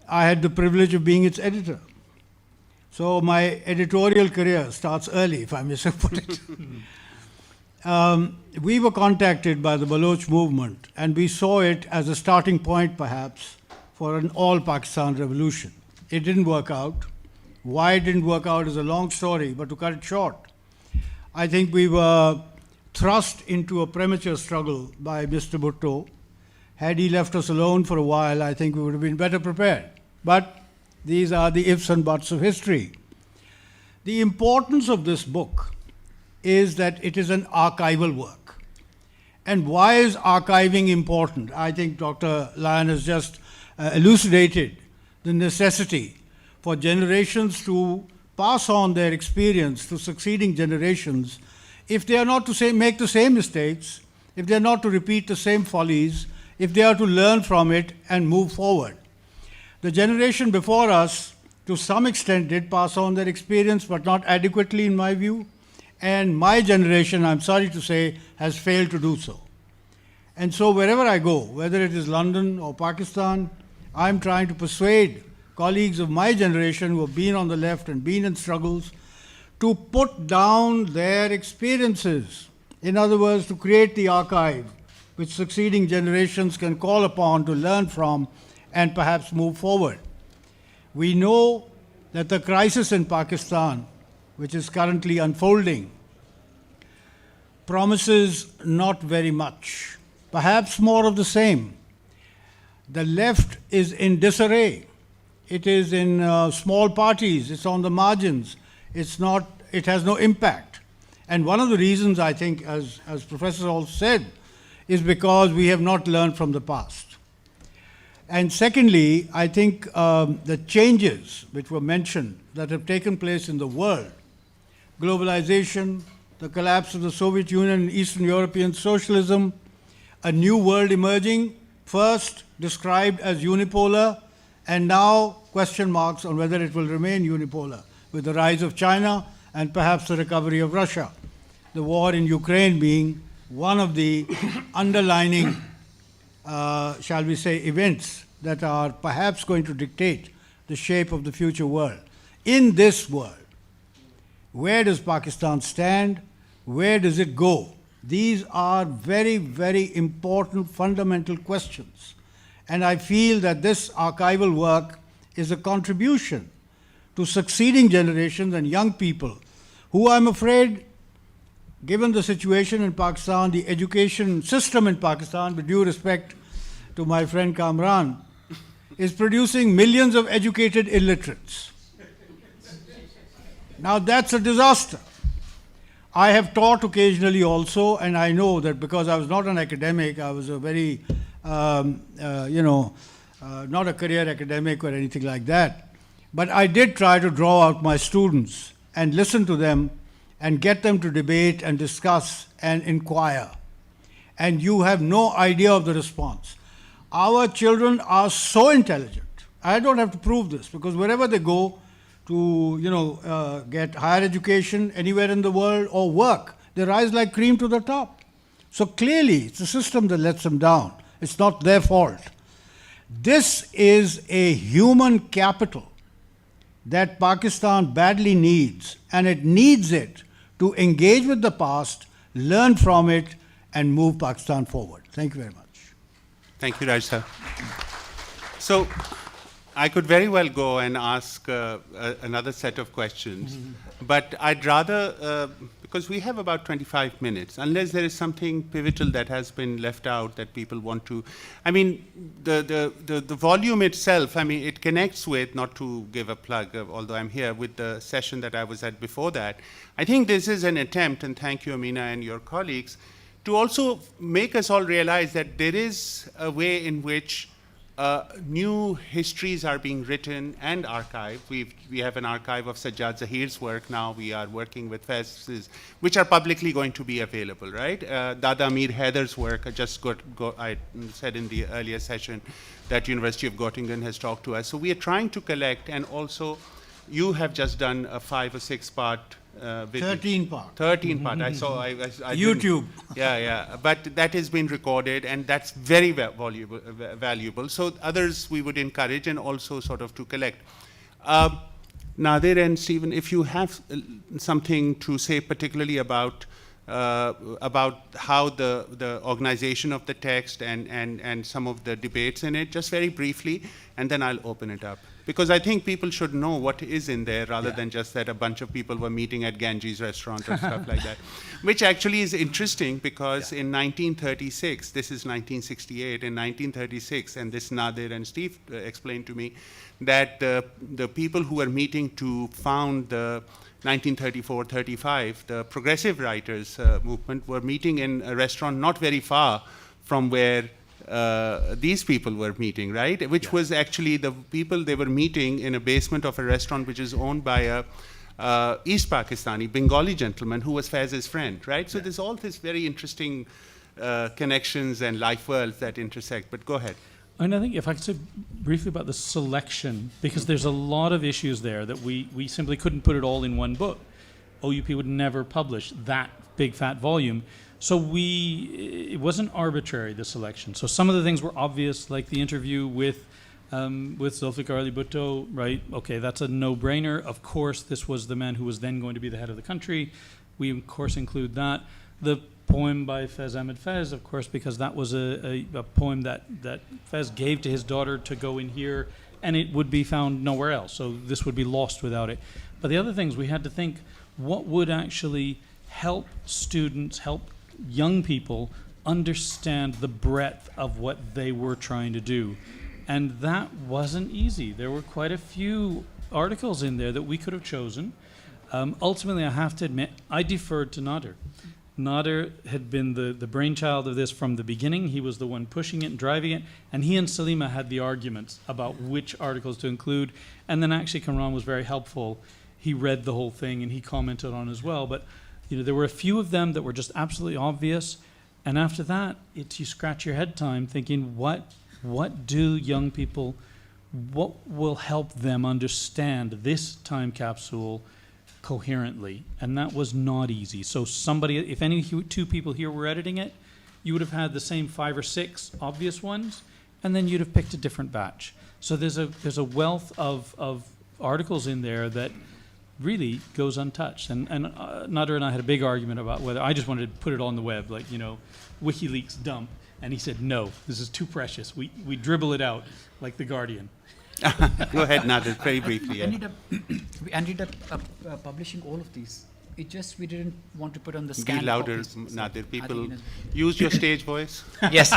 had the privilege of being its editor. So my editorial career starts early, if I may so put it. We were contacted by the Baloch movement, and we saw it as a starting point, perhaps, for an all-Pakistan revolution. It didn't work out. Why it didn't work out is a long story, but to cut it short, I think we were thrust into a premature struggle by Mr. Bhutto, Had he left us alone for a while, I think we would have been better prepared. But these are the ifs and buts of history. The importance of this book is that it is an archival work. And why is archiving important? I think Dr. Lyon has just elucidated the necessity for generations to pass on their experience to succeeding generations if they are not to make the same mistakes, if they are not to repeat the same follies, if they are to learn from it and move forward. The generation before us, to some extent, did pass on their experience, but not adequately, in my view. And my generation, I'm sorry to say, has failed to do so. And so wherever I go, whether it is London or Pakistan, I'm trying to persuade colleagues of my generation who have been on the left and been in struggles to put down their experiences. In other words, to create the archive which succeeding generations can call upon to learn from and perhaps move forward. We know that the crisis in Pakistan, which is currently unfolding, promises not very much, perhaps more of the same. The left is in disarray. It is in small parties, it's on the margins, it has no impact. And one of the reasons, I think, as Professor also said, is because we have not learned from the past. And secondly, I think the changes which were mentioned that have taken place in the world, globalization, the collapse of the Soviet Union and Eastern European socialism, a new world emerging, first described as unipolar, and now question marks on whether it will remain unipolar, with the rise of China and perhaps the recovery of Russia. The war in Ukraine being one of the underlining, shall we say, events that are perhaps going to dictate the shape of the future world. In this world, where does Pakistan stand? Where does it go? These are very, very important fundamental questions. And I feel that this archival work is a contribution to succeeding generations and young people who, I'm afraid, given the situation in Pakistan, the education system in Pakistan, with due respect to my friend Kamran, is producing millions of educated illiterates. Now that's a disaster. I have taught occasionally also, and I know that because I was not an academic, I was a very, not a career academic or anything like that. But I did try to draw out my students and listen to them and get them to debate and discuss and inquire. And you have no idea of the response. Our children are so intelligent. I don't have to prove this, because wherever they go to, get higher education anywhere in the world or work, they rise like cream to the top. So clearly, it's a system that lets them down. It's not their fault. This is a human capital that Pakistan badly needs, and it needs it to engage with the past, learn from it, and move Pakistan forward. Thank you very much. Thank you, Raj sir. So I could very well go and ask another set of questions, but I'd rather, because we have about 25 minutes, unless there is something pivotal that has been left out that people want to, I mean, the volume itself, I mean, it connects with, not to give a plug, although I'm here, with the session that I was at before that. I think this is an attempt, and thank you, Amina, and your colleagues, to also make us all realize that there is a way in which new histories are being written and archived. We have an archive of Sajjad Zahir's work now. We are working with Faiz's, which are publicly going to be available, right? Dada Amir Haidar's work, I said in the earlier session that University of Göttingen has talked to us. So we are trying to collect, and also you have just done a 5 or 6 part 13 part. 13 part. I saw. I YouTube. Yeah. But that has been recorded, and that's very valuable. So others we would encourage, and also sort of to collect. Nadir and Stephen, if you have something to say, particularly about how the organization of the text and some of the debates in it, just very briefly, and then I'll open it up. Because I think people should know what is in there rather than just that a bunch of people were meeting at Ganges restaurant or stuff like that. Which actually is interesting because in 1936, this is 1968, in 1936, and this Nadir and Steve explained to me, that the people who were meeting to found the 1934-35, the progressive writers movement, were meeting in a restaurant not very far from where these people were meeting, right? Which was actually the people they were meeting in a basement of a restaurant which is owned by a East Pakistani Bengali gentleman who was Faiz's friend, right? So there's all this very interesting connections and life worlds that intersect. But go ahead. And I think if I could say briefly about the selection, because there's a lot of issues there that we simply couldn't put it all in one book. OUP would never publish that big fat volume. So it wasn't arbitrary, the selection. So some of the things were obvious, like the interview with Zulfikar Ali Bhutto, right? Okay, that's a no-brainer. Of course, this was the man who was then going to be the head of the country. We, of course, include that. The poem by Faiz Ahmed Faiz, of course, because that was a poem that Faiz gave to his daughter to go in here, and it would be found nowhere else. So this would be lost without it. But the other things, we had to think, what would actually help students, help young people understand the breadth of what they were trying to do? And that wasn't easy. There were quite a few articles in there that we could have chosen. Ultimately, I have to admit, I deferred to Nadir. Nadir had been the brainchild of this from the beginning. He was the one pushing it and driving it, and he and Salima had the arguments about which articles to include. And then actually Kamran was very helpful. He read the whole thing and he commented on it as well. But there were a few of them that were just absolutely obvious, and after that, it's you scratch your head time thinking, what do young people, what will help them understand this time capsule coherently? And that was not easy. So somebody, if any two people here were editing it, you would have had the same 5 or 6 obvious ones, and then you'd have picked a different batch. So there's a wealth of articles in there that really goes untouched. And Nadir and I had a big argument about whether I just wanted to put it on the web, like, WikiLeaks dump. And he said, no, this is too precious. We dribble it out like The Guardian. Go ahead, Nadir, very briefly. We ended up publishing all of these. It just, we didn't want to put on the scan. Be louder, copies. Nadir. People, use your stage voice. Yes.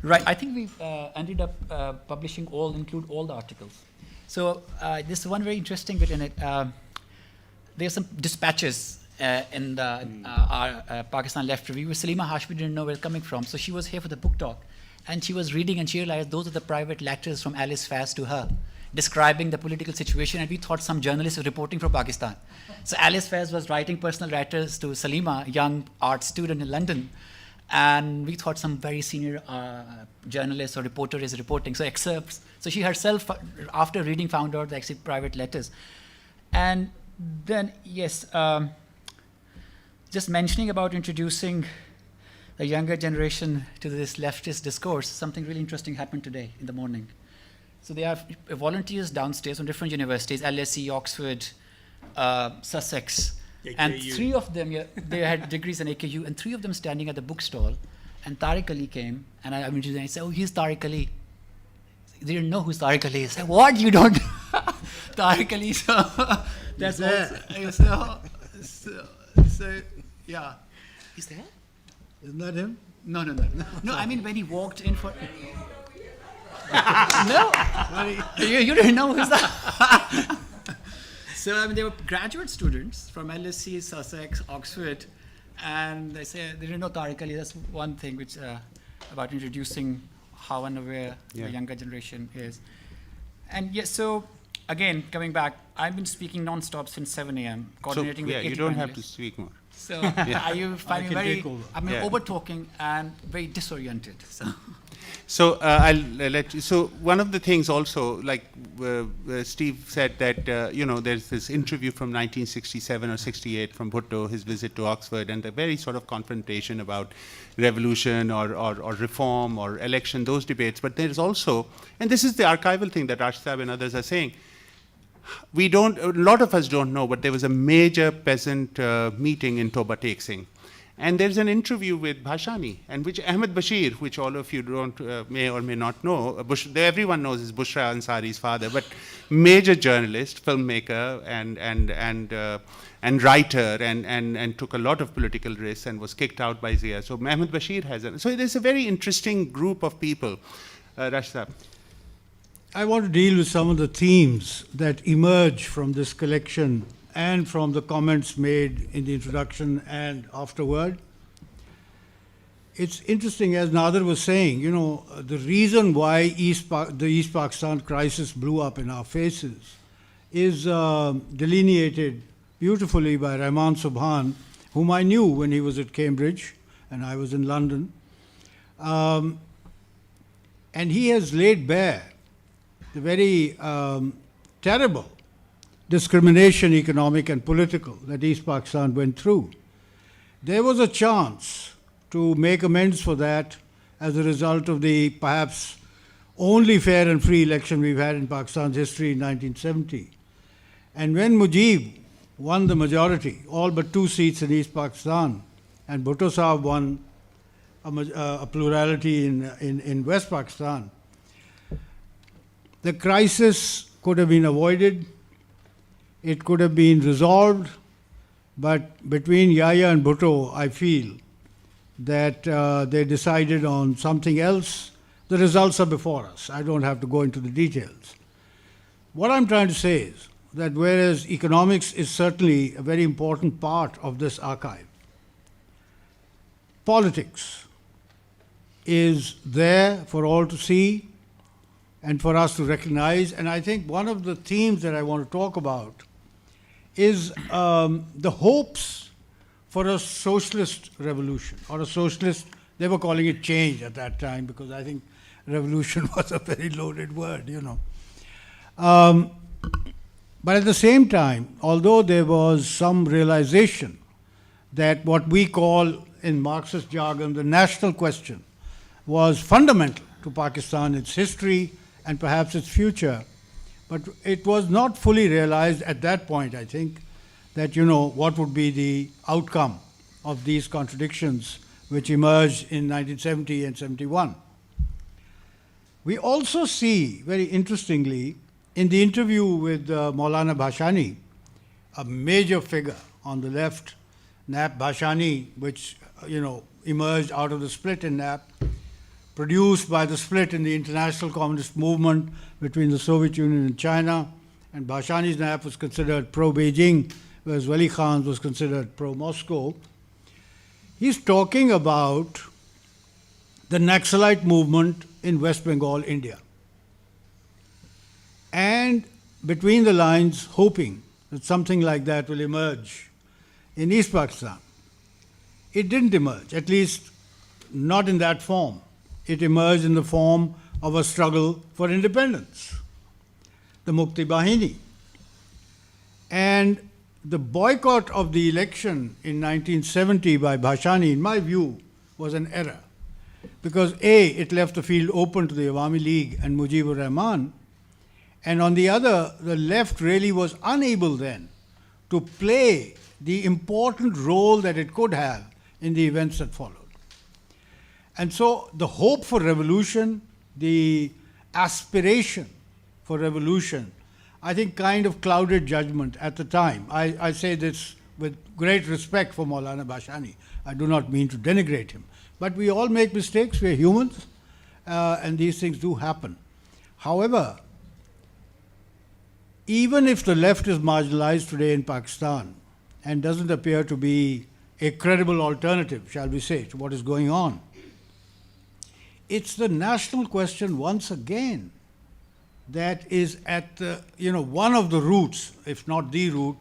Right, I think we ended up publishing include all the articles. So there's one very interesting bit in it. There's some dispatches in our Pakistan Left Review. Salima Hashmi didn't know where it's coming from, so she was here for the book talk. And she was reading and she realized those are the private letters from Alice Faiz to her, describing the political situation, and we thought some journalists were reporting from Pakistan. So Alice Faiz was writing personal letters to Salima, a young art student in London, and we thought some very senior journalist or reporter is reporting. So excerpts. So she herself, after reading, found out the actually private letters. And then, yes, just mentioning about introducing the younger generation to this leftist discourse, something really interesting happened today in the morning. So they have volunteers downstairs from different universities, LSE, Oxford, Sussex, AKU. And 3 of them, they had degrees in AKU, and 3 of them standing at the bookstall. And Tariq Ali came, and I introduced him, I said, oh, he's Tariq Ali. They didn't know who Tariq Ali is. I said, what, you don't? Tariq Ali, so that's also, so, yeah. Is there? Isn't that him? No, I mean, when he walked in for... No, you didn't know who's that. So, I mean, they were graduate students from LSE, Sussex, Oxford, and they didn't know Tariq Ali. That's one thing which about introducing how unaware the younger generation is. And yes, so again, coming back, I've been speaking non-stop since 7 a.m., coordinating with 80 you don't panelists. have to speak more. So you find me over-talking and very disoriented. So I'll let you. So one of the things also, like Steve said, that there's this interview from 1967 or 68 from Bhutto, his visit to Oxford, and the very sort of confrontation about revolution or reform or election, those debates. But there's also, and this is the archival thing that Rashed and others are saying. A lot of us don't know, but there was a major peasant meeting in Toba Tek Singh. And there's an interview with Bhashani, and which Ahmed Bashir, which all of you may or may not know, everyone knows is Bushra Ansari's father, but major journalist, filmmaker, and writer, and took a lot of political risks and was kicked out by Zia. So Ahmed Bashir so there's a very interesting group of people. Rashed. I want to deal with some of the themes that emerge from this collection and from the comments made in the introduction and afterward. It's interesting, as Nadir was saying, you know, the reason why the East Pakistan crisis blew up in our faces is delineated beautifully by Rahman Subhan, whom I knew when he was at Cambridge and I was in London. And he has laid bare the very terrible discrimination, economic and political, that East Pakistan went through. There was a chance to make amends for that as a result of the perhaps only fair and free election we've had in Pakistan's history in 1970. And when Mujib won the majority, all but 2 seats in East Pakistan, and Bhutto Sahab won a plurality in West Pakistan, the crisis could have been avoided. It could have been resolved, but between Yahya and Bhutto, I feel that they decided on something else. The results are before us. I don't have to go into the details. What I'm trying to say is that whereas economics is certainly a very important part of this archive, politics is there for all to see and for us to recognize. And I think one of the themes that I want to talk about is the hopes for a socialist revolution, or a socialist, they were calling it change at that time, because I think revolution was a very loaded word, you know. But at the same time, although there was some realization that what we call in Marxist jargon the national question was fundamental to Pakistan, its history and perhaps its future, but it was not fully realized at that point, I think, that, you know, what would be the outcome of these contradictions which emerged in 1970 and 71. We also see, very interestingly, in the interview with Maulana Bhashani, a major figure on the left, Nap Bhashani, which, you know, emerged out of the split in Nap, produced by the split in the international communist movement between the Soviet Union and China, and Bhashani's Nap was considered pro-Beijing, whereas Wali Khan's was considered pro-Moscow. He's talking about the Naxalite movement in West Bengal, India. And between the lines, hoping that something like that will emerge in East Pakistan. It didn't emerge, at least not in that form. It emerged in the form of a struggle for independence, the Mukti Bahini. And the boycott of the election in 1970 by Bhashani, in my view, was an error. Because A, it left the field open to the Awami League and Mujibur Rahman, and on the other, the left really was unable then to play the important role that it could have in the events that followed. And so the hope for revolution, the aspiration for revolution, I think kind of clouded judgment at the time. I say this with great respect for Maulana Bhashani. I do not mean to denigrate him. But we all make mistakes, we're humans, and these things do happen. However, even if the left is marginalized today in Pakistan and doesn't appear to be a credible alternative, shall we say, to what is going on, it's the national question once again that is at the, one of the roots, if not the root,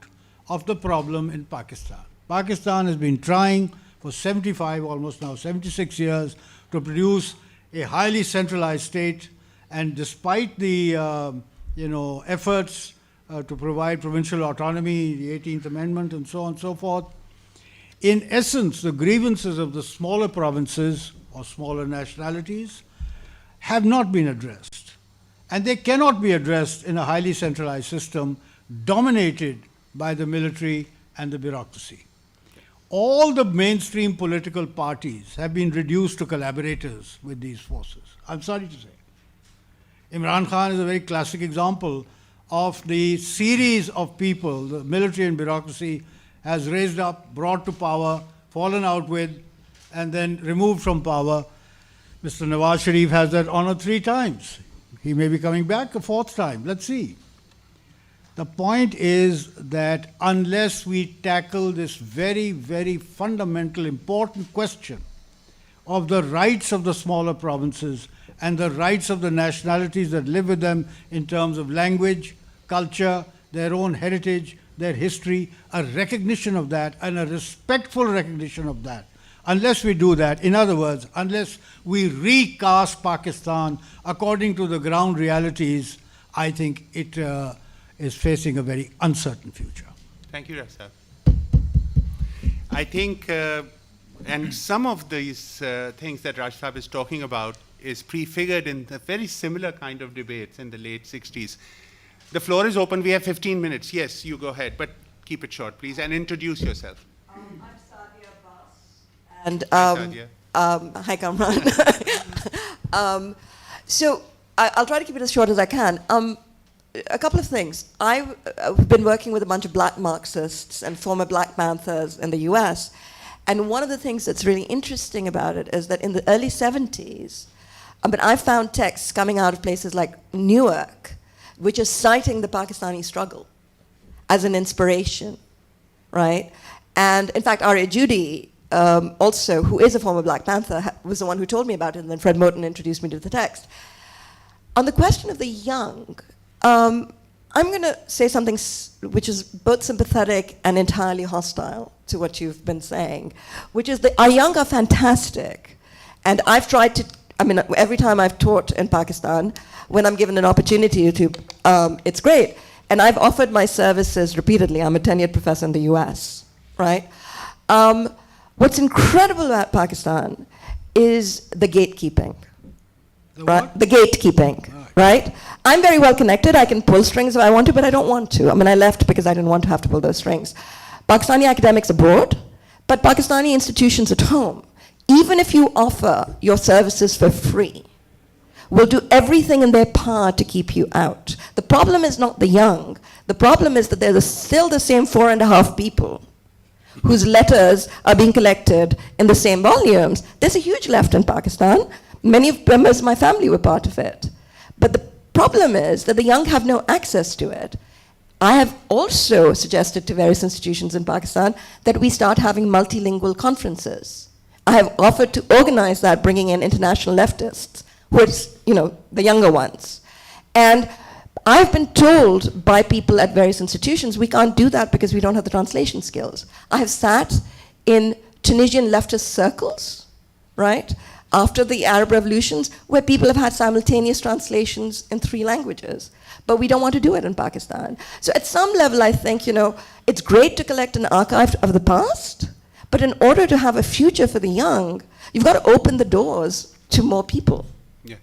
of the problem in Pakistan. Pakistan has been trying for 75, almost now 76 years, to produce a highly centralized state, and despite the efforts to provide provincial autonomy, the 18th Amendment and so on and so forth, in essence, the grievances of the smaller provinces or smaller nationalities have not been addressed. And they cannot be addressed in a highly centralized system dominated by the military and the bureaucracy. all the mainstream political parties have been reduced to collaborators with these forces. I'm sorry to say. Imran Khan is a very classic example of the series of people the military and bureaucracy has raised up, brought to power, fallen out with, and then removed from power. Mr. Nawaz Sharif has that honor 3 times. He may be coming back a 4th time. Let's see. The point is that unless we tackle this very, very fundamental, important question of the rights of the smaller provinces and the rights of the nationalities that live with them in terms of language, culture, their own heritage, their history, a recognition of that and a respectful recognition of that. Unless we do that, in other words, unless we recast Pakistan according to the ground realities, I think it is facing a very uncertain future. Thank you, Rashed. I think, and some of these things that Rashed is talking about is prefigured in a very similar kind of debates in the late 60s. The floor is open. We have 15 minutes. Yes, you go ahead, but keep it short, please, and introduce yourself. And hi, Kamran. So I'll try to keep it as short as I can. A couple of things. I've been working with a bunch of black Marxists and former Black Panthers in the US. And one of the things that's really interesting about it is that in the early 70s, I found texts coming out of places like Newark, which is citing the Pakistani struggle as an inspiration, right? And in fact, R.A. Judy, also, who is a former Black Panther, was the one who told me about it, and then Fred Moten introduced me to the text. On the question of the young, I'm going to say something which is both sympathetic and entirely hostile to what you've been saying, which is that our young are fantastic. And I've tried to, every time I've taught in Pakistan, when I'm given an opportunity to, it's great. And I've offered my services repeatedly. I'm a tenured professor in the US, right? What's incredible about Pakistan is the gatekeeping. The gatekeeping, right? I'm very well connected. I can pull strings if I want to, but I don't want to. I left because I didn't want to have to pull those strings. Pakistani academics abroad, but Pakistani institutions at home, even if you offer your services for free, will do everything in their power to keep you out. The problem is not the young. The problem is that there's still the same 4.5 people whose letters are being collected in the same volumes. There's a huge left in Pakistan. Many members of my family were part of it. But the problem is that the young have no access to it. I have also suggested to various institutions in Pakistan that we start having multilingual conferences. I have offered to organize that, bringing in international leftists, who are, the younger ones. And I've been told by people at various institutions, we can't do that because we don't have the translation skills. I have sat in Tunisian leftist circles, right, after the Arab revolutions, where people have had simultaneous translations in 3 languages. But we don't want to do it in Pakistan. So at some level, I think, it's great to collect an archive of the past, but in order to have a future for the young, you've got to open the doors to more people. Yeah,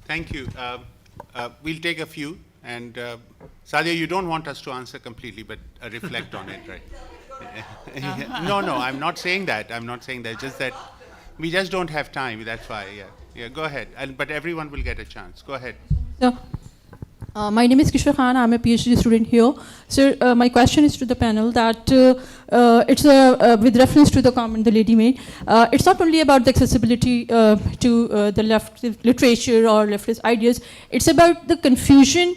thank you. We'll take a few. And Sadia, you don't want us to answer completely, but reflect on it, right? No, I'm not saying that. I'm not saying that. Just that we just don't have time. That's why. Yeah. Go ahead. But everyone will get a chance. Go ahead. My name is Kishore Khan. I'm a PhD student here. So my question is to the panel that it's with reference to the comment the lady made. It's not only about the accessibility to the left literature or leftist ideas. It's about the confusion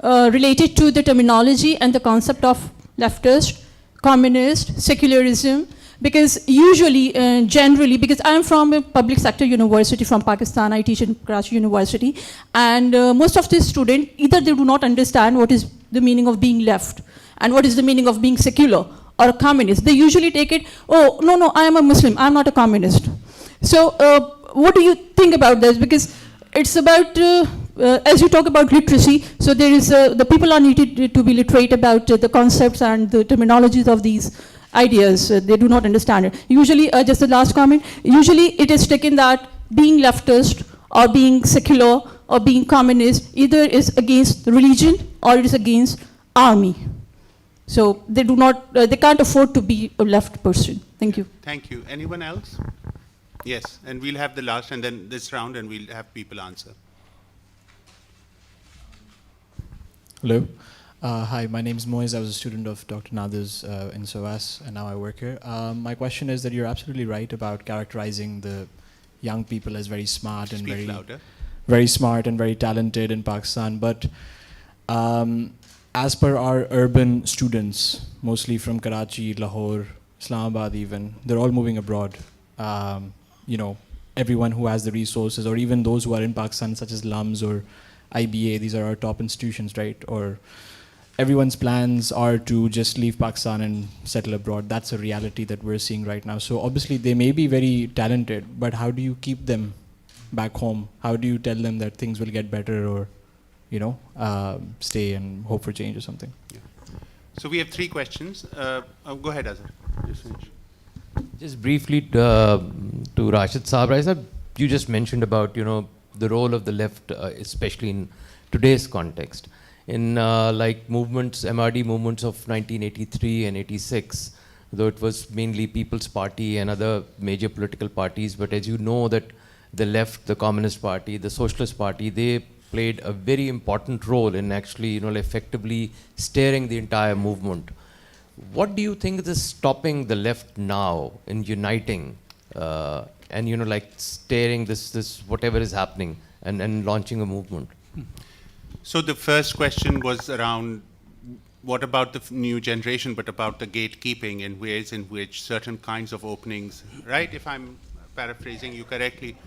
related to the terminology and the concept of leftist, communist, secularism. Because usually, generally, because I'm from a public sector university from Pakistan, I teach in Karachi University, and most of the students, either they do not understand what is the meaning of being left and what is the meaning of being secular or a communist. They usually take it, oh, no, I am a Muslim, I'm not a communist. So what do you think about this? Because it's about, as you talk about literacy, so there is, the people are needed to be literate about the concepts and the terminologies of these ideas. They do not understand it. Usually, just the last comment, usually it is taken that being leftist or being secular or being communist either is against religion or it is against army. So they do not, they can't afford to be a left person. Thank you. Thank you. Anyone else? Yes, and we'll have the last and then this round and we'll have people answer. Hello. Hi, my name is Moiz. I was a student of Dr. Nadir's in SOAS, and now I work here. My question is that you're absolutely right about characterizing the young people as very smart and very smart and very talented in Pakistan. But as per our urban students, mostly from Karachi, Lahore, Islamabad even, they're all moving abroad. You know, everyone who has the resources, or even those who are in Pakistan, such as LYON'S or IBA, these are our top institutions, right? Or everyone's plans are to just leave Pakistan and settle abroad. That's a reality that we're seeing right now. So obviously they may be very talented, but how do you keep them back home? How do you tell them that things will get better, or, you know, stay and hope for change or something? Yeah. So we have 3 questions. Go ahead, Azhar. Just briefly to Rashed Sahab, you just mentioned about, you know, the role of the left, especially in today's context. In like movements, MRD movements of 1983 and 86, though it was mainly People's Party and other major political parties, but as you know that the left, the Communist Party, the Socialist Party, they played a very important role in actually, you know, effectively steering the entire movement. What do you think is stopping the left now in uniting and, you know, like steering this whatever is happening and launching a movement? So the first question was around what about the new generation, but about the gatekeeping and ways in which certain kinds of openings, right? If I'm paraphrasing you correctly.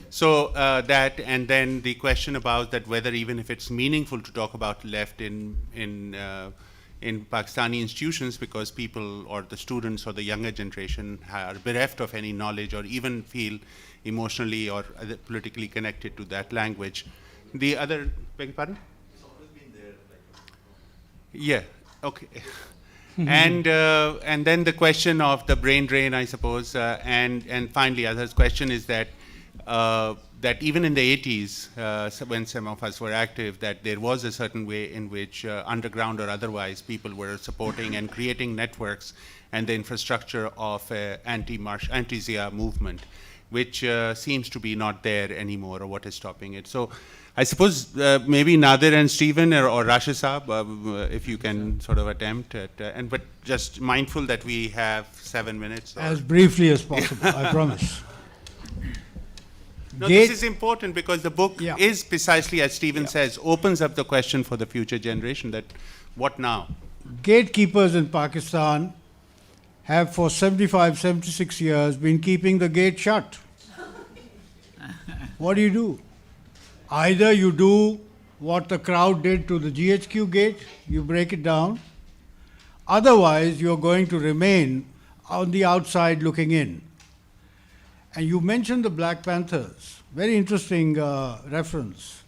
So that, and then the question about that whether even if it's meaningful to talk about left in Pakistani institutions, because people or the students or the younger generation are bereft of any knowledge or even feel emotionally or politically connected to that language. The other, beg your pardon? It's always been there. Yeah, okay. And then the question of the brain drain, I suppose, and finally, Azhar's question is that that even in the 80s, when some of us were active, that there was a certain way in which underground or otherwise people were supporting and creating networks and the infrastructure of anti-Zia movement, which seems to be not there anymore, or what is stopping it. So I suppose maybe Nadir and Stephen or Rashed Sahab, if you can sort of attempt at, but just mindful that we have 7 minutes. As briefly as possible, I promise. No, this is important because the book is precisely, as Stephen says, opens up the question for the future generation that what now? Gatekeepers in Pakistan have for 75, 76 years been keeping the gate shut. What do? Either you do what the crowd did to the GHQ gate, you break it down. Otherwise, you're going to remain on the outside looking in. And you mentioned the Black Panthers. Very interesting reference.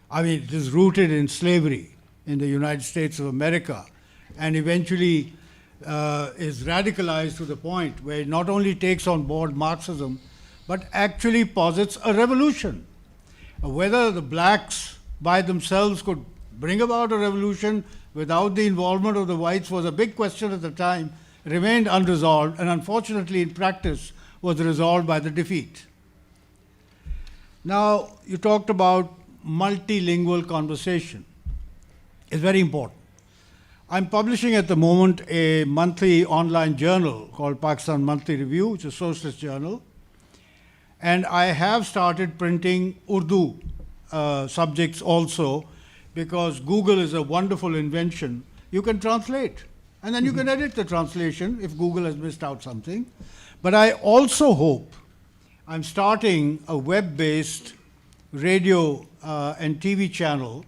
I mean, it is rooted in slavery in the United States of America, and eventually is radicalized to the point where it not only takes on board Marxism, but actually posits a revolution. Whether the blacks by themselves could bring about a revolution without the involvement of the whites was a big question at the time, remained unresolved, and unfortunately in practice was resolved by the defeat. Now, you talked about multilingual conversation. It's very important. I'm publishing at the moment a monthly online journal called Pakistan Monthly Review, which is a socialist journal. And I have started printing Urdu subjects also, because Google is a wonderful invention. You can translate, and then you can edit the translation if Google has missed out something. But I also hope, I'm starting a web-based radio and TV channel.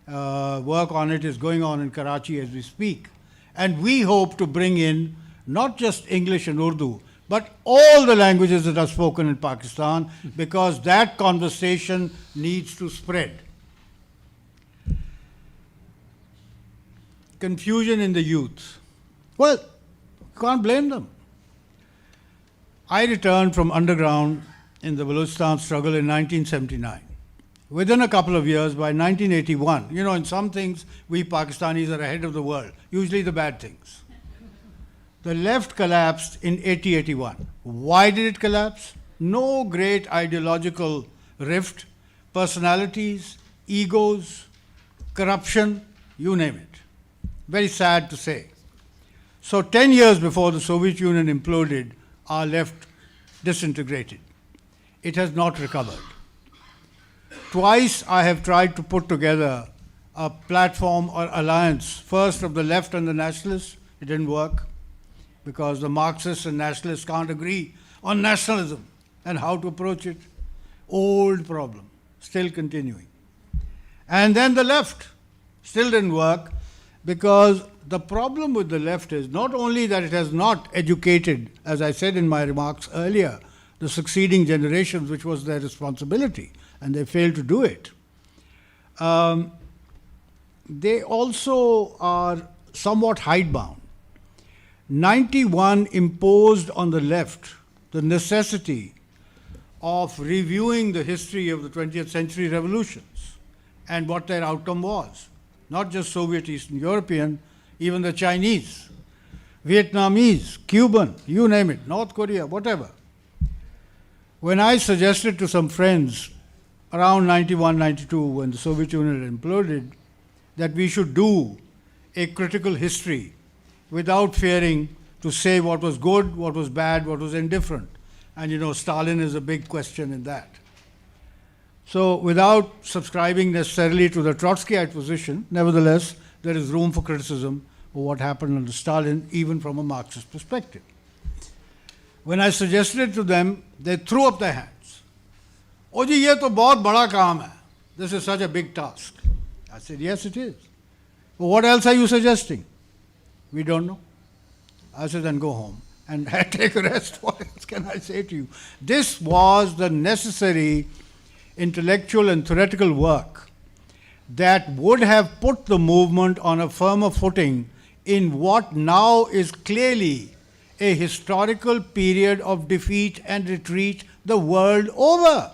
Work on it is going on in Karachi as we speak. And we hope to bring in not just English and Urdu, but all the languages that are spoken in Pakistan, because that conversation needs to spread. Confusion in the youth. Well, can't blame them. I returned from underground in the Balochistan struggle in 1979. within a couple of years, by 1981, you know, in some things, we Pakistanis are ahead of the world, usually the bad things. The left collapsed in 80-81. Why did it collapse? No great ideological rift, personalities, egos, corruption, you name it. Very sad to say. So 10 years before the Soviet Union imploded, our left disintegrated. It has not recovered. Twice I have tried to put together a platform or alliance, first of the left and the nationalists. It didn't work because the Marxists and nationalists can't agree on nationalism and how to approach it. Old problem, still continuing. And then the left still didn't work because the problem with the left is not only that it has not educated, as I said in my remarks earlier, the succeeding generations, which was their responsibility, and they failed to do it. They also are somewhat hidebound. 91 imposed on the left the necessity of reviewing the history of the 20th century revolutions and what their outcome was. Not just Soviet, Eastern European, even the Chinese, Vietnamese, Cuban, you name it, North Korea, whatever. When I suggested to some friends around 91, 92, when the Soviet Union had imploded, that we should do a critical history without fearing to say what was good, what was bad, what was indifferent. And you know, Stalin is a big question in that. So without subscribing necessarily to the Trotskyite position, nevertheless, there is room for criticism of what happened under Stalin, even from a Marxist perspective. When I suggested it to them, they threw up their hands. Oh ji, ye to bahut bada kaam hai. This is such a big task. I said, yes, it is. But what else are you suggesting? We don't know. I said, then go home and take a rest. What else can I say to you? This was the necessary intellectual and theoretical work that would have put the movement on a firmer footing in what now is clearly a historical period of defeat and retreat the world over.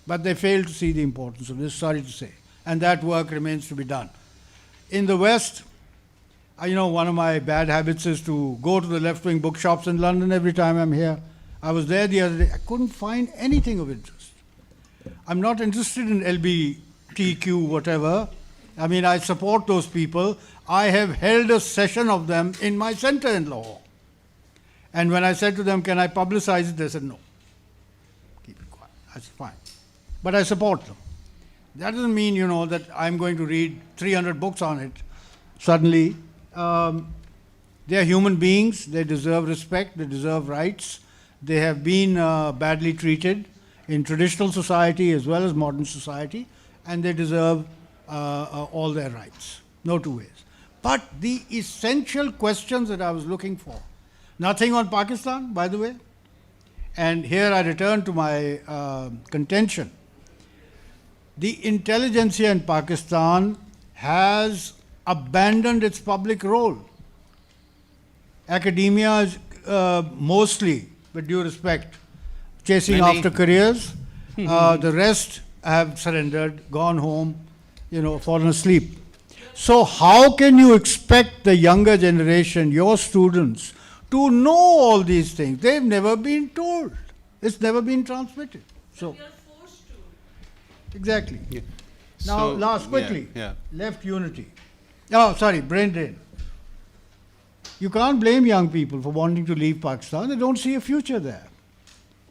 But they failed to see the importance of this, sorry to say. And that work remains to be done. In the West, you know, one of my bad habits is to go to the left-wing bookshops in London every time I'm here. I was there the other day. I couldn't find anything of interest. I'm not interested in LGBTQ, whatever. I mean, I support those people. I have held a session of them in my center in Lahore. And when I said to them, can I publicize it? They said, no. Keep it quiet. I said, fine. But I support them. That doesn't mean, you know, that I'm going to read 300 books on it suddenly. They are human beings. They deserve respect. They deserve rights. They have been badly treated in traditional society as well as modern society, and they deserve all their rights. No two ways. But the essential questions that I was looking for, nothing on Pakistan, by the way, and here I return to my contention. The intelligentsia in Pakistan has abandoned its public role. Academia is mostly, with due respect, chasing after careers. The rest have surrendered, gone home, you know, fallen asleep. So how can you expect the younger generation, your students, to know all these things? They've never been told. It's never been transmitted. So, exactly. Yeah. Now, So, last, quickly, yeah. left unity. Oh, sorry, brain drain. You can't blame young people for wanting to leave Pakistan. They don't see a future there.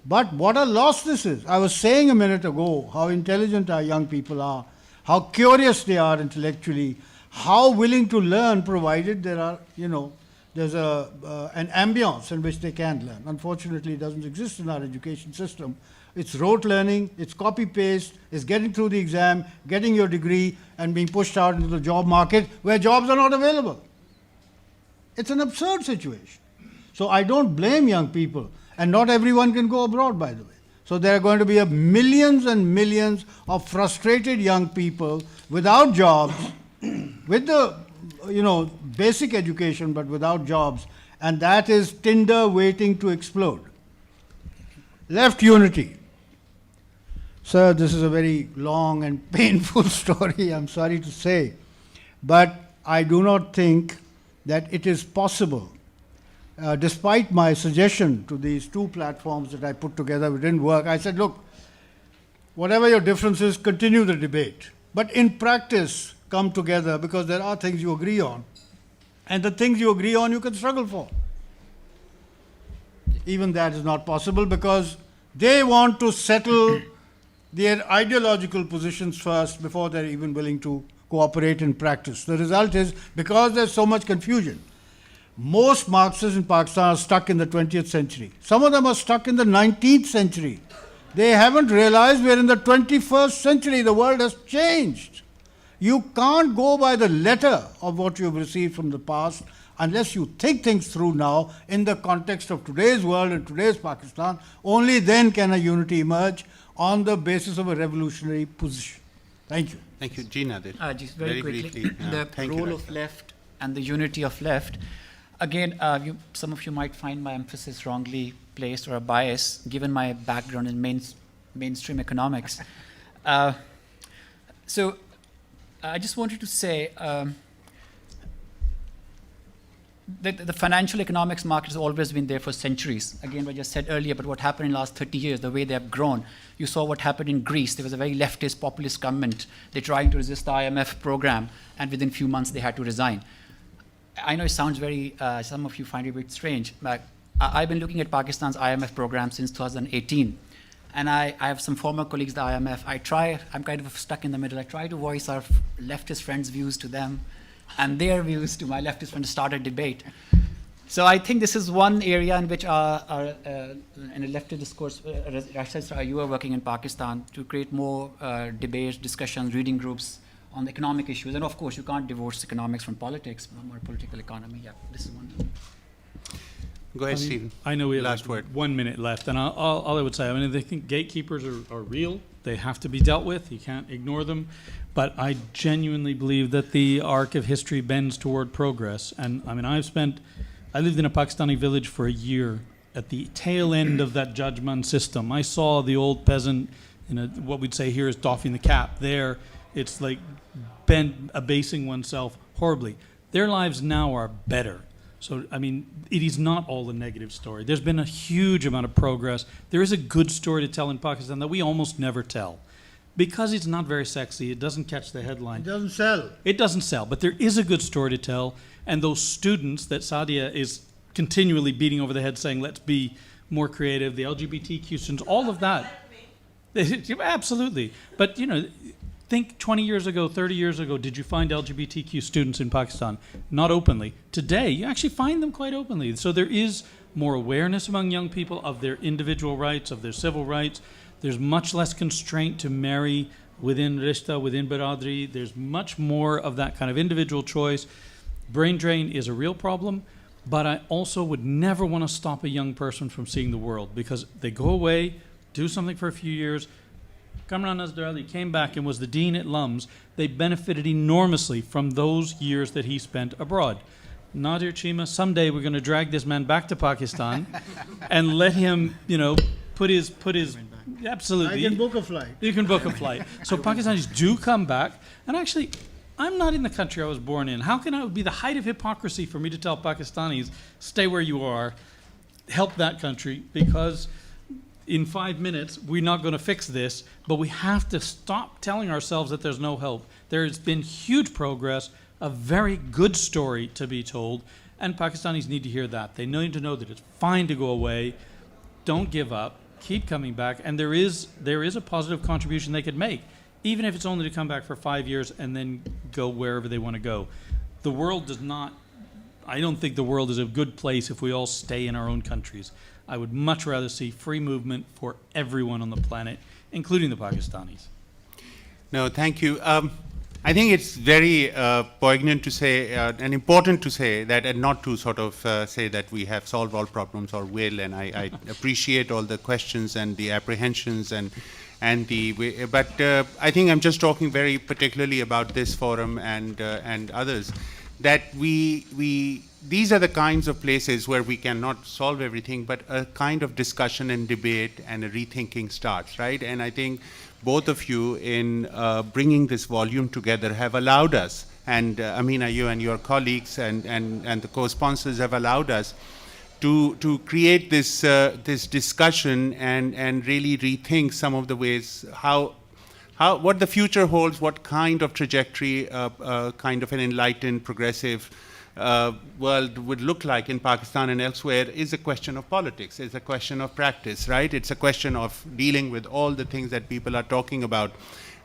But what a loss this is. I was saying a minute ago how intelligent our young people are, how curious they are intellectually, how willing to learn provided there are, you know, there's an ambience in which they can learn. Unfortunately, it doesn't exist in our education system. It's rote learning, it's copy-paste, it's getting through the exam, getting your degree, and being pushed out into the job market where jobs are not available. It's an absurd situation. So I don't blame young people, and not everyone can go abroad, by the way. So there are going to be millions and millions of frustrated young people without jobs, with the, you know, basic education, but without jobs, and that is tinder waiting to explode. Left unity. Sir, this is a very long and painful story, I'm sorry to say, but I do not think that it is possible. Despite my suggestion to these two platforms that I put together, it didn't work. I said, look, whatever your differences, continue the debate. But in practice, come together, because there are things you agree on. And the things you agree on, you can struggle for. Even that is not possible because they want to settle their ideological positions first before they're even willing to cooperate in practice. The result is, because there's so much confusion, most Marxists in Pakistan are stuck in the 20th century. Some of them are stuck in the 19th century. They haven't realized we're in the 21st century. The world has changed. You can't go by the letter of what you've received from the past unless you think things through now in the context of today's world and today's Pakistan. Only then can a unity emerge on the basis of a revolutionary position. Thank you. Thank you. Ji Nadir. Just very quickly, the thank role you, of left and the unity of left. Again, some of you might find my emphasis wrongly placed or a bias, given my background in mainstream economics. So I just wanted to say that the financial economics market has always been there for centuries. Again, what I just said earlier, but what happened in the last 30 years, the way they have grown. You saw what happened in Greece. There was a very leftist, populist government. They're trying to resist the IMF program, and within a few months they had to resign. I know it sounds very, some of you find it a bit strange, but I've been looking at Pakistan's IMF program since 2018. And I have some former colleagues at the IMF. I'm kind of stuck in the middle. I try to voice our leftist friends' views to them and their views to my leftist friends, start a debate. So I think this is one area in which in a leftist discourse, Rashed, you are working in Pakistan to create more debates, discussions, reading groups on the economic issues. And of course, you can't divorce economics from politics, more political economy. Yeah, this is one. Go ahead, Stephen. I know we have last word. 1 minute left, and all I would say, I mean, I think gatekeepers are real. They have to be dealt with. You can't ignore them. But I genuinely believe that the arc of history bends toward progress. And I mean, I lived in a Pakistani village for a year at the tail end of that judgment system. I saw the old peasant, what we'd say here is doffing the cap. There, it's like abasing oneself horribly. Their lives now are better. So, I mean, it is not all a negative story. There's been a huge amount of progress. There is a good story to tell in Pakistan that we almost never tell. Because it's not very sexy, it doesn't catch the headline. It doesn't sell. It doesn't sell, but there is a good story to tell. And those students that Sadia is continually beating over the head saying, let's be more creative, the LGBTQ students, all of that. Absolutely. But, think 20 years ago, 30 years ago, did you find LGBTQ students in Pakistan? Not openly. Today, you actually find them quite openly. So there is more awareness among young people of their individual rights, of their civil rights. There's much less constraint to marry within Rishta, within Biradri. There's much more of that kind of individual choice. Brain drain is a real problem, but I also would never want to stop a young person from seeing the world because they go away, do something for a few years. Kamran Asdar Ali came back and was the dean at LYON'S. They benefited enormously from those years that he spent abroad. Nadir, Cheema, someday we're going to drag this man back to Pakistan and let him, put his absolutely. I can book a flight. You can book a flight. So Pakistanis do come back. And actually, I'm not in the country I was born in. How can it be the height of hypocrisy for me to tell Pakistanis, stay where you are, help that country, because in 5 minutes, we're not going to fix this, but we have to stop telling ourselves that there's no hope. There's been huge progress, a very good story to be told, and Pakistanis need to hear that. They need to know that it's fine to go away, don't give up, keep coming back, and there is a positive contribution they could make, even if it's only to come back for 5 years and then go wherever they want to go. The world does not, I don't think the world is a good place if we all stay in our own countries. I would much rather see free movement for everyone on the planet, including the Pakistanis. No, thank you. I think it's very poignant to say and important to say that, and not to sort of say that we have solved all problems or will. And I appreciate all the questions and the apprehensions and the way, but I think I'm just talking very particularly about this forum and others. that these are the kinds of places where we cannot solve everything, but a kind of discussion and debate and a rethinking starts, right? And I think both of you in bringing this volume together have allowed us, and Amina, you and your colleagues and the co-sponsors have allowed us to create this discussion and really rethink some of the ways what the future holds, what kind of trajectory, kind of an enlightened, progressive world would look like in Pakistan and elsewhere is a question of politics, it's a question of practice, right? It's a question of dealing with all the things that people are talking about,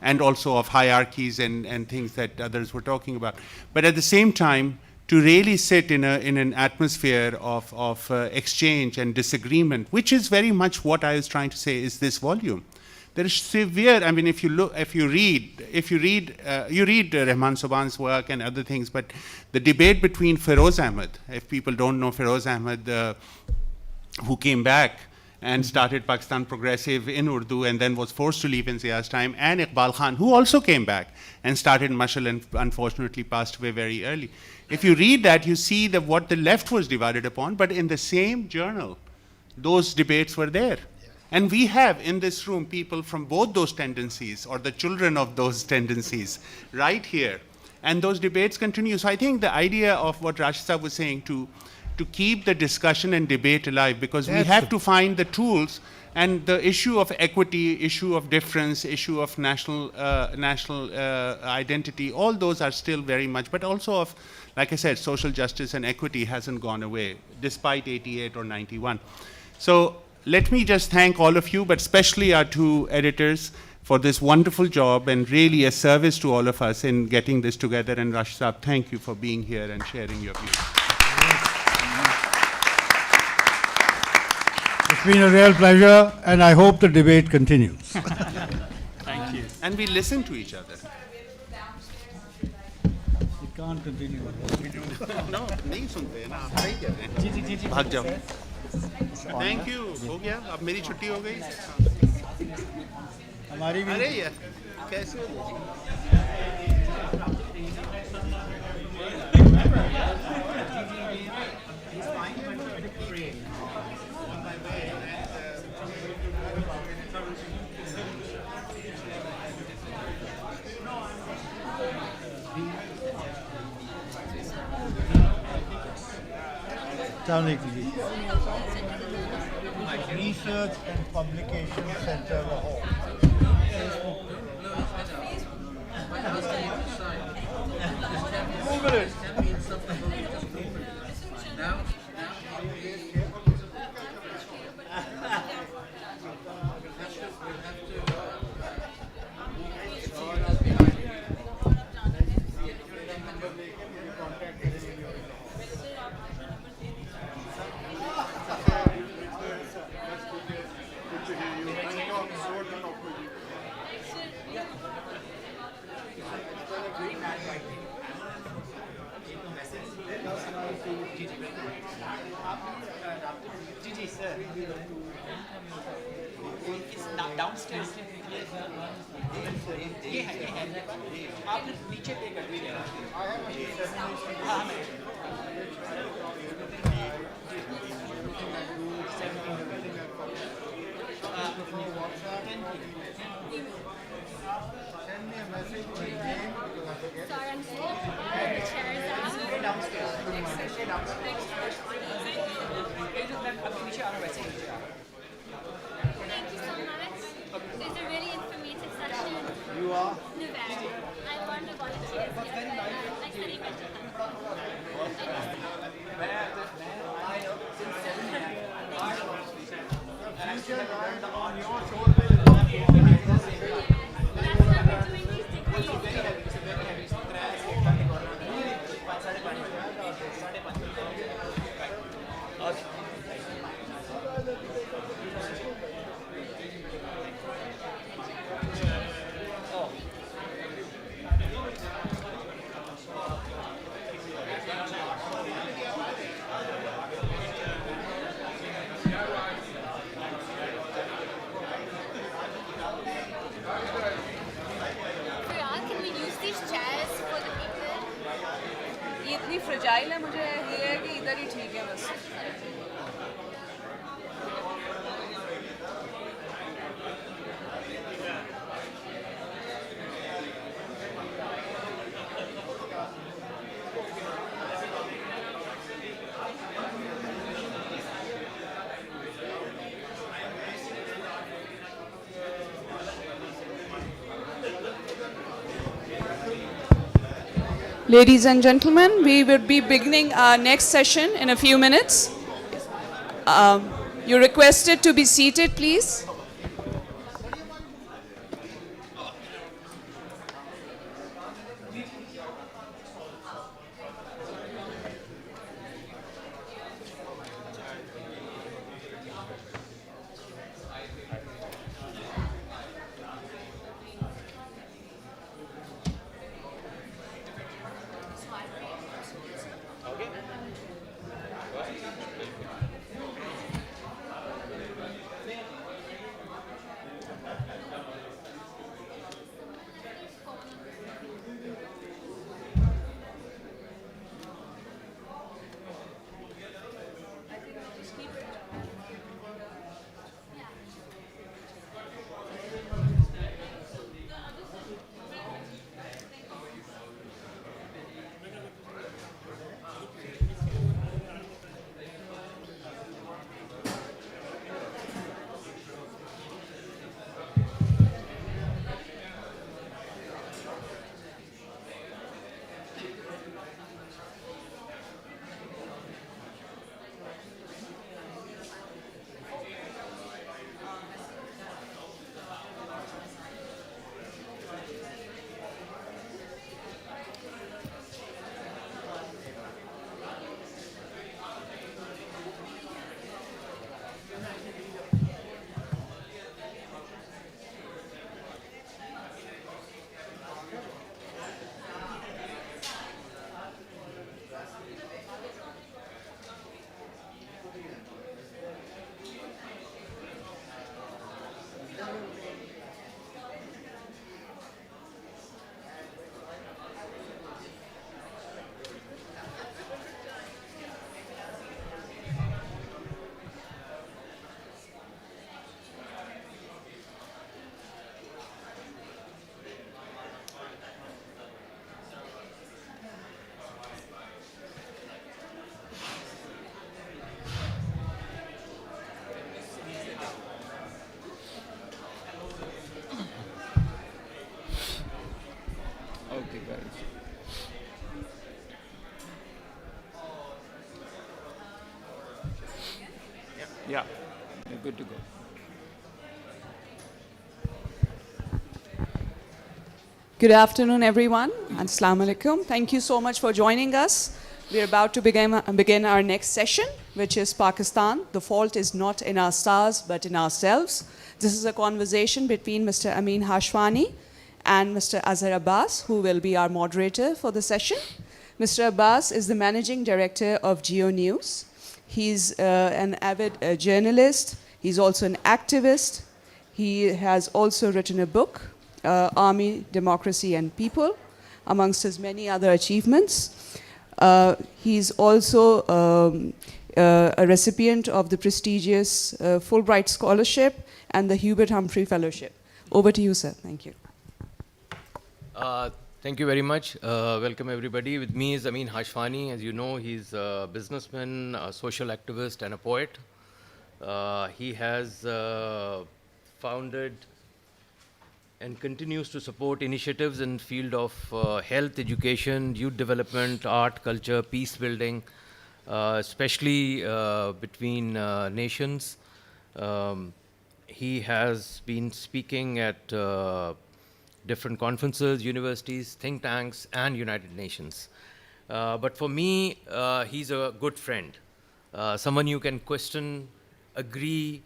and also of hierarchies and things that others were talking about. But at the same time, to really sit in an atmosphere of exchange and disagreement, which is very much what I was trying to say is this volume. There is severe, I mean, you read Rahman Sobhan's work and other things, but the debate between Feroz Ahmed, if people don't know Feroz Ahmed, who came back and started Pakistan Progressive in Urdu and then was forced to leave in Zia's time, and Iqbal Khan, who also came back and started Mashal and unfortunately passed away very early. If you read that, you see that what the left was divided upon, but in the same journal, those debates were there. And we have in this room people from both those tendencies, or the children of those tendencies, right here. And those debates continue. So I think the idea of what Rashed Saab was saying, to keep the discussion and debate alive, because we have to find the tools, and the issue of equity, issue of difference, issue of national identity, all those are still very much, but also of, like I said, social justice and equity hasn't gone away, despite 88 or 91. So let me just thank all of you, but especially our two editors, for this wonderful job and really a service to all of us in getting this together. And Rashed Saab, thank you for being here and sharing your views. It's been a real pleasure, and I hope the debate continues. Thank you. And we listen to each other. You can't continue. No, नहीं सुनते ना, आप सही कह रहे हैं. भाग जाओ. Thank you. हो गया? अब मेरी छुट्टी हो गई. हमारी भी. अरे यार, कैसे हो? Research and Publication Center, Lahore. Google it. Downstairs. ये है आपने नीचे पे कर दिया. You are? I want to volunteer. On your shoulders. इतनी फ्रजाइल है, मुझे ये है कि इधर ही ठीक है बस. Ladies and gentlemen, we will be beginning our next session in a few minutes. You're requested to be seated, please. Yeah, you're good to go. Good afternoon, everyone, and Assalamu alaikum. Thank you so much for joining us. We're about to begin our next session, which is Pakistan. The fault is not in our stars, but in ourselves. This is a conversation between Mr. Amin Hashwani and Mr. Azhar Abbas, who will be our moderator for the session. Mr. Abbas is the managing director of Geo News. He's an avid journalist. He's also an activist. He has also written a book, Army, Democracy and People, amongst his many other achievements. He's also a recipient of the prestigious Fulbright Scholarship and the Hubert Humphrey Fellowship. Over to you, sir. Thank you. Thank you very much. Welcome everybody. With me is Amin Hashwani. As you know, he's a businessman, a social activist and a poet. He has founded and continues to support initiatives in the field of health, education, youth development, art, culture, peace building, especially between nations. He has been speaking at different conferences, universities, think tanks, and United Nations. But for me, he's a good friend, someone you can question, agree,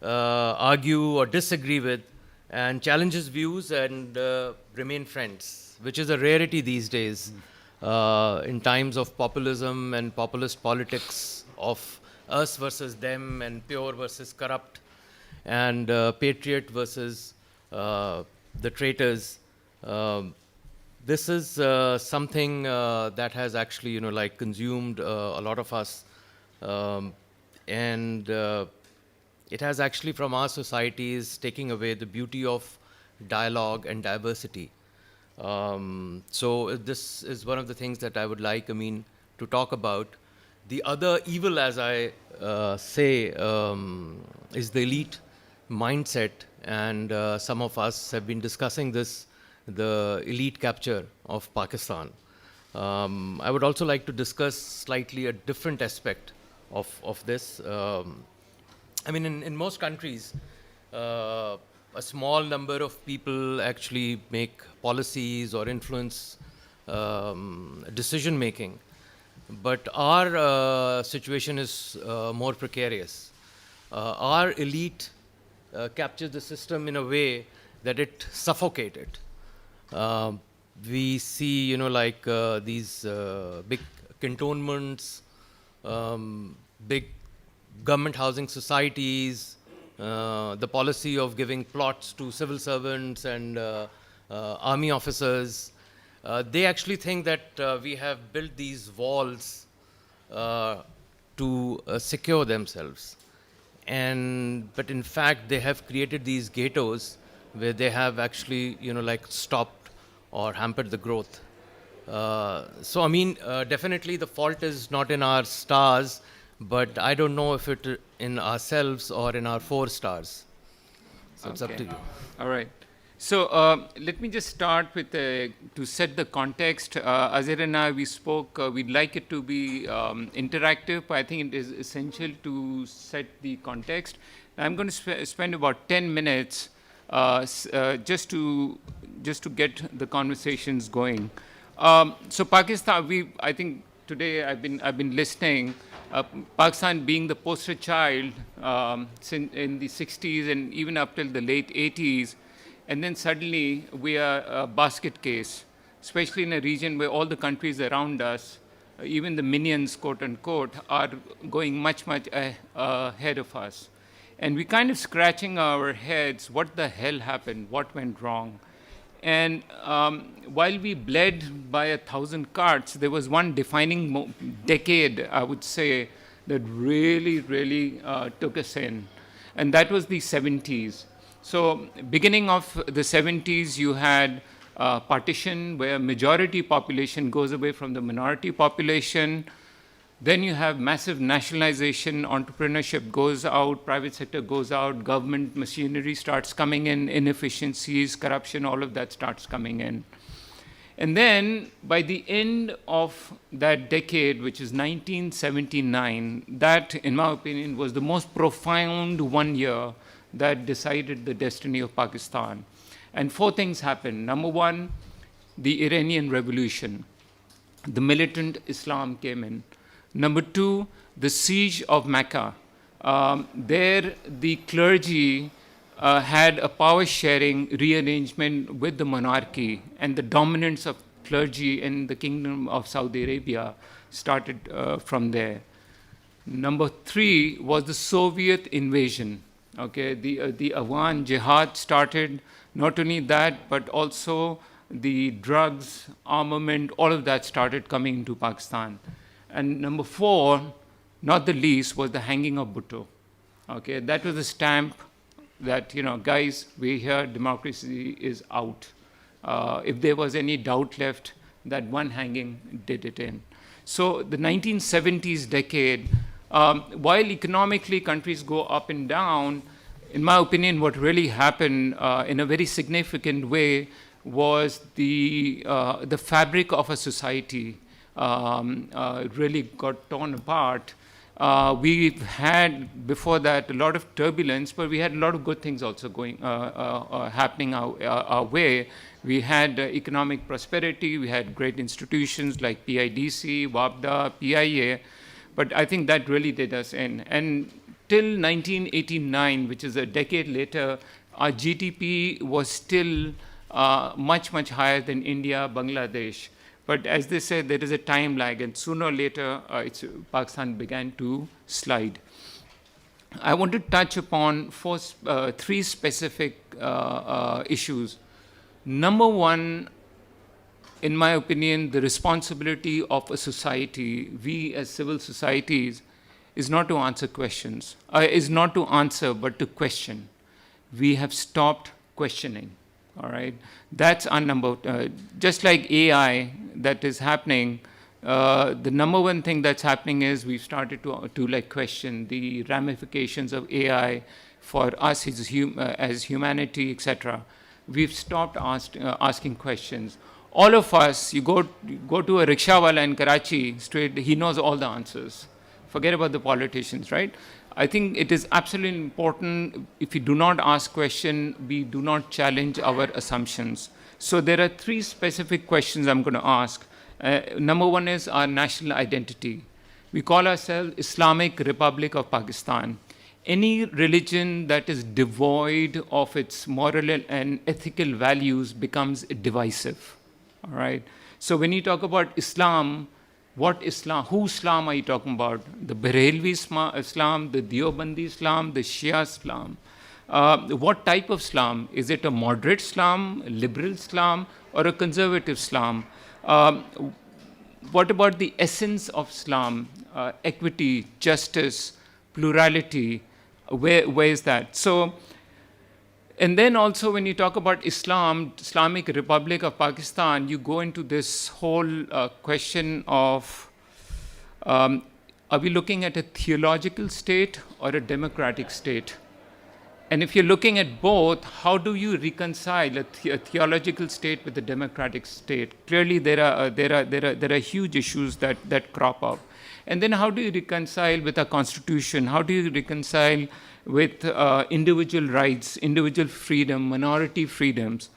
argue, or disagree with, and challenge his views and remain friends, which is a rarity these days in times of populism and populist politics of us versus them and pure versus corrupt and patriot versus the traitors. this is something that has actually, you know, like consumed a lot of us. And it has actually from our societies taking away the beauty of dialogue and diversity. So this is one of the things that I would like, to talk about. The other evil, as I say, is the elite mindset, and some of us have been discussing this, the elite capture of Pakistan. I would also like to discuss slightly a different aspect of this. In most countries, a small number of people actually make policies or influence decision making. But our situation is more precarious. Our elite captures the system in a way that it suffocates it. We see, these big cantonments, big government housing societies, the policy of giving plots to civil servants and army officers. They actually think that we have built these walls to secure themselves. But in fact, they have created these ghettos where they have actually, stopped or hampered the growth. Definitely the fault is not in our stars, but I don't know if it in ourselves or in our 4 stars. So it's up to you. All right. So let me just start with, to set the context. Azir and I, we spoke, we'd like it to be interactive, but I think it is essential to set the context. I'm going to spend about 10 minutes just to get the conversations going. So Pakistan, I think today I've been listening. Pakistan being the poster child in the 60s and even up till the late 80s, and then suddenly we are a basket case, especially in a region where all the countries around us, even the minions, quote unquote, are going much, much ahead of us. And we're kind of scratching our heads, what the hell happened, what went wrong? And while we bled by 1,000 cuts, there was one defining decade, I would say, that really, really took us in. And that was the 70s. So beginning of the 70s, you had partition where majority population goes away from the minority population. Then you have massive nationalization, entrepreneurship goes out, private sector goes out, government machinery starts coming in, inefficiencies, corruption, all of that starts coming in. And then by the end of that decade, which is 1979, that, in my opinion, was the most profound 1 year that decided the destiny of Pakistan. And 4 things happened. Number 1, the Iranian Revolution. The militant Islam came in. Number 2, the siege of Mecca. There, the clergy had a power-sharing rearrangement with the monarchy, and the dominance of clergy in the Kingdom of Saudi Arabia started from there. Number 3 was the Soviet invasion. Okay, the Afghan jihad started. Not only that, but also the drugs, armament, all of that started coming into Pakistan. And number 4, not the least, was the hanging of Bhutto. Okay, that was a stamp that, guys, we here, democracy is out. If there was any doubt left, that one hanging did it in. So the 1970s decade, while economically countries go up and down, in my opinion, what really happened in a very significant way was the fabric of a society really got torn apart. We've had, before that, a lot of turbulence, but we had a lot of good things also happening our way. We had economic prosperity, we had great institutions like PIDC, WAPDA, PIA, but I think that really did us in. And till 1989, which is a decade later, our GDP was still much, much higher than India, Bangladesh. But as they said, there is a time lag, and sooner or later, Pakistan began to slide. I want to touch upon 3 specific issues. Number 1, in my opinion, the responsibility of a society, we as civil societies, is not to answer questions, is not to answer, but to question. We have stopped questioning, all right? That's our number, just like AI that is happening, the number one thing that's happening is we've started to like question the ramifications of AI for us as humanity, etc. We've stopped asking questions. All of us, you go to a rickshawala in Karachi, straight, he knows all the answers. Forget about the politicians, right? I think it is absolutely important, if we do not ask questions, we do not challenge our assumptions. So there are 3 specific questions I'm going to ask. Number one is our national identity. We call ourselves Islamic Republic of Pakistan. Any religion that is devoid of its moral and ethical values becomes divisive, all right? So when you talk about Islam, what Islam, who Islam are you talking about? The Barelvi Islam, the Deobandi Islam, the Shia Islam? What type of Islam? Is it a moderate Islam, liberal Islam, or a conservative Islam? What about the essence of Islam? Equity, justice, plurality, where is that? So, and then also when you talk about Islam, Islamic Republic of Pakistan, you go into this whole question of, are we looking at a theological state or a democratic state? And if you're looking at both, how do you reconcile a theological state with a democratic state? Clearly, there are huge issues that crop up. And then how do you reconcile with a constitution? How do you reconcile with individual rights, individual freedom, minority freedoms,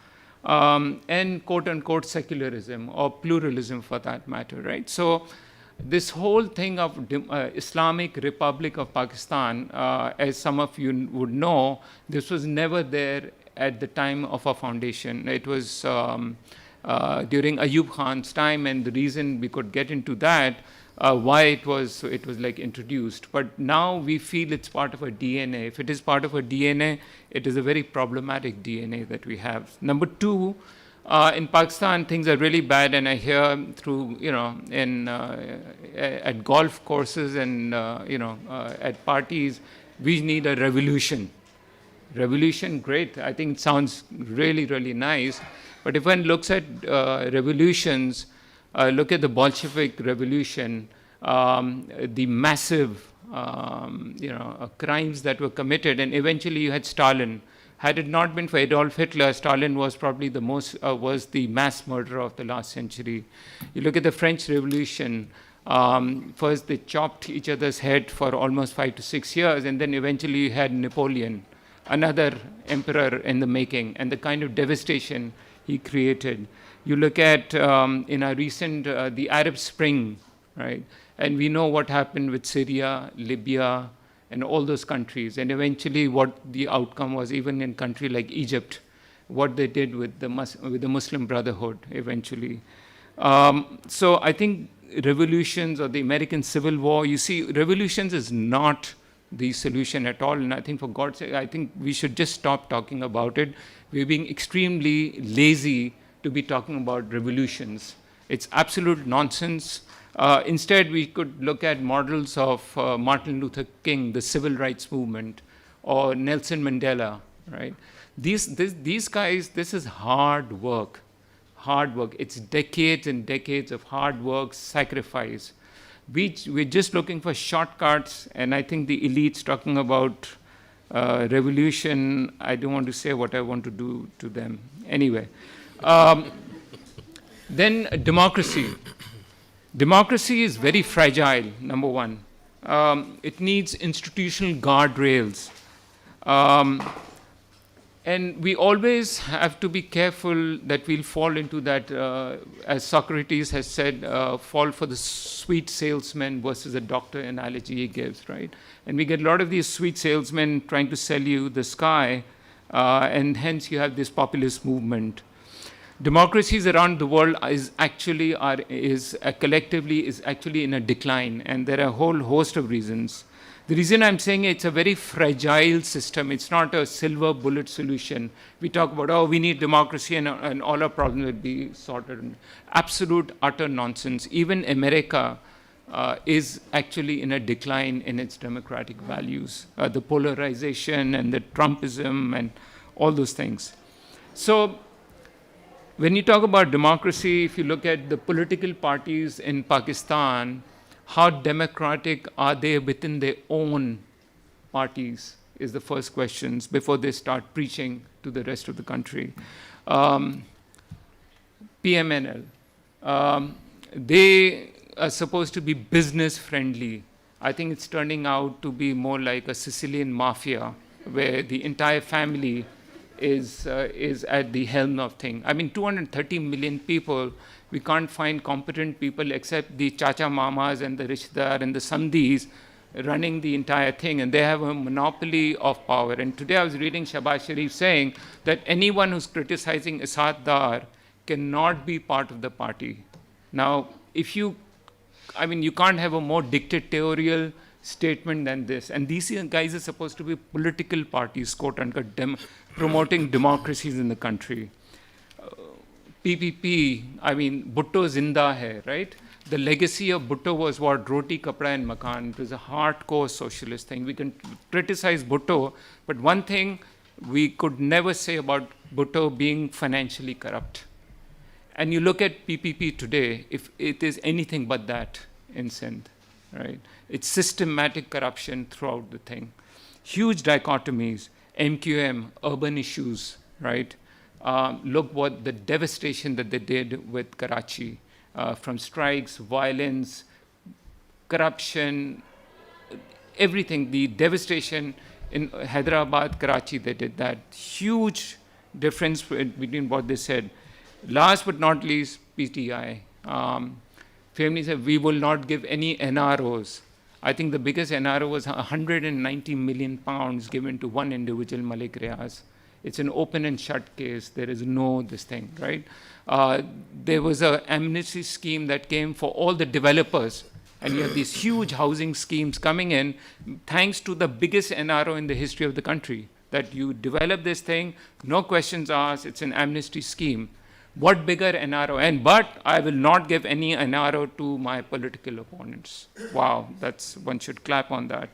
and quote-unquote secularism or pluralism for that matter, right? So this whole thing of Islamic Republic of Pakistan, as some of you would know, this was never there at the time of our foundation. It was during Ayub Khan's time, and the reason we could get into that, why it was like introduced. But now we feel it's part of our DNA. If it is part of our DNA, it is a very problematic DNA that we have. Number 2, in Pakistan, things are really bad, and I hear through, at golf courses and, at parties, we need a revolution. Revolution, great. I think it sounds really, really nice. But if one looks at revolutions, look at the Bolshevik Revolution, the massive, crimes that were committed, and eventually you had Stalin. Had it not been for Adolf Hitler, Stalin was probably was the mass murderer of the last century. You look at the French Revolution, first they chopped each other's head for almost 5 to 6 years, and then eventually you had Napoleon, another emperor in the making, and the kind of devastation he created. You look at, in our recent, the Arab Spring, right? And we know what happened with Syria, Libya, and all those countries, and eventually what the outcome was, even in a country like Egypt, what they did with the Muslim Brotherhood eventually. So I think revolutions or the American Civil War, you see, revolutions is not the solution at all, and I think for God's sake, I think we should just stop talking about it. We're being extremely lazy to be talking about revolutions. It's absolute nonsense. Instead, we could look at models of Martin Luther King, the civil rights movement, or Nelson Mandela, right? These guys, this is hard work, hard work. It's decades and decades of hard work, sacrifice. We're just looking for shortcuts, and I think the elites talking about revolution, I don't want to say what I want to do to them. Anyway. Then democracy. Democracy is very fragile, number 1. It needs institutional guardrails. And we always have to be careful that we'll fall into that, as Socrates has said, fall for the sweet salesman versus a doctor analogy he gives, right? And we get a lot of these sweet salesmen trying to sell you the sky, and hence you have this populist movement. Democracies around the world collectively in a decline, and there are a whole host of reasons. The reason I'm saying it's a very fragile system, it's not a silver bullet solution. We talk about, oh, we need democracy and all our problems will be sorted. Absolute, utter nonsense. Even America is actually in a decline in its democratic values. The polarization and the Trumpism and all those things. So when you talk about democracy, if you look at the political parties in Pakistan, how democratic are they within their own parties is the first question before they start preaching to the rest of the country. PMNL, they are supposed to be business friendly. I think it's turning out to be more like a Sicilian mafia where the entire family is at the helm of things. I mean, 230 million people, we can't find competent people except the Chacha Mamas and the Rishdar and the Samdis running the entire thing, and they have a monopoly of power. And today I was reading Shahbaz Sharif saying that anyone who's criticizing Asad Dar cannot be part of the party. Now, you can't have a more dictatorial statement than this. And these guys are supposed to be political parties, quote unquote, promoting democracies in the country. PPP, I mean, Bhutto Zinda hai, right? The legacy of Bhutto was what? Roti, Kapda and Makan. It was a hardcore socialist thing. We can criticize Bhutto, but one thing we could never say about Bhutto being financially corrupt. And you look at PPP today, if it is anything but that in Sindh, right? It's systematic corruption throughout the thing. Huge dichotomies, MQM, urban issues, right? Look what the devastation that they did with Karachi, from strikes, violence, corruption, everything, the devastation in Hyderabad, Karachi, they did that. Huge difference between what they said. Last but not least, PTI. Feminist said, we will not give any NROs. I think the biggest NRO was 190 million pounds given to one individual, Malik Riaz. It's an open and shut case. There is no this thing, right? There was an amnesty scheme that came for all the developers. And you have these huge housing schemes coming in thanks to the biggest NRO in the history of the country. That you develop this thing, no questions asked, it's an amnesty scheme. What bigger NRO? But I will not give any NRO to my political opponents. Wow, one should clap on that.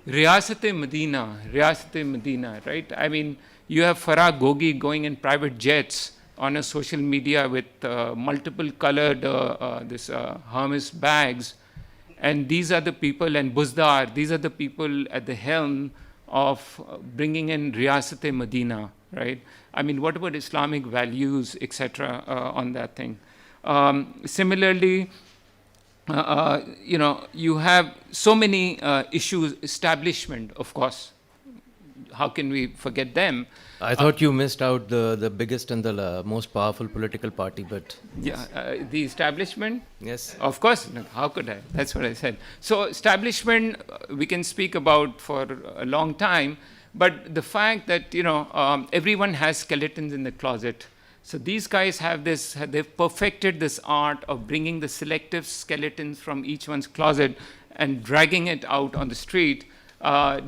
Riyasat-e Medina, right? I mean, you have Farah Gogi going in private jets on a social media with multiple colored Hermes bags. And these are the people, and Buzdar, these are the people at the helm of bringing in Riyasat-e Medina, right? I mean, what about Islamic values, etc., on that thing? Similarly, you have so many issues, establishment, of course. How can we forget them? I thought you missed out the biggest and the most powerful political party, but... Yeah, the establishment? Yes. Of course, how could I? That's what I said. So establishment, we can speak about for a long time, but the fact that, everyone has skeletons in the closet. So these guys have this, they've perfected this art of bringing the selective skeletons from each one's closet and dragging it out on the street,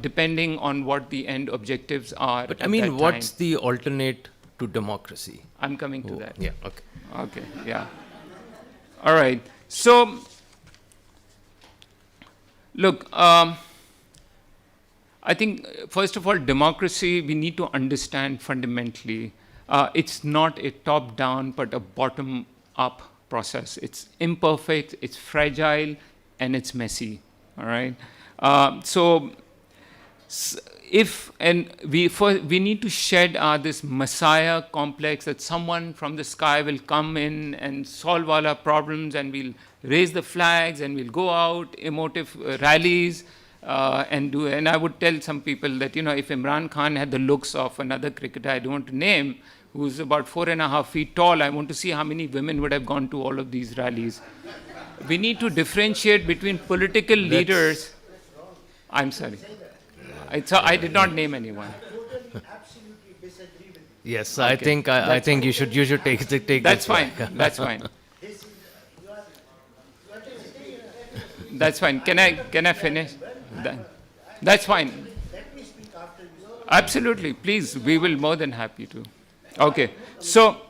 depending on what the end objectives are. But I mean, what's the alternate to democracy? I'm coming to that. Yeah, okay. Okay, yeah. All right. So, look, I think, first of all, democracy, we need to understand fundamentally, it's not a top-down, but a bottom-up process. It's imperfect, it's fragile, and it's messy, all right? We need to shed this messiah complex that someone from the sky will come in and solve all our problems, and we'll raise the flags and we'll go out, emotive rallies, and I would tell some people that, if Imran Khan had the looks of another cricketer I don't want to name, who's about 4.5 feet tall, I want to see how many women would have gone to all of these rallies. We need to differentiate between political leaders. I'm sorry. I did not name anyone. Yes, okay. I think you should take That's this fine. back. That's fine. That's fine. Can I finish? That's fine. Absolutely, please, we will more than happy to. Okay, so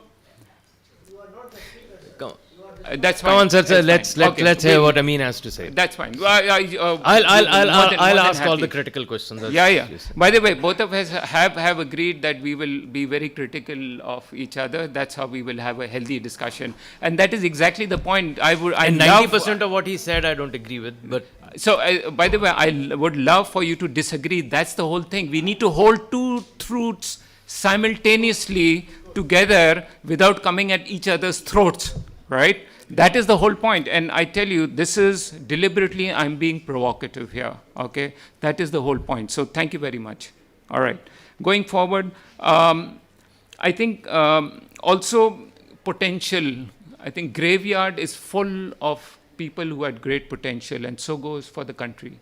that's fine. Come on, sir. That's fine. Let's hear what Amina has to say. That's fine. I'll ask all the critical questions. Yeah. By the way, both of us have agreed that we will be very critical of each other. That's how we will have a healthy discussion, and that is exactly the point. And 90% of what he said, I don't agree with. But so, by the way, I would love for you to disagree. That's the whole thing. We need to hold two truths simultaneously together without coming at each other's throats, right? That is the whole point. And I tell you, this is deliberately, I'm being provocative here, okay? That is the whole point. So thank you very much. All right. Going forward, I think also potential. I think graveyard is full of people who had great potential, and so goes for the country.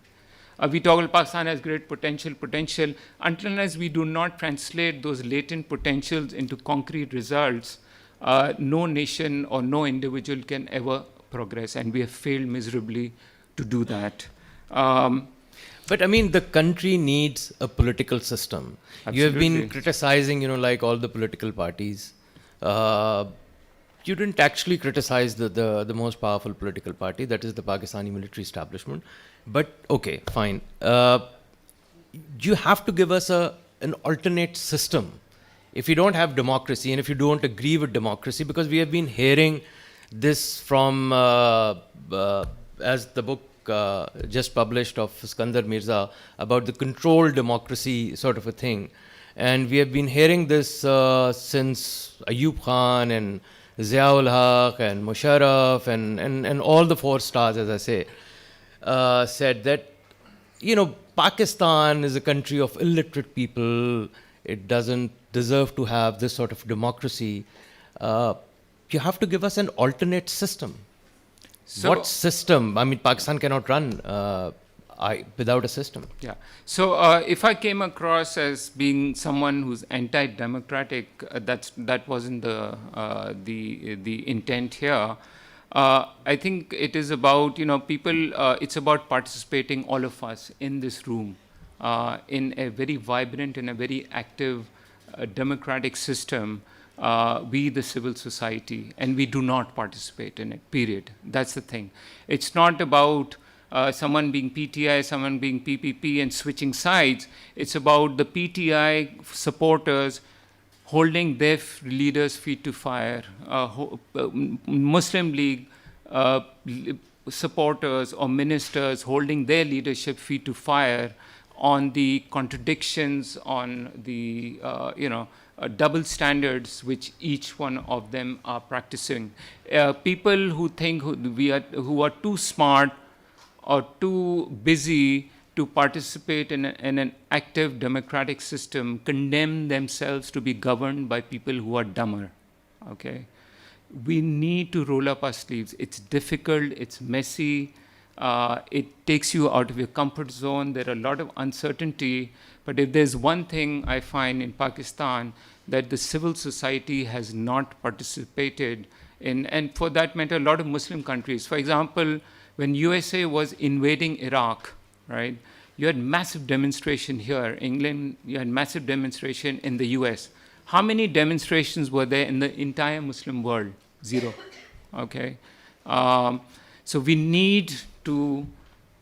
We talk about Pakistan has great potential, until unless we do not translate those latent potentials into concrete results, no nation or no individual can ever progress, and we have failed miserably to do that. But I mean, the country needs a political system. Absolutely. You have been criticizing, like all the political parties. You didn't actually criticize the most powerful political party, that is the Pakistani military establishment. But okay, fine. You have to give us an alternate system. If you don't have democracy, and if you don't agree with democracy, because we have been hearing this from, as the book just published of Iskandar Mirza, about the controlled democracy sort of a thing. And we have been hearing this since Ayub Khan and Ziaul Haq and Musharraf and all the 4 stars, as I say, said that, Pakistan is a country of illiterate people. It doesn't deserve to have this sort of democracy. You have to give us an alternate system. So, what system? I mean, Pakistan cannot run without a system. Yeah. So if I came across as being someone who's anti-democratic, that wasn't the intent here. I think it is about people. It's about participating, all of us in this room, in a very vibrant and a very active democratic system. We, the civil society, and we do not participate in it, period. That's the thing. It's not about someone being PTI, someone being PPP and switching sides. It's about the PTI supporters holding their leaders' feet to fire, Muslim League supporters or ministers holding their leadership feet to fire on the contradictions, on the, double standards which each one of them are practicing. People who think who are too smart or too busy to participate in an active democratic system condemn themselves to be governed by people who are dumber, okay? We need to roll up our sleeves. It's difficult, it's messy, it takes you out of your comfort zone. There are a lot of uncertainty, but if there's one thing I find in Pakistan, that the civil society has not participated in, and for that matter, a lot of Muslim countries. For example, when USA was invading Iraq, right, you had massive demonstration here. England, you had massive demonstration in the US. How many demonstrations were there in the entire Muslim world? 0, okay? So we need to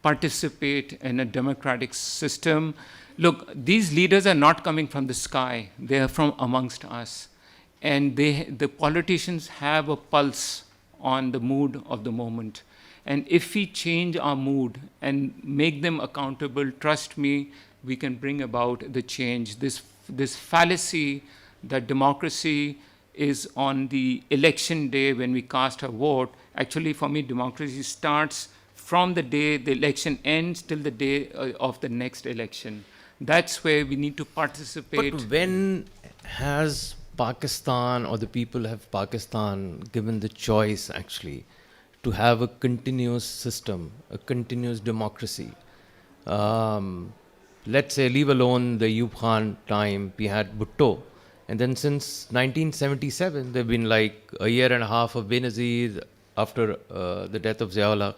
participate in a democratic system. Look, these leaders are not coming from the sky. They are from amongst us. And the politicians have a pulse on the mood of the moment. And if we change our mood and make them accountable, trust me, we can bring about the change. This fallacy that democracy is on the election day when we cast our vote, actually for me, democracy starts from the day the election ends till the day of the next election. That's where we need to participate. But when has Pakistan or the people of Pakistan given the choice actually to have a continuous system, a continuous democracy? Let's say, leave alone the Ayub Khan time, we had Bhutto. And then since 1977, there have been like a year and a half of Benazir after the death of Ziaul Haq.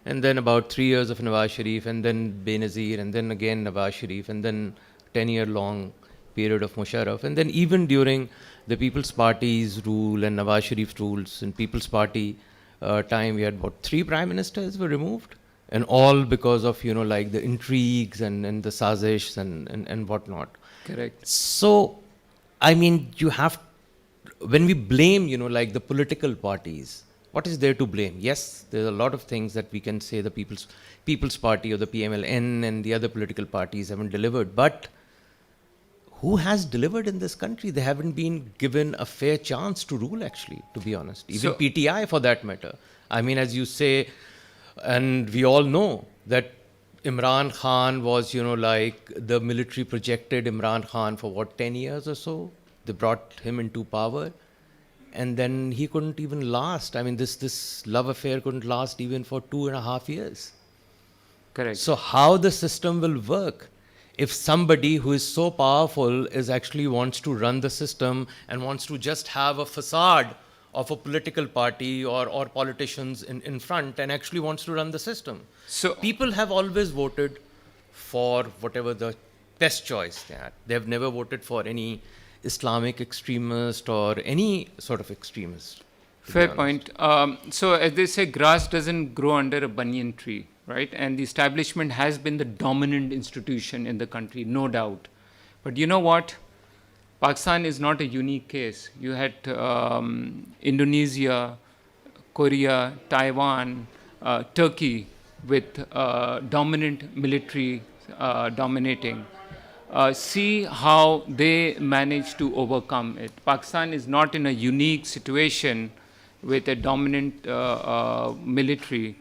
and then about 3 years of Nawaz Sharif, and then Benazir, and then again Nawaz Sharif, and then 10-year-long period of Musharraf. And then even during the People's Party's rule and Nawaz Sharif's rules and People's Party time, we had about 3 prime ministers were removed, and all because of, you know, like the intrigues and the sazish and whatnot. Correct. So, I mean, you have, when we blame, you know, like the political parties, what is there to blame? Yes, there's a lot of things that we can say the People's Party or the PMLN and the other political parties haven't delivered, but who has delivered in this country? They haven't been given a fair chance to rule, actually, to be honest. Even PTI, for that matter. I mean, as you say, and we all know that Imran Khan was, you know, like the military projected Imran Khan for what, 10 years or so? They brought him into power, and then he couldn't even last. I mean, this love affair couldn't last even for 2.5 years. Correct. So how the system will work if somebody who is so powerful is actually wants to run the system and wants to just have a facade of a political party or politicians in front and actually wants to run the system. So people have always voted for whatever the best choice they had. They have never voted for any Islamic extremist or any sort of extremist. Fair point. So as they say, grass doesn't grow under a banyan tree, right? And the establishment has been the dominant institution in the country, no doubt. But you know what? Pakistan is not a unique case. You had Indonesia, Korea, Taiwan, Turkey with dominant military dominating. See how they managed to overcome it. Pakistan is not in a unique situation with a dominant military.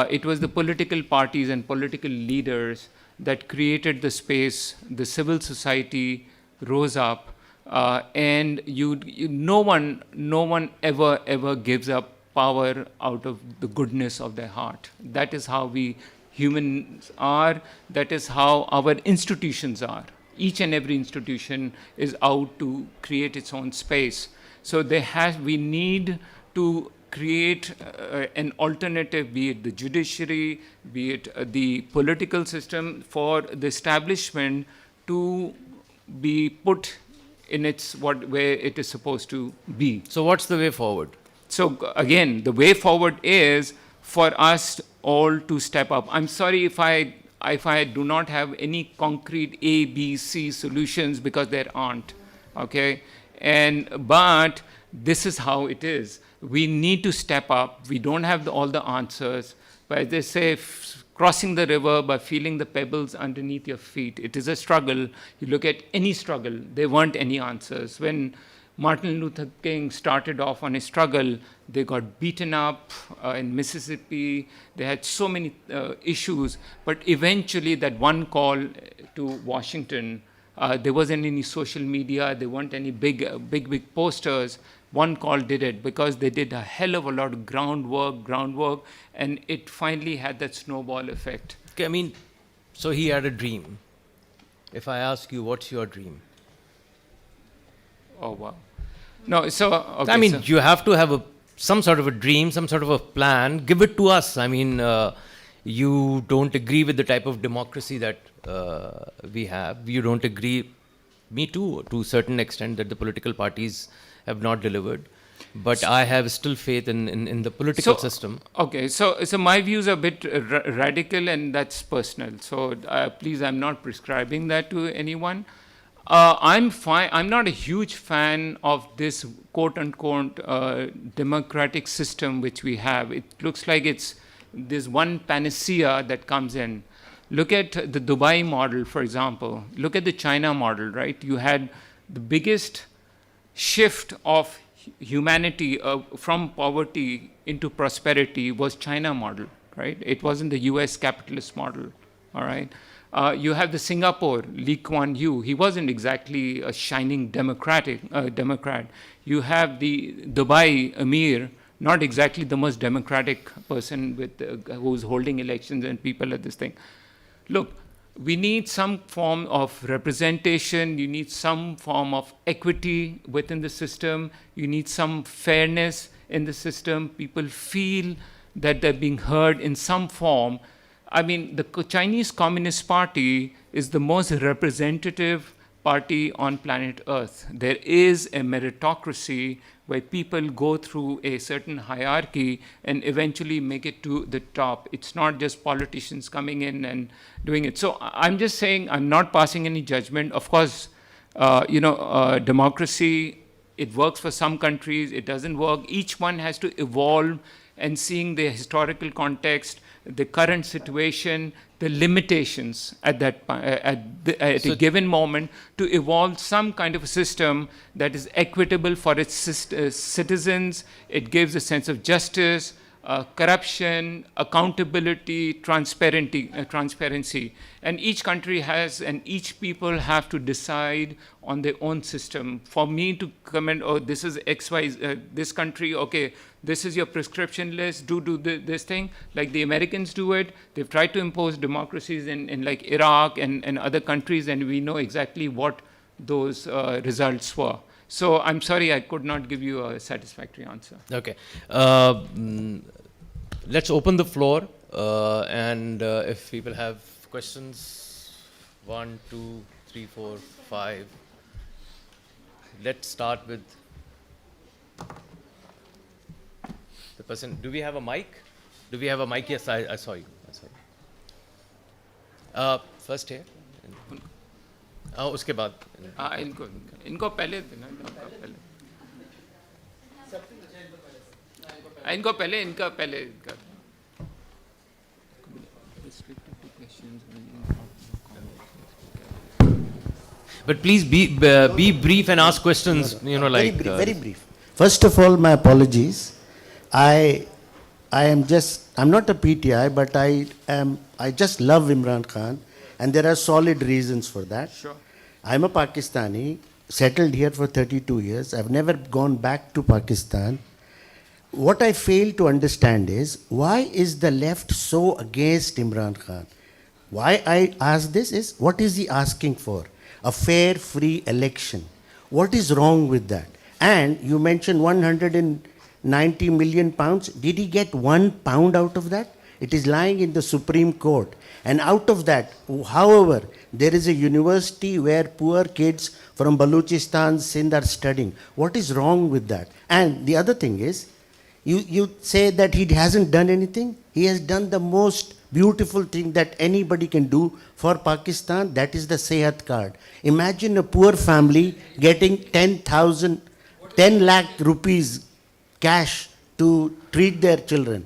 It was the political parties and political leaders that created the space. The civil society rose up, and no one ever gives up power out of the goodness of their heart. That is how we humans are. That is how our institutions are. Each and every institution is out to create its own space. So we need to create an alternative, be it the judiciary, be it the political system, for the establishment to be put in its where it is supposed to be. So what's the way forward? So again, the way forward is for us all to step up. I'm sorry if I do not have any concrete A, B, C solutions, because there aren't, okay? But this is how it is. We need to step up. We don't have all the answers. But as they say, crossing the river by feeling the pebbles underneath your feet. It is a struggle. You look at any struggle, there weren't any answers. When Martin Luther King started off on a struggle, they got beaten up in Mississippi. They had so many issues. But eventually, that one call to Washington, there wasn't any social media. There weren't any big posters. One call did it, because they did a hell of a lot of groundwork, and it finally had that snowball effect. Okay, I mean, so he had a dream. If I ask you, what's your dream? Oh, wow. No, so, okay. I mean, you have to have some sort of a dream, some sort of a plan. Give it to us. I mean, you don't agree with the type of democracy that we have. You don't agree, me too, to a certain extent, that the political parties have not delivered. But I have still faith in the political system. Okay, so my views are a bit radical, and that's personal. So please, I'm not prescribing that to anyone. I'm fine. I'm not a huge fan of this quote-unquote democratic system which we have. It looks like it's this one panacea that comes in. Look at the Dubai model, for example. Look at the China model, right? You had the biggest shift of humanity from poverty into prosperity was China model, right? It wasn't the US capitalist model, all right? You have the Singapore, Lee Kuan Yew. He wasn't exactly a shining Democrat. You have the Dubai Amir, not exactly the most democratic person who's holding elections and people at this thing. Look, we need some form of representation. You need some form of equity within the system. You need some fairness in the system. People feel that they're being heard in some form. I mean, the Chinese Communist Party is the most representative party on planet Earth. There is a meritocracy where people go through a certain hierarchy and eventually make it to the top. It's not just politicians coming in and doing it. So I'm just saying, I'm not passing any judgment. Of course, democracy, it works for some countries, it doesn't work. Each one has to evolve, and seeing the historical context, the current situation, the limitations at a given moment, to evolve some kind of a system that is equitable for its citizens. It gives a sense of justice, corruption, accountability, transparency. And each country has, and each people have to decide on their own system. For me to comment, oh, this is XY, this country, okay, this is your prescription list, do this thing, like the Americans do it. They've tried to impose democracies in like Iraq and other countries, and we know exactly what those results were. So I'm sorry I could not give you a satisfactory answer. Okay. Let's open the floor, and if people have questions, 1, 2, 3, 4, 5. Let's start with the person. Do we have a mic? Do we have a mic? Yes, I saw you. First here. उसके बाद इनको पहले देना, इनको पहले But please be brief and ask questions. Very brief. First of all, my apologies. I'm not a PTI, but I just love Imran Khan, and there are solid reasons for that. Sure. I'm a Pakistani, settled here for 32 years. I've never gone back to Pakistan. What I fail to understand is, why is the left so against Imran Khan? Why I ask this is, what is he asking for? A fair, free election. What is wrong with that? And you mentioned 190 million pounds. Did he get £1 out of that? It is lying in the Supreme Court. And out of that, however, there is a university where poor kids from Balochistan, Sindh are studying. What is wrong with that? And the other thing is, you say that he hasn't done anything. He has done the most beautiful thing that anybody can do for Pakistan. That is the Sehat card. Imagine a poor family getting 10 lakh rupees cash to treat their children.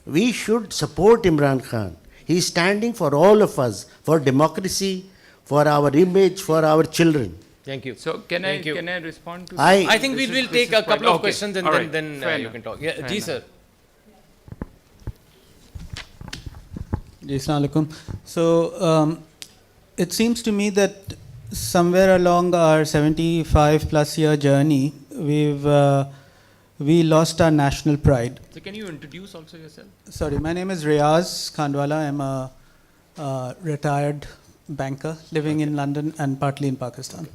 We should support Imran Khan. He is standing for all of us, for democracy, for our image, for our children. Thank you. So can I respond to? I think we will take a couple of questions and then you can talk. Yeah, Ji sir. Assalamu alaikum. So it seems to me that somewhere along our 75 plus year journey, we lost our national pride. So can you introduce also yourself? Sorry, my name is Riaz Khandwala. I'm a retired banker living in London and partly in Pakistan.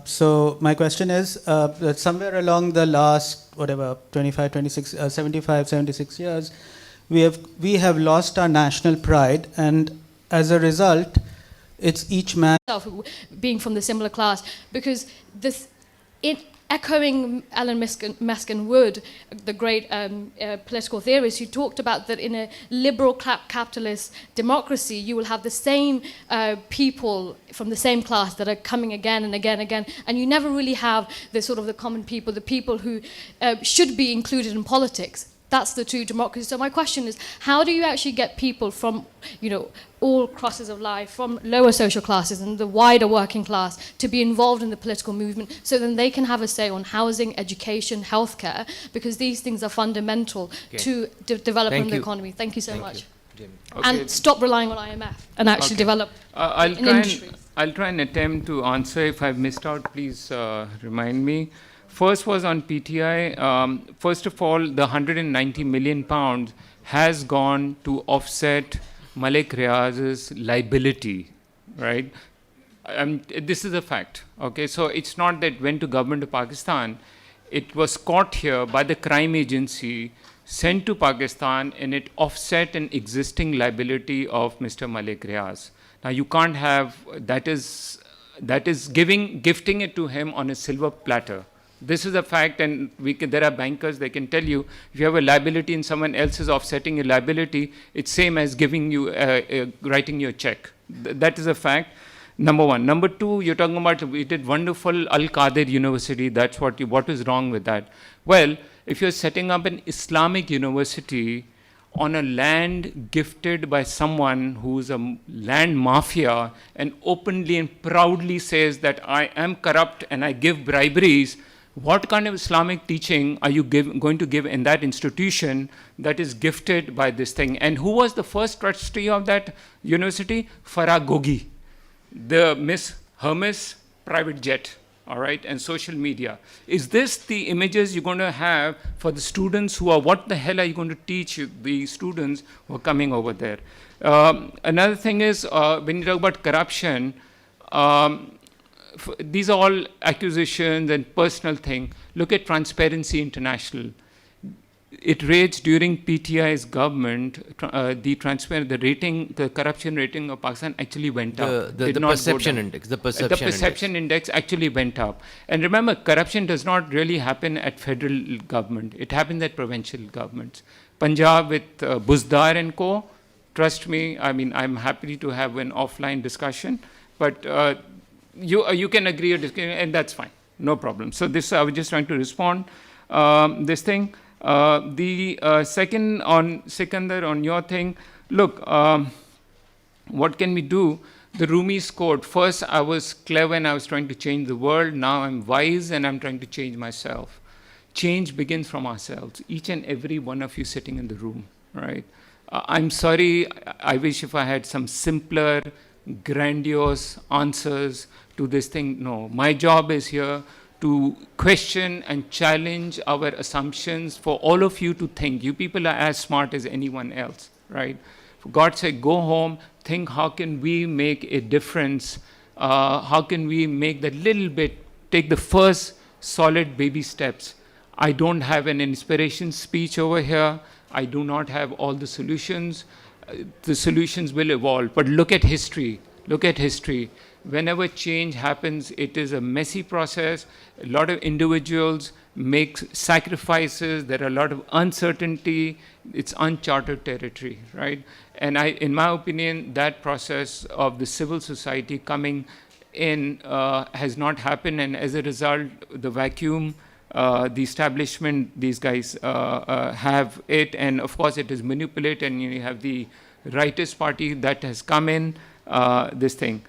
So my question is, that somewhere along the last, 75, 76 years, we have lost our national pride, and as a result, it's each man being from the similar class, because echoing Alan Meskin Wood, the great political theorist, who talked about that in a liberal capitalist democracy, you will have the same people from the same class that are coming again and again and again, and you never really have the sort of the common people, the people who should be included in politics. That's the true democracy. So my question is, how do you actually get people from, all crosses of life, from lower social classes and the wider working class, to be involved in the political movement, so then they can have a say on housing, education, healthcare, because these things are fundamental to developing the economy. Thank you so much. And stop relying on IMF and actually develop an industry. I'll try and attempt to answer. If I've missed out, please remind me. First was on PTI. First of all, the 190 million pounds has gone to offset Malik Riaz's liability, right? This is a fact, okay? So it's not that went to government of Pakistan. It was caught here by the crime agency. sent to Pakistan, and it offset an existing liability of Mr. Malik Riaz. Now you can't have, that is gifting it to him on a silver platter. This is a fact, and there are bankers, they can tell you, if you have a liability and someone else is offsetting your liability, it's same as giving you, writing you a check. That is a fact, number one. Number two, you're talking about, we did wonderful Al-Qadir University, that's what is wrong with that? Well, if you're setting up an Islamic university on a land gifted by someone who's a land mafia and openly and proudly says that I am corrupt and I give briberies, what kind of Islamic teaching are you going to give in that institution that is gifted by this thing? And who was the first trustee of that university? Farah Gogi, the Miss Hermes private jet, all right, and social media. Is this the images you're going to have for the students who are, what the hell are you going to teach the students who are coming over there? Another thing is, when you talk about corruption, these are all accusations and personal thing. Look at Transparency International. It raged during PTI's government. The corruption rating of Pakistan actually went up. The perception index. The perception index actually went up. And remember, corruption does not really happen at federal government. It happens at provincial governments. Punjab with Buzdar and co. Trust me, I mean, I'm happy to have an offline discussion, but you can agree or disagree, and that's fine, no problem. So this, I was just trying to respond this thing. The second on Sikandar, on your thing, look, what can we do? The Rumi's quote, first I was clever and I was trying to change the world, now I'm wise and I'm trying to change myself. Change begins from ourselves, each and every one of you sitting in the room, right? I'm sorry, I wish if I had some simpler, grandiose answers to this thing. No, my job is here to question and challenge our assumptions, for all of you to think. You people are as smart as anyone else, right? For God's sake, go home, think how can we make a difference? How can we make that little bit, take the first solid baby steps? I don't have an inspiration speech over here. I do not have all the solutions. The solutions will evolve, but look at history. Look at history. Whenever change happens, it is a messy process. A lot of individuals make sacrifices. There are a lot of uncertainty. It's uncharted territory, right? And in my opinion, that process of the civil society coming in has not happened. And as a result, the vacuum, the establishment, these guys have it. And of course, it is manipulated. And you have the rightist party that has come in, this thing.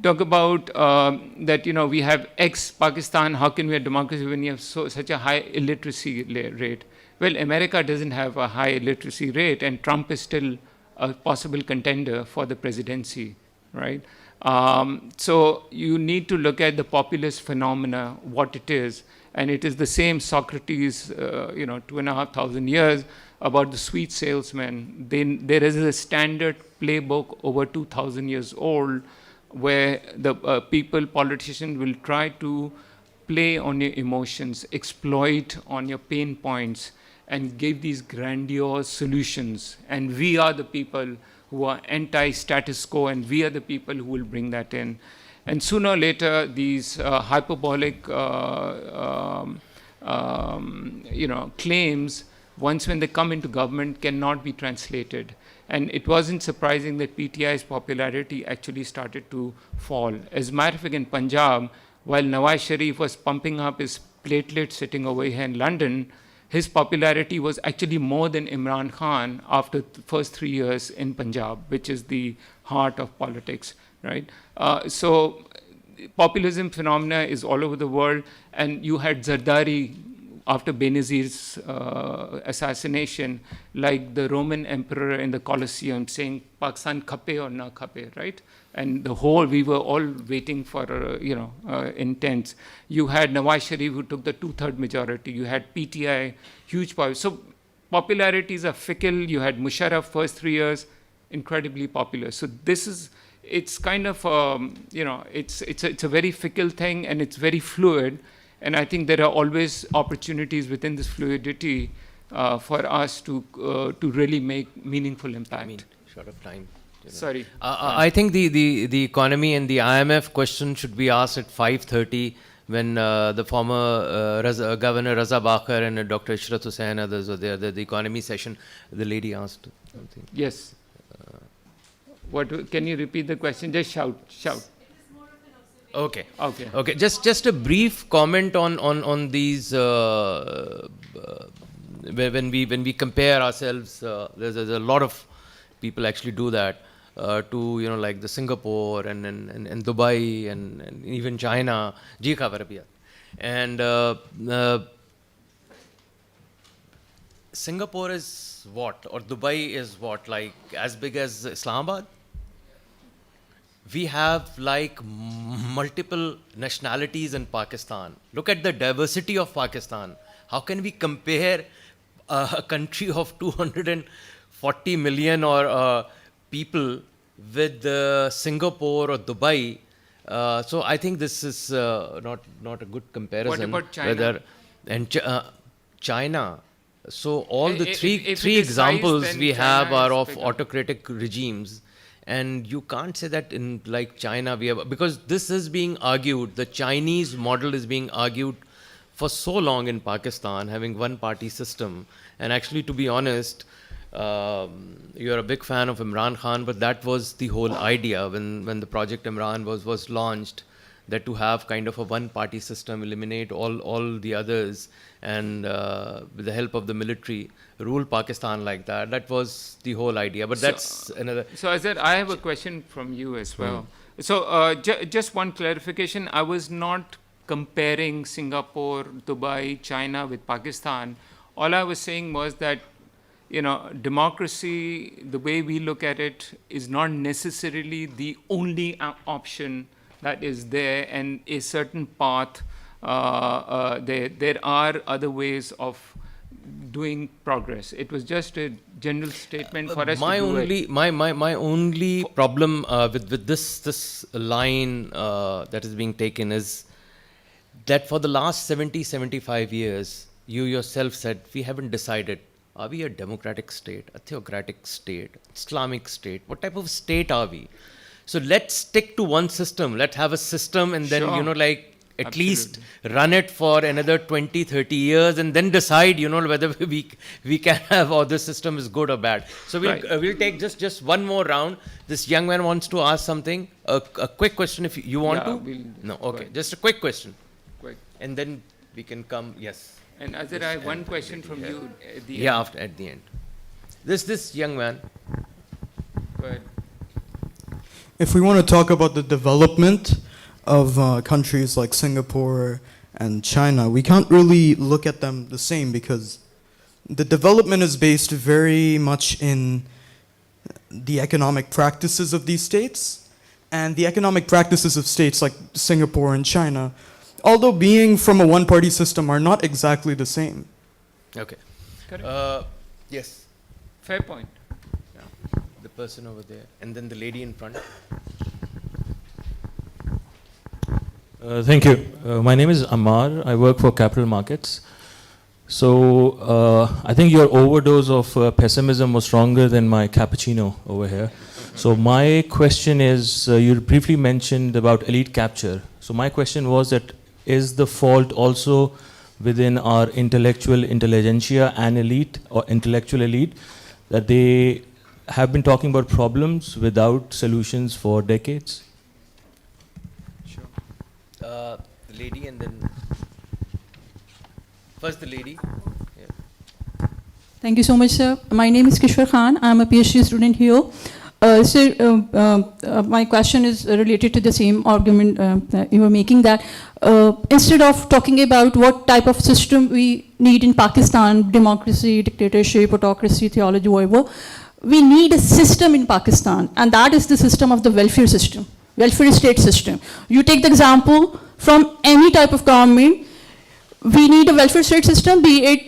Talk about that, you know, we have ex-Pakistan, how can we have democracy when you have such a high illiteracy rate? Well, America doesn't have a high illiteracy rate, and Trump is still a possible contender for the presidency, right? So you need to look at the populist phenomena, what it is, and it is the same Socrates, 2,500 years, about the sweet salesman. There is a standard playbook over 2,000 years old where the politicians will try to play on your emotions, exploit on your pain points, and give these grandiose solutions. And we are the people who are anti-status quo, and we are the people who will bring that in. And sooner or later, these hyperbolic claims, once when they come into government, cannot be translated. And it wasn't surprising that PTI's popularity actually started to fall. As a matter of fact, in Punjab, while Nawaz Sharif was pumping up his platelets sitting over here in London, his popularity was actually more than Imran Khan after the first 3 years in Punjab, which is the heart of politics, right? So populism phenomena is all over the world, and you had Zardari after Benazir's assassination, like the Roman emperor in the Colosseum saying, Pakistan khape or na khape, right? And we were all waiting for, intense. You had Nawaz Sharif who took the 2/3 majority. You had PTI, huge power. So popularities are fickle. You had Musharraf first 3 years, incredibly popular. So it's kind of, it's a very fickle thing, and it's very fluid. And I think there are always opportunities within this fluidity for us to really make meaningful impact. I mean, short of time. Sorry. I think the economy and the IMF question should be asked at 5:30 when the former Governor Raza Bakar and Dr. Ishrat Hussain, others were there. The economy session, the lady asked something. Yes. Can you repeat the question? Just shout. Okay. Okay. Okay. Just a brief comment on these. When we compare ourselves, there's a lot of people actually do that to like the Singapore and Dubai and even China. And Singapore is what, or Dubai is what, like as big as Islamabad? We have like multiple nationalities in Pakistan. Look at the diversity of Pakistan. How can we compare a country of 240 million or people with Singapore or Dubai? So I think this is not a good comparison. What about China? China. So all the three examples we have are of autocratic regimes. And you can't say that in like China we have, because this is being argued, the Chinese model is being argued for so long in Pakistan, having one party system. And actually, to be honest, you're a big fan of Imran Khan, but that was the whole idea when the Project Imran was launched, that to have kind of a one party system, eliminate all the others, and with the help of the military, rule Pakistan like that. That was the whole idea. But that's another. So Azhar, I have a question from you as well. So just one clarification. I was not comparing Singapore, Dubai, China with Pakistan. All I was saying was that, democracy, the way we look at it, is not necessarily the only option that is there, and a certain path. There are other ways of doing progress. It was just a general statement for us my to do only, it. My only problem with this line that is being taken is that for the last 75 years, you yourself said, we haven't decided, are we a democratic state, a theocratic state, Islamic state? What type of state are we? So let's stick to one system. Let's have a system and then, at least run it for another 20, 30 years and then decide, whether we can have, or this system is good or bad. So we'll take just one more round. This young man wants to ask something. A quick question if you want to. No, okay. Just a quick question. Quick. And then we can come, yes. And Azhar, I have one question from you at the end. Yeah, at the end. This young man. Go ahead. If we want to talk about the development of countries like Singapore and China, we can't really look at them the same because the development is based very much in the economic practices of these states, and the economic practices of states like Singapore and China, although being from a one-party system, are not exactly the same. Okay. Yes. Fair point. Yeah. The person over there, and then the lady in front. Thank you. My name is Aamer. I work for Capital Markets. So I think your overdose of pessimism was stronger than my cappuccino over here. So my question is, you briefly mentioned about elite capture. So my question was that, is the fault also within our intellectual intelligentsia and elite, or intellectual elite, that they have been talking about problems without solutions for decades? The lady and then first the lady. Yeah. Thank you so much, sir. My name is Kishore Khan. I'm a PhD student here. My question is related to the same argument that you were making, that instead of talking about what type of system we need in Pakistan, democracy, dictatorship, autocracy, theology, whatever, we need a system in Pakistan, and that is the system of the welfare system. Welfare state system. You take the example from any type of government, we need a welfare state system, be it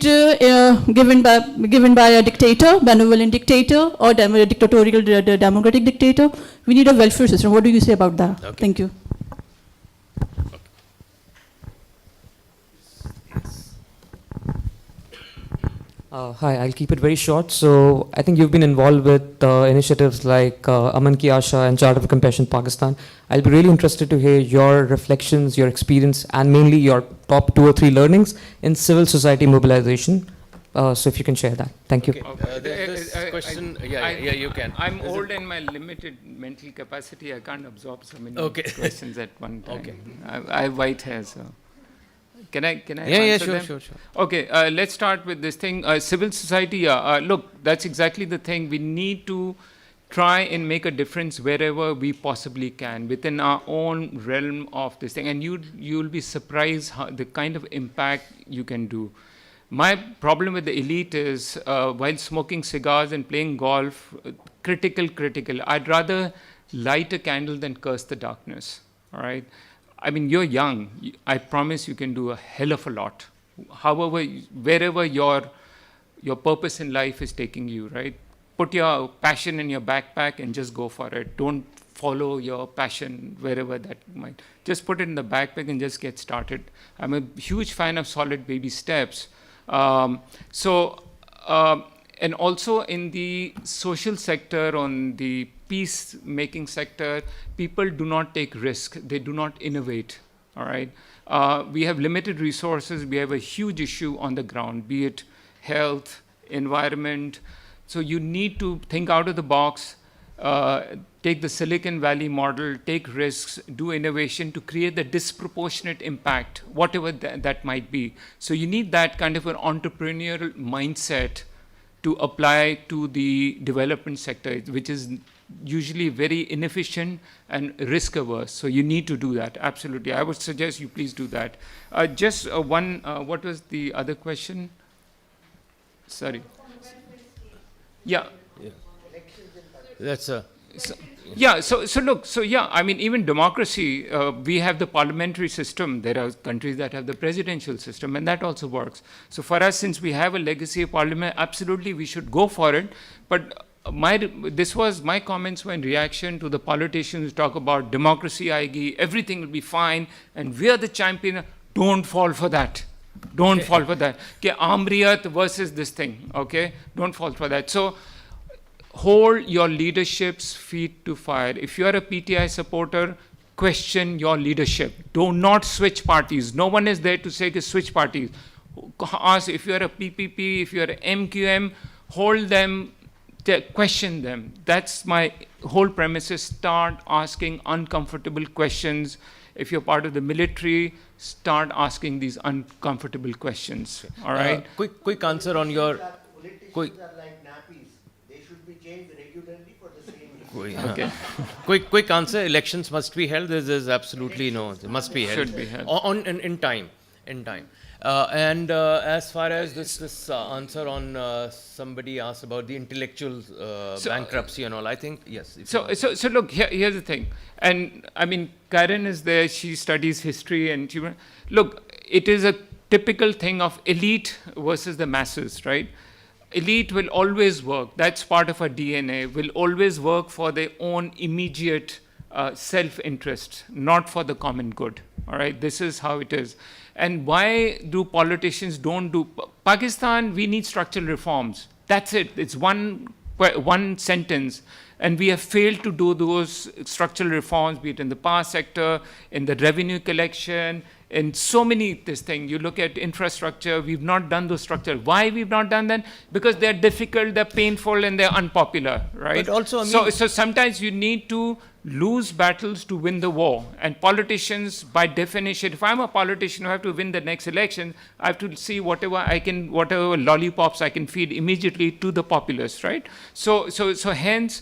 given by a dictator, benevolent dictator, or dictatorial democratic dictator. We need a welfare system. What do you say about that? Okay. Thank you. Hi, I'll keep it very short. So I think you've been involved with initiatives like Aman Ki Asha and Charter of Compassion Pakistan. I'll be really interested to hear your reflections, your experience, and mainly your top 2 or 3 learnings in civil society mobilization. So if you can share that. Thank you. This question, you can. I'm old and my limited mental capacity, I can't absorb so many questions at one time. Okay. I have white hair, so. Can I Yeah, answer them? sure. Okay, let's start with this thing. Civil society, look, that's exactly the thing. We need to try and make a difference wherever we possibly can within our own realm of this thing. And you'll be surprised how the kind of impact you can do. My problem with the elite is while smoking cigars and playing golf, critical. I'd rather light a candle than curse the darkness, all right? I mean, you're young. I promise you can do a hell of a lot. However, wherever your purpose in life is taking you, right? Put your passion in your backpack and just go for it. Don't follow your passion wherever that might. Just put it in the backpack and just get started. I'm a huge fan of solid baby steps. And also in the social sector, on the peacemaking sector, people do not take risk. They do not innovate, all right? We have limited resources. We have a huge issue on the ground, be it health, environment. So you need to think out of the box, take the Silicon Valley model, take risks, do innovation to create the disproportionate impact, whatever that might be. So you need that kind of an entrepreneurial mindset to apply to the development sector, which is usually very inefficient and risk averse. So you need to do that, absolutely. I would suggest you please do that. Just one, what was the other question? Sorry. Yeah. That's a... I mean, even democracy, we have the parliamentary system. There are countries that have the presidential system, and that also works. So for us, since we have a legacy of parliament, absolutely we should go for it. But this was my comments were in reaction to the politicians who talk about democracy aayegi, everything will be fine, and we are the champion. Don't fall for that. Don't fall for that. Okay, Amriyat versus this thing, okay? Don't fall for that. So hold your leadership's feet to fire. If you are a PTI supporter, question your leadership. Do not switch parties. No one is there to say to switch parties. Ask if you are a PPP, if you are an MQM, hold them, question them. That's my whole premise is start asking uncomfortable questions. If you're part of the military, start asking these uncomfortable questions. All right? Quick answer on your... Politicians are like nappies. They should be changed regularly for the same reason. Okay. quick answer. Elections must be held. This is absolutely no. They must be held. Should be held. In time. And as far as this answer on somebody asked about the intellectual bankruptcy and all, I think, yes. So look, here's the thing. And I mean, Karen is there, she studies history and look, it is a typical thing of elite versus the masses, right? Elite will always work, that's part of our DNA, will always work for their own immediate self-interest, not for the common good, all right? This is how it is. And why do politicians don't do... Pakistan, we need structural reforms. That's it. It's one sentence. And we have failed to do those structural reforms, be it in the power sector, in the revenue collection, in so many this thing. You look at infrastructure, we've not done those structures. Why we've not done them? Because they're difficult, they're painful, and they're unpopular, right? But also, I so mean, sometimes you need to lose battles to win the war. And politicians, by definition, if I'm a politician who have to win the next election, I have to see whatever lollipops I can feed immediately to the populace, right? So hence,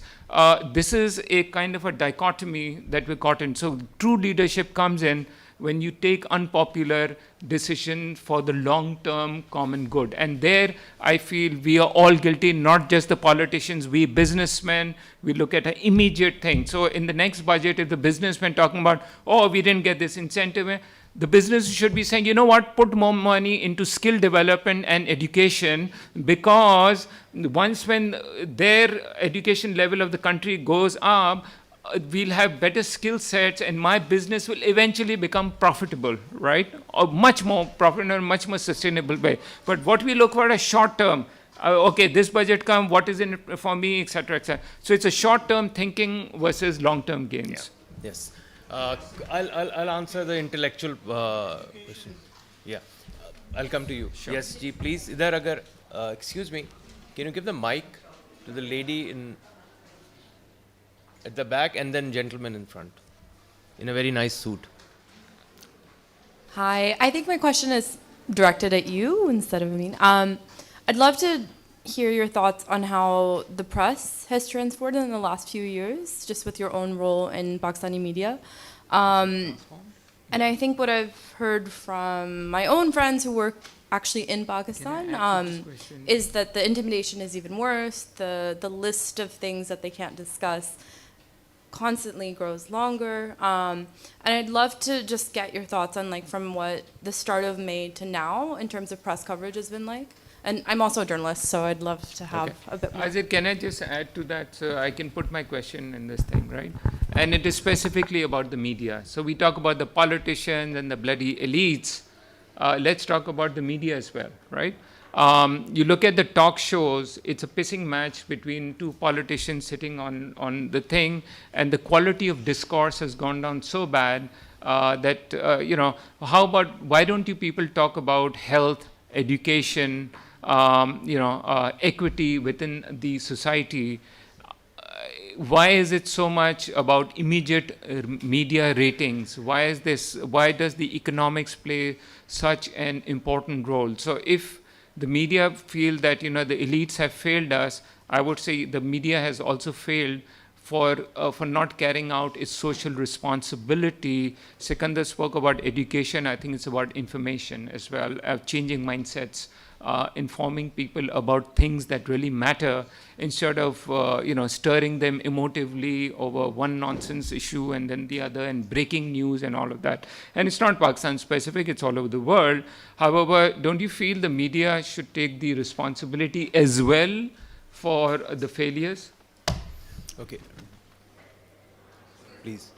this is a kind of a dichotomy that we've gotten. So true leadership comes in when you take unpopular decision for the long-term common good. And there, I feel we are all guilty, not just the politicians, we businessmen, we look at an immediate thing. So in the next budget, if the businessmen talking about, oh, we didn't get this incentive, the business should be saying, you know what, put more money into skill development and education, because when their education level of the country goes up, we'll have better skill sets and my business will eventually become profitable, right? Or much more profitable, much more sustainable way. But what we look for is short term. Okay, this budget come, what is in it for me, etc., etc. So it's a short-term thinking versus long-term gains. Yeah. Yes. I'll answer the intellectual question. Yeah. I'll come to you. Sure. Yes, Ji, please. Idhar agar, excuse me, can you give the mic to the lady at the back and then gentleman in front in a very nice suit? Hi, I think my question is directed at you instead of me. I'd love to hear your thoughts on how the press has transformed in the last few years, just with your own role in Pakistani media. And I think what I've heard from my own friends who work actually in Pakistan is that the intimidation is even worse. The list of things that they can't discuss constantly grows longer. And I'd love to just get your thoughts on, like, from what the start of May to now in terms of press coverage has been like. And I'm also a journalist, so I'd love to have a bit more. Azir, can I just add to that so I can put my question in this thing, right? And it is specifically about the media. So we talk about the politicians and the bloody elites. Let's talk about the media as well, right? You look at the talk shows, it's a pissing match between two politicians sitting on the thing, and the quality of discourse has gone down so bad that, how about, why don't you people talk about health, education, equity within the society? Why is it so much about immediate media ratings? Why does the economics play such an important role? So if the media feel that, the elites have failed us, I would say the media has also failed for not carrying out its social responsibility. Sikandar spoke about education. I think it's about information as well, changing mindsets, informing people about things that really matter instead of stirring them emotively over one nonsense issue and then the other, and breaking news and all of that. And it's not Pakistan specific, it's all over the world. However, don't you feel the media should take the responsibility as well for the failures? Okay. Please.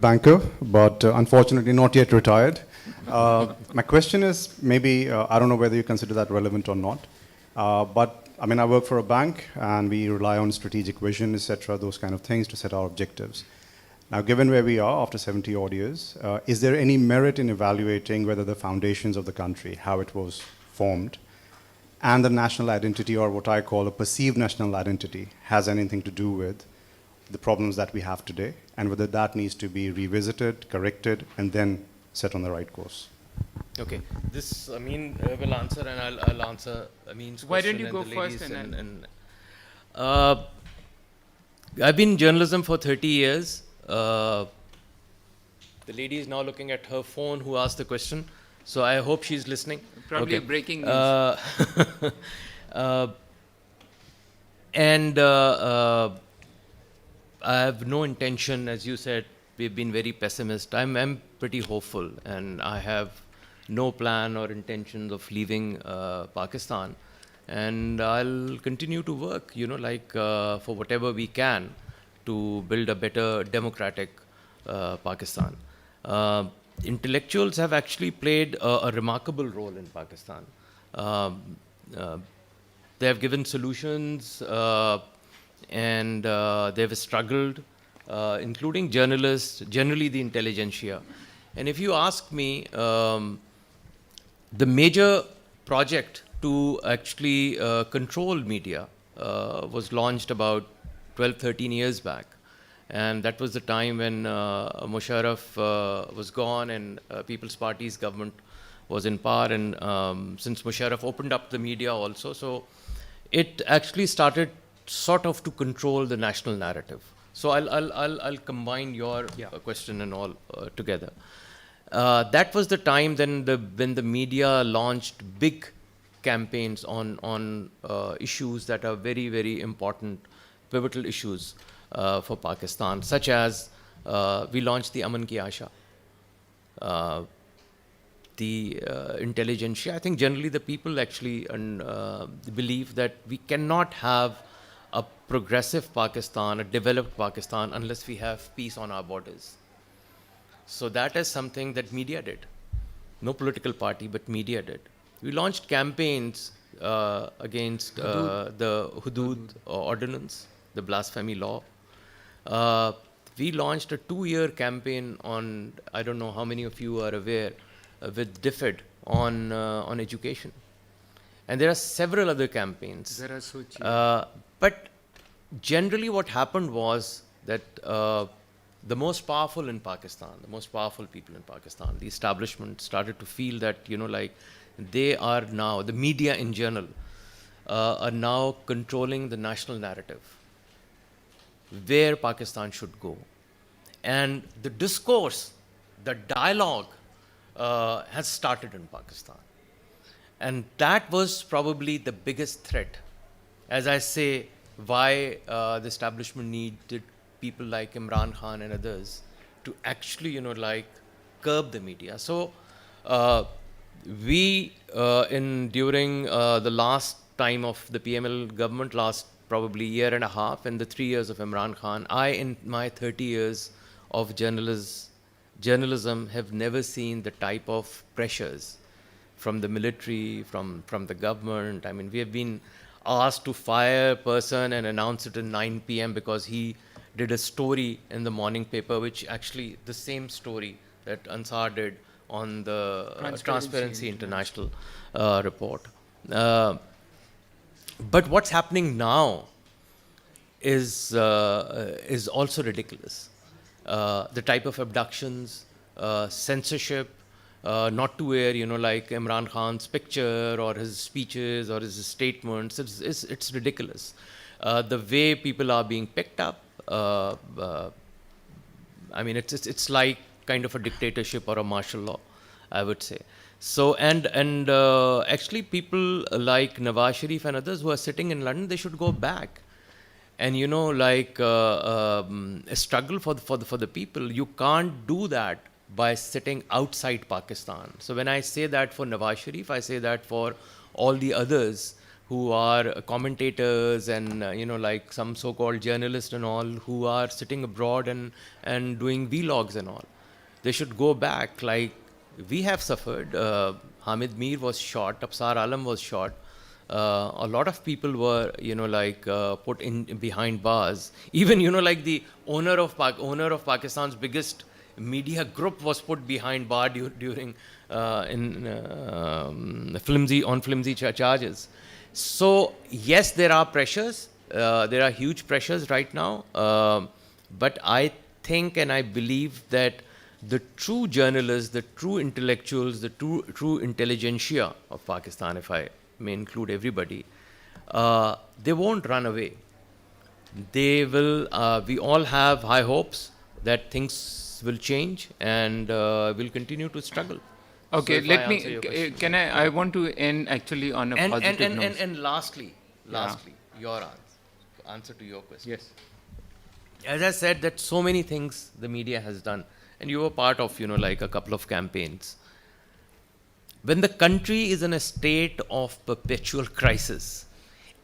Banker, but unfortunately not yet retired. My question is, maybe, I don't know whether you consider that relevant or not, but I mean, I work for a bank and we rely on strategic vision, etc., those kind of things to set our objectives. Now, given where we are after 70 odd years, is there any merit in evaluating whether the foundations of the country, how it was formed, and the national identity, or what I call a perceived national identity, has anything to do with the problems that we have today, and whether that needs to be revisited, corrected, and then set on the right course? Okay, this Amin will answer, and I'll answer Amin's question. Why don't you and go the first? ladies I've been in journalism for 30 years. The lady is now looking at her phone who asked the question, so I hope she's listening. Probably okay. Breaking news. I have no intention, as you said, we've been very pessimist. I'm pretty hopeful, and I have no plan or intentions of leaving Pakistan. And I'll continue to work, for whatever we can to build a better democratic Pakistan. Intellectuals have actually played a remarkable role in Pakistan. They have given solutions, and they've struggled, including journalists, generally the intelligentsia. And if you ask me, the major project to actually control media was launched about 12, 13 years back. And that was the time when Musharraf was gone and People's Party's government was in power. And since Musharraf opened up the media also, so it actually started sort of to control the national narrative. So I'll combine your question and all together. That was the time then when the media launched big campaigns on issues that are very, very important, pivotal issues for Pakistan, such as we launched the Aman Ki Asha. The intelligentsia, I think generally the people actually believe that we cannot have a progressive Pakistan, a developed Pakistan, unless we have peace on our borders. So that is something that media did. no political party, but media did. We launched campaigns against the Hudud ordinance, the blasphemy law. We launched a 2-year campaign on, I don't know how many of you are aware, with DFID on education. And there are several other campaigns. But generally what happened was that the most powerful in Pakistan, the most powerful people in Pakistan, the establishment started to feel that, they are now, the media in general, are now controlling the national narrative, where Pakistan should go. And the discourse, the dialogue has started in Pakistan. And that was probably the biggest threat. As I say, why the establishment needed people like Imran Khan and others to actually, curb the media. So we, during the last time of the PML government, last probably year and a half, and the 3 years of Imran Khan, I, in my 30 years of journalism, have never seen the type of pressures from the military, from the government. I mean, we have been asked to fire a person and announce it at 9 p.m. because he did a story in the morning paper, which actually the same story that Ansar did on the Transparency International report. But what's happening now is also ridiculous. The type of abductions, censorship, not to air, Imran Khan's picture or his speeches or his statements. It's ridiculous. The way people are being picked up, I mean, it's like kind of a dictatorship or a martial law, I would say. So, and actually people like Nawaz Sharif and others who are sitting in London, they should go back. And a struggle for the people. You can't do that by sitting outside Pakistan. So when I say that for Nawaz Sharif, I say that for all the others who are commentators and some so-called journalists and all who are sitting abroad and doing vlogs and all. They should go back. Like we have suffered. Hamid Mir was shot. Absar Alam was shot. A lot of people were, put in behind bars. Even, the owner of Pakistan's biggest media group was put behind bar during flimsy charges. So yes, there are pressures. There are huge pressures right now. But I think and I believe that the true journalists, the true intellectuals, the true intelligentsia of Pakistan, if I may include everybody, they won't run away. They will, we all have high hopes that things will change and we'll continue to struggle. Okay, So let me, I want to end actually on a positive note. And lastly, your answer to your question. Yes. As I said, that so many things the media has done, and you were part of, a couple of campaigns. When the country is in a state of perpetual crisis,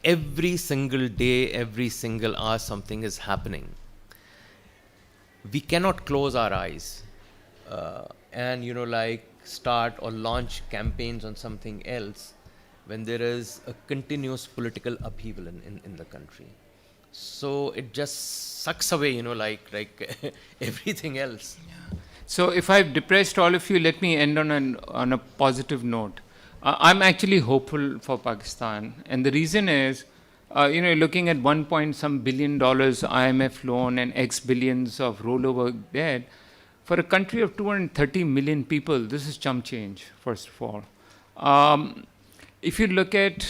every single day, every single hour, something is happening. We cannot close our eyes and, start or launch campaigns on something else when there is a continuous political upheaval in the country. So it just sucks away, like everything else. Yeah. So if I've depressed all of you, let me end on a positive note. I'm actually hopeful for Pakistan, and the reason is, looking at $1 billion IMF loan and X billions of rollover debt, for a country of 230 million people, this is chump change, first of all. If you look at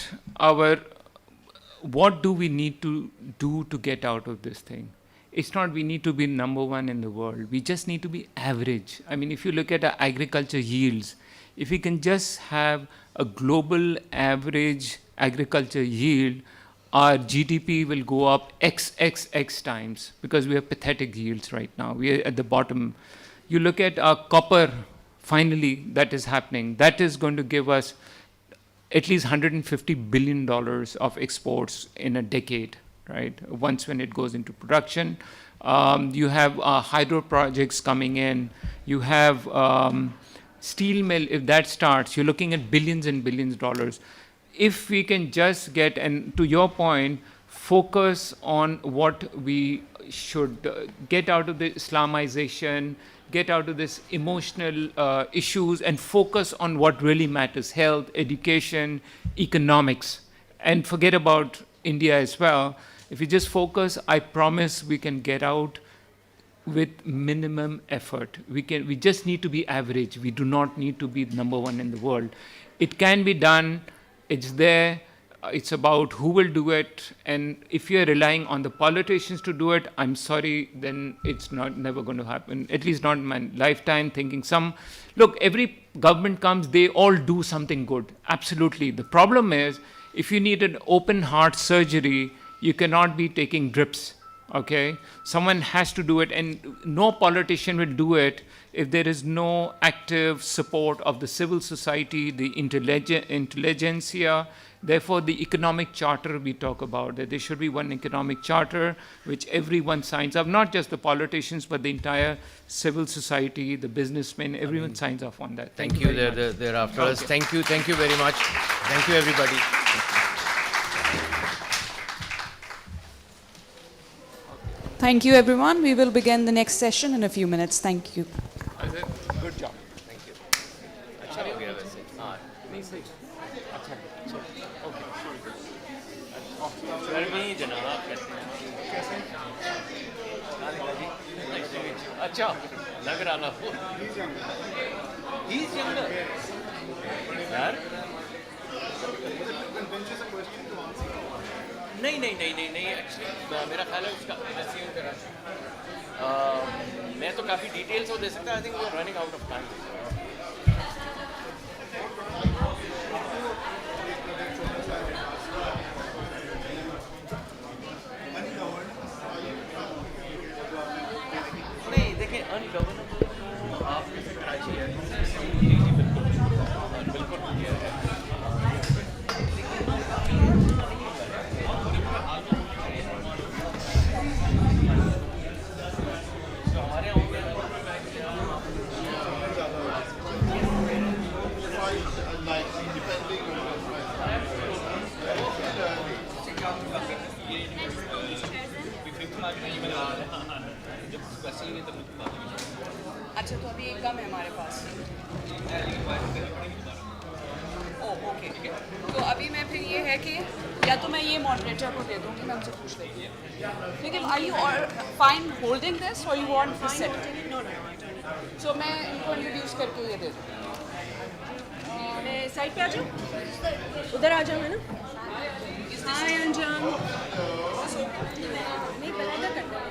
what do we need to do to get out of this thing? It's not we need to be #1 in the world. We just need to be average. I mean, if you look at our agriculture yields, if we can just have a global average agriculture yield, our GDP will go up X times, because we have pathetic yields right now. We are at the bottom. You look at our copper, finally, that is happening. That is going to give us at least $150 billion of exports in a decade, right? Once when it goes into production. You have hydro projects coming in. You have steel mill, if that starts, you're looking at billions and billions of dollars. If we can just get, and to your point, focus on what we should get out of the Islamization, get out of this emotional issues, and focus on what really matters: health, education, economics, and forget about India as well. If we just focus, I promise we can get out with minimum effort. We just need to be average. We do not need to be number one in the world. It can be done. It's there. It's about who will do it. And if you're relying on the politicians to do it, I'm sorry, then it's never going to happen. At least not in my lifetime. Look, every government comes, they all do something good. Absolutely. The problem is, if you need an open heart surgery, you cannot be taking drips. Okay, someone has to do it, and no politician will do it if there is no active support of the civil society, the intelligentsia. Therefore, the economic charter we talk about, that there should be one economic charter which everyone signs up, not just the politicians, but the entire civil society, the businessmen, everyone signs off on that. Thank you. Very They're after us. Thank you very much. Thank you, everybody. Thank you, everyone. We will begin the next session in a few minutes. Thank you. Good job. Thank you. अच्छा हो गया वैसे. हाँ. नहीं सही. अच्छा. Okay. Sir भी जनाब कहते हैं. कैसे? Nice to meet you. अच्छा. लग रहा ना. He's younger. यार. नहीं एक्चुअली मेरा ख्याल है उसका मैं तो काफ़ी डिटेल्स वो दे सकता. I think we are running out of time. नहीं देखिए, अनगवर्नेबल तो आप जैसे कराची है. जी बिल्कुल है. अच्छा, तो अभी एक कम है हमारे पास. ओके. तो अभी मैं फिर ये है कि या तो मैं ये मॉडरेटर को दे दूँगी, मैं उनसे पूछ लेती हूँ. लेकिन are you fine holding this और यू वांट दिस सेट? सो मैं इनको इंट्रोड्यूस करके ये दे दूँ. मैं साइड पे आ जाऊँ, उधर आ जाऊँ, है ना? हाय अंजान. नहीं, पहले इधर करना है.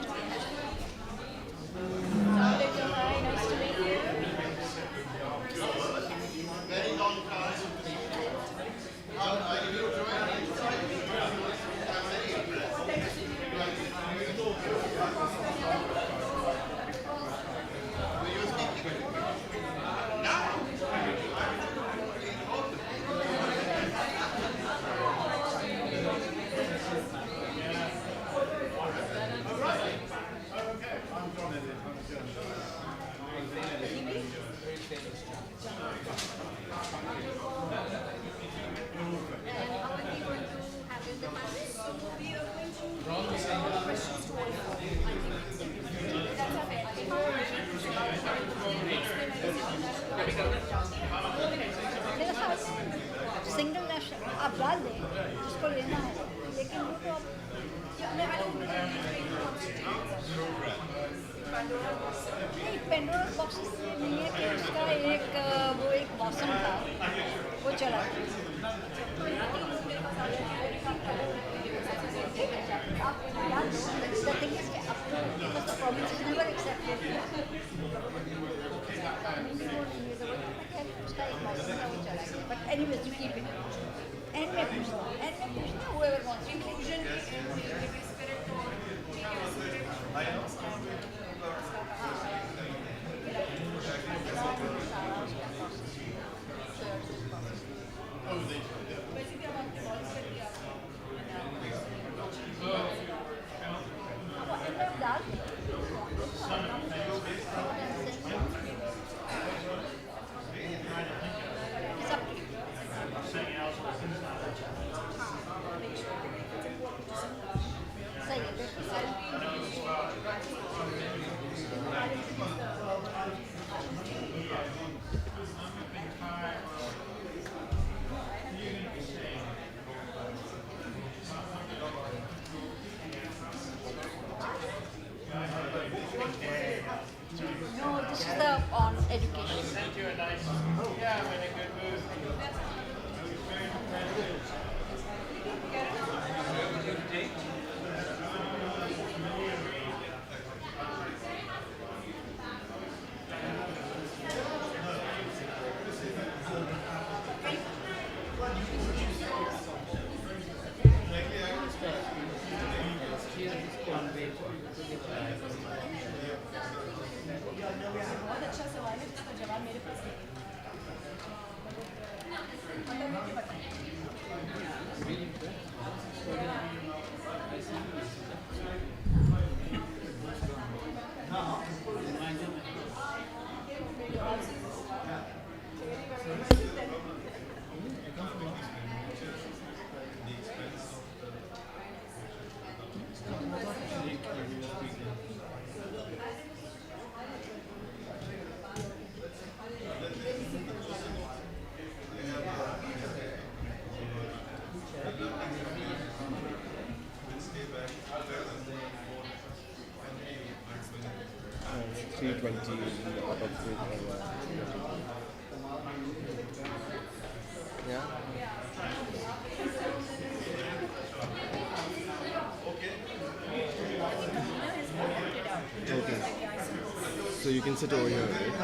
So you can sit over here, right? I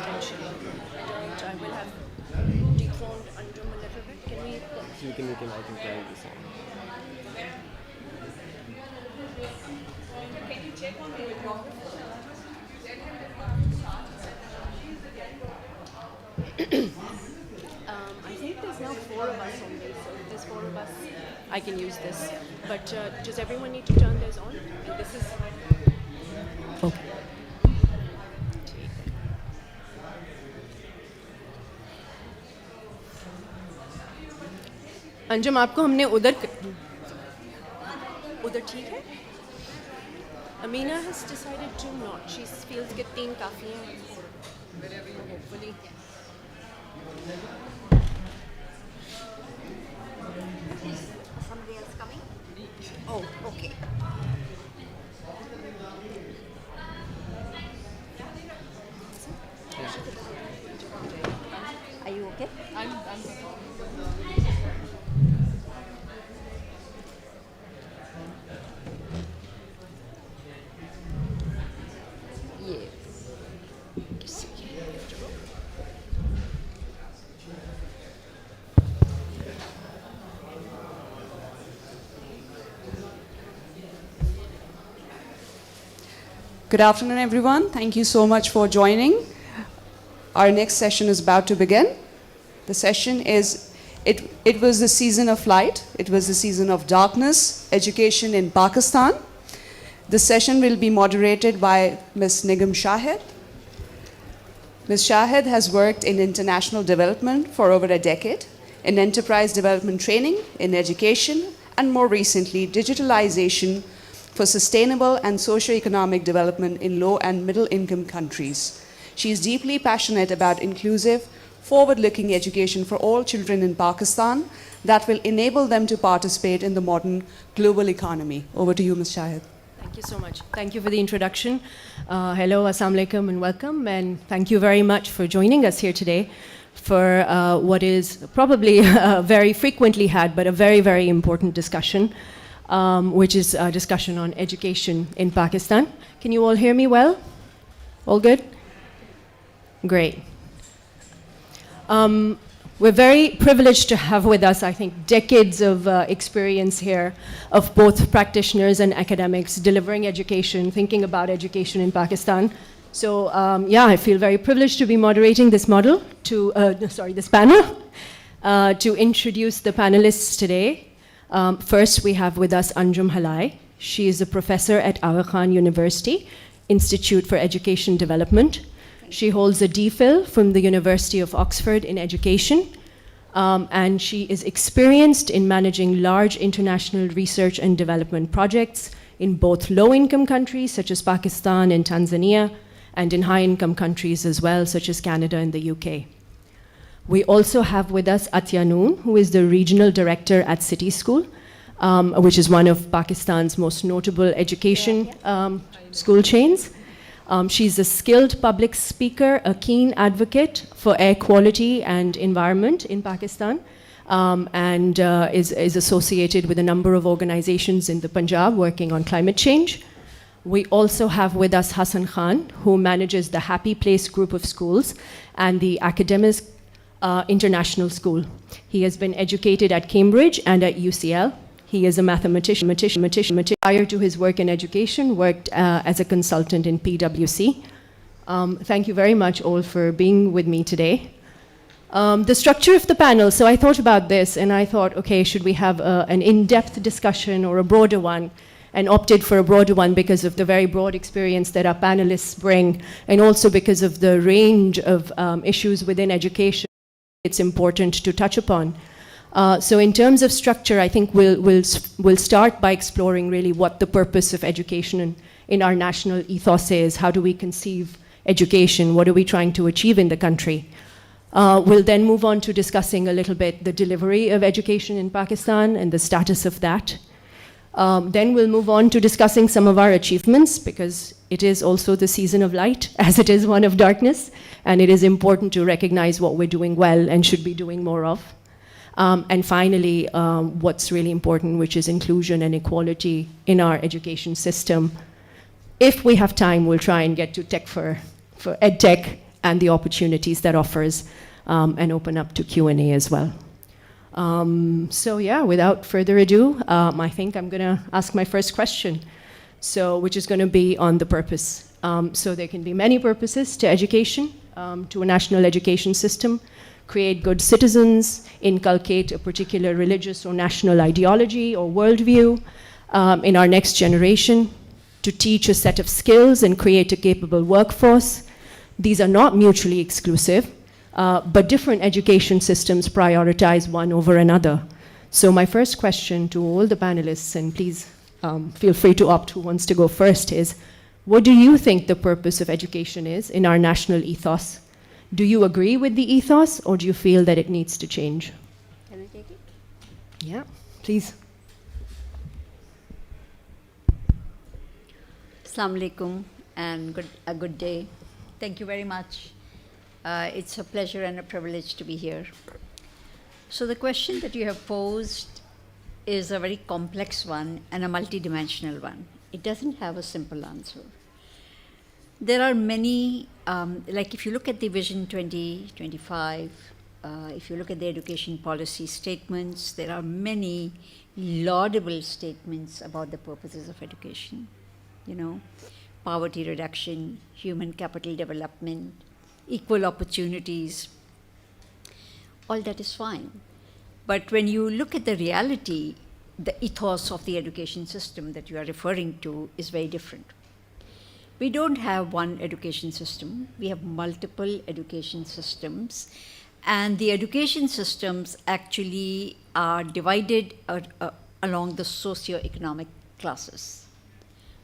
will have dethroned Anjum a little bit. Can we? So I can carry this on. Can you check on the videographer? I think there's now 4 of us only, so if there's 4 of us, I can use this. But does everyone need to turn theirs on? And this is... Okay. Anjum आपको हमने उधर ठीक है? Amina has decided to not. She feels कि 3 काफी हैं. Hopefully. Somebody else coming? Oh, okay. Are you okay? I'm Good afternoon, everyone. Thank you so much for joining. Our next session is about to begin. The session is, it was the season of light. It was the season of darkness, education in Pakistan. The session will be moderated by Ms. Nigam Shahed. Ms. Shahed has worked in international development for over a decade, in enterprise development training, in education, and more recently, digitalization for sustainable and socio-economic development in low and middle income countries. She is deeply passionate about inclusive, forward-looking education for all children in Pakistan that will enable them to participate in the modern global economy. Over to you, Ms. Shahed. Thank you so much. Thank you for the introduction. Hello, assalamu alaikum, and welcome. And thank you very much for joining us here today for what is probably very frequently had, but a very, very important discussion, which is a discussion on education in Pakistan. Can you all hear me well? All good? Great. We're very privileged to have with us, I think, decades of experience here of both practitioners and academics delivering education, thinking about education in Pakistan. So yeah, I feel very privileged to be moderating this model this panel. To introduce the panelists today, first we have with us Anjum Halai. She is a professor at Aga Khan University, Institute for Education Development. She holds a DPhil from the University of Oxford in education, and she is experienced in managing large international research and development projects in both low-income countries such as Pakistan and Tanzania, and in high-income countries as well, such as Canada and the UK. We also have with us Atya Noon, who is the regional director at City School, which is one of Pakistan's most notable education school chains. She's a skilled public speaker, a keen advocate for air quality and environment in Pakistan, and is associated with a number of organizations in the Punjab working on climate change. We also have with us Hassan Khan, who manages the Happy Place group of schools and the Academic International School. He has been educated at Cambridge and at UCL. He is a mathematician. Prior to his work in education, worked as a consultant in PwC. Thank you very much all for being with me today. The structure of the panel, so I thought about this and I thought, okay, should we have an in-depth discussion or a broader one? And opted for a broader one because of the very broad experience that our panelists bring, and also because of the range of issues within education it's important to touch upon. So in terms of structure, I think we'll start by exploring really what the purpose of education in our national ethos is. How do we conceive education? What are we trying to achieve in the country? We'll then move on to discussing a little bit the delivery of education in Pakistan and the status of that. Then we'll move on to discussing some of our achievements, because it is also the season of light, as it is one of darkness, and it is important to recognize what we're doing well and should be doing more of. And finally, what's really important, which is inclusion and equality in our education system. If we have time, we'll try and get to tech for EdTech and the opportunities that offers, and open up to Q&A as well. So yeah, without further ado, I think I'm gonna ask my first question, which is gonna be on the purpose. So there can be many purposes to education, to a national education system: create good citizens, inculcate a particular religious or national ideology or worldview in our next generation, to teach a set of skills and create a capable workforce. These are not mutually exclusive. But different education systems prioritize one over another. So my first question to all the panelists, and please feel free to opt who wants to go first, is what do you think the purpose of education is in our national ethos? Do you agree with the ethos, or do you feel that it needs to change? Can I take it? Yeah, please. Assalamu alaikum and a good day. Thank you very much. It's a pleasure and a privilege to be here. So the question that you have posed is a very complex one and a multidimensional one. It doesn't have a simple answer. There are many, like if you look at the Vision 2025, if you look at the education policy statements, there are many laudable statements about the purposes of education. You know, poverty reduction, human capital development, equal opportunities, all that is fine. But when you look at the reality, the ethos of the education system that you are referring to is very different. We don't have one education system, we have multiple education systems, and the education systems actually are divided along the socioeconomic classes.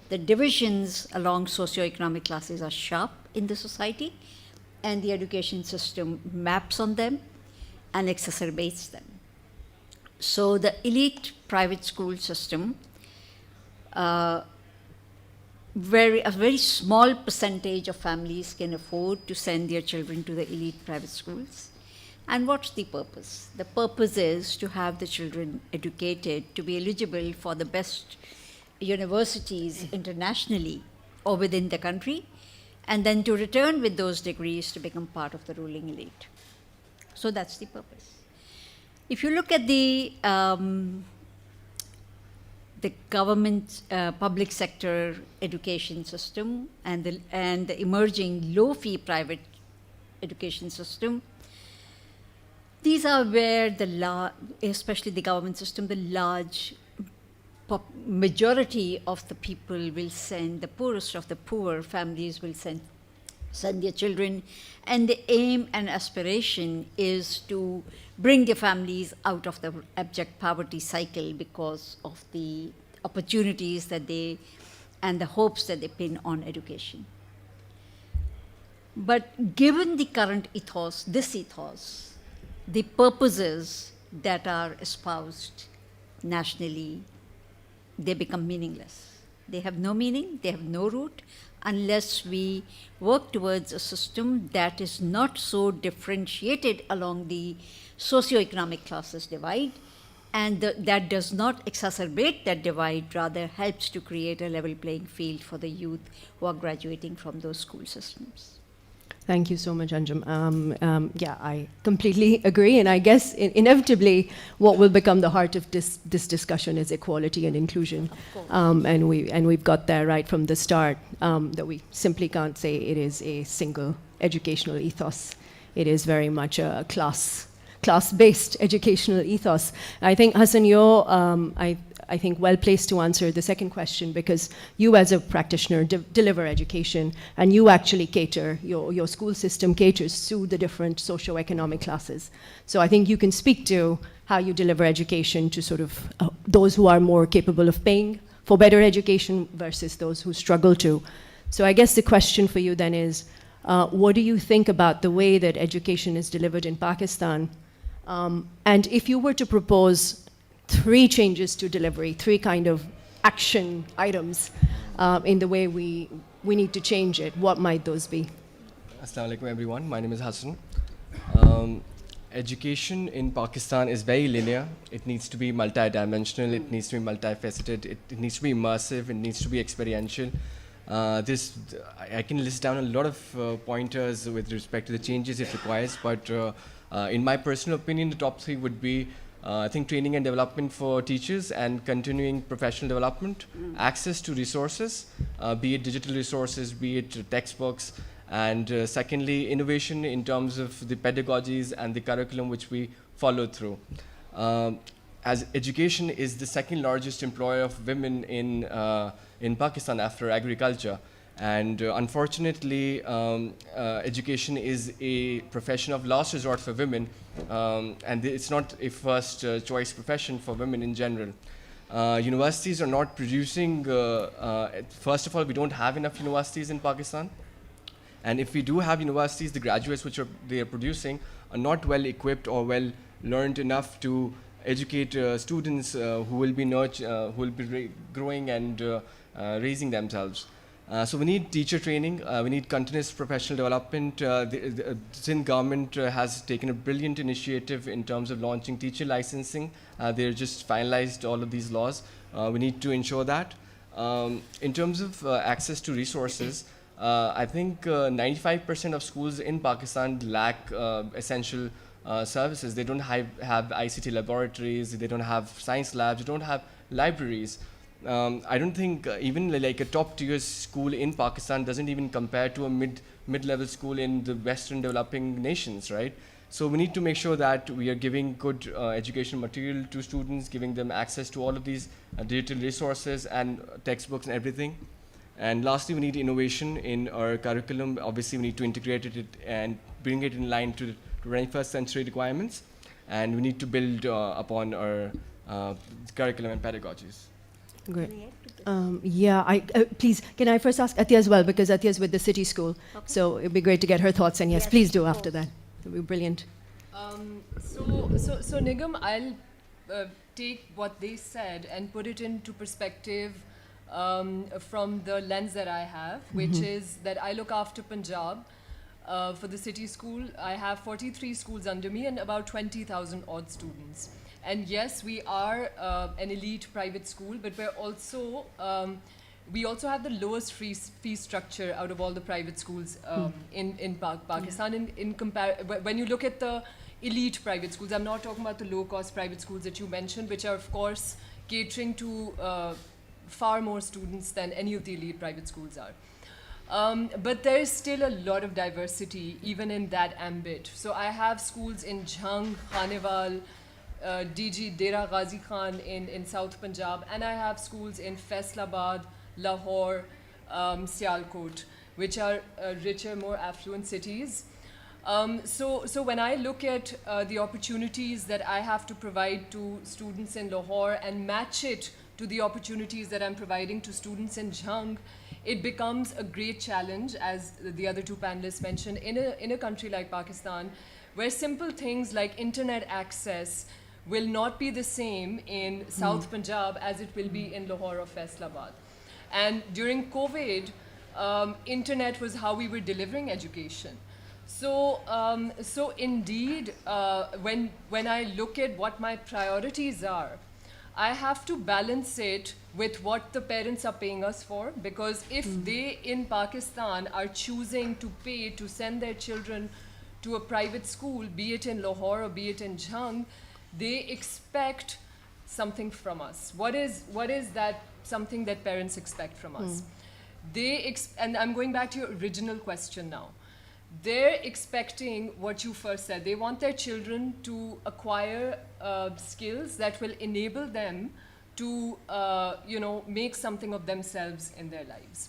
The divisions along socioeconomic classes are sharp in the society, and the education system maps on them and exacerbates them. So the elite private school system, a very small percentage of families can afford to send their children to the elite private schools. And what's the purpose? The purpose is to have the children educated to be eligible for the best universities internationally or within the country, and then to return with those degrees to become part of the ruling elite. So that's the purpose. If you look at the government public sector education system and the emerging low-fee private education system, these are where especially the government system, the large majority of the people will send, the poorest of the poor families will send their children, and the aim and aspiration is to bring their families out of the abject poverty cycle because of the opportunities that they and the hopes that they pin on education. But given the current ethos, the purposes that are espoused nationally, they become meaningless. They have no meaning, they have no root, unless we work towards a system that is not so differentiated along the socioeconomic classes divide, and that does not exacerbate that divide, rather helps to create a level playing field for the youth who are graduating from those school systems. Thank you so much, Anjum. Yeah, I completely agree, and I guess inevitably what will become the heart of this discussion is equality and inclusion. And we've got there right from the start, that we simply can't say it is a single educational ethos. It is very much a class-based educational ethos. I think, Hassan, you're, I think, well placed to answer the second question, because you as a practitioner deliver education, and you actually cater, your school system caters to the different socio-economic classes. So I think you can speak to how you deliver education to sort of those who are more capable of paying for better education versus those who struggle to. So I guess the question for you then is, what do you think about the way that education is delivered in Pakistan? And if you were to propose 3 changes to delivery, 3 kind of action items in the way we need to change it, what might those be? Assalamu alaikum everyone, my name is Hassan. Education in Pakistan is very linear. It needs to be multidimensional, it needs to be multifaceted, it needs to be immersive, it needs to be experiential. I can list down a lot of pointers with respect to the changes it requires, but in my personal opinion, the top 3 would be I think training and development for teachers and continuing professional development, access to resources, be it digital resources, be it textbooks, and secondly, innovation in terms of the pedagogies and the curriculum which we follow through. As education is the second largest employer of women in Pakistan after agriculture. And unfortunately, education is a profession of last resort for women, and it's not a first choice profession for women in general. Universities are not producing, first of all, we don't have enough universities in Pakistan. And if we do have universities, the graduates which they are producing are not well equipped or well learned enough to educate students who will be growing and raising themselves. So we need teacher training, we need continuous professional development. The Sindh government has taken a brilliant initiative in terms of launching teacher licensing. They're just finalized all of these laws. We need to ensure that. In terms of access to resources, I think 95% of schools in Pakistan lack essential services. They don't have ICT laboratories, they don't have science labs, they don't have libraries. I don't think even like a top tier school in Pakistan doesn't even compare to a mid-level school in the Western developing nations, right? So we need to make sure that we are giving good education material to students, giving them access to all of these digital resources and textbooks and everything. And lastly, we need innovation in our curriculum. Obviously, we need to integrate it and bring it in line to the 21st century requirements. And we need to build upon our curriculum and pedagogies. Great. Yeah, please, can I first ask Atiya as well, because Atiya is with the City School, okay. So it'd be great to get her thoughts, and yes, please do after that. It'd be brilliant. So Nigam, I'll take what they said and put it into perspective from the lens that I have, which is that I look after Punjab for the City School. I have 43 schools under me and about 20,000 odd students. And yes, we are an elite private school, but we're also, we also have the lowest fee structure out of all the private schools in Pakistan. Yeah. When you look at the elite private schools, I'm not talking about the low-cost private schools that you mentioned, which are, of course, catering to far more students than any of the elite private schools are. But there is still a lot of diversity, even in that ambit. So I have schools in Jhang, Khanewal, DG Dera Ghazi Khan in South Punjab, and I have schools in Faisalabad, Lahore, Sialkot, which are richer, more affluent cities. So when I look at the opportunities that I have to provide to students in Lahore and match it to the opportunities that I'm providing to students in Jhang, it becomes a great challenge, as the other two panelists mentioned, in a country like Pakistan, where simple things like internet access will not be the same in South Punjab as it will be in Lahore or Faisalabad. And during COVID, internet was how we were delivering education. So indeed, when I look at what my priorities are, I have to balance it with what the parents are paying us for, because if they in Pakistan are choosing to pay to send their children to a private school, be it in Lahore or be it in Jhang, they expect something from us. What is that something that parents expect from us? And I'm going back to your original question now. They're expecting what you first said. They want their children to acquire skills that will enable them to, make something of themselves in their lives.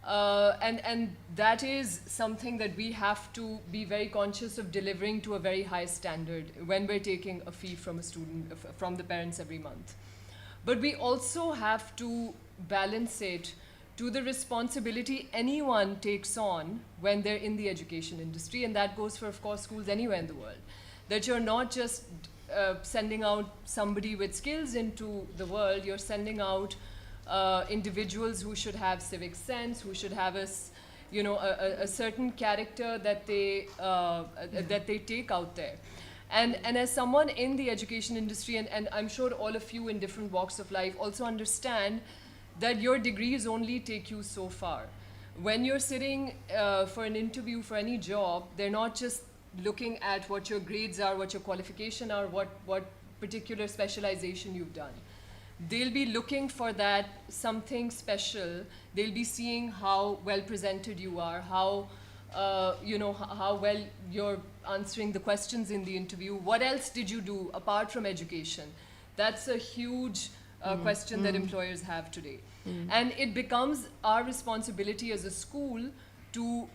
And that is something that we have to be very conscious of delivering to a very high standard when we're taking a fee from a student, from the parents every month. But we also have to balance it to the responsibility anyone takes on when they're in the education industry, and that goes for, of course, schools anywhere in the world. That you're not just sending out somebody with skills into the world, you're sending out individuals who should have civic sense, who should have a certain character that they take out there. And as someone in the education industry, and I'm sure all of you in different walks of life also understand that your degrees only take you so far. When you're sitting for an interview for any job, they're not just looking at what your grades are, what your qualification are, what particular specialization you've done. They'll be looking for that something special. They'll be seeing how well presented you are, how well you're answering the questions in the interview. What else did you do apart from education? That's a huge question that employers have today. And it becomes our responsibility as a school to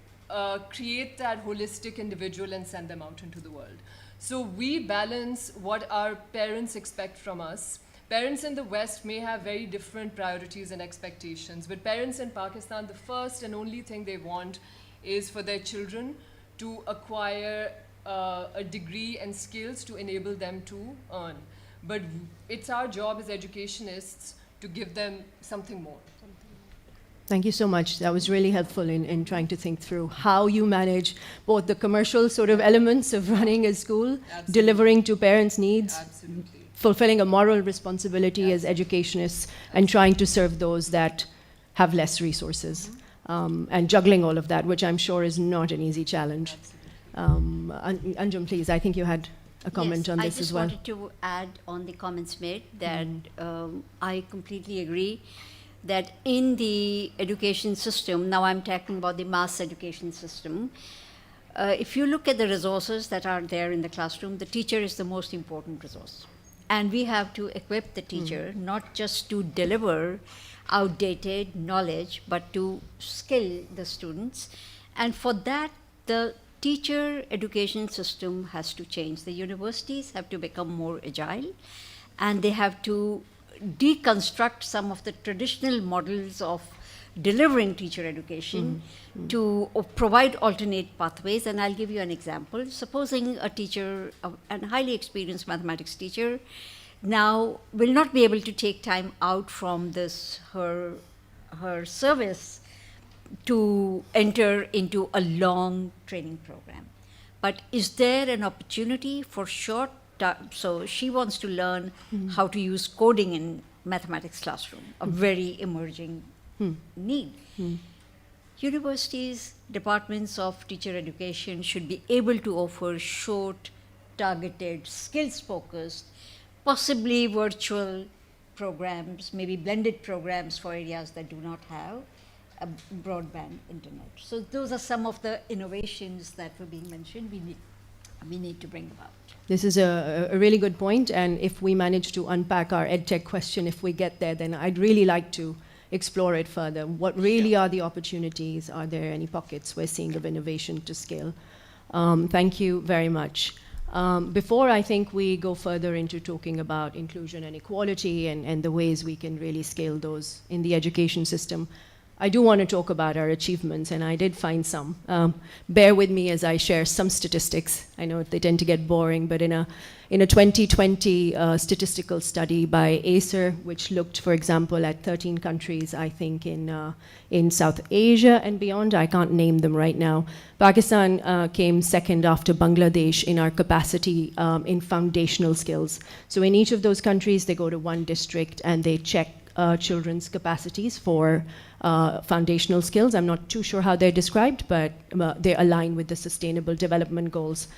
create that holistic individual and send them out into the world. So we balance what our parents expect from us. Parents in the West may have very different priorities and expectations, but parents in Pakistan, the first and only thing they want is for their children to acquire a degree and skills to enable them to earn. But it's our job as educationists to give them something more. Thank you so much. That was really helpful in trying to think through how you manage both the commercial sort of elements of running a school, delivering to parents' needs, fulfilling a moral responsibility as educationists, and trying to serve those that have less resources. And juggling all of that, which I'm sure is not an easy challenge. Anjum, please, I think you had a comment on this as well. I just wanted to add on the comments made that I completely agree that in the education system, now I'm talking about the mass education system, if you look at the resources that are there in the classroom, the teacher is the most important resource. And we have to equip the teacher not just to deliver outdated knowledge, but to skill the students. And for that, the teacher education system has to change. The universities have to become more agile, and they have to deconstruct some of the traditional models of delivering teacher education to provide alternate pathways. And I'll give you an example. Supposing a teacher, a highly experienced mathematics teacher, now will not be able to take time out from this her service to enter into a long training program. But is there an opportunity for short so she wants to learn how to use coding in mathematics classroom, a very emerging need. Universities, departments of teacher education should be able to offer short, targeted, skills-focused, possibly virtual programs, maybe blended programs for areas that do not have a broadband internet. So those are some of the innovations that were being mentioned we need to bring about. This is a really good point, and if we manage to unpack our EdTech question, if we get there, then I'd really like to explore it further. What really are the opportunities? Are there any pockets we're seeing of innovation to scale? Thank you very much. Before I think we go further into talking about inclusion and equality and the ways we can really scale those in the education system, I do want to talk about our achievements, and I did find some. Bear with me as I share some statistics. I know they tend to get boring, but in a 2020 statistical study by Yasser, which looked, for example, at 13 countries, I think, in South Asia and beyond, I can't name them right now, Pakistan came second after Bangladesh in our capacity in foundational skills. So in each of those countries, they go to one district and they check children's capacities for foundational skills. I'm not too sure how they're described, but they align with the Sustainable Development Goals.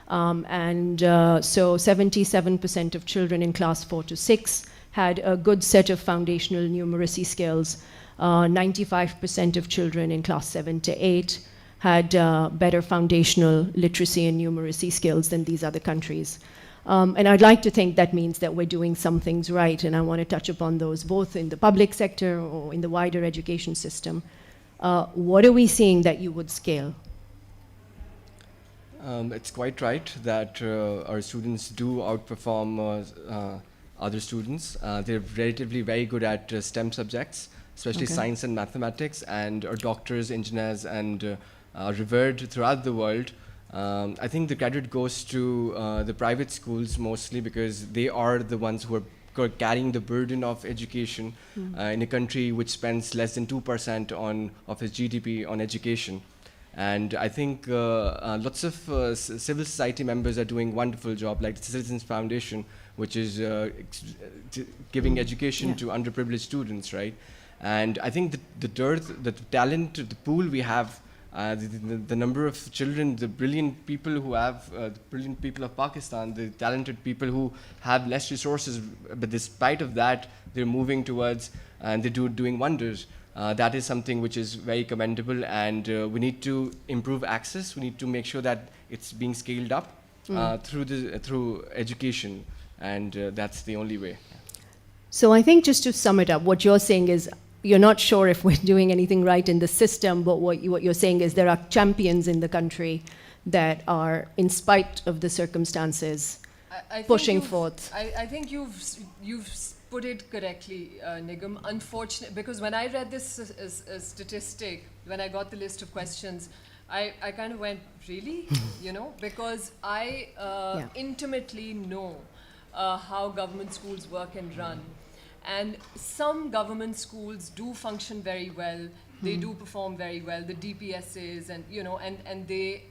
So 77% of children in class 4 to 6 had a good set of foundational numeracy skills. 95% of children in class 7 to 8 had better foundational literacy and numeracy skills than these other countries. And I'd like to think that means that we're doing some things right, and I want to touch upon those both in the public sector or in the wider education system. What are we seeing that you would scale? It's quite right that our students do outperform other students. They're relatively very good at STEM subjects, especially science and mathematics, and are doctors, engineers, and revered throughout the world. I think the credit goes to the private schools mostly because they are the ones who are carrying the burden of education in a country which spends less than 2% of its GDP on education. And I think lots of civil society members are doing a wonderful job, like the Citizens Foundation, which is giving education to underprivileged students, right? And I think the talent, the pool we have, the number of children, the brilliant people who have, the brilliant people of Pakistan, the talented people who have less resources, but despite of that, they're moving towards and they're doing wonders. That is something which is very commendable, and we need to improve access. We need to make sure that it's being scaled up through education, and that's the only way. So I think just to sum it up, what you're saying is you're not sure if we're doing anything right in the system, but what you're saying is there are champions in the country that are, in spite of the circumstances, pushing forth. I think you've put it correctly, Nigam. Unfortunately, because when I read this statistic, when I got the list of questions, I kind of went, really? You know, because I intimately know how government schools work and run. And some government schools do function very well. They do perform very well, the DPSs, and you know, and they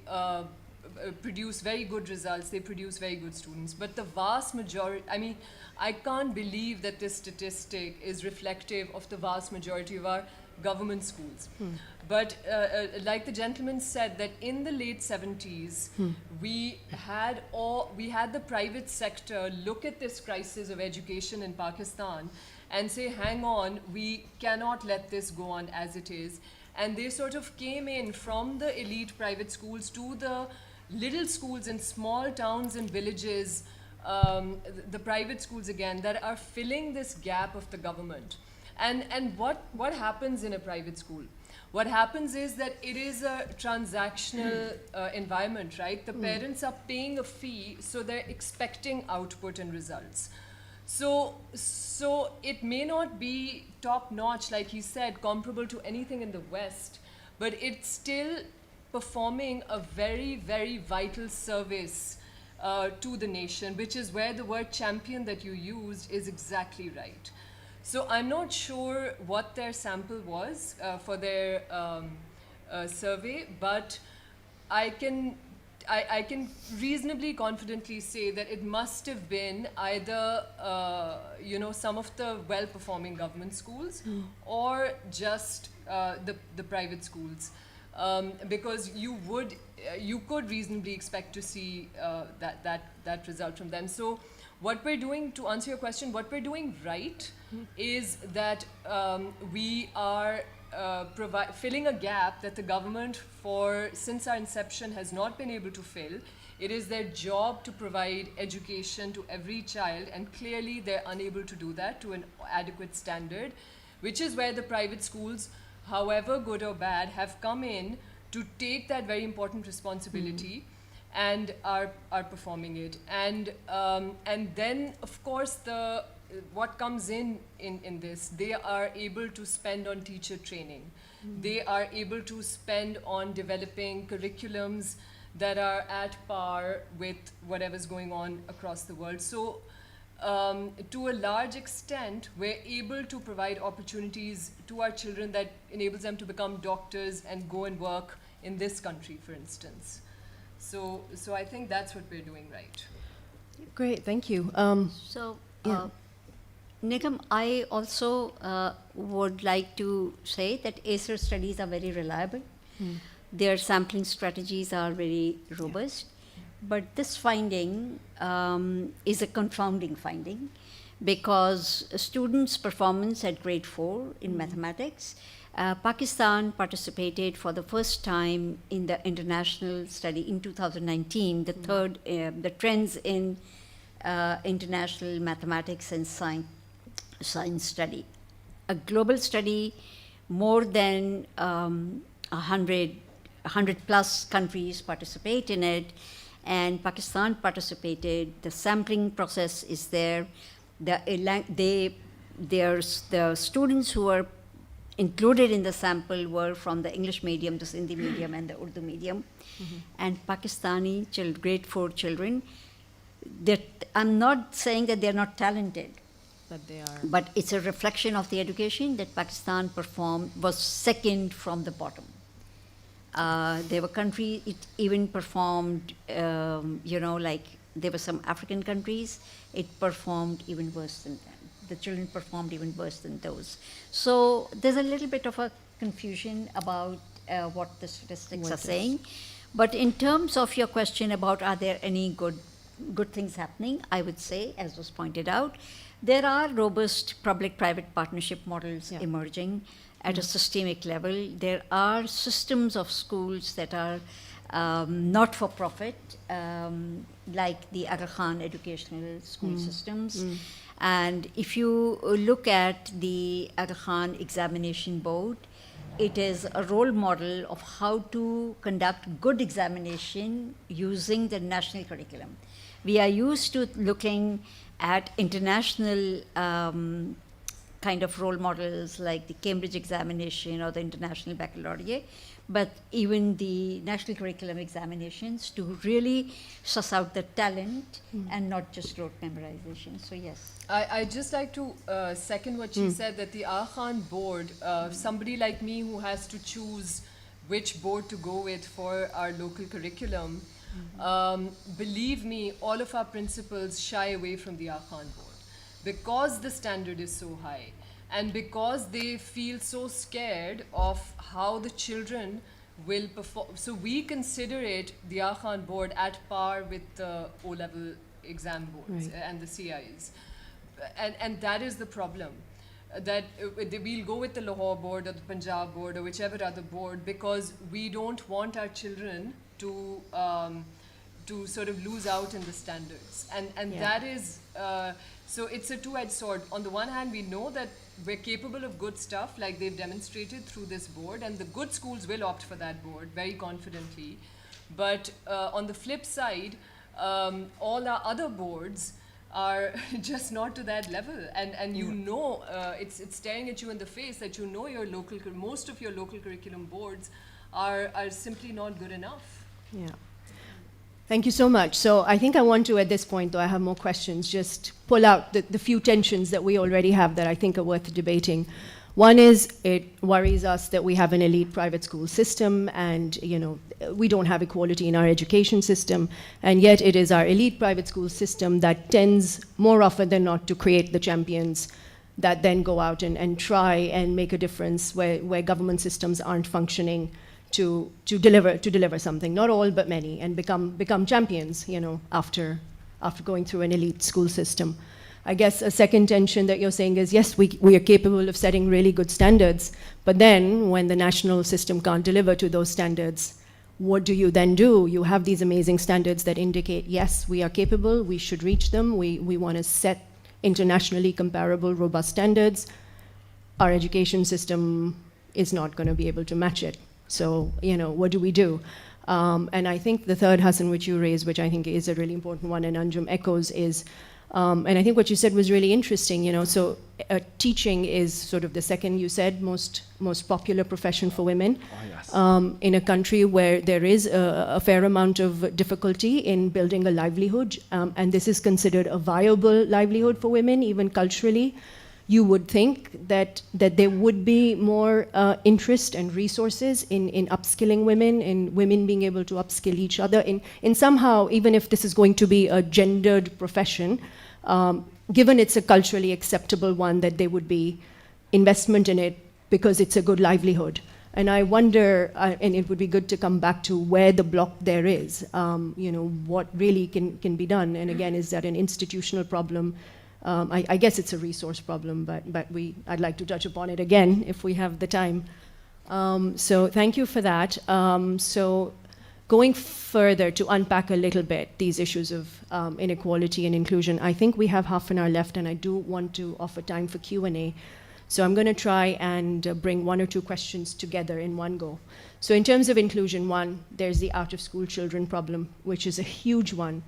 produce very good results. They produce very good students. But the vast majority, I mean, I can't believe that this statistic is reflective of the vast majority of our government schools. But like the gentleman said, that in the late 70s, we had the private sector look at this crisis of education in Pakistan and say, hang on, we cannot let this go on as it is. And they sort of came in from the elite private schools to the little schools in small towns and villages, the private schools again, that are filling this gap of the government. And what happens in a private school? What happens is that it is a transactional environment, right? The parents are paying a fee, so they're expecting output and results. So it may not be top-notch, like he said, comparable to anything in the West, but it's still performing a very, very vital service to the nation, which is where the word champion that you used is exactly right. So I'm not sure what their sample was for their survey, but I can reasonably confidently say that it must have been either you know, some of the well-performing government schools or just the private schools, because you could reasonably expect to see that result from them. So what we're doing, to answer your question, what we're doing right is that we are filling a gap that the government, since our inception, has not been able to fill. It is their job to provide education to every child, and clearly they're unable to do that to an adequate standard, which is where the private schools, however good or bad, have come in to take that very important responsibility and are performing it. And then, of course, what comes in this, they are able to spend on teacher training. They are able to spend on developing curriculums that are at par with whatever's going on across the world. So to a large extent, we're able to provide opportunities to our children that enables them to become doctors and go and work in this country, for instance. So I think that's what we're doing right. Great, thank you. Nigam, I also would like to say that ACER studies are very reliable. Their sampling strategies are very robust. But this finding is a confounding finding because students' performance at grade 4 in mathematics, Pakistan participated for the first time in the international study in 2019, the third, the trends in international mathematics and science study. A global study, more than 100 plus countries participate in it, and Pakistan participated. The sampling process is there. The students who were included in the sample were from the English medium, the Hindi medium, and the Urdu medium. And Pakistani grade 4 children, I'm not saying that they're not talented, but it's a reflection of the education that Pakistan was second from the bottom. There were countries, it even performed, like there were some African countries, it performed even worse than them. The children performed even worse than those. So there's a little bit of a confusion about what the statistics are saying. But in terms of your question about are there any good things happening, I would say, as was pointed out, there are robust public-private partnership models emerging at a systemic level. There are systems of schools that are not-for-profit, like the Aga Khan educational school systems. And if you look at the Aga Khan examination board, it is a role model of how to conduct good examination using the national curriculum. We are used to looking at international kind of role models like the Cambridge examination or the International Baccalaureate, but even the national curriculum examinations to really suss out the talent and not just rote memorization. So yes. I'd just like to second what she said, that the Aga Khan board, somebody like me who has to choose which board to go with for our local curriculum, believe me, all of our principals shy away from the Aga Khan board because the standard is so high and because they feel so scared of how the children will perform. So we consider it, the Aga Khan board, at par with the O-level exam boards and the CIs. And that is the problem, that we'll go with the Lahore board or the Punjab board or whichever other board because we don't want our children to sort of lose out in the standards. And that is, so it's a two-edged sword. On the one hand, we know that we're capable of good stuff like they've demonstrated through this board, and the good schools will opt for that board very confidently. But on the flip side, all our other boards are just not to that level, and you know, it's staring at you in the face that you know your local, most of your local curriculum boards are simply not good enough. Yeah. Thank you so much. So I think I want to, at this point, though I have more questions, just pull out the few tensions that we already have that I think are worth debating. One is, it worries us that we have an elite private school system and, we don't have equality in our education system, and yet it is our elite private school system that tends more often than not to create the champions that then go out and try and make a difference where government systems aren't functioning to deliver something, not all but many, and become champions, after going through an elite school system. I guess a second tension that you're saying is, yes, we are capable of setting really good standards, but then when the national system can't deliver to those standards, what do you then do? You have these amazing standards that indicate, yes, we are capable, we should reach them, we want to set internationally comparable, robust standards. Our education system is not going to be able to match it. So, what do we do? And I think the third, Hassan, which you raised, which I think is a really important one, and Anjum echoes, is And I think what you said was really interesting, you know, so teaching is sort of the second, you said, most popular profession for women. Oh, yes. In a country where there is a fair amount of difficulty in building a livelihood, and this is considered a viable livelihood for women, even culturally, you would think that there would be more interest and resources in upskilling women, in women being able to upskill each other, in somehow, even if this is going to be a gendered profession, given it's a culturally acceptable one, that there would be investment in it because it's a good livelihood. And I wonder, and it would be good to come back to where the block there is, you know, what really can be done. And again, is that an institutional problem? I guess it's a resource problem, but I'd like to touch upon it again if we have the time. So thank you for that. So going further to unpack a little bit these issues of inequality and inclusion, I think we have half an hour left, and I do want to offer time for Q&A. So I'm going to try and bring one or two questions together in one go. So in terms of inclusion, one, there's the out-of-school children problem, which is a huge one.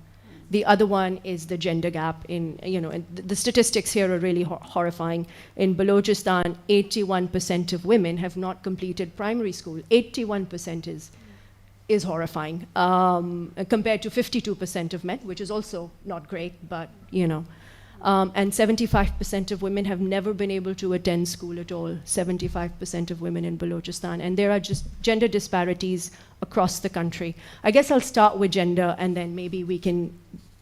The other one is the gender gap in, you know, and the statistics here are really horrifying. In Balochistan, 81% of women have not completed primary school. 81% is horrifying, compared to 52% of men, which is also not great, but, you know. And 75% of women have never been able to attend school at all, 75% of women in Balochistan. And there are just gender disparities across the country. I guess I'll start with gender, and then maybe we can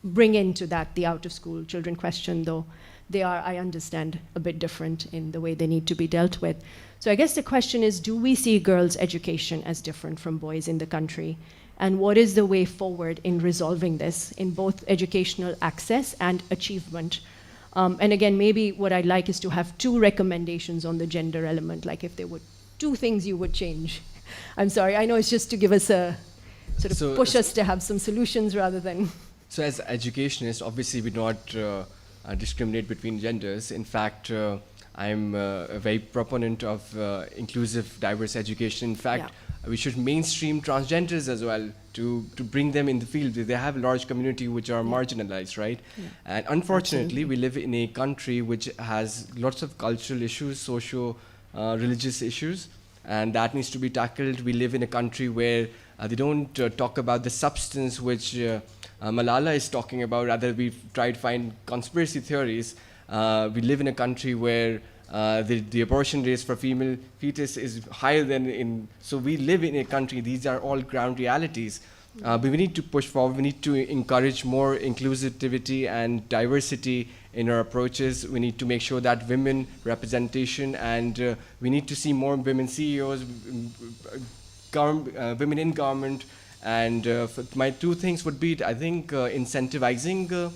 bring into that the out-of-school children question, though they are, I understand, a bit different in the way they need to be dealt with. So I guess the question is, do we see girls' education as different from boys in the country? And what is the way forward in resolving this in both educational access and achievement? And again, maybe what I'd like is to have two recommendations on the gender element, like if there were two things you would change. I'm sorry, I know it's just to give us a, sort of push us to have some solutions rather than... So as educationists, obviously we do not discriminate between genders. In fact, I'm a very proponent of inclusive, diverse education. In fact, we should mainstream transgenders as well to bring them in the field. They have a large community which are marginalized, right? And unfortunately, we live in a country which has lots of cultural issues, socio-religious issues, and that needs to be tackled. We live in a country where they don't talk about the substance which Malala is talking about. Rather, we try to find conspiracy theories. We live in a country where the abortion rates for female fetus is higher than in, so we live in a country, these are all ground realities. But we need to push forward, we need to encourage more inclusivity and diversity in our approaches. We need to make sure that women representation, and we need to see more women CEOs, women in government, and my two things would be, I think, incentivizing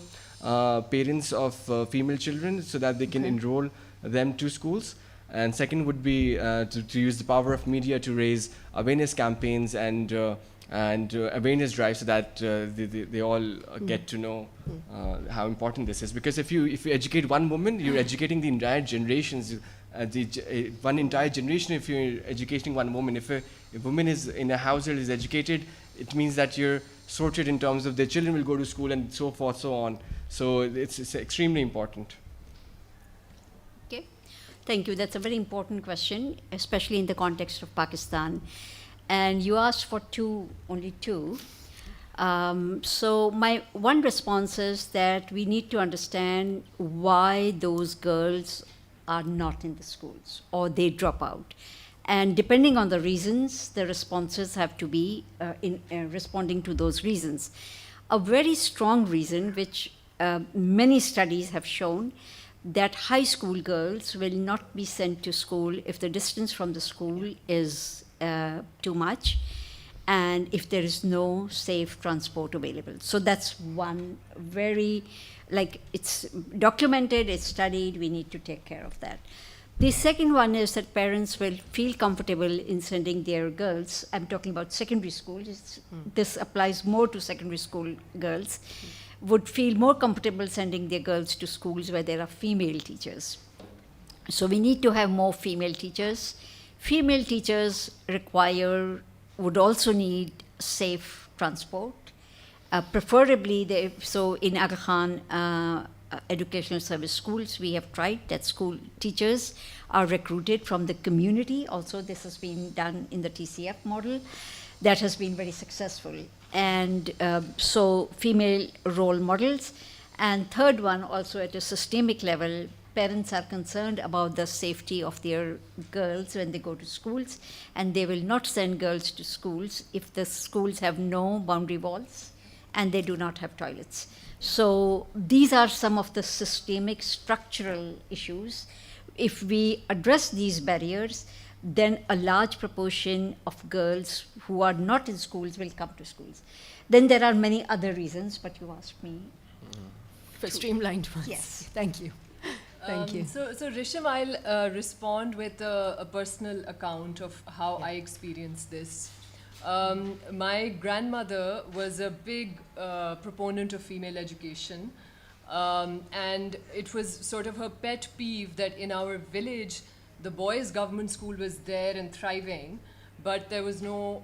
parents of female children so that they can enroll them to schools. And second would be to use the power of media to raise awareness campaigns and awareness drives so that they all get to know how important this is. Because if you educate one woman, you're educating the entire generations. One entire generation, if you're educating one woman. If a woman is in a household is educated, it means that you're sorted in terms of their children will go to school and so forth, so on. So it's extremely important. Okay, thank you. That's a very important question, especially in the context of Pakistan. And you asked for only two. So my one response is that we need to understand why those girls are not in the schools or they drop out. And depending on the reasons, the responses have to be responding to those reasons. A very strong reason, which many studies have shown, that high school girls will not be sent to school if the distance from the school is too much and if there is no safe transport available. So that's one very, like, it's documented, it's studied, we need to take care of that. The second one is that parents will feel comfortable in sending their girls, I'm talking about secondary school, this applies more to secondary school girls, would feel more comfortable sending their girls to schools where there are female teachers. So we need to have more female teachers. Female teachers would also need safe transport. Preferably, so in Aga Khan, educational service schools. We have tried that school teachers are recruited from the community. Also, this has been done in the TCF model. That has been very successful. And so female role models. And third one, also at a systemic level, parents are concerned about the safety of their girls when they go to schools, and they will not send girls to schools if the schools have no boundary walls and they do not have toilets. So these are some of the systemic structural issues. If we address these barriers, then a large proportion of girls who are not in schools will come to schools. Then there are many other reasons, but you asked me. For streamlined ones. Yes. Thank you. Thank you. So Risham, I'll respond with a personal account of how I experienced this. My grandmother was a big proponent of female education, and it was sort of her pet peeve that in our village, the boys' government school was there and thriving, but there was no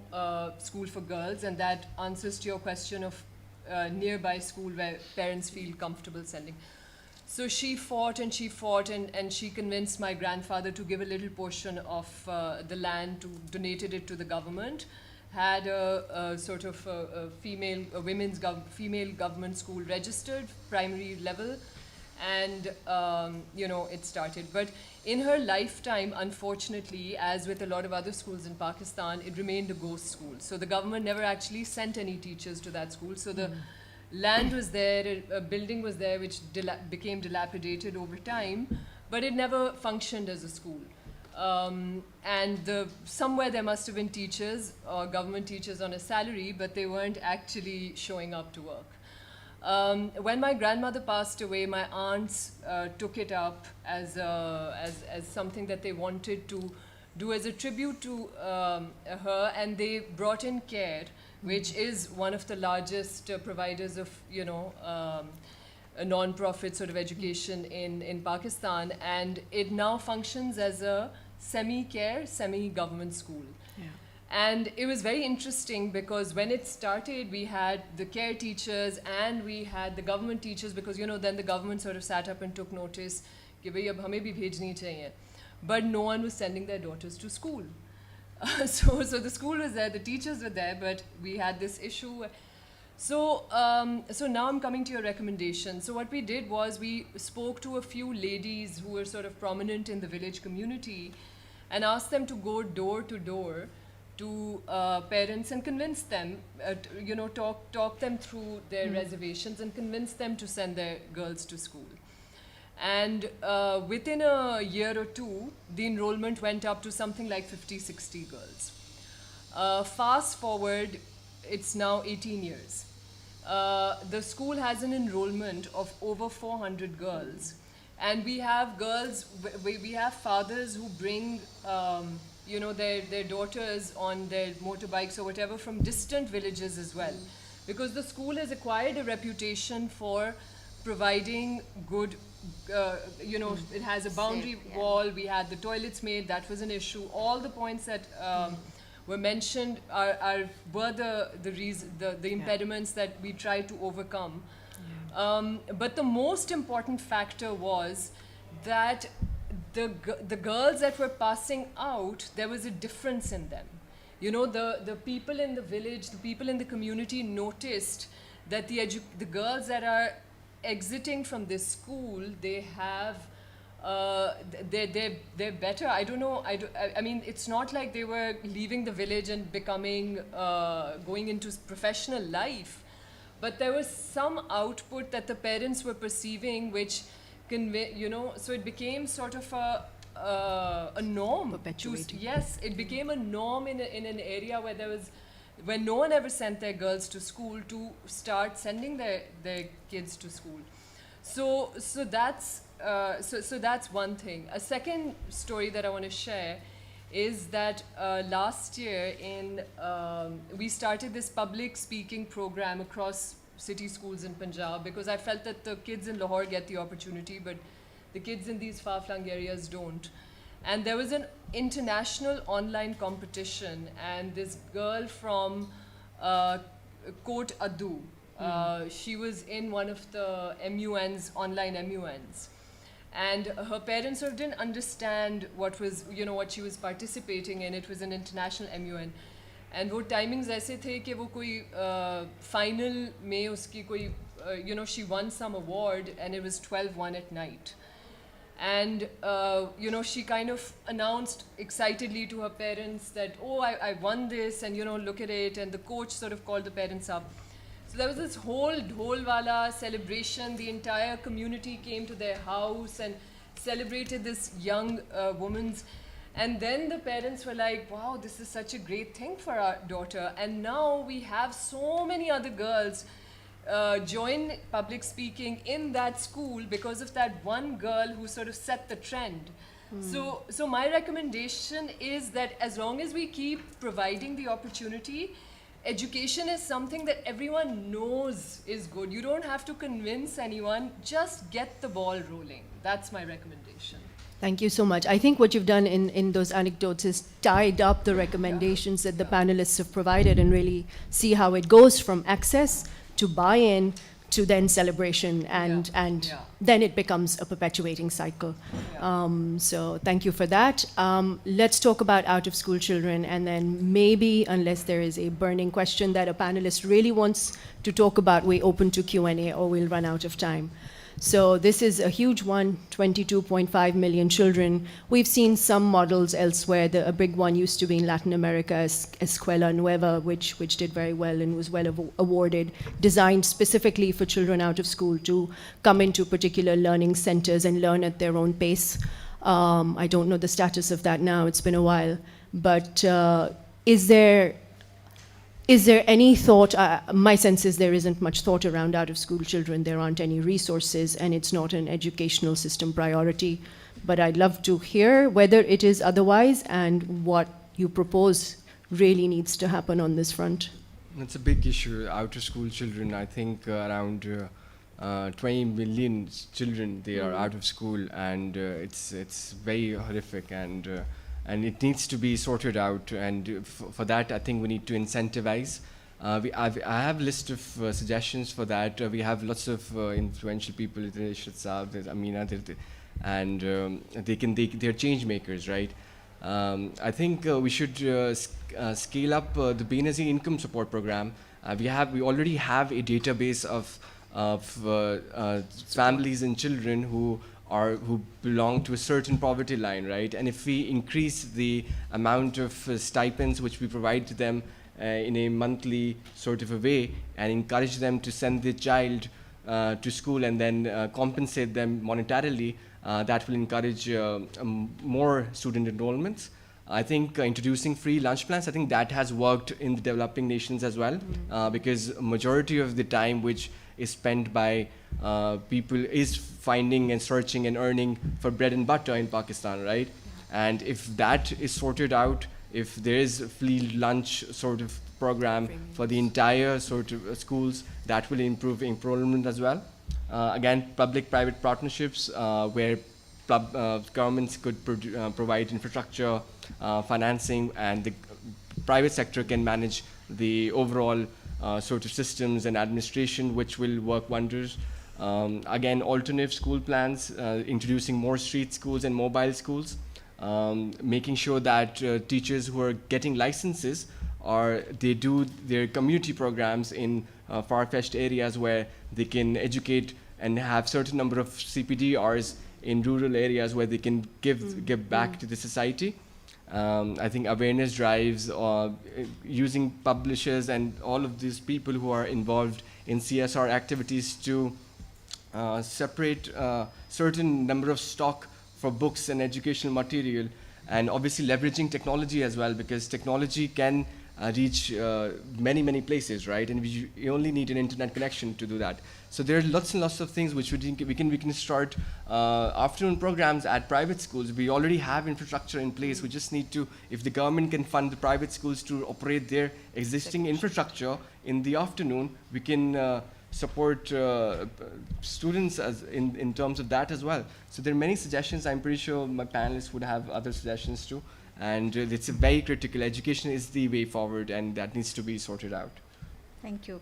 school for girls, and that answers to your question of nearby school where parents feel comfortable sending. So she fought and she fought, and she convinced my grandfather to give a little portion of the land, donated it to the government, had a sort of a female government school registered, primary level, and you know, it started. But in her lifetime, unfortunately, as with a lot of other schools in Pakistan, it remained a ghost school. So the government never actually sent any teachers to that school. So the land was there, a building was there, which became dilapidated over time, but it never functioned as a school. And somewhere there must have been teachers, or government teachers on a salary, but they weren't actually showing up to work. When my grandmother passed away, my aunts took it up as something that they wanted to do as a tribute to her, and they brought in CARE, which is one of the largest providers of, you know, a non-profit sort of education in Pakistan, and it now functions as a semi-care, semi-government school. Yeah. And it was very interesting because when it started, we had the CARE teachers and we had the government teachers, because, you know, then the government sort of sat up and took notice, कि भाई अब हमें भी भेजनी चाहिए. But no one was sending their daughters to school. So the school was there, the teachers were there, but we had this issue. So now I'm coming to your recommendation. So what we did was we spoke to a few ladies who were sort of prominent in the village community and asked them to go door to door to parents and convince them, you know, talk them through their reservations and convince them to send their girls to school. And within a year or two, the enrollment went up to something like 50, 60 girls. Fast forward, it's now 18 years. The school has an enrollment of over 400 girls. And we have girls, we have fathers who bring, you know, their daughters on their motorbikes or whatever from distant villages as well. Because the school has acquired a reputation for providing good, you know, it has a boundary wall, we had the toilets made, that was an issue. All the points that were mentioned were the impediments that we tried to overcome. But the most important factor was that the girls that were passing out, there was a difference in them. You know, the people in the village, the people in the community noticed that the girls that are exiting from this school, they have, they're better. I don't know. I mean, it's not like they were leaving the village and becoming, going into professional life, but there was some output that the parents were perceiving, which convey, you know, so it became sort of a norm. Yes, it became a norm in an area where there was, when no one ever sent their girls to school, to start sending their kids to school. So that's one thing. A second story that I want to share is that last year we started this public speaking program across city schools in Punjab, because I felt that the kids in Lahore get the opportunity, but the kids in these far-flung areas don't. And there was an international online competition, and this girl from Kot Adu, She was in one of the MUNs, online MUNs. And her parents sort of didn't understand what was, what she was participating in. It was an international MUN. And वो timings ऐसे थे कि वो कोई final में उसकी कोई, she won some award and it was 12:01 at night. And, she kind of announced excitedly to her parents that, oh, I won this and, look at it. And the coach sort of called the parents up. So there was this whole dholwala celebration. The entire community came to their house and celebrated this young woman's. And then the parents were like, wow, this is such a great thing for our daughter. And now we have so many other girls join public speaking in that school because of that one girl who sort of set the trend. So my recommendation is that as long as we keep providing the opportunity, education is something that everyone knows is good. You don't have to convince anyone, just get the ball rolling. That's my recommendation. Thank you so much. I think what you've done in those anecdotes is tied up the recommendations that the panelists have provided and really see how it goes from access to buy-in to then celebration, and then it becomes a perpetuating cycle. So thank you for that. Let's talk about out-of-school children, and then maybe, unless there is a burning question that a panelist really wants to talk about, we open to Q&A or we'll run out of time. So this is a huge one, 22.5 million children. We've seen some models elsewhere. A big one used to be in Latin America, Escuela Nueva, which did very well and was well awarded, designed specifically for children out of school to come into particular learning centers and learn at their own pace. I don't know the status of that now, it's been a while. But is there any thought, my sense is there isn't much thought around out-of-school children, there aren't any resources, and it's not an educational system priority. But I'd love to hear whether it is otherwise and what you propose really needs to happen on this front. It's a big issue, out-of-school children. I think around 20 million children, they are out of school, and it's very horrific, and it needs to be sorted out, and for that I think we need to incentivize. I have a list of suggestions for that. We have lots of influential people, Rashed Saab, there's Amina, and they're change makers, right? I think we should scale up the Benazir income support program. We already have a database of families and children who belong to a certain poverty line, right? And if we increase the amount of stipends which we provide to them in a monthly sort of a way, and encourage them to send their child to school and then compensate them monetarily, that will encourage more student enrollments. I think introducing free lunch plans, I think that has worked in the developing nations as well, because majority of the time which is spent by people is finding and searching and earning for bread and butter in Pakistan, right? And if that is sorted out, if there is a free lunch sort of program for the entire sort of schools, that will improve enrollment as well. Again, public-private partnerships where governments could provide infrastructure, financing, and the private sector can manage the overall sort of systems and administration, which will work wonders. Again, alternative school plans, introducing more street schools and mobile schools, making sure that teachers who are getting licenses they do their community programs in far-fetched areas where they can educate and have certain number of CPD hours in rural areas where they can give back to the society. I think awareness drives, using publishers and all of these people who are involved in CSR activities to separate certain number of stock for books and educational material, and obviously leveraging technology as well, because technology can reach many places, right? And you only need an internet connection to do that. So there are lots and lots of things which we can start afternoon programs at private schools. We already have infrastructure in place. We just need to, if the government can fund the private schools to operate their existing infrastructure in the afternoon, we can support students in terms of that as well. So there are many suggestions. I'm pretty sure my panelists would have other suggestions too. And it's very critical. Education is the way forward, and that needs to be sorted out. Thank you.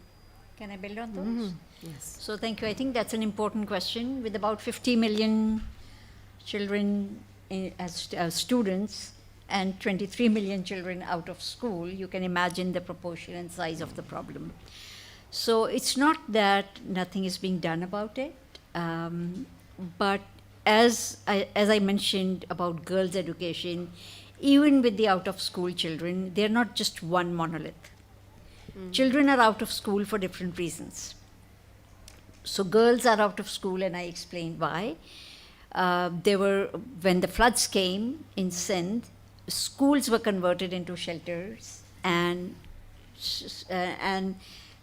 Can I build on those? Yes. So thank you. I think that's an important question. With about 50 million children as students and 23 million children out of school, you can imagine the proportion and size of the problem. So it's not that nothing is being done about it, but as I mentioned about girls' education, even with the out-of-school children, they're not just one monolith. Children are out of school for different reasons. So girls are out of school, and I explained why. When the floods came in Sindh, schools were converted into shelters, and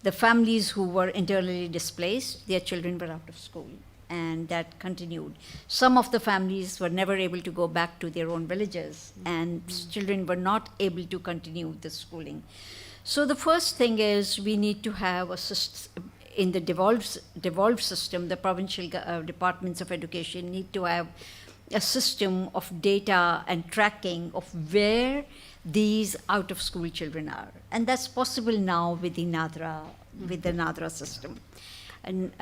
the families who were internally displaced, their children were out of school, and that continued. Some of the families were never able to go back to their own villages, and children were not able to continue the schooling. So the first thing is we need to have a system. In the devolved system, the provincial departments of education need to have a system of data and tracking of where these out-of-school children are. And that's possible now with the NADRA system. And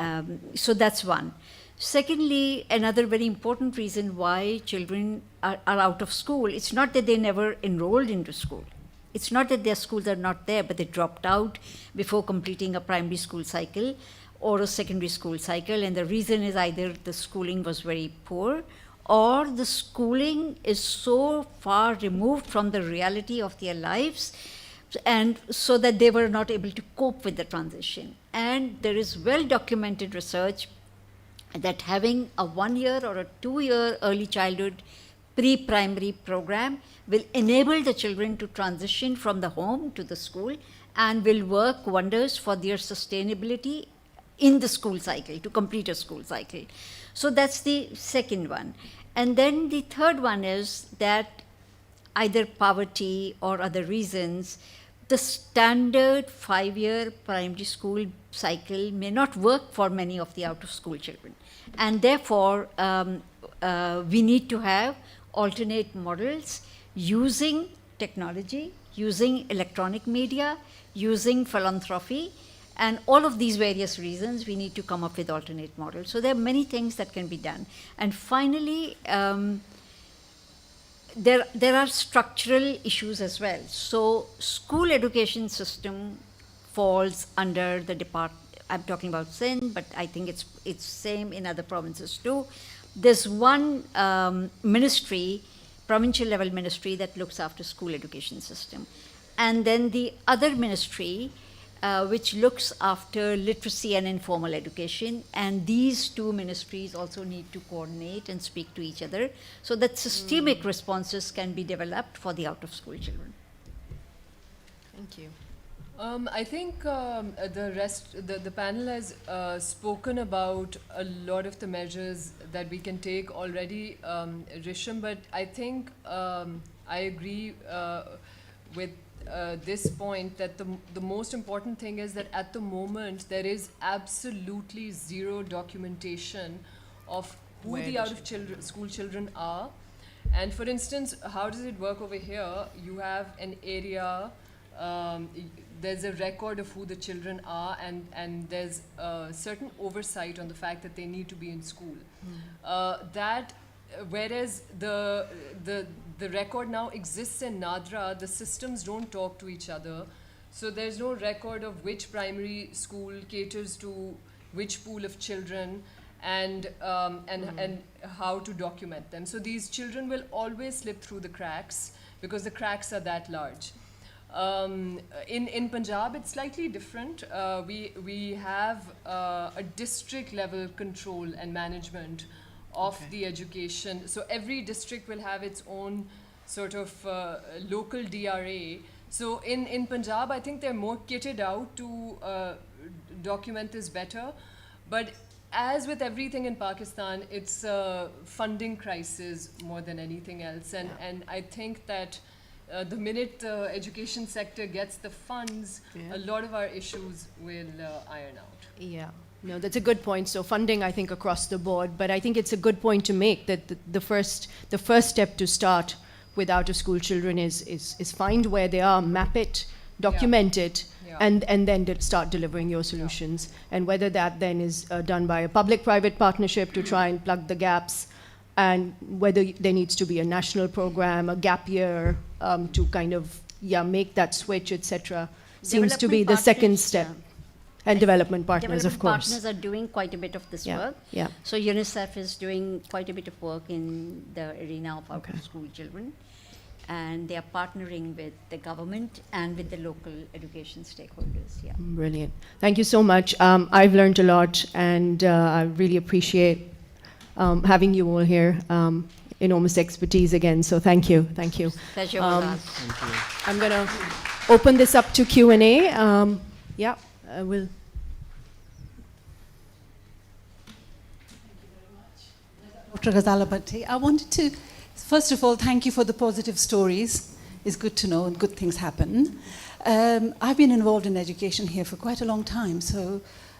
so that's one. Secondly, another very important reason why children are out of school, it's not that they never enrolled into school. It's not that their schools are not there, but they dropped out before completing a primary school cycle or a secondary school cycle. And the reason is either the schooling was very poor, or the schooling is so far removed from the reality of their lives, and so that they were not able to cope with the transition. And there is well-documented research that having a 1-year or a 2-year early childhood pre-primary program will enable the children to transition from the home to the school and will work wonders for their sustainability in the school cycle, to complete a school cycle. So that's the second one. And then the third one is that either poverty or other reasons, the standard 5-year primary school cycle may not work for many of the out-of-school children. And therefore, we need to have alternate models using technology, using electronic media, using philanthropy, and all of these various reasons we need to come up with alternate models. So there are many things that can be done. And finally, there are structural issues as well. So school education system falls under the department. I'm talking about Sindh, but I think it's same in other provinces too. There's one ministry, provincial level ministry, that looks after school education system. And then the other ministry, which looks after literacy and informal education. And these two ministries also need to coordinate and speak to each other so that systemic responses can be developed for the out-of-school children. Thank you. I think the panel has spoken about a lot of the measures that we can take already, Risham, but I think I agree with this point that the most important thing is that at the moment there is absolutely zero documentation of who the out-of-school children are. And for instance, how does it work over here? You have an area, there's a record of who the children are, and there's a certain oversight on the fact that they need to be in school. Whereas the record now exists in NADRA, the systems don't talk to each other. So there's no record of which primary school caters to which pool of children and how to document them. So these children will always slip through the cracks because the cracks are that large. In Punjab, it's slightly different. We have a district level control and management of the education. So every district will have its own sort of local DRA. So in Punjab, I think they're more kitted out to document this better. But as with everything in Pakistan, it's a funding crisis more than anything else. And I think that the minute the education sector gets the funds, a lot of our issues will iron out. Yeah. No, that's a good point. So funding, I think, across the board, but I think it's a good point to make that the first step to start with out-of-school children is find where they are, map it, document it, and then start delivering your solutions. And whether that then is done by a public-private partnership to try and plug the gaps, and whether there needs to be a national program, a gap year, to kind of make that switch, etc., seems to be the second step. And development partners, of course. Partners are doing quite a bit of this work. Yeah. So UNICEF is doing quite a bit of work in the arena of out-of-school children. And they are partnering with the government and with the local education stakeholders. Yeah. Brilliant. Thank you so much. I've learned a lot, and I really appreciate having you all here. Enormous expertise again, so thank you. Thank you. Pleasure was ours. Thank you. I'm going to open this up to Q&A. Yeah, I will. Dr. Ghazalabati, I wanted to, first of all, thank you for the positive stories. It's good to know and good things happen. I've been involved in education here for quite a long time,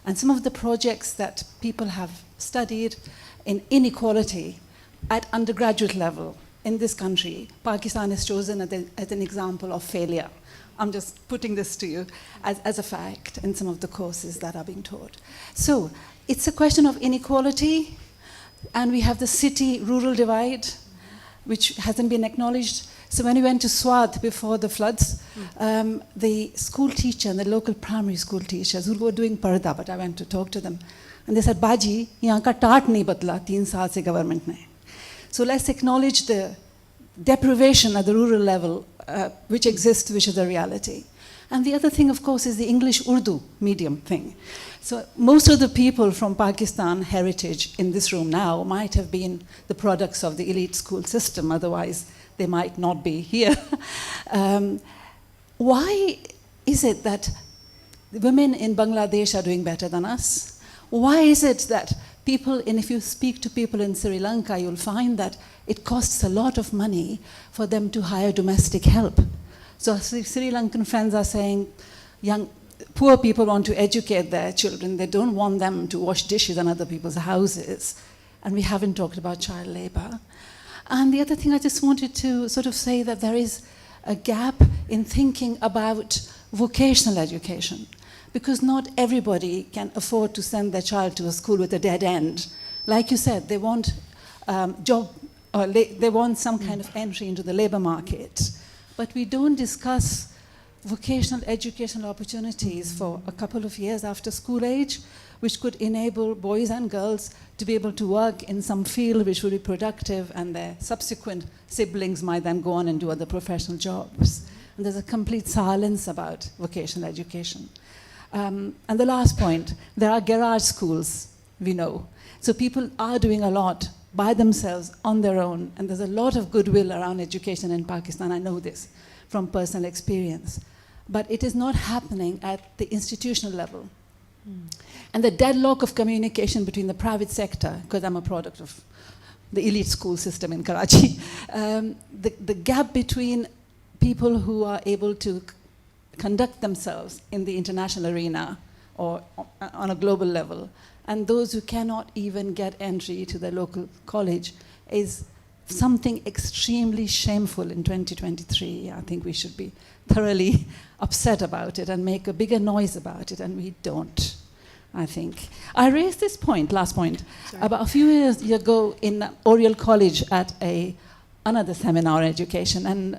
and some of the projects that people have studied in inequality at undergraduate level in this country, Pakistan is chosen as an example of failure. I'm just putting this to you as a fact in some of the courses that are being taught. So it's a question of inequality, and we have the city-rural divide, which hasn't been acknowledged. So when we went to Swat before the floods, the school teacher and the local primary school teachers who were doing parda, but I went to talk to them, and they said, Baji, yahan ka taat nahi badla 3 saal se government ne. So let's acknowledge the deprivation at the rural level, which exists, which is a reality. And the other thing, of course, is the English-Urdu medium thing. So most of the people from Pakistan heritage in this room now might have been the products of the elite school system, otherwise they might not be here. Why is it that women in Bangladesh are doing better than us? Why is it that people, and if you speak to people in Sri Lanka, you'll find that it costs a lot of money for them to hire domestic help. So Sri Lankan friends are saying, poor people want to educate their children. They don't want them to wash dishes in other people's houses. And we haven't talked about child labor. And the other thing I just wanted to sort of say that there is a gap in thinking about vocational education, because not everybody can afford to send their child to a school with a dead end. Like you said, they want they want some kind of entry into the labor market. But we don't discuss vocational educational opportunities for a couple of years after school age, which could enable boys and girls to be able to work in some field which would be productive, and their subsequent siblings might then go on and do other professional jobs. And there's a complete silence about vocational education. And the last point, there are garage schools, we know. So people are doing a lot by themselves, on their own, and there's a lot of goodwill around education in Pakistan. I know this from personal experience. But it is not happening at the institutional level. And the deadlock of communication between the private sector, because I'm a product of the elite school system in Karachi, the gap between people who are able to conduct themselves in the international arena or on a global level, and those who cannot even get entry to the local college, is something extremely shameful in 2023. I think we should be thoroughly upset about it and make a bigger noise about it, and we don't, I think. I raised this point, last point, about a few years ago in Oriel College at another seminar on education, and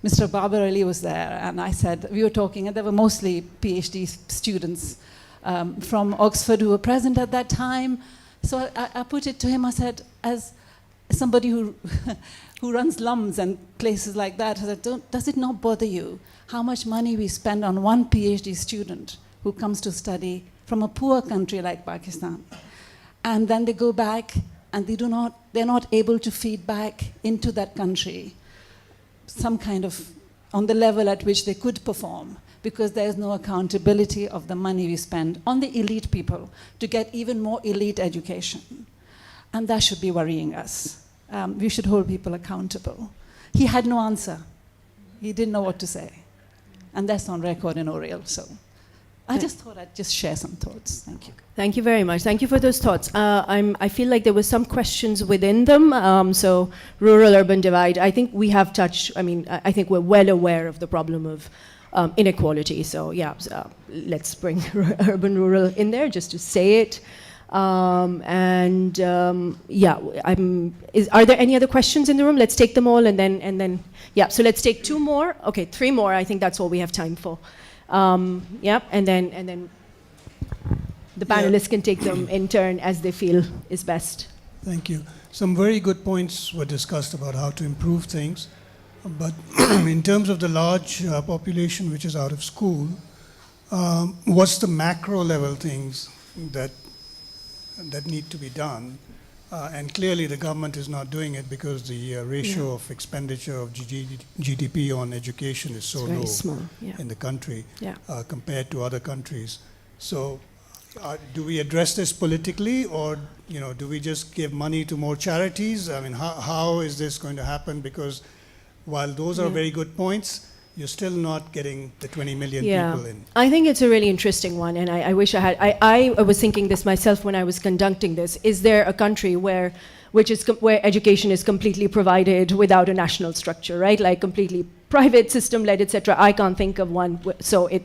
Mr. Babar Ali was there, and I said, we were talking, and there were mostly PhD students from Oxford who were present at that time. So I put it to him, I said, as somebody who runs LUMS and places like that, I said, does it not bother you how much money we spend on one PhD student who comes to study from a poor country like Pakistan? And then they go back and they're not able to feed back into that country some kind of, on the level at which they could perform, because there's no accountability of the money we spend on the elite people to get even more elite education. And that should be worrying us. We should hold people accountable. He had no answer. He didn't know what to say. And that's on record in Oriel, so I just thought I'd just share some thoughts. Thank you. Thank you very much. Thank you for those thoughts. I feel like there were some questions within them. So rural-urban divide, I think we have touched, I think we're well aware of the problem of inequality. So yeah, let's bring urban-rural in there just to say it. Yeah, are there any other questions in the room? Let's take them all and then yeah, so let's take 2 more. Okay, 3 more, I think that's all we have time for. Yeah, and then the panelists can take them in turn as they feel is best. Thank you. Some very good points were discussed about how to improve things. But in terms of the large population which is out of school, what's the macro level things that need to be done? And clearly the government is not doing it because the ratio of expenditure of GDP on education is so low in the country compared to other countries. So do we address this politically, or do we just give money to more charities? I mean, how is this going to happen? Because while those are very good points, you're still not getting the 20 million people in. I think it's a really interesting one, and I wish I had. I was thinking this myself when I was conducting this. Is there a country where education is completely provided without a national structure, right? Like completely private system-led, etc. I can't think of one. So it.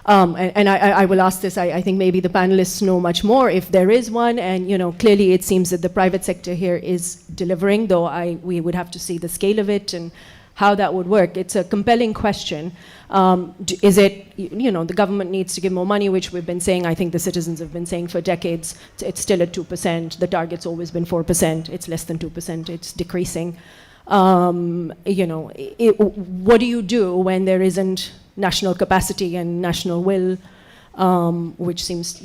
I will ask this, I think maybe the panelists know much more if there is one, and clearly it seems that the private sector here is delivering, though we would have to see the scale of it and how that would work. It's a compelling question. Is it, the government needs to give more money, which we've been saying, I think the citizens have been saying for decades. It's still at 2%, the target's always been 4%, it's less than 2%, it's decreasing. What do you do when there isn't national capacity and national will, which seems,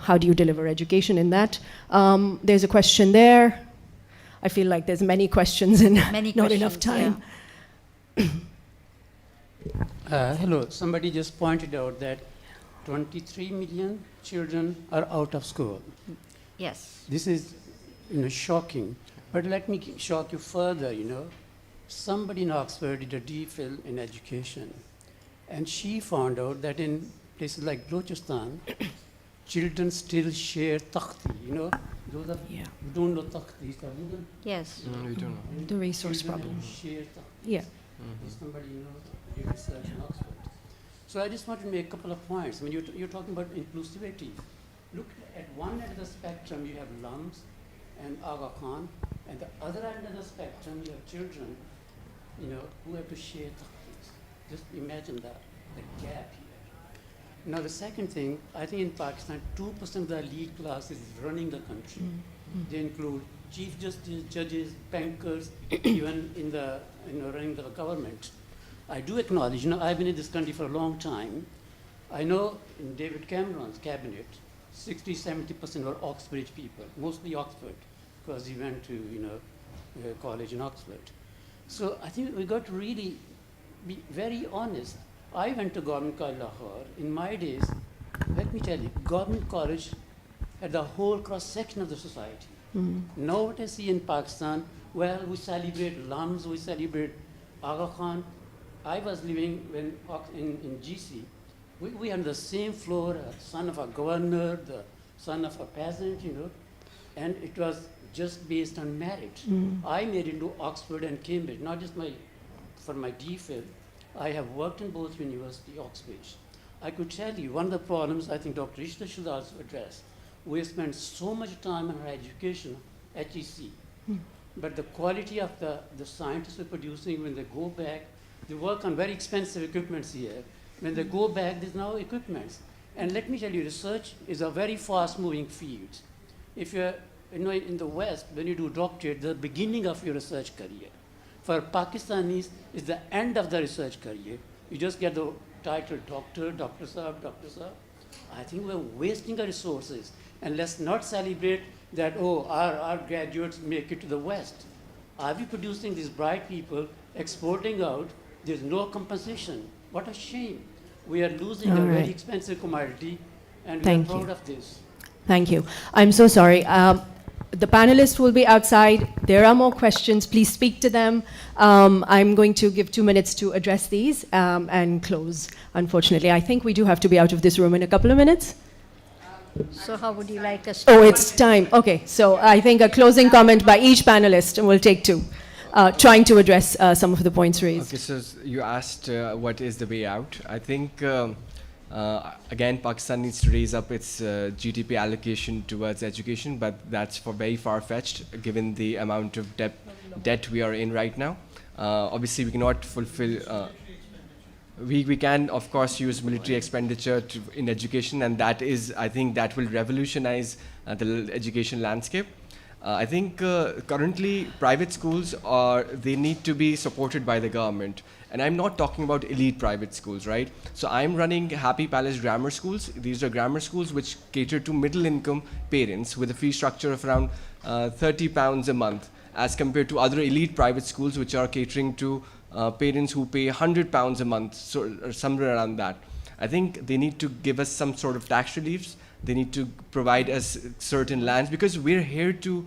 how do you deliver education in that? There's a question there. I feel like there's many questions and not enough time. Hello, somebody just pointed out that 23 million children are out of school. Yes. This is shocking. But let me shock you further, Somebody in Oxford did a DPhil in education, and she found out that in places like Balochistan, children still share takhti, Those of you don't know takhti. Yes. No, we don't know. The resource problem. Share takhti. Yeah. Somebody did research in Oxford. So I just want to make a couple of points. I mean, you're talking about inclusivity. Look, at one end of the spectrum, you have LYON'S and Aga Khan, and the other end of the spectrum, you have children, who have to share takhtis. Just imagine that, the gap here. Now, the second thing, I think in Pakistan, 2% of the elite class is running the country. They include chief justice, judges, bankers, even in the running the government. I do acknowledge, I've been in this country for a long time. I know in David Cameron's cabinet, 60-70% were Oxbridge people, mostly Oxford, because he went to college in Oxford. So I think we got to really be very honest. I went to Government College Lahore. In my days, let me tell you, Government College had the whole cross-section of the society. Now what I see in Pakistan, well, we celebrate LYON'S, we celebrate Aga Khan. I was living in GC. We had the same floor, son of a governor, the son of a peasant, and it was just based on merit. I made it to Oxford and Cambridge, not just for my DPhil. I have worked in both university, Oxbridge. I could tell you, one of the problems I think Dr. Ishta should also address, we spend so much time on our education, HEC, but the quality of the scientists we're producing, when they go back, they work on very expensive equipments here. When they go back, there's no equipments. And let me tell you, research is a very fast-moving field. If you're in the West, when you do doctorate, the beginning of your research career. For Pakistanis, it's the end of the research career. You just get the title doctor, Dr. Saab, Dr. Saab. I think we're wasting our resources. And let's not celebrate that, our graduates make it to the West. Are we producing these bright people, exporting out? There's no compensation. What a shame. We are losing a very expensive commodity, and we're proud of this. Thank you. I'm so sorry. The panelists will be outside. There are more questions. Please speak to them. I'm going to give 2 minutes to address these and close, unfortunately. I think we do have to be out of this room in a couple of minutes. So how would you like us to... Oh, it's time. Okay, so I think a closing comment by each panelist, and we'll take 2. trying to address some of the points raised. Okay, so you asked what is the way out. I think, again, Pakistan needs to raise up its GDP allocation towards education, but that's for very far-fetched given the amount of debt we are in right now. Obviously, we cannot fulfill... We can, of course, use military expenditure in education, and that is, I think, that will revolutionize the education landscape. I think currently private schools they need to be supported by the government. And I'm not talking about elite private schools, right? So I'm running Happy Palace grammar schools. These are grammar schools which cater to middle income parents with a fee structure of around £30 a month, as compared to other elite private schools which are catering to parents who pay £100 a month, so, or somewhere around that. I think they need to give us some sort of tax reliefs. They need to provide us certain lands, because we're here to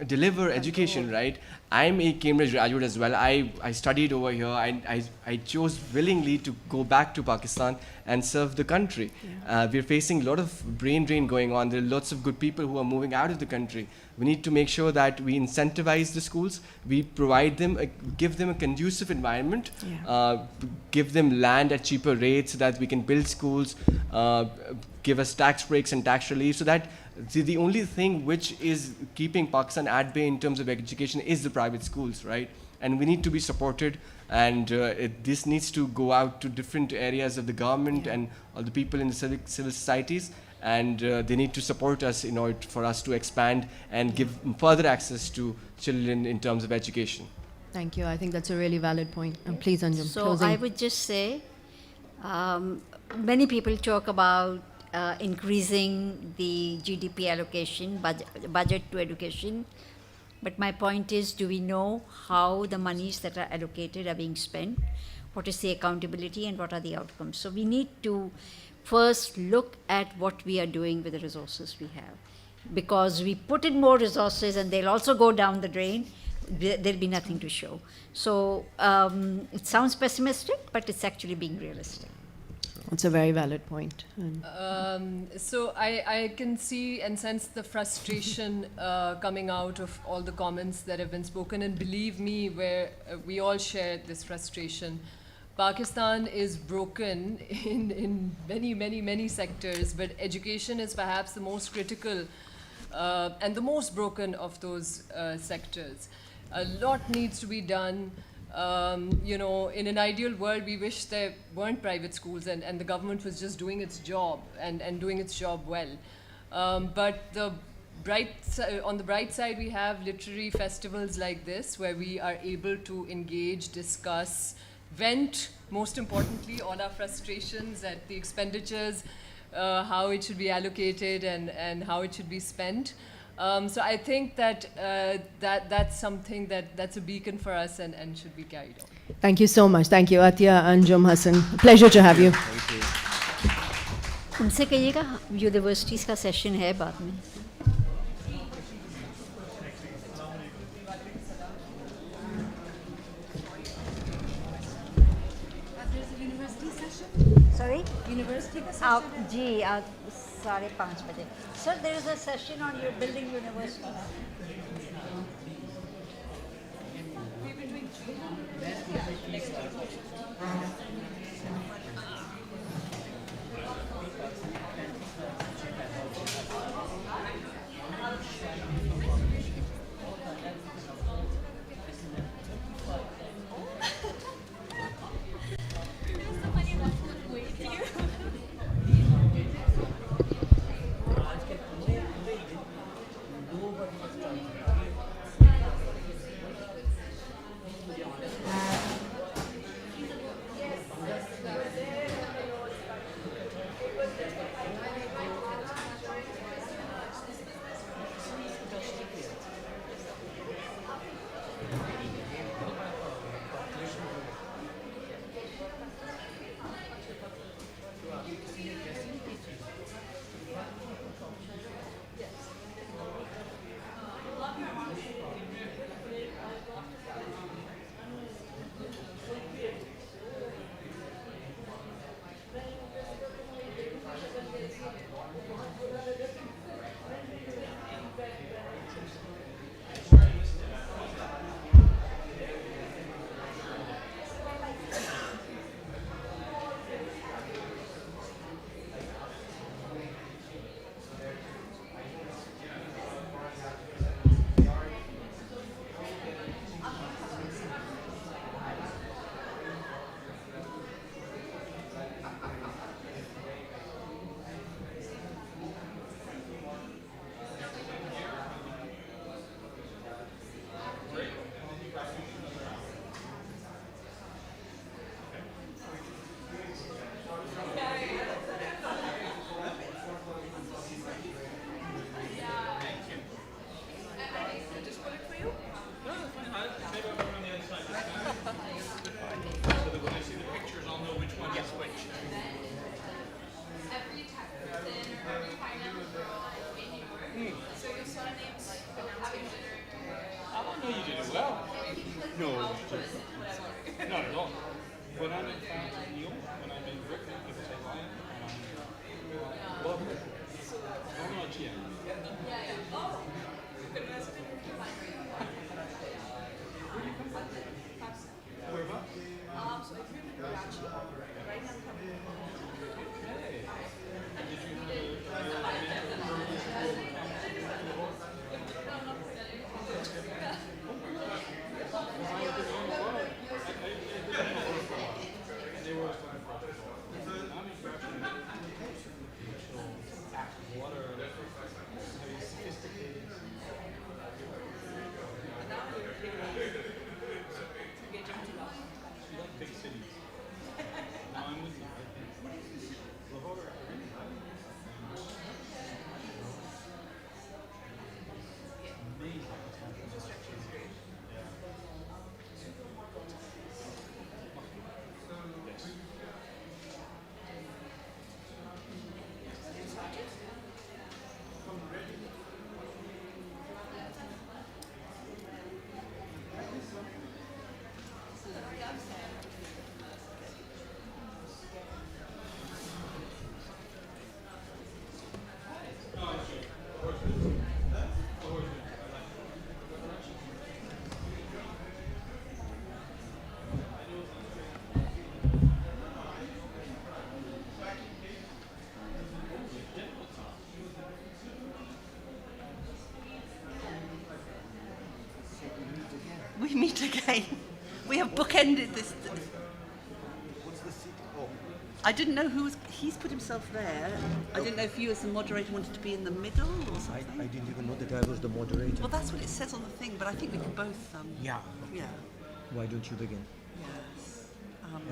deliver education, right? I'm a Cambridge graduate as well. I studied over here. I chose willingly to go back to Pakistan and serve the country. Yeah. We're facing a lot of brain drain going on. There are lots of good people who are moving out of the country. We need to make sure that we incentivize the schools, we provide them, give them a conducive environment, give them land at cheaper rates so that we can build schools, give us tax breaks and tax relief, so that the only thing which is keeping Pakistan at bay in terms of education is the private schools, right? And we need to be supported, and this needs to go out to different areas of the government and all the people in the civil societies, and they need to support us in order for us to expand and give further access to children in terms of education. Thank you. I think that's a really valid point. And please, Anjum, So closing. I would just say, many people talk about increasing the GDP allocation, budget to education. But my point is, do we know how the monies that are allocated are being spent? What is the accountability and what are the outcomes? So we need to first look at what we are doing with the resources we have. Because we put in more resources and they'll also go down the drain, there'll be nothing to show. So it sounds pessimistic, but it's actually being realistic. That's a very valid point. So I can see and sense the frustration coming out of all the comments that have been spoken, and believe me, where we all share this frustration. Pakistan is broken in many sectors, but education is perhaps the most critical and the most broken of those sectors. A lot needs to be done. You know, in an ideal world, we wish there weren't private schools and the government was just doing its job and doing its job well. But on the bright side, we have literary festivals like this, where we are able to engage, discuss, vent, most importantly, all our frustrations at the expenditures, how it should be allocated and how it should be spent. So I think that that's something that's a beacon for us and should be carried on. Thank you so much. Thank you, Atya, Anjum, Hassan. Pleasure to have you. Thank you. उनसे कहिएगा universities का session है बाद में. Sorry? University का session? जी, 5:30 बजे. Sir, there is a session on your building university. We meet again. We have bookended this. What's the seat? Oh. I didn't know who was. He's put himself there. I didn't know if you, as the moderator, wanted to be in the middle or something. I didn't even know that I was the moderator. Well, that's what it says on the thing, but I think we can both. Yeah. Yeah. Why don't you begin? Yes.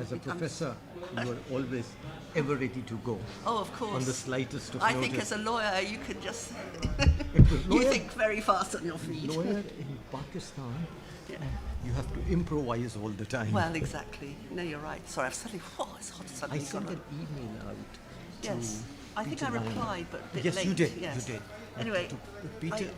As a professor, you are always ever ready to go. Oh, of course. On the slightest of I notice. think as a lawyer, you can just. You think very fast on your feet. Lawyer in Pakistan, you have to improvise all the time. Well, exactly. No, you're right. Sorry, I've suddenly. Oh, it's hot suddenly. I sent an email out. Yes, I think I Peter Lyon. replied, but a bit yes, late. you did. Yes. You did. Anyway, Peter.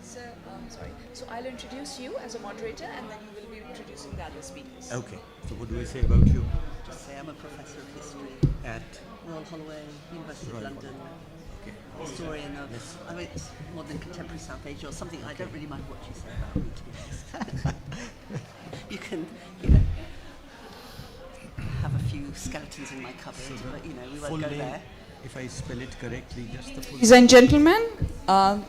So, sorry. So I'll introduce you as a moderator, and then you will be introducing the other speakers. Okay. So what do I say about you? Just say I'm a professor of history at Royal Holloway, University Royal of London. Okay. Historian of, I mean, it's modern contemporary South Asia or something. I don't really mind what you say about me, to be honest. You can, have a few skeletons in my cupboard, but we won't go there. If I spell it correctly, just the full. Ladies and gentlemen,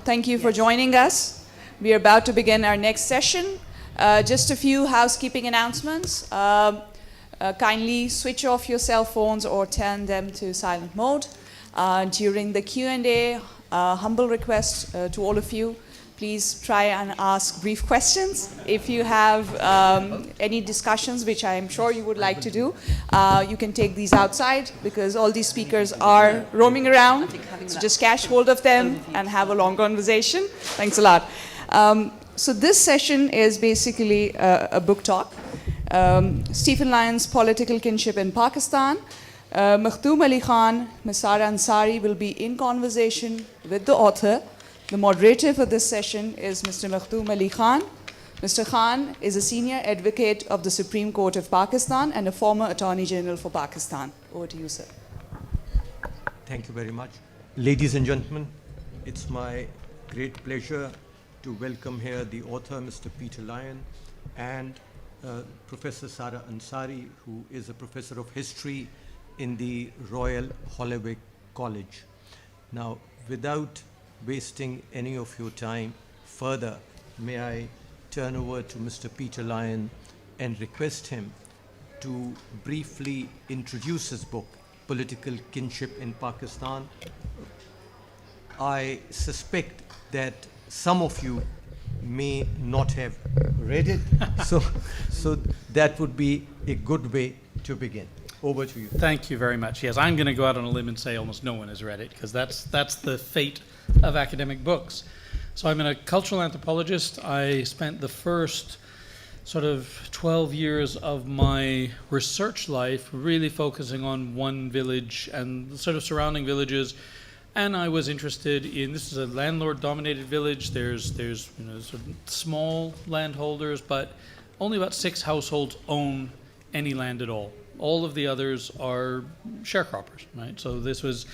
thank you for joining us. We are about to begin our next session. Just a few housekeeping announcements. Kindly switch off your cell phones or turn them to silent mode. During the Q&A, humble request to all of you, please try and ask brief questions. If you have any discussions, which I am sure you would like to do, you can take these outside because all these speakers are roaming around. So just catch hold of them and have a long conversation. Thanks a lot. So this session is basically a book talk. Stephen Lyon's Political Kinship in Pakistan. Makhdoom Ali Khan, Masara Ansari will be in conversation with the author. The moderator for this session is Mr. Makhdoom Ali Khan. Mr. Khan is a senior advocate of the Supreme Court of Pakistan and a former Attorney General for Pakistan. Over to you, sir. Thank you very much. Ladies and gentlemen, it's my great pleasure to welcome here the author, Mr. Peter Lyon, and Professor Sara Ansari, who is a professor of history in the Royal Holloway College. Now, without wasting any of your time further, may I turn over to Mr. Peter Lyon and request him to briefly introduce his book, Political Kinship in Pakistan. I suspect that some of you may not have read it, so that would be a good way to begin. Over to you. Thank you very much. Yes, I'm going to go out on a limb and say almost no one has read it, because that's the fate of academic books. So I'm a cultural anthropologist. I spent the first sort of 12 years of my research life really focusing on one village and the sort of surrounding villages. And I was interested in, this is a landlord-dominated village. There's sort of small landholders, but only about 6 households own any land at all. All of the others are sharecroppers, right? So this was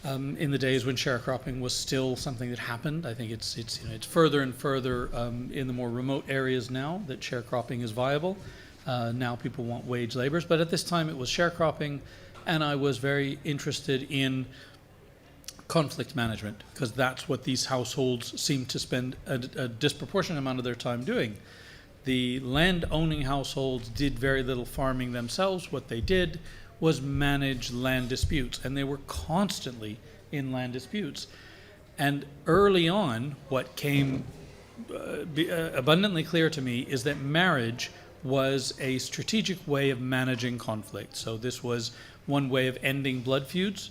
in the days when sharecropping was still something that happened. I think it's further and further in the more remote areas now that sharecropping is viable. Now people want wage laborers, but at this time it was sharecropping, and I was very interested in conflict management, because that's what these households seem to spend a disproportionate amount of their time doing. The land-owning households did very little farming themselves. What they did was manage land disputes, and they were constantly in land disputes. And early on, what came abundantly clear to me is that marriage was a strategic way of managing conflict. So this was one way of ending blood feuds.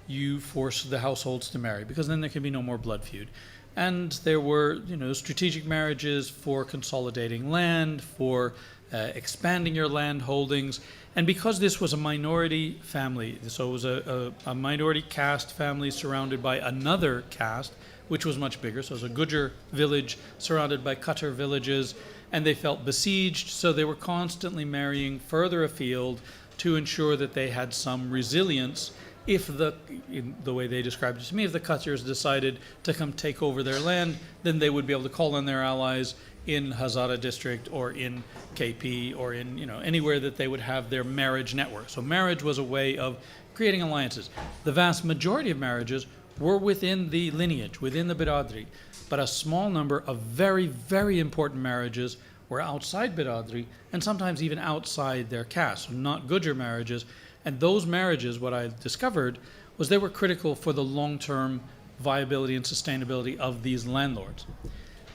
You force the households to marry, because then there can be no more blood feud. And there were, strategic marriages for consolidating land, for expanding your land holdings. And because this was a minority family, so it was a minority caste family surrounded by another caste, which was much bigger. So it was a Gujar village surrounded by Qatar villages, and they felt besieged, so they were constantly marrying further afield to ensure that they had some resilience if in the way they described it to me, if the Qatars decided to come take over their land, then they would be able to call on their allies in Hazara district or in KP or in anywhere that they would have their marriage network. So marriage was a way of creating alliances. The vast majority of marriages were within the lineage, within the biradri, but a small number of very, very important marriages were outside biradri and sometimes even outside their caste, so not Gujar marriages. And those marriages, what I discovered, was they were critical for the long-term viability and sustainability of these landlords.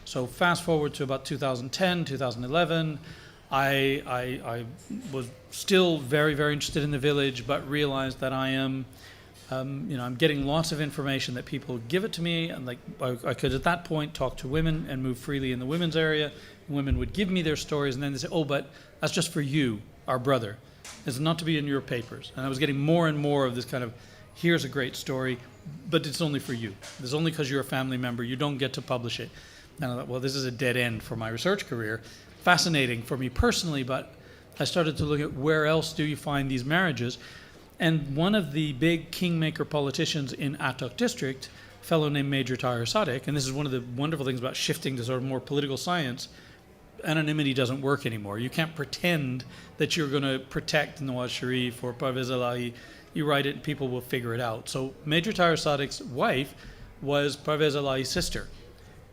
So fast forward to about 2010, 2011, I was still very, very interested in the village, but realized that I am, I'm getting lots of information that people give it to me, and I could at that point talk to women and move freely in the women's area. Women would give me their stories, and then they say, "Oh, but that's just for you, our brother. It's not to be in your papers." And I was getting more and more of this kind of, here's a great story, but it's only for you. It's only because you're a family member. You don't get to publish it. And I thought, well, this is a dead end for my research career. Fascinating for me personally, but I started to look at where else do you find these marriages. And one of the big kingmaker politicians in Atok district, a fellow named Major Tahir Sadek, and this is one of the wonderful things about shifting to sort of more political science, anonymity doesn't work anymore. You can't pretend that you're going to protect Nawaz Sharif or Parvez Elahi. You write it and people will figure it out. So Major Tahir Sadek's wife was Parvez Elahi's sister.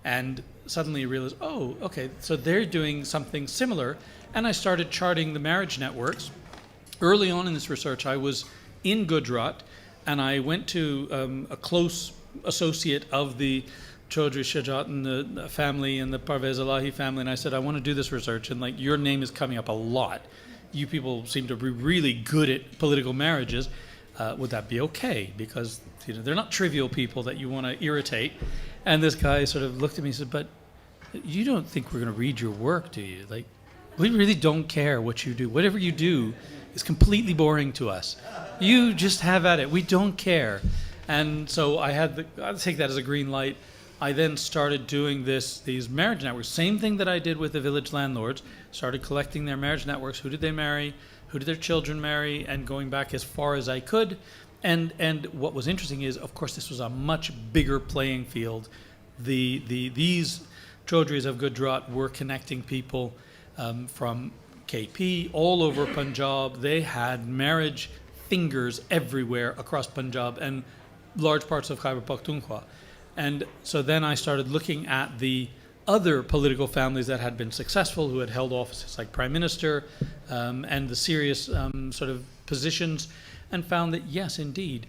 And suddenly you realize, oh, okay, so they're doing something similar. And I started charting the marriage networks. Early on in this research, I was in Gujarat, and I went to a close associate of the Chaudhry Shajat and the family and the Parvez Elahi family, and I said, I want to do this research, and your name is coming up a lot. You people seem to be really good at political marriages. Would that be okay? Because they're not trivial people that you want to irritate. And this guy sort of looked at me and said, but you don't think we're going to read your work, do you? We really don't care what you do. Whatever you do is completely boring to us. You just have at it. We don't care. And so I'd take that as a green light. I then started doing these marriage networks, same thing that I did with the village landlords, started collecting their marriage networks. Who did they marry? Who did their children marry? And going back as far as I could. And what was interesting is, of course, this was a much bigger playing field. These Chaudhrys of Gujarat were connecting people from KP all over Punjab. They had marriage fingers everywhere across Punjab and large parts of Khyber Pakhtunkhwa. And so then I started looking at the other political families that had been successful, who had held offices like Prime Minister and the serious sort of positions, and found that, yes, indeed,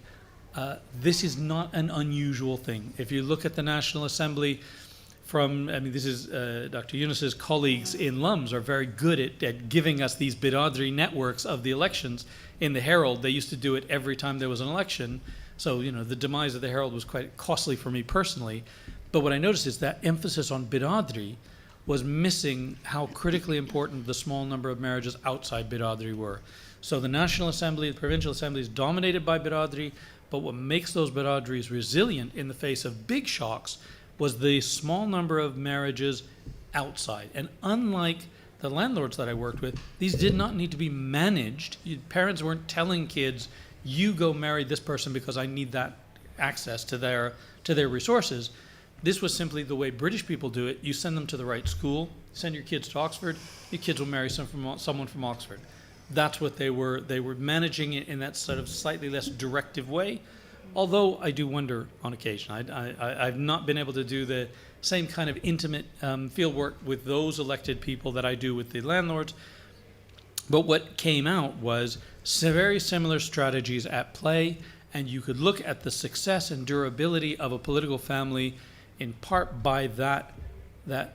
this is not an unusual thing. If you look at the National Assembly this is Dr. Yunus's colleagues in LYON'S are very good at giving us these biradri networks of the elections. In the Herald, they used to do it every time there was an election. So, the demise of the Herald was quite costly for me personally. But what I noticed is that emphasis on biradri was missing how critically important the small number of marriages outside biradri were. So the National Assembly, the Provincial Assembly is dominated by biradri, but what makes those biradris resilient in the face of big shocks was the small number of marriages outside. And unlike the landlords that I worked with, these did not need to be managed. Parents weren't telling kids, you go marry this person because I need that access to their resources. This was simply the way British people do it. You send them to the right school, send your kids to Oxford, your kids will marry someone from Oxford. That's what they were managing it in that sort of slightly less directive way. Although I do wonder on occasion, I've not been able to do the same kind of intimate field work with those elected people that I do with the landlords. But what came out was very similar strategies at play, and you could look at the success and durability of a political family in part by that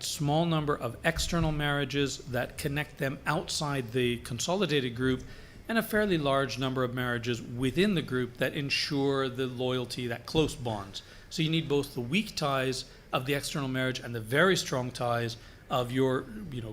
small number of external marriages that connect them outside the consolidated group, and a fairly large number of marriages within the group that ensure the loyalty, that close bonds. So you need both the weak ties of the external marriage and the very strong ties of your,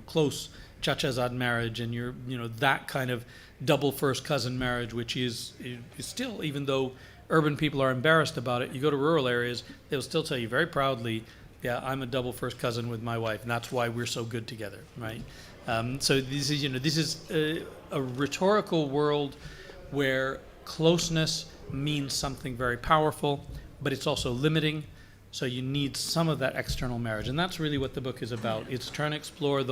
close Chachazad marriage and your, that kind of double first cousin marriage, which is still, even though urban people are embarrassed about it, you go to rural areas, they'll still tell you very proudly, yeah, I'm a double first cousin with my wife, and that's why we're so good together, right? So this is a rhetorical world where closeness means something very powerful, but it's also limiting. So you need some of that external marriage, and that's really what the book is about. It's trying to explore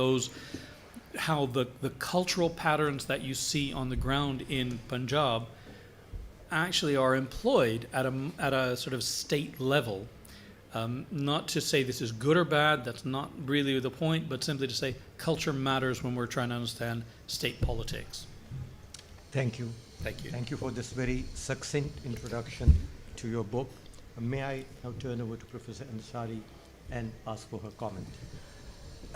how the cultural patterns that you see on the ground in Punjab actually are employed at a sort of state level. Not to say this is good or bad, that's not really the point, but simply to say culture matters when we're trying to understand state politics. Thank you. Thank you. Thank you for this very succinct introduction to your book. May I now turn over to Professor Ansari and ask for her comment?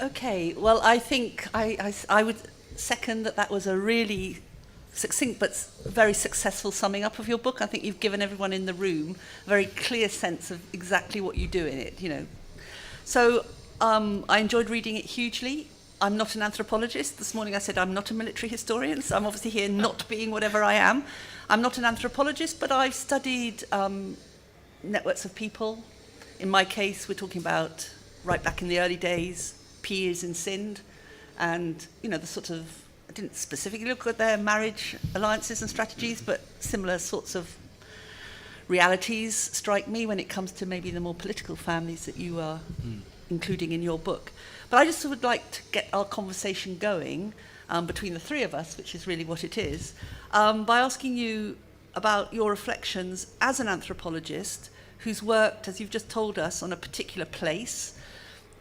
Okay, well, I think I would second that was a really succinct but very successful summing up of your book. I think you've given everyone in the room a very clear sense of exactly what you do in it, So I enjoyed reading it hugely. I'm not an anthropologist. This morning I said I'm not a military historian, so I'm obviously here not being whatever I am. I'm not an anthropologist, but I've studied networks of people. In my case, we're talking about right back in the early days, peers in Sindh, and, the sort of, I didn't specifically look at their marriage alliances and strategies, but similar sorts of realities strike me when it comes to maybe the more political families that you are including in your book. But I just would like to get our conversation going between the three of us, which is really what it is, by asking you about your reflections as an anthropologist who's worked, as you've just told us, on a particular place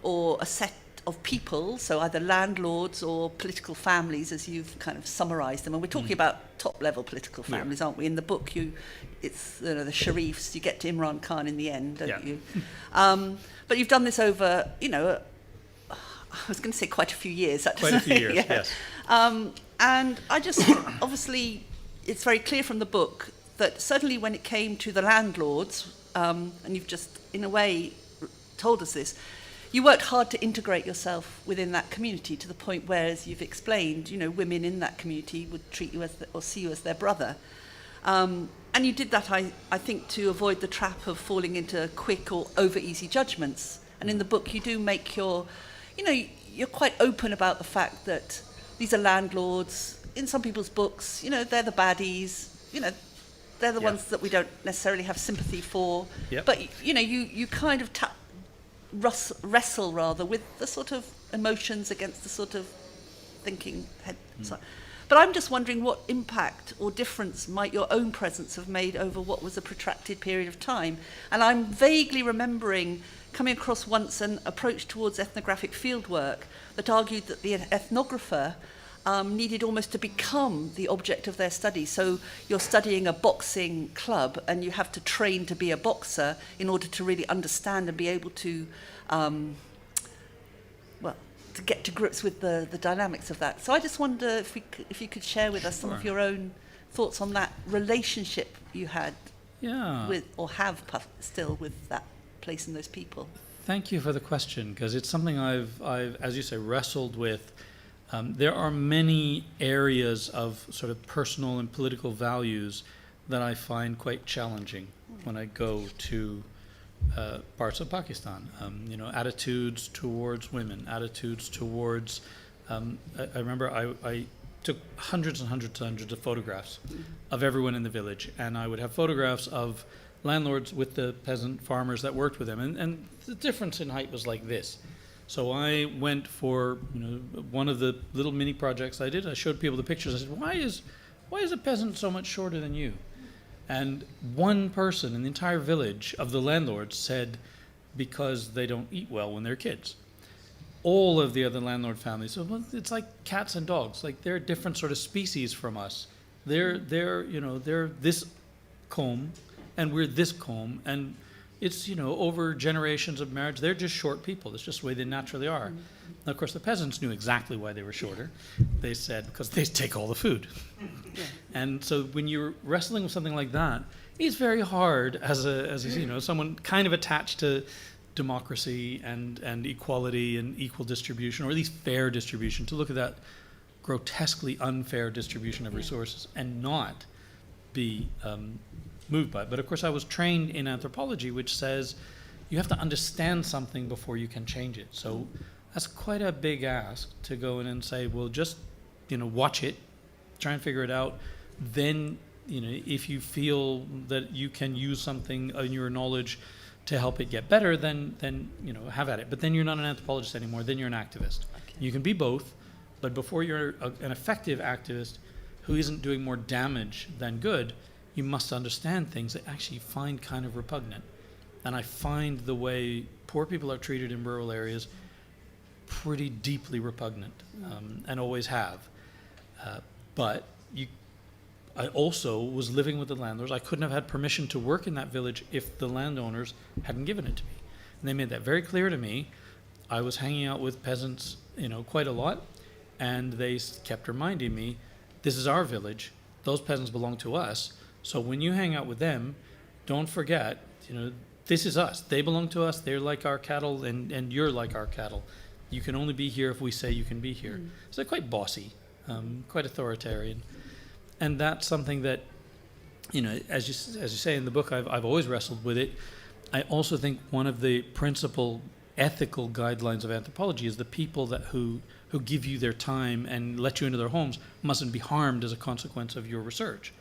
or a set of people, so either landlords or political families, as you've kind of summarized them. And we're talking about top-level political families, aren't we? In the book, it's the Sharifs, you get to Imran Khan in the end, don't you? But you've done this over, I was going to say quite a few years, actually. Quite a few years, yes. And I just, obviously, it's very clear from the book that certainly when it came to the landlords, and you've just, in a way, told us this, you worked hard to integrate yourself within that community to the point where, as you've explained, women in that community would treat you as or see you as their brother. And you did that, I think, to avoid the trap of falling into quick or over-easy judgments. And in the book, you do make you're quite open about the fact that these are landlords. In some people's books, they're the baddies. They're the ones that we don't necessarily have sympathy for. Yep. But, you kind of wrestle rather with the sort of emotions against the sort of thinking head. But I'm just wondering what impact or difference might your own presence have made over what was a protracted period of time. And I'm vaguely remembering coming across once an approach towards ethnographic fieldwork that argued that the ethnographer needed almost to become the object of their study. So you're studying a boxing club and you have to train to be a boxer in order to really understand and be able to, to get to grips with the dynamics of that. So I just wonder if you could share with us some of your own thoughts on that relationship you had with, or have still, with that place and those people. Thank you for the question, because it's something I've, as you say, wrestled with. There are many areas of sort of personal and political values that I find quite challenging when I go to parts of Pakistan. Attitudes towards women, attitudes towards, I remember I took hundreds and hundreds and hundreds of photographs of everyone in the village, and I would have photographs of landlords with the peasant farmers that worked with them. And the difference in height was like this. So I went for, one of the little mini projects I did. I showed people the pictures. I said, why is a peasant so much shorter than you? And one person in the entire village of the landlords said, because they don't eat well when they're kids. All of the other landlord families, so it's like cats and dogs. Like they're a different sort of species from us. They're this comb, and we're this comb, and it's over generations of marriage. They're just short people. It's just the way they naturally are. Now, of course, the peasants knew exactly why they were shorter. They said because they take all the food. And so when you're wrestling with something like that, it's very hard as someone kind of attached to democracy and equality and equal distribution, or at least fair distribution, to look at that grotesquely unfair distribution of resources and not be moved by it. But of course I was trained in anthropology, which says you have to understand something before you can change it. So that's quite a big ask to go in and say, well, just watch it, try and figure it out. Then if you feel that you can use something in your knowledge to help it get better, then have at it. But then you're not an anthropologist anymore, then you're an activist. Okay. You can be both, but before you're an effective activist who isn't doing more damage than good, you must understand things that actually you find kind of repugnant. And I find the way poor people are treated in rural areas pretty deeply repugnant, and always have. But I also was living with the landlords. I couldn't have had permission to work in that village if the landowners hadn't given it to me. And they made that very clear to me. I was hanging out with peasants, quite a lot, and they kept reminding me, this is our village, those peasants belong to us, so when you hang out with them, don't forget, this is us. They belong to us, they're like our cattle, and you're like our cattle. You can only be here if we say you can be here. So they're quite bossy, quite authoritarian. And that's something that, as you say in the book, I've always wrestled with it. I also think one of the principal ethical guidelines of anthropology is the people who give you their time and let you into their homes mustn't be harmed as a consequence of your research.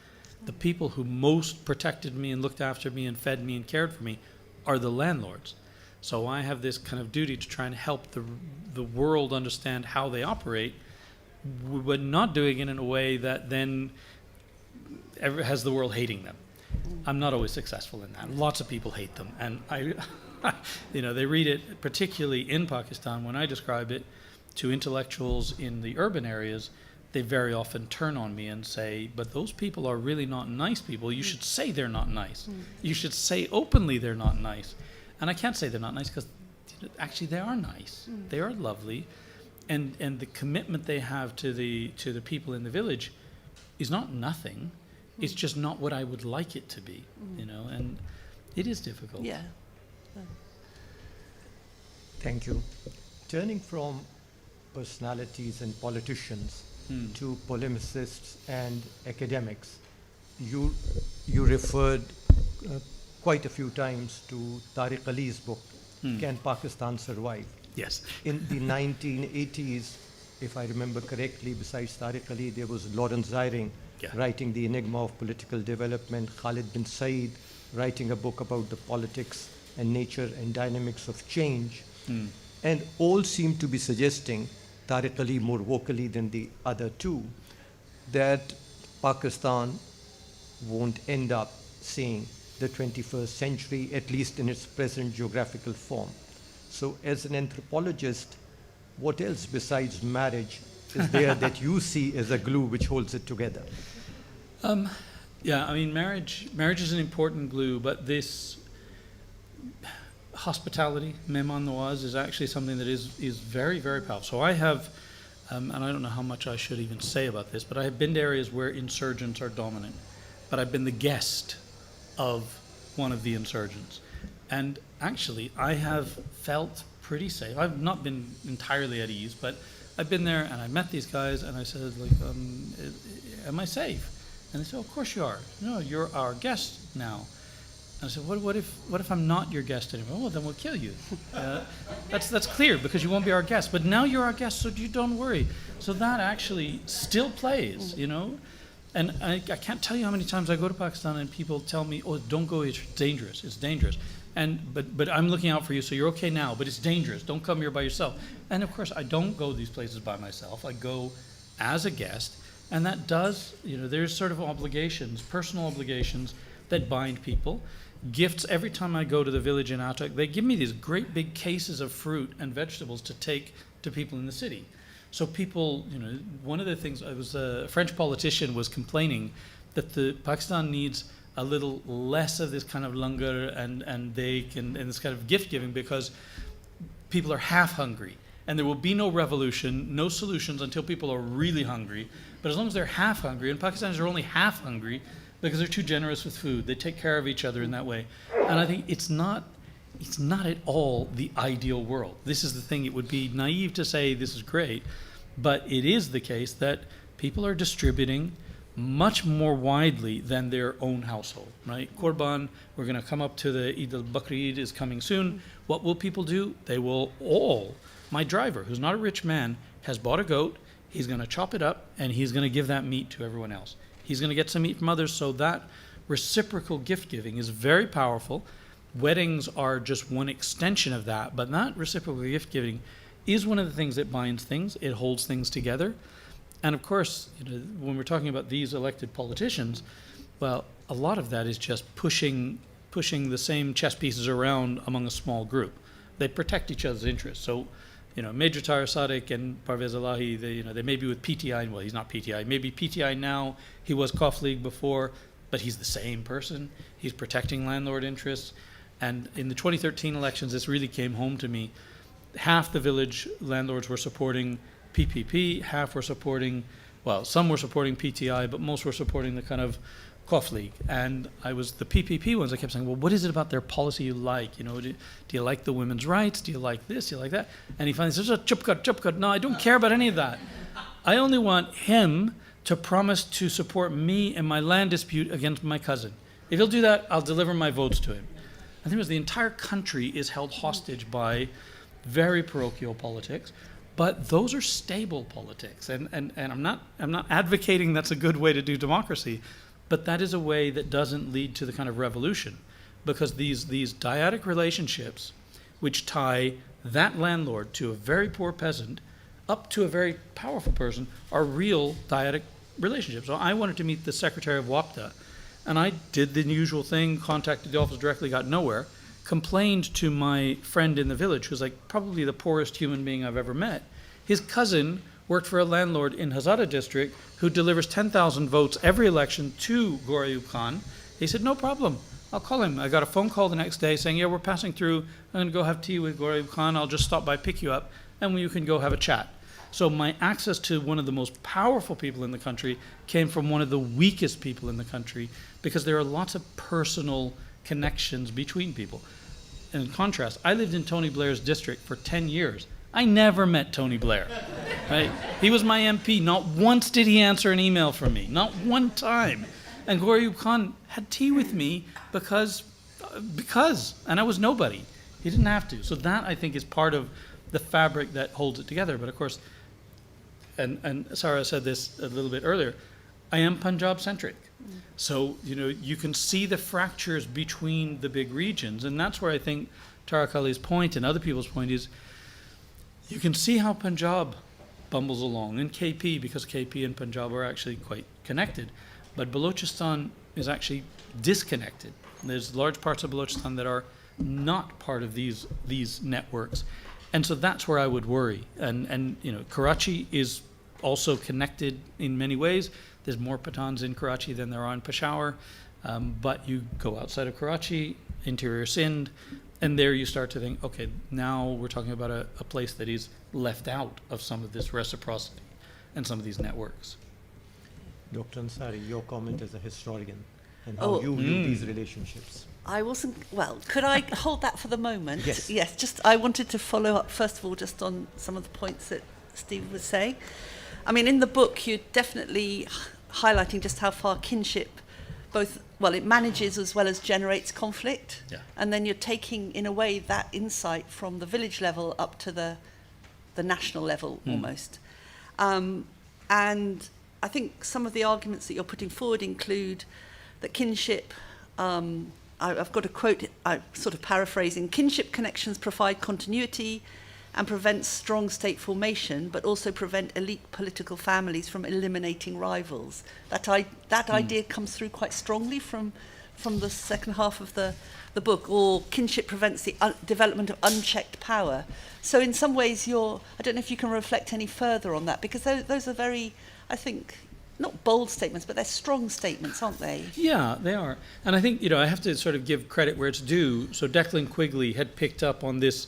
The people who most protected me and looked after me and fed me and cared for me are the landlords. So I have this kind of duty to try and help the world understand how they operate, but not doing it in a way that then has the world hating them. I'm not always successful in that. Lots of people hate them, and they read it, particularly in Pakistan. When I describe it to intellectuals in the urban areas, they very often turn on me and say, but those people are really not nice people. You should say they're not nice. You should say openly they're not nice. And I can't say they're not nice because actually they are nice. They are lovely. And the commitment they have to the people in the village is not nothing. It's just not what I would like it to be, and it is difficult. Yeah. Thank you. Turning from personalities and politicians to polemicists and academics, you referred quite a few times to Tariq Ali's book, Can Pakistan Survive? Yes. In the 1980s, if I remember correctly, besides Tariq Ali, there was Noor Zaheer writing The Enigma of Political Development, Khalid bin Said writing a book about the politics and nature and dynamics of change. And all seem to be suggesting, Tariq Ali more vocally than the other two, that Pakistan won't end up seeing the 21st century, at least in its present geographical form. So as an anthropologist, what else besides marriage is there that you see as a glue which holds it together? Yeah, I mean, marriage is an important glue, but this hospitality, mehman nawaz, is actually something that is very, very powerful. So I have, and I don't know how much I should even say about this, but I have been to areas where insurgents are dominant, but I've been the guest of one of the insurgents. And actually, I have felt pretty safe. I've not been entirely at ease, but I've been there and I met these guys and I said, like, am I safe? And they said, of course you are. No, you're our guest now. And I said, what if I'm not your guest anymore? Oh, then we'll kill you. That's clear because you won't be our guest. But now you're our guest, so you don't worry. So that actually still plays, And I can't tell you how many times I go to Pakistan and people tell me, oh, don't go, it's dangerous, it's dangerous. But I'm looking out for you, so you're okay now, but it's dangerous, don't come here by yourself. And of course, I don't go these places by myself, I go as a guest, and that does, there's sort of obligations, personal obligations that bind people. Gifts, every time I go to the village in Attock, they give me these great big cases of fruit and vegetables to take to people in the city. So people, one of the things, a French politician was complaining that Pakistan needs a little less of this kind of langar and this kind of gift giving, because people are half hungry. And there will be no revolution, no solutions until people are really hungry. But as long as they're half hungry, and Pakistanis are only half hungry because they're too generous with food, they take care of each other in that way. And I think it's not at all the ideal world. This is the thing, it would be naive to say this is great, but it is the case that people are distributing much more widely than their own household, right? Qurban, we're going to come up to the Eid al-Bakr, Eid is coming soon. What will people do? They will all, my driver, who's not a rich man, has bought a goat, he's going to chop it up, and he's going to give that meat to everyone else. He's going to get some meat from others, so that reciprocal gift giving is very powerful. Weddings are just one extension of that, but that reciprocal gift giving is one of the things that binds things, it holds things together. And of course, when we're talking about these elected politicians, well, a lot of that is just pushing the same chess pieces around among a small group. They protect each other's interests. So, Major Tahir Sadiq and Parvez Elahi, they may be with PTI. Well, he's not PTI. Maybe PTI now. He was Qaf League before, but he's the same person. He's protecting landlord interests. And in the 2013 elections, this really came home to me. Half the village landlords were supporting PPP, half were supporting, well, some were supporting PTI, but most were supporting the kind of Qaf League. And I was the PPP ones, I kept saying, well, what is it about their policy you like? Do you like the women's rights? Do you like this? Do you like that? And he finally says, chup cut. No, I don't care about any of that. I only want him to promise to support me in my land dispute against my cousin. If he'll do that, I'll deliver my votes to him. I think it was the entire country is held hostage by very parochial politics. But those are stable politics, and I'm not advocating that's a good way to do democracy, but that is a way that doesn't lead to the kind of revolution, because these dyadic relationships, which tie that landlord to a very poor peasant up to a very powerful person, are real dyadic relationships. So I wanted to meet the secretary of WAPTA, and I did the usual thing, contacted the office directly, got nowhere. Complained to my friend in the village, who's like probably the poorest human being I've ever met. His cousin worked for a landlord in Hazara district who delivers 10,000 votes every election to Ghor Ayub Khan. He said, no problem, I'll call him. I got a phone call the next day saying, yeah, we're passing through, I'm gonna go have tea with Ghor Ayub Khan, I'll just stop by, pick you up, and you can go have a chat. So my access to one of the most powerful people in the country came from one of the weakest people in the country, because there are lots of personal connections between people. In contrast, I lived in Tony Blair's district for 10 years. I never met Tony Blair, right? He was my MP. Not once did he answer an email from me, not one time. And Ghor Ayub Khan had tea with me because, and I was nobody. He didn't have to. So that, I think, is part of the fabric that holds it together. But of course, and Sarah said this a little bit earlier, I am Punjab-centric. So, you can see the fractures between the big regions, and that's where I think Tariq Ali's point and other people's point is, you can see how Punjab bumbles along, and KP, because KP and Punjab are actually quite connected, but Balochistan is actually disconnected. There's large parts of Balochistan that are not part of these networks, and so that's where I would worry. And Karachi is also connected in many ways. There's more Pathans in Karachi than there are in Peshawar, but you go outside of Karachi, interior Sindh, and there you start to think, okay, now we're talking about a place that is left out of some of this reciprocity and some of these networks. Dr. Ansari, your comment as a historian and how you view these relationships. I wasn't, well, could I hold that for the moment? Yes. Yes, just I wanted to follow up, first of all, just on some of the points that Steve was saying. I mean, in the book, you're definitely highlighting just how far kinship both, well, it manages as well as generates conflict. Yeah. And then you're taking, in a way, that insight from the village level up to the national level almost. And I think some of the arguments that you're putting forward include that kinship, I've got a quote, I'm sort of paraphrasing, kinship connections provide continuity and prevent strong state formation, but also prevent elite political families from eliminating rivals. That idea comes through quite strongly from the second half of the book, or kinship prevents the development of unchecked power. So in some ways I don't know if you can reflect any further on that, because those are very, I think, not bold statements, but they're strong statements, aren't they? Yeah, they are. And I think, I have to sort of give credit where it's due. So Declan Quigley had picked up on this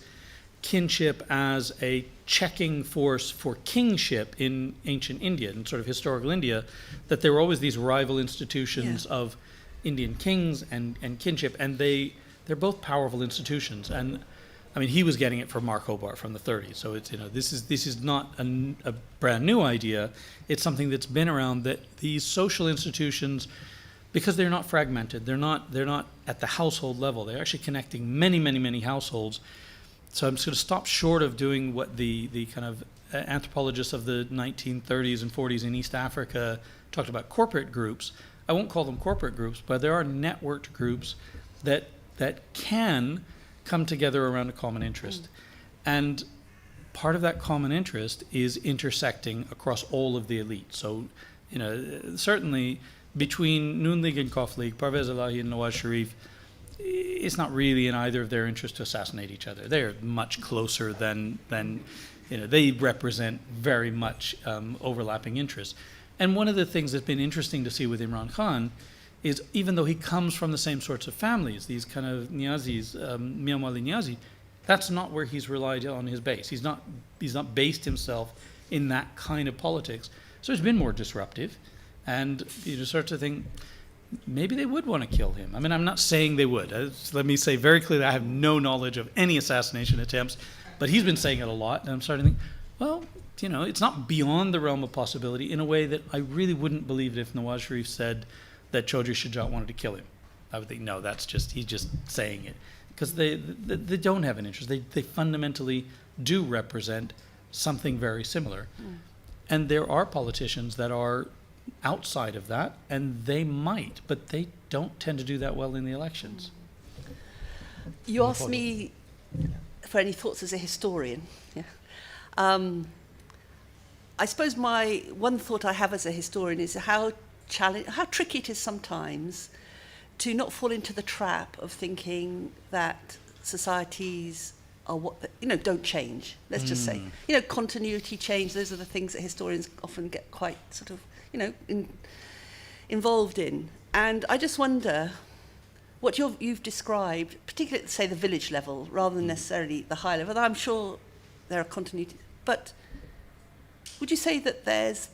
kinship as a checking force for kingship in ancient India, in sort of historical India, that there were always these rival institutions of Indian kings and kinship, and they're both powerful institutions. And I mean, he was getting it from Mark Hobart from the 30s. So it's, this is not a brand new idea. It's something that's been around, that these social institutions, because they're not fragmented, they're not at the household level. They're actually connecting many, many, many households. So I'm just going to stop short of doing what the kind of anthropologists of the 1930s and 40s in East Africa talked about, corporate groups. I won't call them corporate groups, but there are networked groups that can come together around a common interest. And part of that common interest is intersecting across all of the elite. So, certainly between Noon League and Kof League, Parvez Elahi and Nawaz Sharif, it's not really in either of their interests to assassinate each other. They're much closer than they represent very much overlapping interests. And one of the things that's been interesting to see with Imran Khan is, even though he comes from the same sorts of families, these kind of Niyazis, Mianwali Niyazi, that's not where he's relied on his base. He's not based himself in that kind of politics. So it's been more disruptive. And you just start to think, maybe they would want to kill him. I mean, I'm not saying they would. Let me say very clearly, I have no knowledge of any assassination attempts, but he's been saying it a lot, and I'm starting to think, well, it's not beyond the realm of possibility, in a way that I really wouldn't believe it if Nawaz Sharif said that Chaudhry Shujat wanted to kill him. I would think, no, he's just saying it. Because they don't have an interest. They fundamentally do represent something very similar. And there are politicians that are outside of that, and they might, but they don't tend to do that well in the elections. You asked me for any thoughts as a historian. Yeah. I suppose my one thought I have as a historian is how tricky it is sometimes to not fall into the trap of thinking that societies are don't change. Let's just say, continuity, change. Those are the things that historians often get quite sort of, involved in. And I just wonder what you've described, particularly at, say, the village level, rather than necessarily the high level. I'm sure there are continuities, but would you say that there's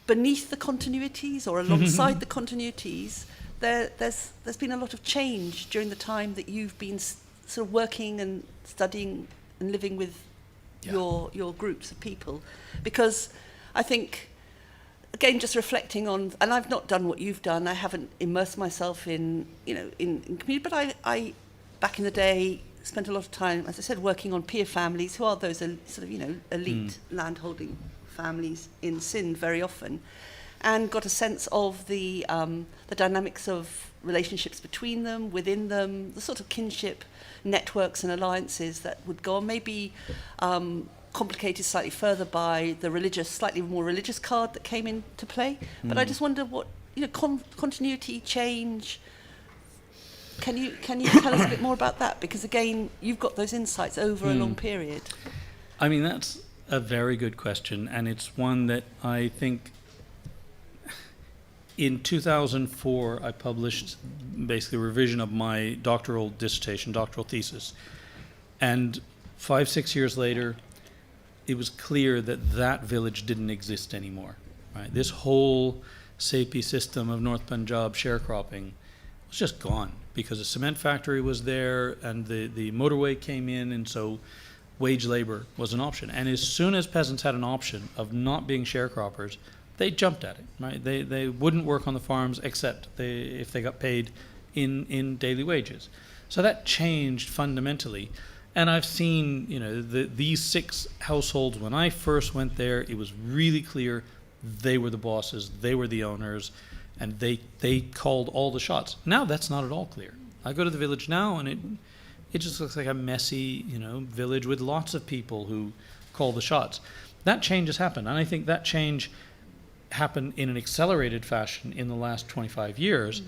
beneath the continuities or alongside the continuities, there's been a lot of change during the time that you've been sort of working and studying and living with your groups of people? Because I think, again, just reflecting on, and I've not done what you've done, I haven't immersed myself in community, but I back in the day, spent a lot of time, as I said, working on peer families, who are those sort of, elite landholding families in Sindh very often, and got a sense of the dynamics of relationships between them, within them, the sort of kinship networks and alliances that would go on, maybe complicated slightly further by the slightly more religious card that came into play. But I just wonder what, continuity, change. Can you tell us a bit more about that? Because again, you've got those insights over a long period. I mean, that's a very good question, and it's one that I think in 2004 I published basically a revision of my doctoral thesis. And 5-6 years later, it was clear that village didn't exist anymore. Right? This whole SAPI system of North Punjab sharecropping was just gone, because a cement factory was there and the motorway came in, and so wage labor was an option. And as soon as peasants had an option of not being sharecroppers, they jumped at it. Right? They wouldn't work on the farms except if they got paid in daily wages. So that changed fundamentally. And I've seen, these 6 households, when I first went there, it was really clear they were the bosses, they were the owners, and they called all the shots. Now that's not at all clear. I go to the village now, and it just looks like a messy, village with lots of people who call the shots. That change has happened, and I think that change happened in an accelerated fashion in the last 25 years.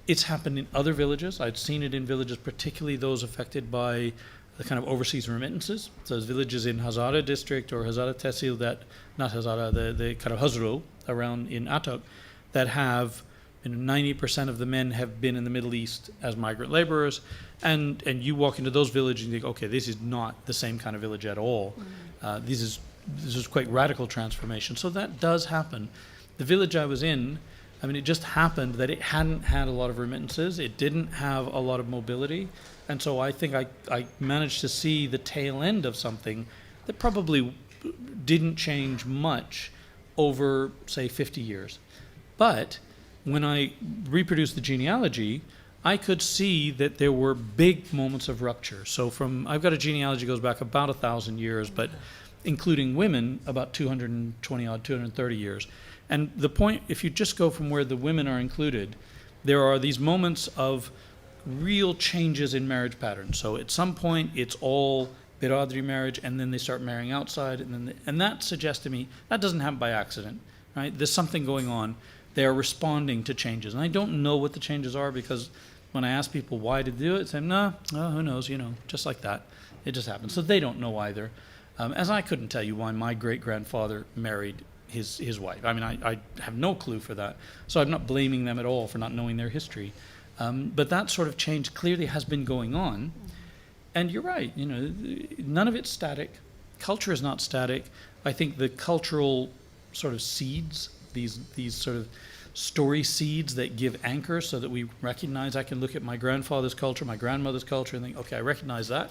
It's happened in other villages. I'd seen it in villages, particularly those affected by the kind of overseas remittances. So there's villages in Hazara district or Hazara Tehsil not Hazara, the kind of Hazro around in Atok, that have 90% of the men have been in the Middle East as migrant laborers. And you walk into those villages and you think, okay, this is not the same kind of village at all. This is quite radical transformation. So that does happen. The village I was in, it just happened that it hadn't had a lot of remittances. It didn't have a lot of mobility. And so I think I managed to see the tail end of something that probably didn't change much over, say, 50 years. But when I reproduced the genealogy, I could see that there were big moments of rupture. So I've got a genealogy that goes back about 1,000 years, but including women, about 230 years. And the point, if you just go from where the women are included, there are these moments of real changes in marriage patterns. So at some point, it's all biradri marriage, and then they start marrying outside, and that suggests to me that doesn't happen by accident, right? There's something going on. They are responding to changes, and I don't know what the changes are, because when I ask people why to do it, they say, no, who knows, just like that. It just happens. So they don't know either. As I couldn't tell you why my great-grandfather married his wife. I have no clue for that. So I'm not blaming them at all for not knowing their history. But that sort of change clearly has been going on. And you're right, none of it's static. Culture is not static. I think the cultural sort of seeds, these sort of story seeds that give anchors so that we recognize, I can look at my grandfather's culture, my grandmother's culture, and think, okay, I recognize that.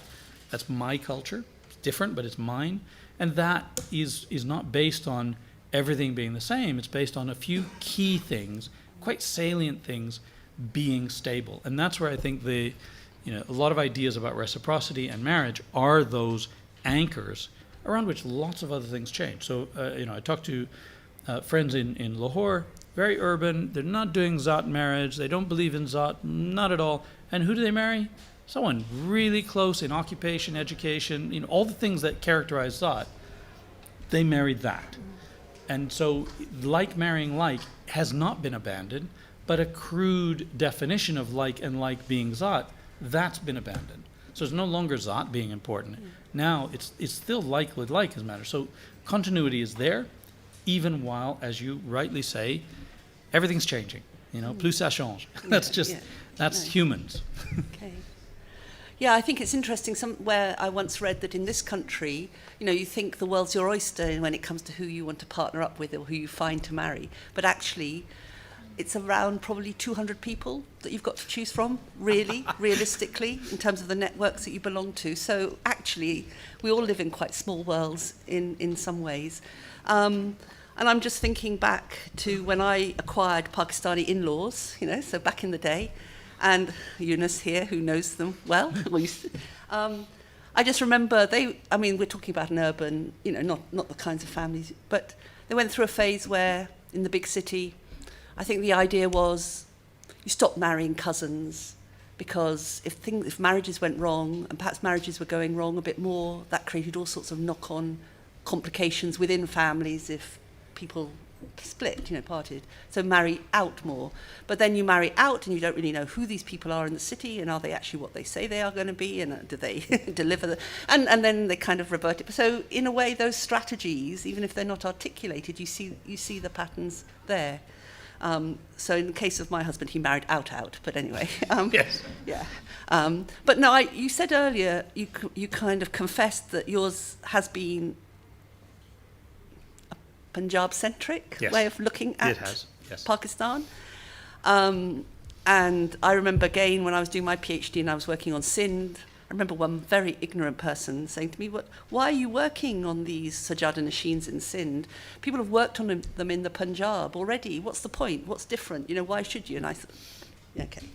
That's my culture. It's different, but it's mine. And that is not based on everything being the same. It's based on a few key things, quite salient things, being stable. And that's where I think a lot of ideas about reciprocity and marriage are those anchors around which lots of other things change. So, I talked to friends in Lahore, very urban. They're not doing Zat marriage. They don't believe in Zat, not at all. And who do they marry? Someone really close in occupation, education, all the things that characterize Zat. They married that. And so like marrying like has not been abandoned, but a crude definition of like and like being Zat, that's been abandoned. So it's no longer Zat being important. Now it's still like with like as matter. So continuity is there, even while, as you rightly say, everything's changing. Plus ça change. That's humans. Okay. Yeah, I think it's interesting. Somewhere I once read that in this country, you think the world's your oyster when it comes to who you want to partner up with or who you find to marry. But actually, it's around probably 200 people that you've got to choose from, really, realistically, in terms of the networks that you belong to. So actually, we all live in quite small worlds in some ways. And I'm just thinking back to when I acquired Pakistani in-laws, so back in the day. And Yunus here, who knows them well. I just remember we're talking about an urban, not the kinds of families, but they went through a phase where in the big city, I think the idea was you stop marrying cousins because if marriages went wrong, and perhaps marriages were going wrong a bit more, that created all sorts of knock-on complications within families if people split, parted. So marry out more. But then you marry out and you don't really know who these people are in the city, and are they actually what they say they are going to be, and do they deliver and then they kind of revert it. So in a way, those strategies, even if they're not articulated, you see the patterns there. So in the case of my husband, he married out, but anyway. Yes. Yeah. But no, you said earlier, you kind of confessed that yours has been Punjab-centric way of looking at Pakistan. And I remember again when I was doing my PhD and I was working on Sindh, I remember one very ignorant person saying to me, why are you working on these Sajjada Nasheens in Sindh? People have worked on them in the Punjab already. What's the point? What's different? Why should you? And I thought, okay.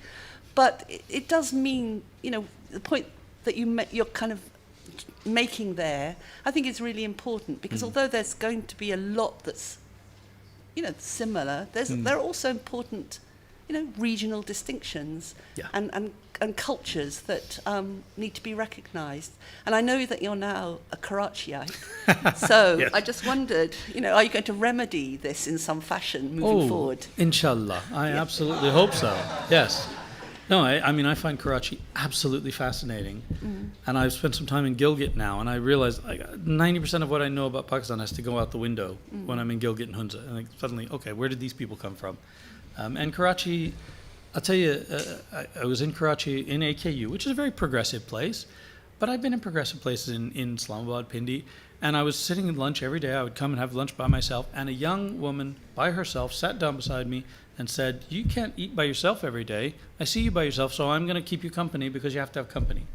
But it does mean, the point that you're kind of making there, I think is really important, because although there's going to be a lot that's similar, there are also important, regional distinctions and cultures that need to be recognised. And I know that you're now a Karachiite, so Yes. I just wondered, are you going to remedy this in some fashion moving forward? Inshallah. I absolutely hope so. Yes. No, I mean, I find Karachi absolutely fascinating. And I've spent some time in Gilgit now, and I realize 90% of what I know about Pakistan has to go out the window when I'm in Gilgit and Hunza. And suddenly, okay, where did these people come from? And Karachi, I'll tell you, I was in Karachi in AKU, which is a very progressive place, but I've been in progressive places in Islamabad, Pindi, and I was sitting at lunch every day. I would come and have lunch by myself, and a young woman by herself sat down beside me and said, "You can't eat by yourself every day. I see you by yourself, so I'm going to keep you company because you have to have company."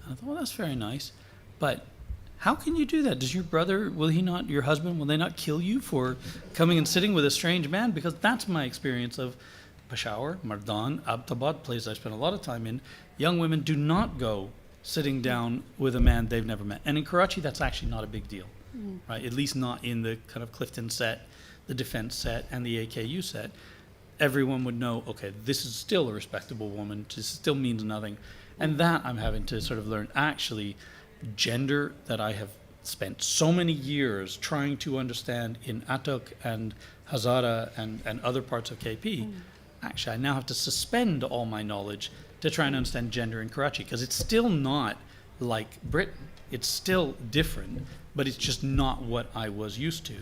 And I thought, well, that's very nice, but how can you do that? Does your brother, your husband, will they not kill you for coming and sitting with a strange man? Because that's my experience of Peshawar, Mardan, Abbottabad, places I spent a lot of time in. Young women do not go sitting down with a man they've never met. And in Karachi, that's actually not a big deal, right? At least not in the kind of Clifton set, the defense set, and the AKU set. Everyone would know, okay, this is still a respectable woman, this still means nothing. And that I'm having to sort of learn. Actually, gender that I have spent so many years trying to understand in Atuk and Hazara and other parts of KP, actually I now have to suspend all my knowledge to try and understand gender in Karachi, because it's still not like Britain. It's still different, but it's just not what I was used to.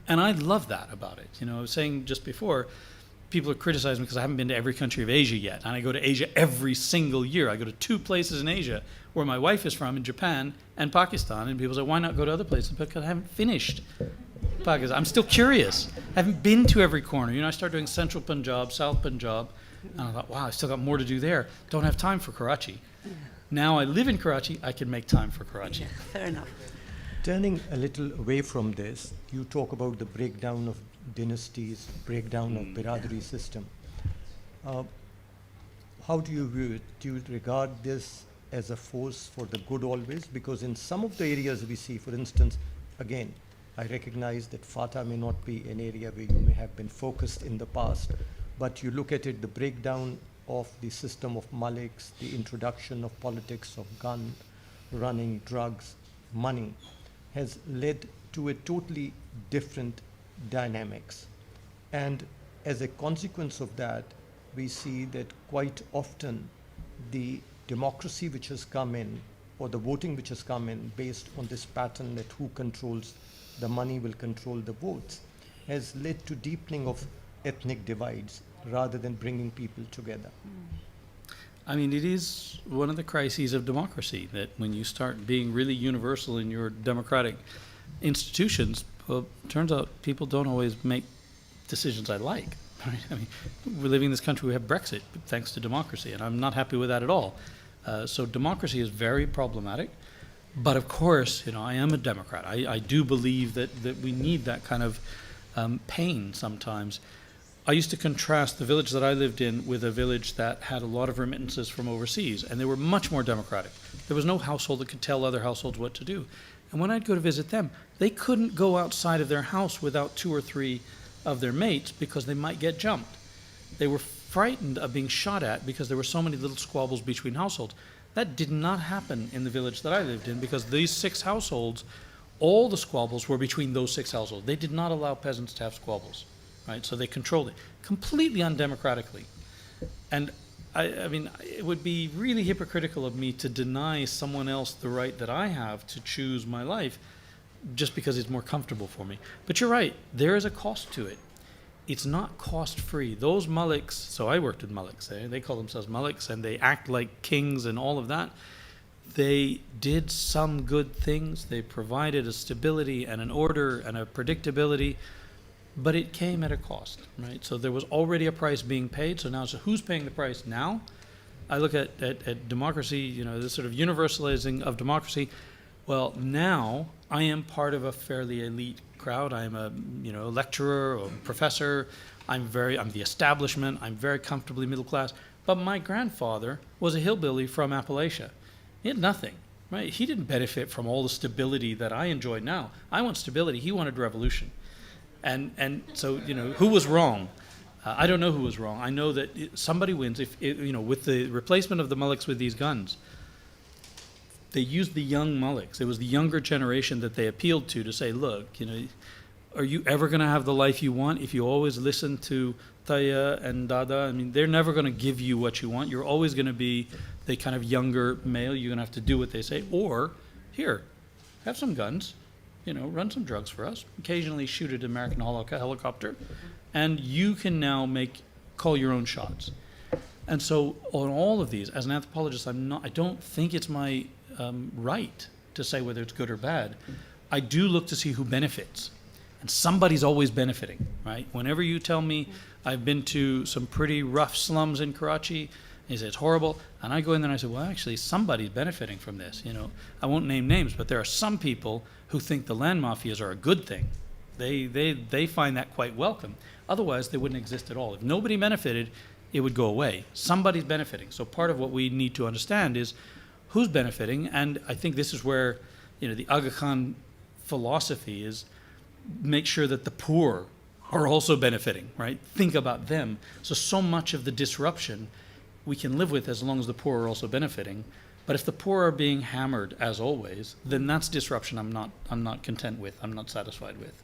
And I love that about it. I was saying just before, people are criticizing me because I haven't been to every country of Asia yet. And I go to Asia every single year. I go to 2 places in Asia where my wife is from, in Japan and Pakistan. And people say, why not go to other places? Because I haven't finished Pakistan. I'm still curious. I haven't been to every corner. I started doing Central Punjab, South Punjab. And I thought, wow, I still got more to do there. Don't have time for Karachi. Now I live in Karachi, I can make time for Karachi. Fair enough. Turning a little away from this, you talk about the breakdown of dynasties, breakdown of Biradari system. How do you view it? Do you regard this as a force for the good always? Because in some of the areas we see, for instance, again, I recognize that Fatah may not be an area where you may have been focused in the past, but you look at it, the breakdown of the system of Maliks, the introduction of politics of gun, running, drugs, money, has led to a totally different dynamics. And as a consequence of that, we see that quite often the democracy which has come in, or the voting which has come in based on this pattern that who controls the money will control the votes, has led to deepening of ethnic divides rather than bringing people together. I mean, it is one of the crises of democracy that when you start being really universal in your democratic institutions, well, it turns out people don't always make decisions I like. Right? I mean, we're living in this country, we have Brexit, thanks to democracy, and I'm not happy with that at all. So democracy is very problematic. But of course, I am a Democrat. I do believe that we need that kind of pain sometimes. I used to contrast the village that I lived in with a village that had a lot of remittances from overseas, and they were much more democratic. There was no household that could tell other households what to do. And when I'd go to visit them, they couldn't go outside of their house without 2 or 3 of their mates because they might get jumped. They were frightened of being shot at because there were so many little squabbles between households. That did not happen in the village that I lived in because these 6 households, all the squabbles were between those 6 households. They did not allow peasants to have squabbles, right? So they controlled it completely undemocratically. And I mean, it would be really hypocritical of me to deny someone else the right that I have to choose my life just because it's more comfortable for me. But you're right, there is a cost to it. It's not cost-free. Those Maliks, so I worked with Maliks, they call themselves Maliks, and they act like kings and all of that. They did some good things. They provided a stability and an order and a predictability, but it came at a cost, right? So there was already a price being paid, so now so who's paying the price now? I look at democracy, this sort of universalizing of democracy. Well, now I am part of a fairly elite crowd. I'm a lecturer or professor. I'm the establishment. I'm very comfortably middle class. But my grandfather was a hillbilly from Appalachia. He had nothing, right? He didn't benefit from all the stability that I enjoy now. I want stability. He wanted revolution. And so, who was wrong? I don't know who was wrong. I know that somebody wins if, with the replacement of the mullahs with these guns. They used the young mullahs. It was the younger generation that they appealed to say, look, are you ever going to have the life you want if you always listen to Taya and Dada? I mean, they're never going to give you what you want. You're always going to be the kind of younger male. You're going to have to do what they say. Or, here, have some guns, run some drugs for us, occasionally shoot at an American helicopter, and you can now call your own shots. And so on all of these, as an anthropologist, I don't think it's my right to say whether it's good or bad. I do look to see who benefits. And somebody's always benefiting, right? Whenever you tell me I've been to some pretty rough slums in Karachi, and you say it's horrible, and I go in there and I say, well, actually, somebody's benefiting from this. I won't name names, but there are some people who think the land mafias are a good thing. They find that quite welcome. Otherwise, they wouldn't exist at all. If nobody benefited, it would go away. Somebody's benefiting. So part of what we need to understand is who's benefiting, and I think this is where, the Aga Khan philosophy is make sure that the poor are also benefiting, right? Think about them. So much of the disruption we can live with as long as the poor are also benefiting. But if the poor are being hammered, as always, then that's disruption I'm not content with, I'm not satisfied with.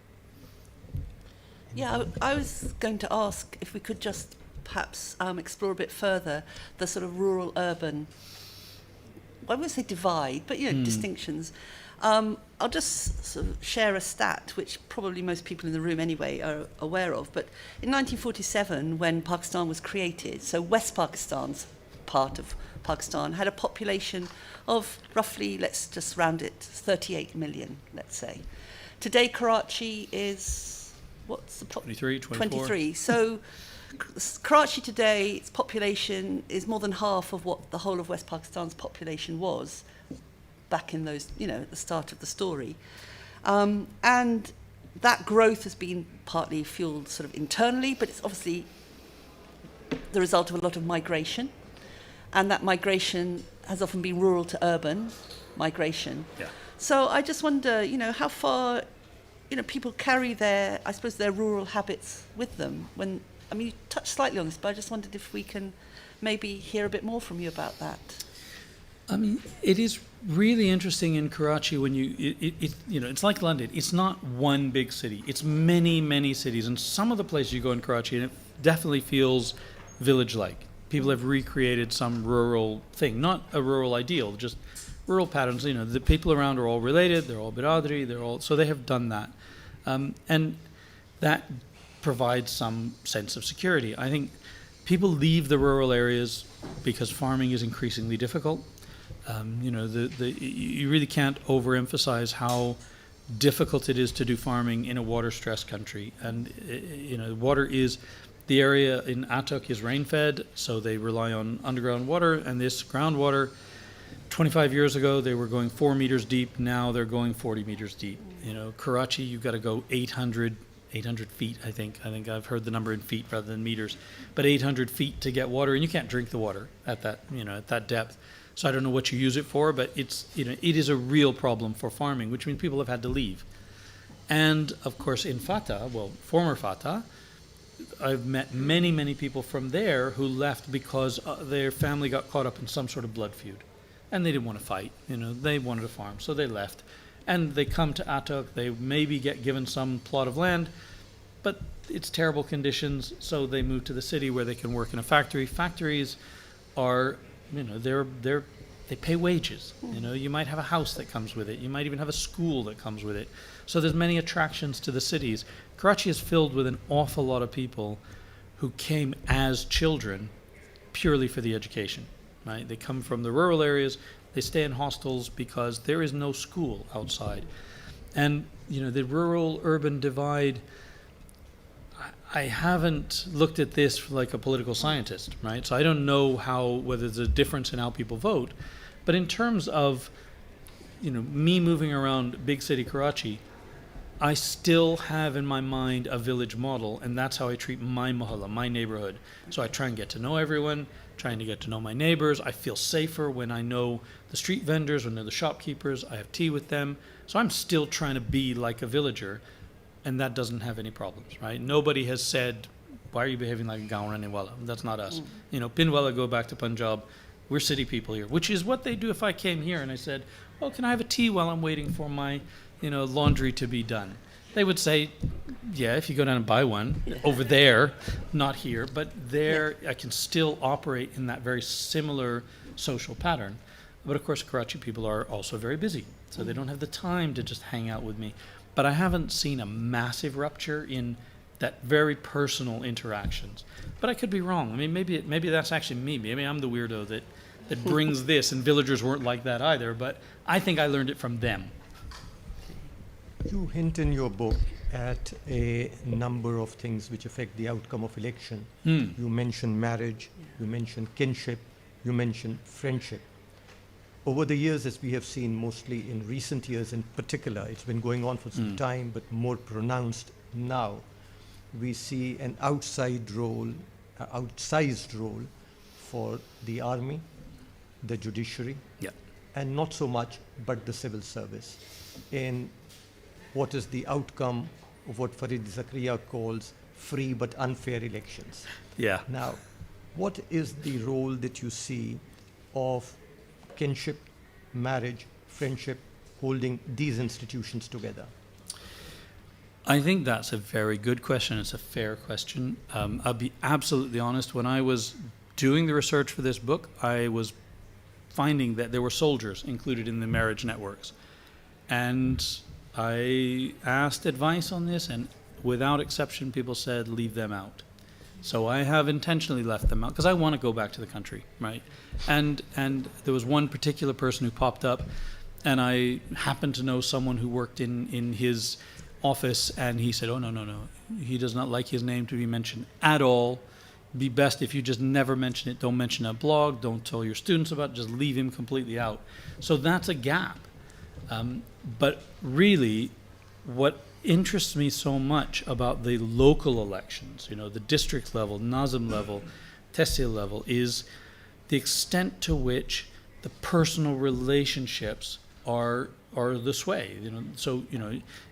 Yeah, I was going to ask if we could just perhaps explore a bit further the sort of rural-urban, I wouldn't say divide, but distinctions. I'll just sort of share a stat, which probably most people in the room anyway are aware of. But in 1947, when Pakistan was created, so West Pakistan's part of Pakistan had a population of roughly, let's just round it, 38 million, let's say. Today, Karachi is, what's the 23, 24. 23. So Karachi today, its population is more than half of what the whole of West Pakistan's population was back in those, at the start of the story. And that growth has been partly fueled sort of internally, but it's obviously the result of a lot of migration. And that migration has often been rural to urban migration. Yeah. So I just wonder, how far, people carry their rural habits with them. You touched slightly on this, but I just wondered if we can maybe hear a bit more from you about that. It is really interesting in Karachi when it's like London. It's not one big city. It's many, many cities. And some of the places you go in Karachi, and it definitely feels village-like. People have recreated some rural thing, not a rural ideal, just rural patterns. The people around are all related. They're all biradri. So they have done that. And that provides some sense of security. I think people leave the rural areas because farming is increasingly difficult. You really can't overemphasize how difficult it is to do farming in a water-stressed country. And, water is, the area in Attock is rain-fed, so they rely on underground water, and this groundwater, 25 years ago, they were going 4 meters deep. Now they're going 40 meters deep. Karachi, you've got to go 800 feet, I think. I think I've heard the number in feet rather than meters, but 800 feet to get water, and you can't drink the water at that, at that depth. So I don't know what you use it for, but it is a real problem for farming, which means people have had to leave. And of course in Fatah, former Fatah, I've met many, many people from there who left because their family got caught up in some sort of blood feud. And they didn't want to fight, they wanted to farm, so they left. And they come to Attock, they maybe get given some plot of land, but it's terrible conditions, so they move to the city where they can work in a factory. Factories are, they pay wages. You might have a house that comes with it. You might even have a school that comes with it. So there's many attractions to the cities. Karachi is filled with an awful lot of people who came as children purely for the education, right? They come from the rural areas. They stay in hostels because there is no school outside. And, the rural-urban divide, I haven't looked at this like a political scientist, right? So I don't know whether there's a difference in how people vote. But in terms of, me moving around big city Karachi, I still have in my mind a village model, and that's how I treat my mohalla, my neighborhood. So I try and get to know everyone, trying to get to know my neighbors. I feel safer when I know the street vendors, when they're the shopkeepers. I have tea with them. So I'm still trying to be like a villager. and that doesn't have any problems, right? Nobody has said, why are you behaving like a Gaunaniwala? That's not us. You know, Pinwala go back to Punjab. We're city people here, which is what they do if I came here and I said, oh, can I have a tea while I'm waiting for my, laundry to be done? They would say, yeah, if you go down and buy one over there, not here, but there I can still operate in that very similar social pattern. But of course, Karachi people are also very busy, so they don't have the time to just hang out with me. But I haven't seen a massive rupture in that very personal interactions. But I could be wrong. I mean, maybe that's actually me. Maybe I'm the weirdo that brings this, and villagers weren't like that either. But I think I learned it from them. You hint in your book at a number of things which affect the outcome of election. You mention marriage, you mention kinship, you mention friendship. Over the years, as we have seen, mostly in recent years in particular, it's been going on for some time, but more pronounced now, we see an outsized role for the army, the judiciary, and not so much, but the civil service in what is the outcome of what Farid Zakaria calls free but unfair elections. Yeah. Now, what is the role that you see of kinship, marriage, friendship, holding these institutions together? I think that's a very good question. It's a fair question. I'll be absolutely honest. When I was doing the research for this book, I was finding that there were soldiers included in the marriage networks. And I asked advice on this, and without exception, people said, leave them out. So I have intentionally left them out because I want to go back to the country, right? And there was one particular person who popped up, and I happened to know someone who worked in his office, and he said, oh, no. He does not like his name to be mentioned at all. Be best if you just never mention it. Don't mention a blog. Don't tell your students about it. Just leave him completely out. So that's a gap. But really, what interests me so much about the local elections, the district level, Nazim level, Tehsil level, is the extent to which the personal relationships are the sway.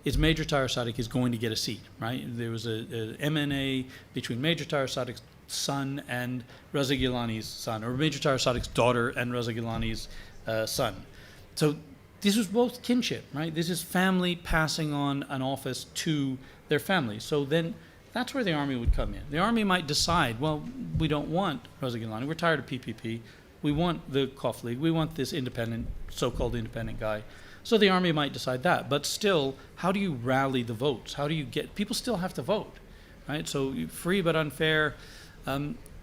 It's Major Tahir Sadiq is going to get a seat, right? There was a MNA between Major Tahir Sadiq's son and Raza Gilani's son, or Major Tahir Sadiq's daughter and Raza Gilani's son. So this was both kinship, right? This is family passing on an office to their family. So then that's where the army would come in. The army might decide, well, we don't want Raza Gilani. We're tired of PPP. We want the Kof League. We want this independent, so-called independent guy. So the army might decide that. But still, how do you rally the votes? How do you get, people still have to vote, right? So free but unfair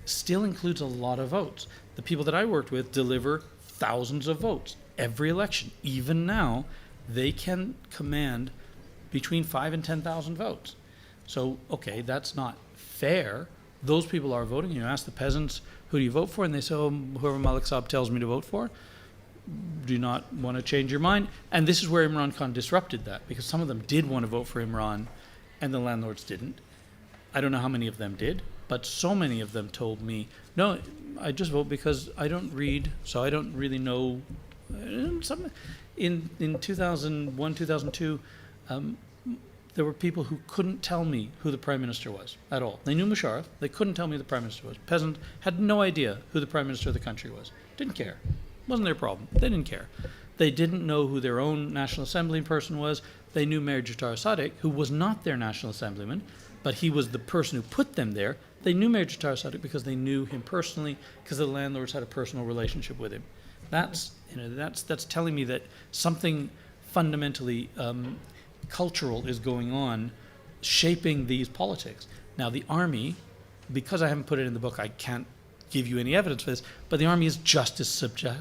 still includes a lot of votes. The people that I worked with deliver thousands of votes every election. Even now, they can command between 5,000 and 10,000 votes. So, okay, that's not fair. Those people are voting. You ask the peasants, who do you vote for? And they say, oh, whoever Malik Saab tells me to vote for. Do you not want to change your mind? And this is where Imran Khan disrupted that, because some of them did want to vote for Imran and the landlords didn't. I don't know how many of them did, but so many of them told me, no, I just vote because I don't read, so I don't really know. In 2001, 2002, there were people who couldn't tell me who the Prime Minister was at all. They knew Musharraf, they couldn't tell me who the Prime Minister was. Peasant had no idea who the Prime Minister of the country was. Didn't care. Wasn't their problem. They didn't care. They didn't know who their own National Assembly person was. They knew Major Tahir Sadiq, who was not their National Assemblyman, but he was the person who put them there. They knew Major Tahir Sadiq because they knew him personally, because the landlords had a personal relationship with him. That's telling me that something fundamentally cultural is going on, shaping these politics. Now, the army, because I haven't put it in the book, I can't give you any evidence for this, but the army is just as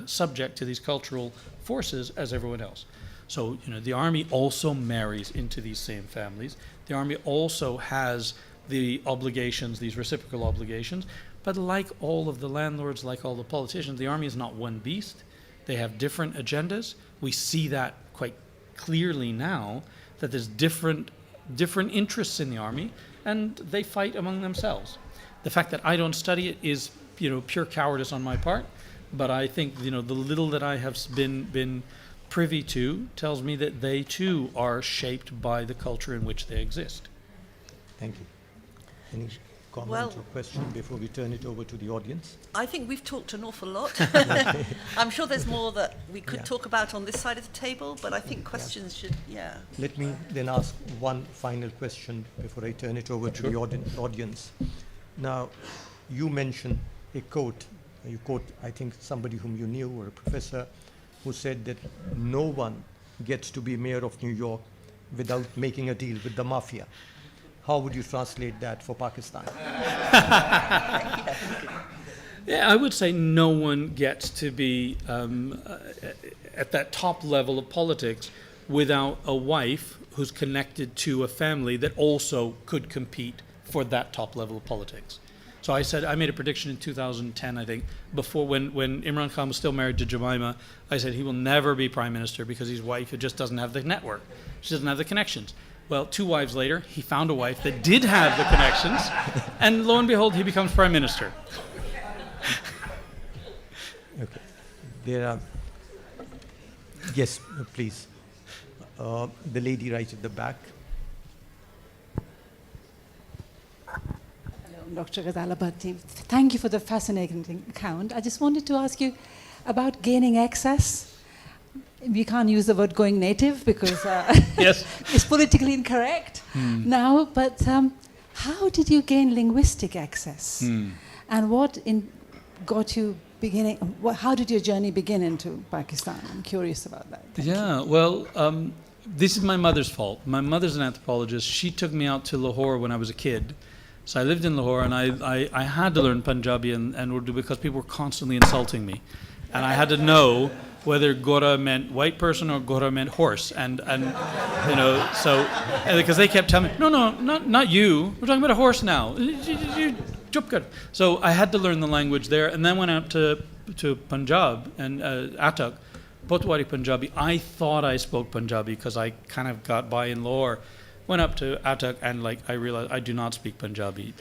subject to these cultural forces as everyone else. So, the army also marries into these same families. The army also has the obligations, these reciprocal obligations. But like all of the landlords, like all the politicians, the army is not one beast. They have different agendas. We see that quite clearly now, that there's different interests in the army, and they fight among themselves. The fact that I don't study it is, pure cowardice on my part. But I think, the little that I have been privy to tells me that they too are shaped by the culture in which they exist. Thank you. Any comment Well- or question before we turn it over to the audience? I think we've talked an awful lot. I'm sure there's more that we could talk about on this side of the table, but I think questions should, Let me then ask one final question before I turn it over to the audience. Now, you mentioned a quote. You quote, I think, somebody whom you knew or a professor who said that no one gets to be mayor of New York without making a deal with the mafia. How would you translate that for Pakistan? Yeah, I would say no one gets to be at that top level of politics without a wife who's connected to a family that also could compete for that top level of politics. So I made a prediction in 2010, I think, before when Imran Khan was still married to Jemima. I said he will never be prime minister because his wife just doesn't have the network. She doesn't have the connections. Well, 2 wives later, he found a wife that did have the connections, and lo and behold, he becomes prime minister. Okay. There are, yes, please. The lady right at the back. Dr. Ghazalabadi, thank you for the fascinating account. I just wanted to ask you about gaining access. We can't use the word going native because yes. it's politically incorrect now, but how did you gain linguistic access? And what got you beginning, how did your journey begin into Pakistan? I'm curious about that. Yeah, well, this is my mother's fault. My mother's an anthropologist. She took me out to Lahore when I was a kid. So I lived in Lahore, and I had to learn Punjabi and Urdu because people were constantly insulting me. And I had to know whether Gora meant white person or Gora meant horse. And you know, so, because they kept telling me, no, not you. We're talking about a horse now. So I had to learn the language there, and then went out to Punjab and Attock, Potwari Punjabi. I thought I spoke Punjabi because I kind of got by in Lahore. Went up to Attock and I realized I do not speak Punjabi,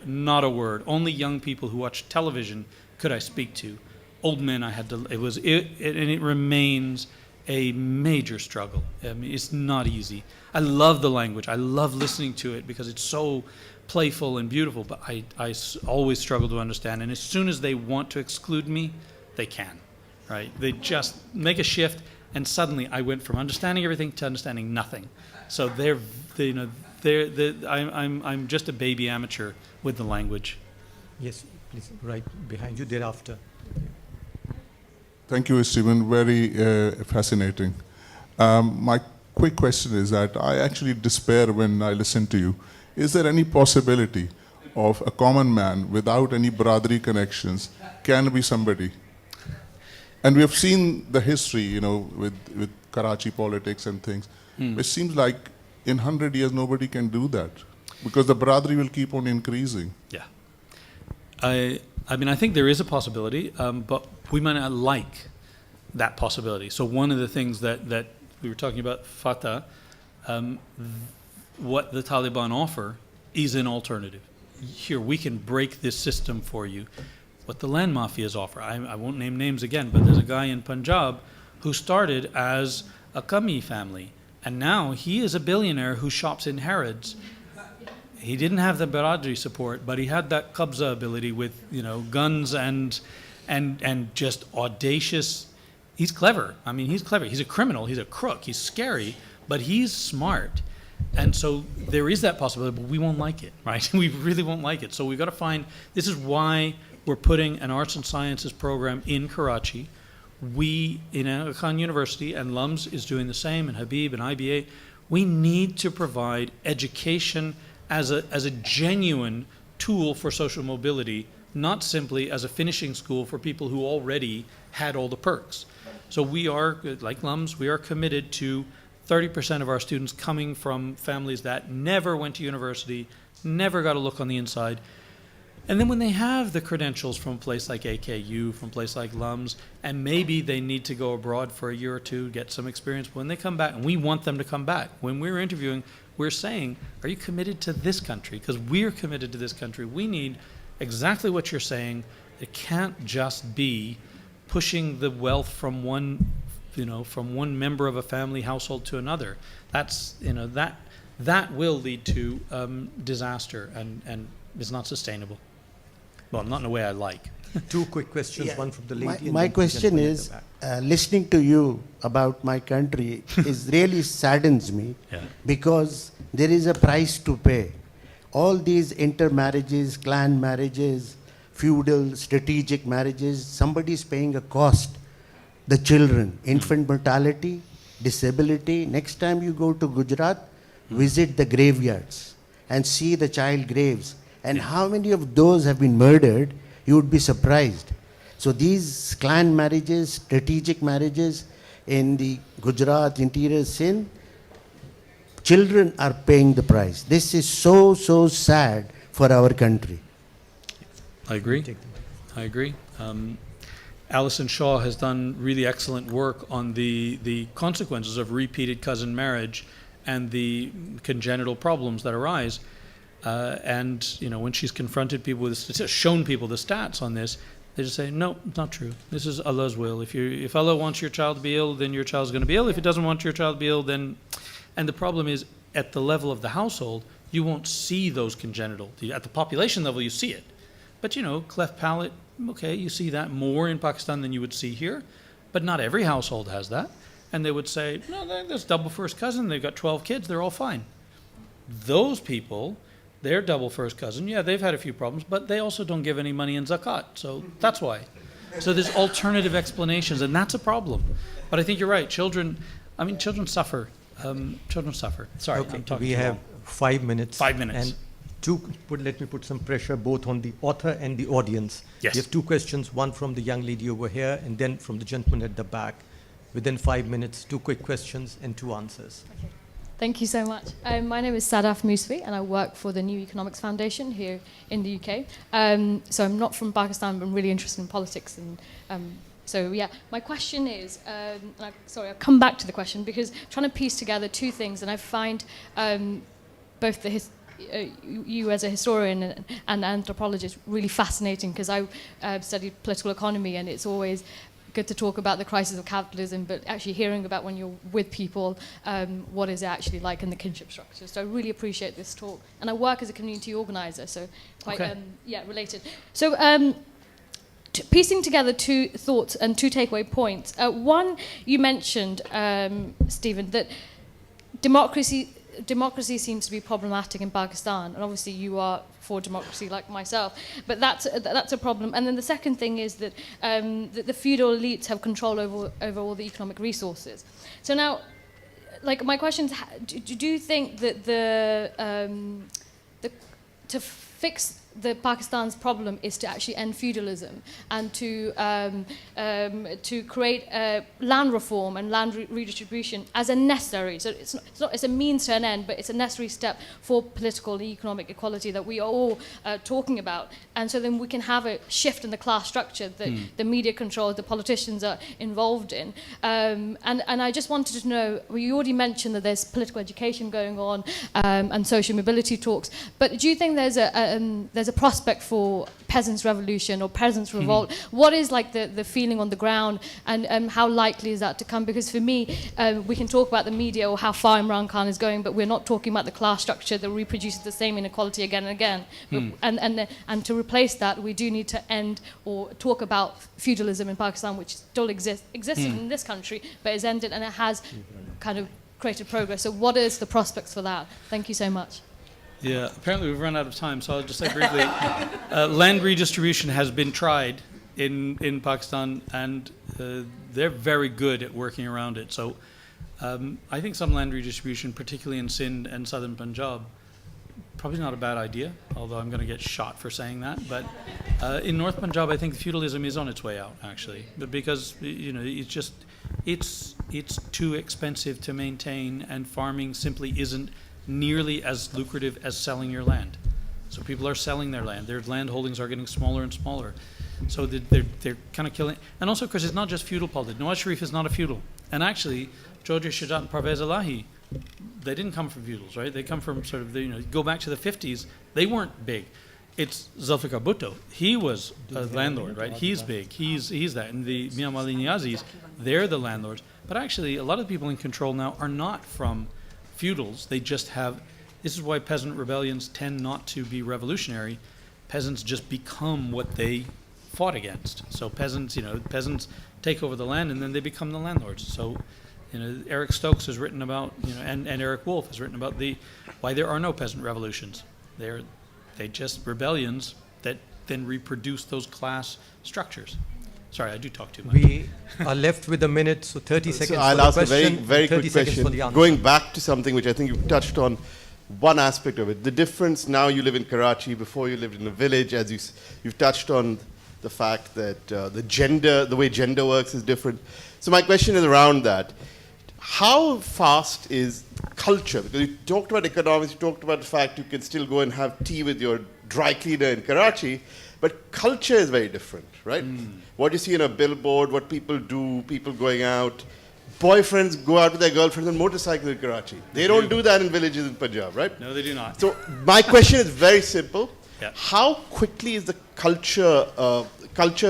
not a word. Only young people who watch television could I speak to. Old men I had to, and it remains a major struggle. I mean, it's not easy. I love the language. I love listening to it because it's so playful and beautiful, but I always struggle to understand. And as soon as they want to exclude me, they can, right? They just make a shift, and suddenly I went from understanding everything to understanding nothing. So I'm just a baby amateur with the language. Yes, please, right behind you, thereafter. Thank you, Stephen. Very fascinating. My quick question is that I actually despair when I listen to you. Is there any possibility of a common man without any Baradari connections can be somebody? And we have seen the history, with Karachi politics and things. It seems like in 100 years nobody can do that because the Baradari will keep on increasing. Yeah. I mean, I think there is a possibility, but we might not like that possibility. So one of the things that we were talking about, Fatah, what the Taliban offer is an alternative. Here, we can break this system for you. What the land mafias offer, I won't name names again, but there's a guy in Punjab who started as a Kami family, and now he is a billionaire who shops in Harrods. He didn't have the Baradari support, but he had that qabza ability with guns and just audacious. He's clever. I mean, he's clever. He's a criminal. He's a crook. He's scary, but he's smart. And so there is that possibility, but we won't like it, right? We really won't like it. So we've got to find. This is why we're putting an arts and sciences program in Karachi. We in Aga Khan University, and LYON'S is doing the same, and Habib and IBA. We need to provide education as a genuine tool for social mobility, not simply as a finishing school for people who already had all the perks. So we are, like LYON'S, we are committed to 30% of our students coming from families that never went to university, never got a look on the inside. And then when they have the credentials from a place like AKU, from a place like LYON'S, and maybe they need to go abroad for a year or two, get some experience, when they come back, and we want them to come back. When we're interviewing, we're saying, are you committed to this country? Because we're committed to this country. We need exactly what you're saying. It can't just be pushing the wealth from one from one member of a family household to another. That's, that will lead to disaster and is not sustainable. Well, not in a way I like. Two quick questions, one from the lady. and My then question gentleman at is, the back. listening to you about my country is really saddens me because there is a price to pay. All these intermarriages, clan marriages, feudal, strategic marriages, somebody is paying a cost. The children, infant mortality, disability. Next time you go to Gujarat, visit the graveyards and see the child graves. And how many of those have been murdered, you would be surprised. So these clan marriages, strategic marriages in the Gujarat, interior Sindh, children are paying the price. This is so, so sad for our country. I agree. I agree. Alison Shaw has done really excellent work on the consequences of repeated cousin marriage and the congenital problems that arise. And when she's confronted people with shown people the stats on this, they just say, no, it's not true. This is Allah's will. If Allah wants your child to be ill, then your child's going to be ill. If He doesn't want your child to be ill, then... And the problem is, at the level of the household, you won't see those congenital. At the population level, you see it. But, cleft palate, okay, you see that more in Pakistan than you would see here. But not every household has that. And they would say, no, that's double first cousin. They've got 12 kids. They're all fine. Those people, they're double first cousin. Yeah, they've had a few problems, but they also don't give any money in zakat. So that's why. So there's alternative explanations, and that's a problem. But I think you're right. Children suffer. Children suffer. Sorry, Okay, I'm talking we too have long. 5 minutes. 5 minutes. And let me put some pressure both on the author and the audience. Yes. We have two questions, one from the young lady over here and then from the gentleman at the back. Within 5 minutes, 2 quick questions and 2 answers. Okay. Thank you so much. My name is Sadaf Mousvi and I work for the New Economics Foundation here in the UK. So I'm not from Pakistan, but I'm really interested in politics. And so yeah, my question is, I'll come back to the question because trying to piece together 2 things, and I find both you as a historian and anthropologist really fascinating because I studied political economy, and it's always good to talk about the crisis of capitalism, but actually hearing about when you're with people, what is it actually like in the kinship structure. So I really appreciate this talk. And I work as a community organizer, so quite, related. So piecing together 2 thoughts and 2 takeaway points. One, you mentioned, Stephen, that democracy seems to be problematic in Pakistan, and obviously you are for democracy like myself, but that's a problem. And then the second thing is that the feudal elites have control over all the economic resources. So now, like, my question is, do you think that to fix the Pakistan's problem is to actually end feudalism and to create land reform and land redistribution as a necessary. So it's a means to an end, but it's a necessary step for political and economic equality that we are all talking about. And so then we can have a shift in the class structure that the media control, the politicians are involved in. And I just wanted to know, well, you already mentioned that there's political education going on and social mobility talks, but do you think there's a prospect for peasants' revolution or peasants' revolt? What is like the feeling on the ground, and how likely is that to come? Because for me, we can talk about the media or how far Imran Khan is going, but we're not talking about the class structure that reproduces the same inequality again and again. And to replace that, we do need to end or talk about feudalism in Pakistan, which still existed in this country, but is ended, and it has kind of created progress. So what is the prospects for that? Thank you so much. Yeah, apparently we've run out of time, so I'll just say briefly, land redistribution has been tried in Pakistan, and they're very good at working around it. So I think some land redistribution, particularly in Sindh and southern Punjab, probably not a bad idea, although I'm going to get shot for saying that. But in North Punjab, I think feudalism is on its way out, actually, but because it's too expensive to maintain, and farming simply isn't nearly as lucrative as selling your land. So people are selling their land. Their land holdings are getting smaller and smaller. So they're kind of killing. And also, of course, it's not just feudal politics. Nawaz Sharif is not a feudal. And actually, Chaudhry Shujat and Parvez Elahi, they didn't come from feudals, right? They come from sort of, go back to the 50s. They weren't big. It's Zulfikar Bhutto. He was a landlord, right? He's big. He's that. And the Mian Wali Niyazis, they're the landlords. But actually, a lot of the people in control now are not from feudals. They just have. This is why peasant rebellions tend not to be revolutionary. Peasants just become what they fought against. So peasants take over the land and then they become the landlords. So, Eric Stokes has written about, and Eric Wolf has written about why there are no peasant revolutions. They just rebellions that then reproduce those class structures. Sorry, I do talk too much. We are left with a minute, so 30 seconds I'll for the ask question, a very 30 quick seconds for the question. answer. Going back to something which I think you've touched on, one aspect of it. The difference now, you live in Karachi, before you lived in a village, as you've touched on the fact that the way gender works is different. So my question is around that. How fast is culture? Because you talked about economics, you talked about the fact you can still go and have tea with your dry cleaner in Karachi, but culture is very different, right? What you see in a billboard, what people do, people going out. Boyfriends go out with their girlfriends on motorcycles in Karachi. They don't do that in villages in Punjab, right? No, they do not. So my question is very simple. Yeah. How quickly is the culture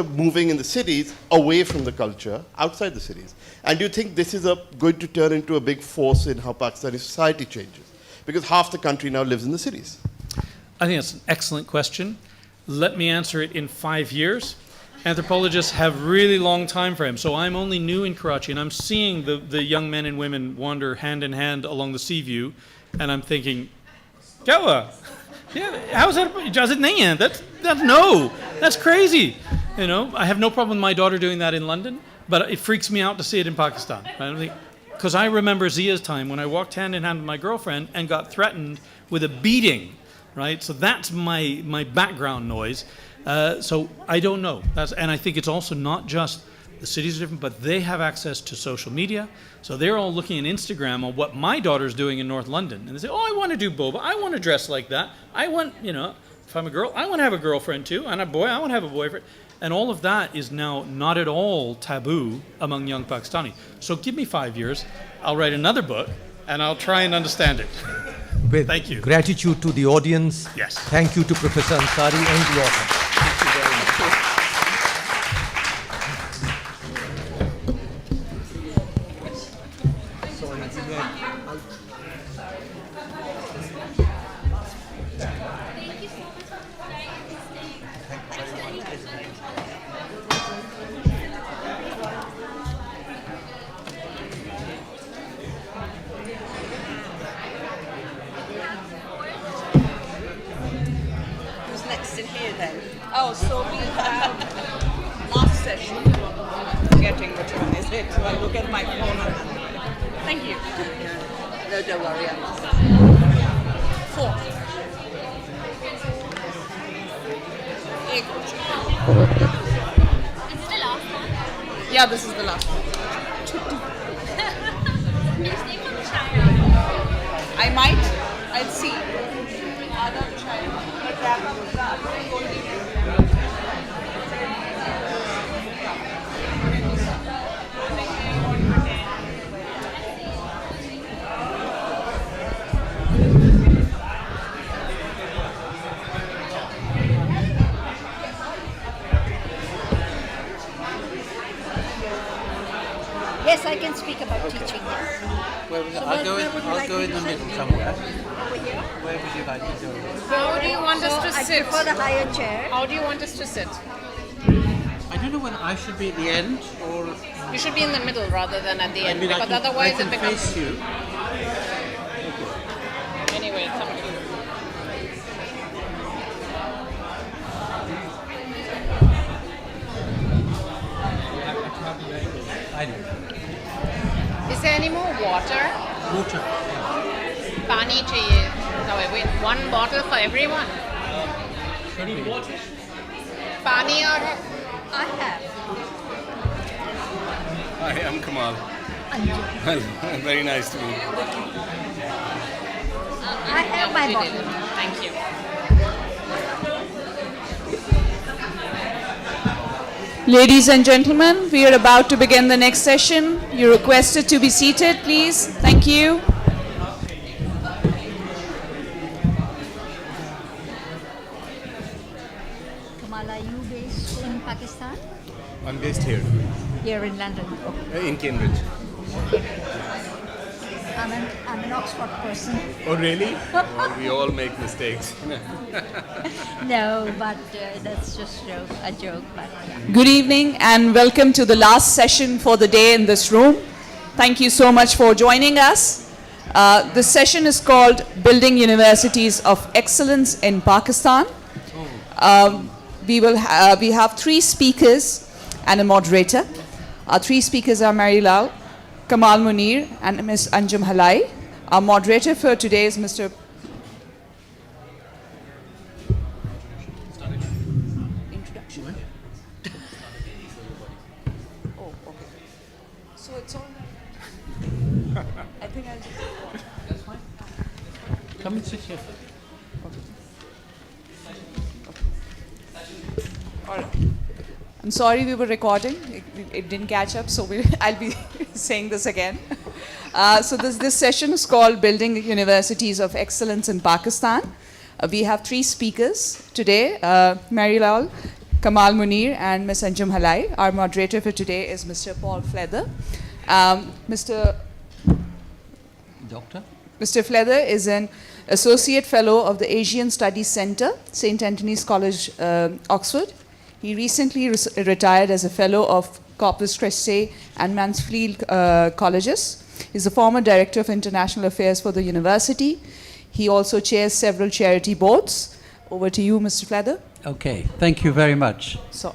moving in the cities away from the culture outside the cities? And do you think this is going to turn into a big force in how Pakistani society changes? Because half the country now lives in the cities. I think that's an excellent question. Let me answer it in 5 years. Anthropologists have really long time frames. So I'm only new in Karachi, and I'm seeing the young men and women wander hand in hand along the sea view, and I'm thinking, Kya? Yeah, how's that? Ijazat nahi hai. That's crazy. I have no problem with my daughter doing that in London, but it freaks me out to see it in Pakistan. Because I remember Zia's time when I walked hand in hand with my girlfriend and got threatened with a beating, right? So that's my background noise. So I don't know. And I think it's also not just the cities are different, but they have access to social media. So they're all looking at Instagram on what my daughter's doing in North London. And they say, oh, I want to do boba. I want to dress like that. I want, if I'm a girl, I want to have a girlfriend too. And a boy, I want to have a boyfriend. And all of that is now not at all taboo among young Pakistani. So give me 5 years. I'll write another book and I'll try and understand it. With Thank you. gratitude to the audience. Yes. Thank you to Professor Ansari and the author. Thank you very much. Who's next in here then? Oh, so we have last session. Forgetting which one is it. So I look at my phone and thank you. No, don't worry. 4. Is it the last one? Yeah, this is the last one. You stay from China. I might. I'll see. Other China. But wrap up with that. Yes, I can speak about teaching. I'll go in the middle somewhere. Where would you like to go? How do you want us to I sit? prefer the higher chair. How do you want us to sit? I don't know whether I should be at the end or... You should be in the middle rather than at the end, I mean, because otherwise I can it becomes... face you. Anyway, it's up to you. I know. Is there any more water? Water. Pani chahiye. No, wait, one bottle for everyone. Any water? Pani or... I have. Hi, I'm Kamal. Very nice to meet you. I have my bottle. Thank you. Ladies and gentlemen, we are about to begin the next session. You're requested to be seated, please. Thank you. Kamal, are you based in Pakistan? I'm based here, Here in London. Okay. in Cambridge. I'm an Oxford person. Oh, really? Well, we all make mistakes. No, but that's just a joke. But yeah. Good evening and welcome to the last session for the day in this room. Thank you so much for joining us. The session is called Building Universities of Excellence in Pakistan. We have three speakers and a moderator. Our three speakers are Mary Lal, Kamal Munir and Ms. Anjum Halai. Our moderator for today is Mr. Introduction. Oh, okay. So it's all. I think I'll just. That's fine. Come and sit here. All right. I'm sorry we were recording. It didn't catch up, so I'll be saying this again. So this session is called Building Universities of Excellence in Pakistan. We have three speakers today, Mary Lal, Kamal Munir, and Ms. Anjum Halai. Our moderator for today is Mr. Paul Flether. Mr. Flether is an Associate Fellow of the Asian Studies Centre, St. Anthony's College, Oxford. He recently retired as a Fellow of Corpus Christi and Mansfield Colleges. He's a former Director of International Affairs for the university. He also chairs several charity boards. Over to you, Mr. Flether. Okay, thank you very much. So,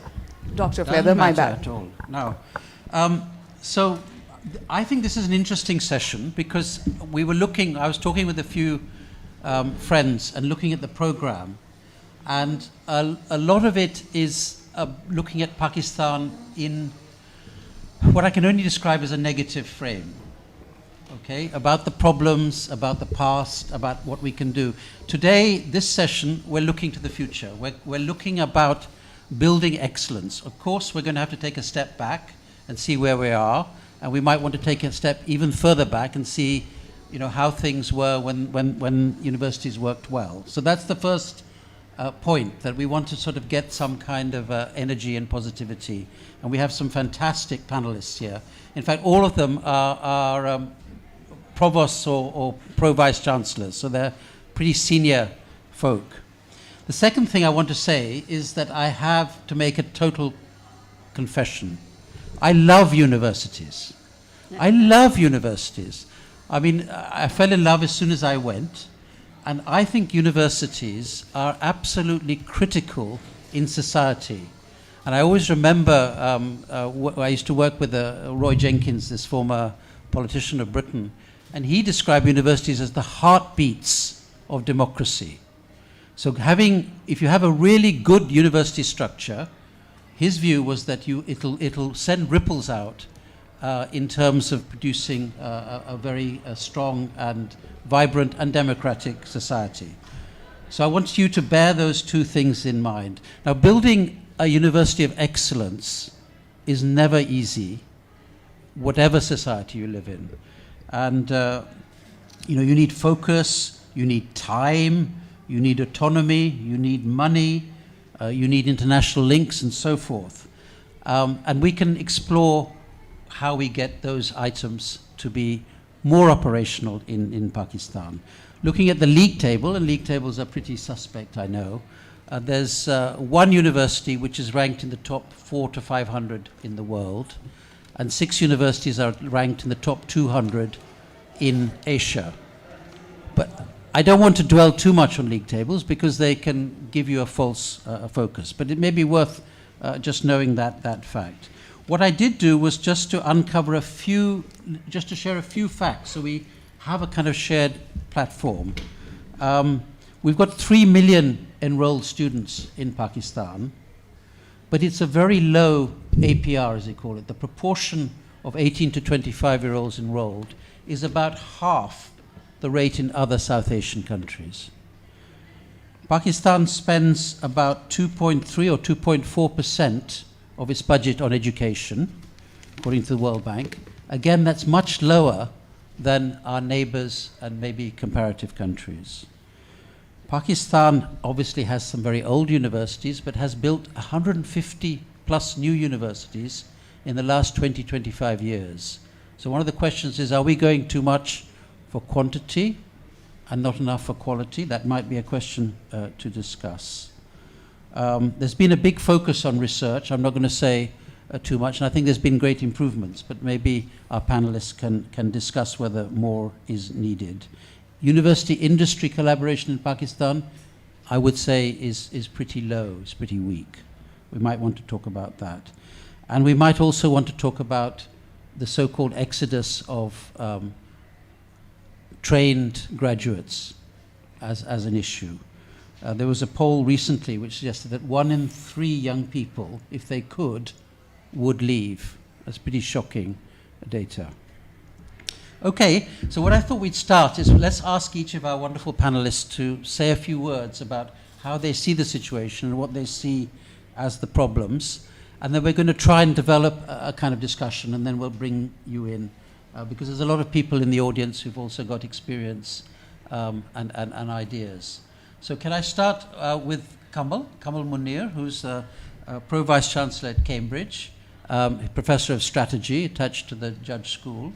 Dr. Flether, my bad. At all. No. So I think this is an interesting session because I was talking with a few friends and looking at the program, and a lot of it is looking at Pakistan in what I can only describe as a negative frame. Okay, about the problems, about the past, about what we can do. Today, this session, we're looking to the future. We're looking about building excellence. Of course, we're going to have to take a step back and see where we are, and we might want to take a step even further back and see, how things were when universities worked well. So that's the first point, that we want to sort of get some kind of energy and positivity. And we have some fantastic panelists here. In fact, all of them are provosts or pro-vice chancellors, so they're pretty senior folk. The second thing I want to say is that I have to make a total confession. I love universities. I love universities. I mean, I fell in love as soon as I went, and I think universities are absolutely critical in society. And I always remember, I used to work with Roy Jenkins, this former politician of Britain, and he described universities as the heartbeats of democracy. So if you have a really good university structure, his view was that it'll send ripples out in terms of producing a very strong and vibrant and democratic society. So I want you to bear those two things in mind. Now, building a university of excellence is never easy, whatever society you live in. And you need focus, you need time, you need autonomy, you need money, you need international links and so forth. And we can explore how we get those items to be more operational in Pakistan. Looking at the league table, and league tables are pretty suspect, I know, there's one university which is ranked in the top 400 to 500 in the world, and 6 universities are ranked in the top 200 in Asia. But I don't want to dwell too much on league tables because they can give you a false focus, but it may be worth just knowing that fact. What I did do was just to uncover just to share a few facts, so we have a kind of shared platform. We've got 3 million enrolled students in Pakistan, but it's a very low APR, as they call it. The proportion of 18 to 25-year-olds enrolled is about half the rate in other South Asian countries. Pakistan spends about 2.3 or 2.4% of its budget on education, according to the World Bank. Again, that's much lower than our neighbors and maybe comparative countries. Pakistan obviously has some very old universities, but has built 150 plus new universities in the last 20, 25 years. So one of the questions is, are we going too much for quantity and not enough for quality? That might be a question to discuss. There's been a big focus on research. I'm not going to say too much, and I think there's been great improvements, but maybe our panelists can discuss whether more is needed. University-industry collaboration in Pakistan, I would say, is pretty low, it's pretty weak. We might want to talk about that. And we might also want to talk about the so-called exodus of trained graduates as an issue. There was a poll recently which suggested that 1 in 3 young people, if they could, would leave. That's pretty shocking data. Okay, so what I thought we'd start is let's ask each of our wonderful panelists to say a few words about how they see the situation and what they see as the problems. And then we're going to try and develop a kind of discussion, and then we'll bring you in, because there's a lot of people in the audience who've also got experience and ideas. So can I start with Kamal Munir, who's a Pro Vice Chancellor at Cambridge, Professor of Strategy attached to the Judge School.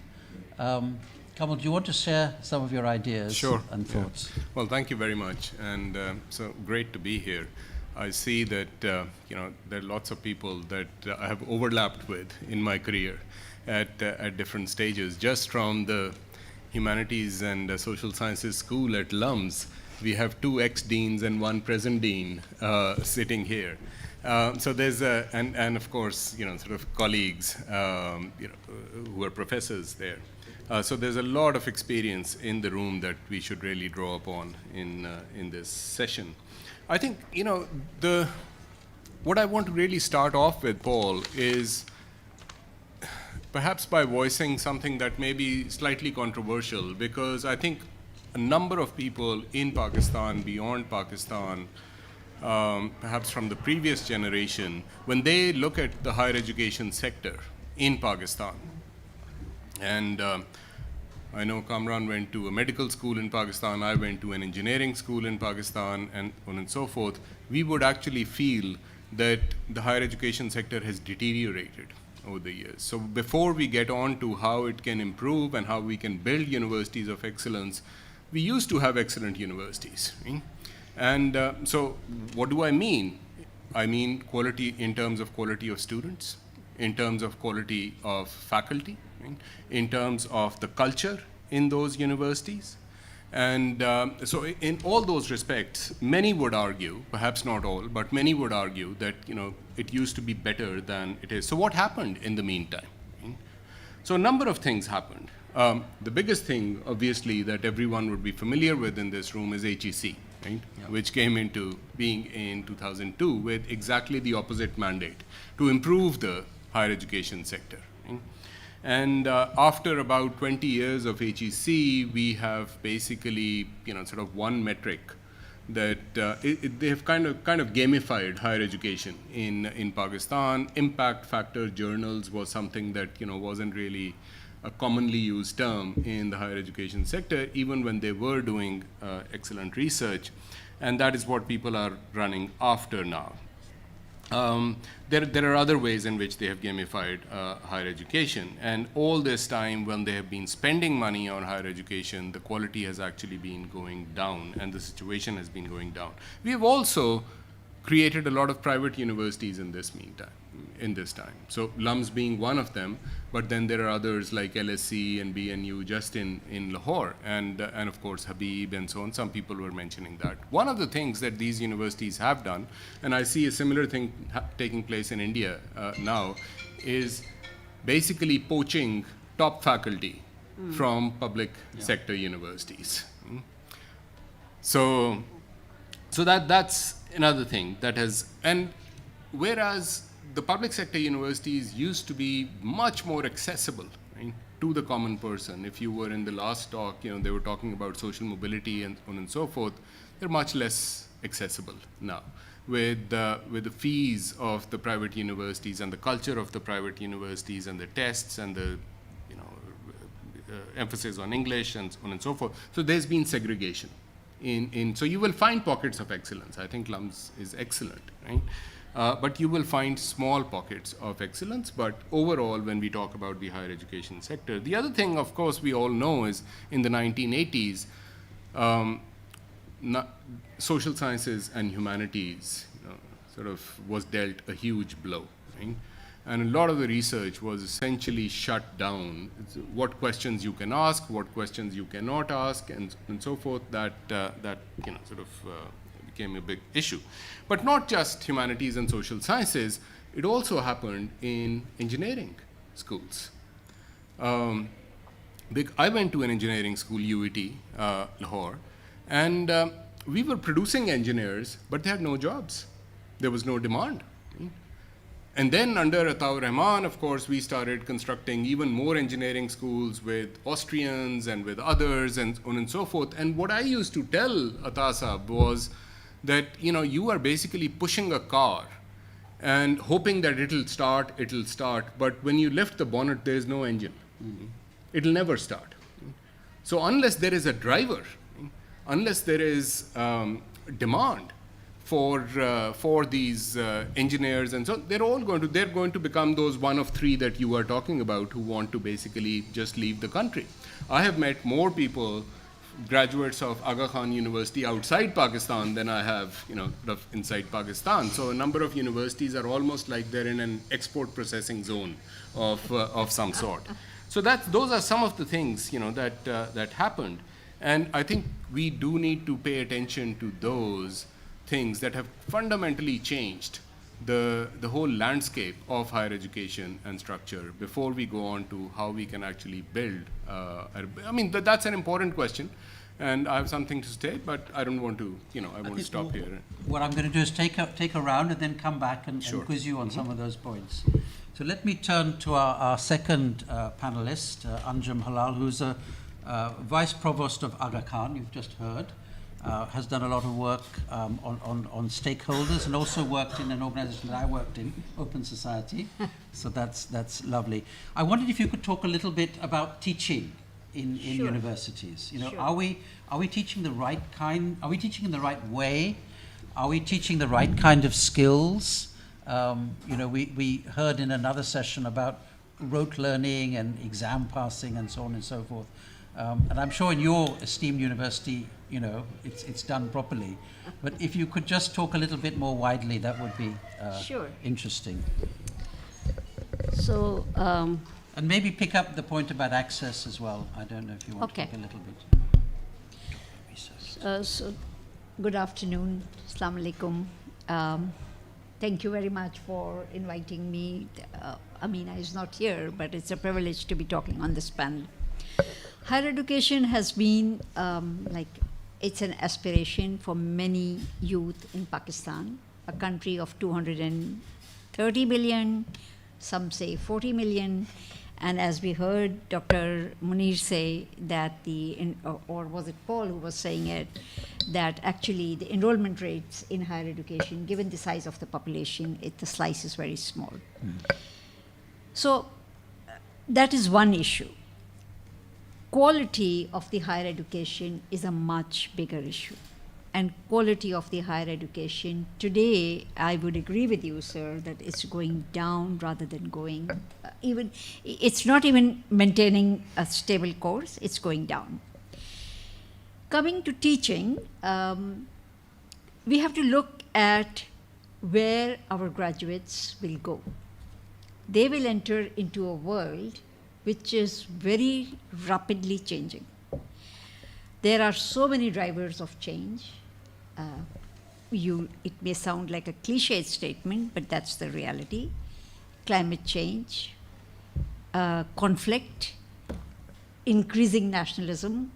Kamal, do you want to share some of your ideas and thoughts? Yeah. Well, thank you very much, and so great to be here. I see that there are lots of people that I have overlapped with in my career at different stages. Just from the Humanities and Social Sciences School at LYON'S, we have 2 ex-deans and 1 present dean sitting here. So there's and of course, sort of colleagues, who are professors there. So there's a lot of experience in the room that we should really draw upon in this session. I think, what I want to really start off with, Paul, is perhaps by voicing something that may be slightly controversial, because I think a number of people in Pakistan, beyond Pakistan, perhaps from the previous generation, when they look at the higher education sector in Pakistan, and I know Kamran went to a medical school in Pakistan, I went to an engineering school in Pakistan, and on and so forth, we would actually feel that the higher education sector has deteriorated over the years. So before we get on to how it can improve and how we can build universities of excellence, we used to have excellent universities. Right? And so what do I mean? I mean quality in terms of quality of students, in terms of quality of faculty, right? In terms of the culture in those universities. And so in all those respects, many would argue, perhaps not all, but many would argue that it used to be better than it is. So what happened in the meantime? Right? So a number of things happened. The biggest thing, obviously, that everyone would be familiar with in this room is HEC, right? Yeah. Which came into being in 2002 with exactly the opposite mandate, to improve the higher education sector. Right? And after about 20 years of HEC, we have basically, sort of one metric that they have kind of gamified higher education in Pakistan. Impact factor journals was something that wasn't really a commonly used term in the higher education sector, even when they were doing excellent research, and that is what people are running after now. There are other ways in which they have gamified higher education, and all this time when they have been spending money on higher education, the quality has actually been going down, and the situation has been going down. We have also created a lot of private universities in this time. So LUMS being one of them, but then there are others like LSE and BNU just in Lahore, and of course Habib and so on. Some people were mentioning that. One of the things that these universities have done, and I see a similar thing taking place in India now, is basically poaching top faculty from public sector universities. So that's another thing that has, and whereas the public sector universities used to be much more accessible, right, to the common person. If you were in the last talk, they were talking about social mobility and so on and so forth. They're much less accessible now, with the fees of the private universities and the culture of the private universities and the tests and the emphasis on English and so on and so forth. So there's been segregation So you will find pockets of excellence. I think LYON'S is excellent, right? But you will find small pockets of excellence. But overall, when we talk about the higher education sector, the other thing, of course, we all know is in the 1980s, social sciences and humanities sort of was dealt a huge blow, right? And a lot of the research was essentially shut down. It's what questions you can ask, what questions you cannot ask, and so forth. That sort of became a big issue. But not just humanities and social sciences. It also happened in engineering schools. I went to an engineering school, UET, Lahore, and we were producing engineers, but they had no jobs. There was no demand. And then under Ataur Rahman, of course, we started constructing even more engineering schools with Austrians and with others and so on and so forth. And what I used to tell Ata Sahab was that, you are basically pushing a car and hoping that it'll start, but when you lift the bonnet, there is no engine. It'll never start. So unless there is a driver, unless there is demand for these engineers, and so they're going to become those one of three that you are talking about who want to basically just leave the country. I have met more people, graduates of Aga Khan University outside Pakistan than I have, inside Pakistan. So a number of universities are almost like they're in an export processing zone of some sort. So those are some of the things, that happened. And I think we do need to pay attention to those things that have fundamentally changed the whole landscape of higher education and structure before we go on to how we can actually build. That's an important question, and I have something to say, but I don't want to, I won't stop here. What I'm going to do is take a round and then come back and quiz you on some of those points. So let me turn to our second panelist, Anjum Halal, who's a Vice Provost of Aga Khan, you've just heard. Has done a lot of work on stakeholders and also worked in an organization that I worked in, Open Society. So that's lovely. I wondered if you could talk a little bit about teaching in universities. Are we teaching the right kind? Are we teaching in the right way? Are we teaching the right kind of skills? We heard in another session about rote learning and exam passing and so on and so forth. And I'm sure in your esteemed university, it's done properly. But if you could just talk a little bit more widely, that would be interesting. So, and maybe pick up the point about access as well. I don't know if you want to talk a little bit. So, good afternoon. Assalamu alaikum. Thank you very much for inviting me. Amina is not here, but it's a privilege to be talking on this panel. Higher education has been it's an aspiration for many youth in Pakistan, a country of 230 million, some say 40 million. And as we heard Dr. Munir say that or was it Paul who was saying it, that actually the enrollment rates in higher education, given the size of the population, the slice is very small. So that is one issue. Quality of the higher education is a much bigger issue. And quality of the higher education today, I would agree with you, sir, that it's going down rather than going, it's not even maintaining a stable course, it's going down. Coming to teaching, we have to look at where our graduates will go. They will enter into a world which is very rapidly changing. There are so many drivers of change. It may sound like a cliched statement, but that's the reality. Climate change, conflict, increasing nationalism,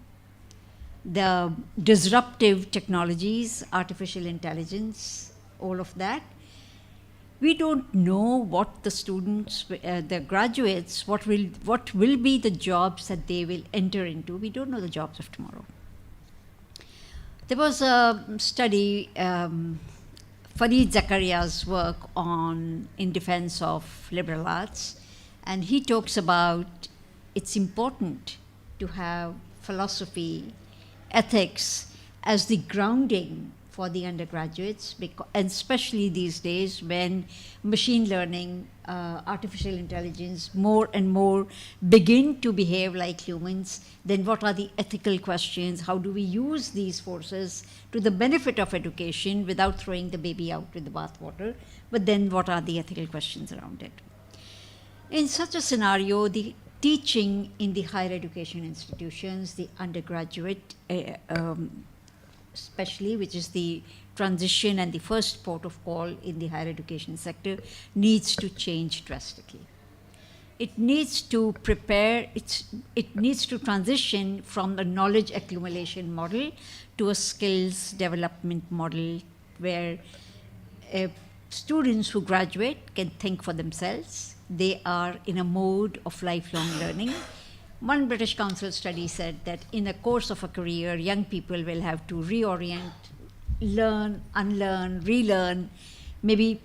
the disruptive technologies, artificial intelligence, all of that. We don't know what the students, the graduates, what will be the jobs that they will enter into. We don't know the jobs of tomorrow. There was a study, Fareed Zakaria's work in defense of liberal arts, and he talks about it's important to have philosophy, ethics, as the grounding for the undergraduates, and especially these days when machine learning, artificial intelligence more and more begin to behave like humans, then what are the ethical questions? How do we use these forces to the benefit of education without throwing the baby out with the bathwater? But then what are the ethical questions around it? In such a scenario, the teaching in the higher education institutions, the undergraduate especially, which is the transition and the first port of call in the higher education sector, needs to change drastically. It needs to prepare, it needs to transition from the knowledge accumulation model to a skills development model where students who graduate can think for themselves. They are in a mode of lifelong learning. One British Council study said that in the course of a career, young people will have to reorient, learn, unlearn, relearn, maybe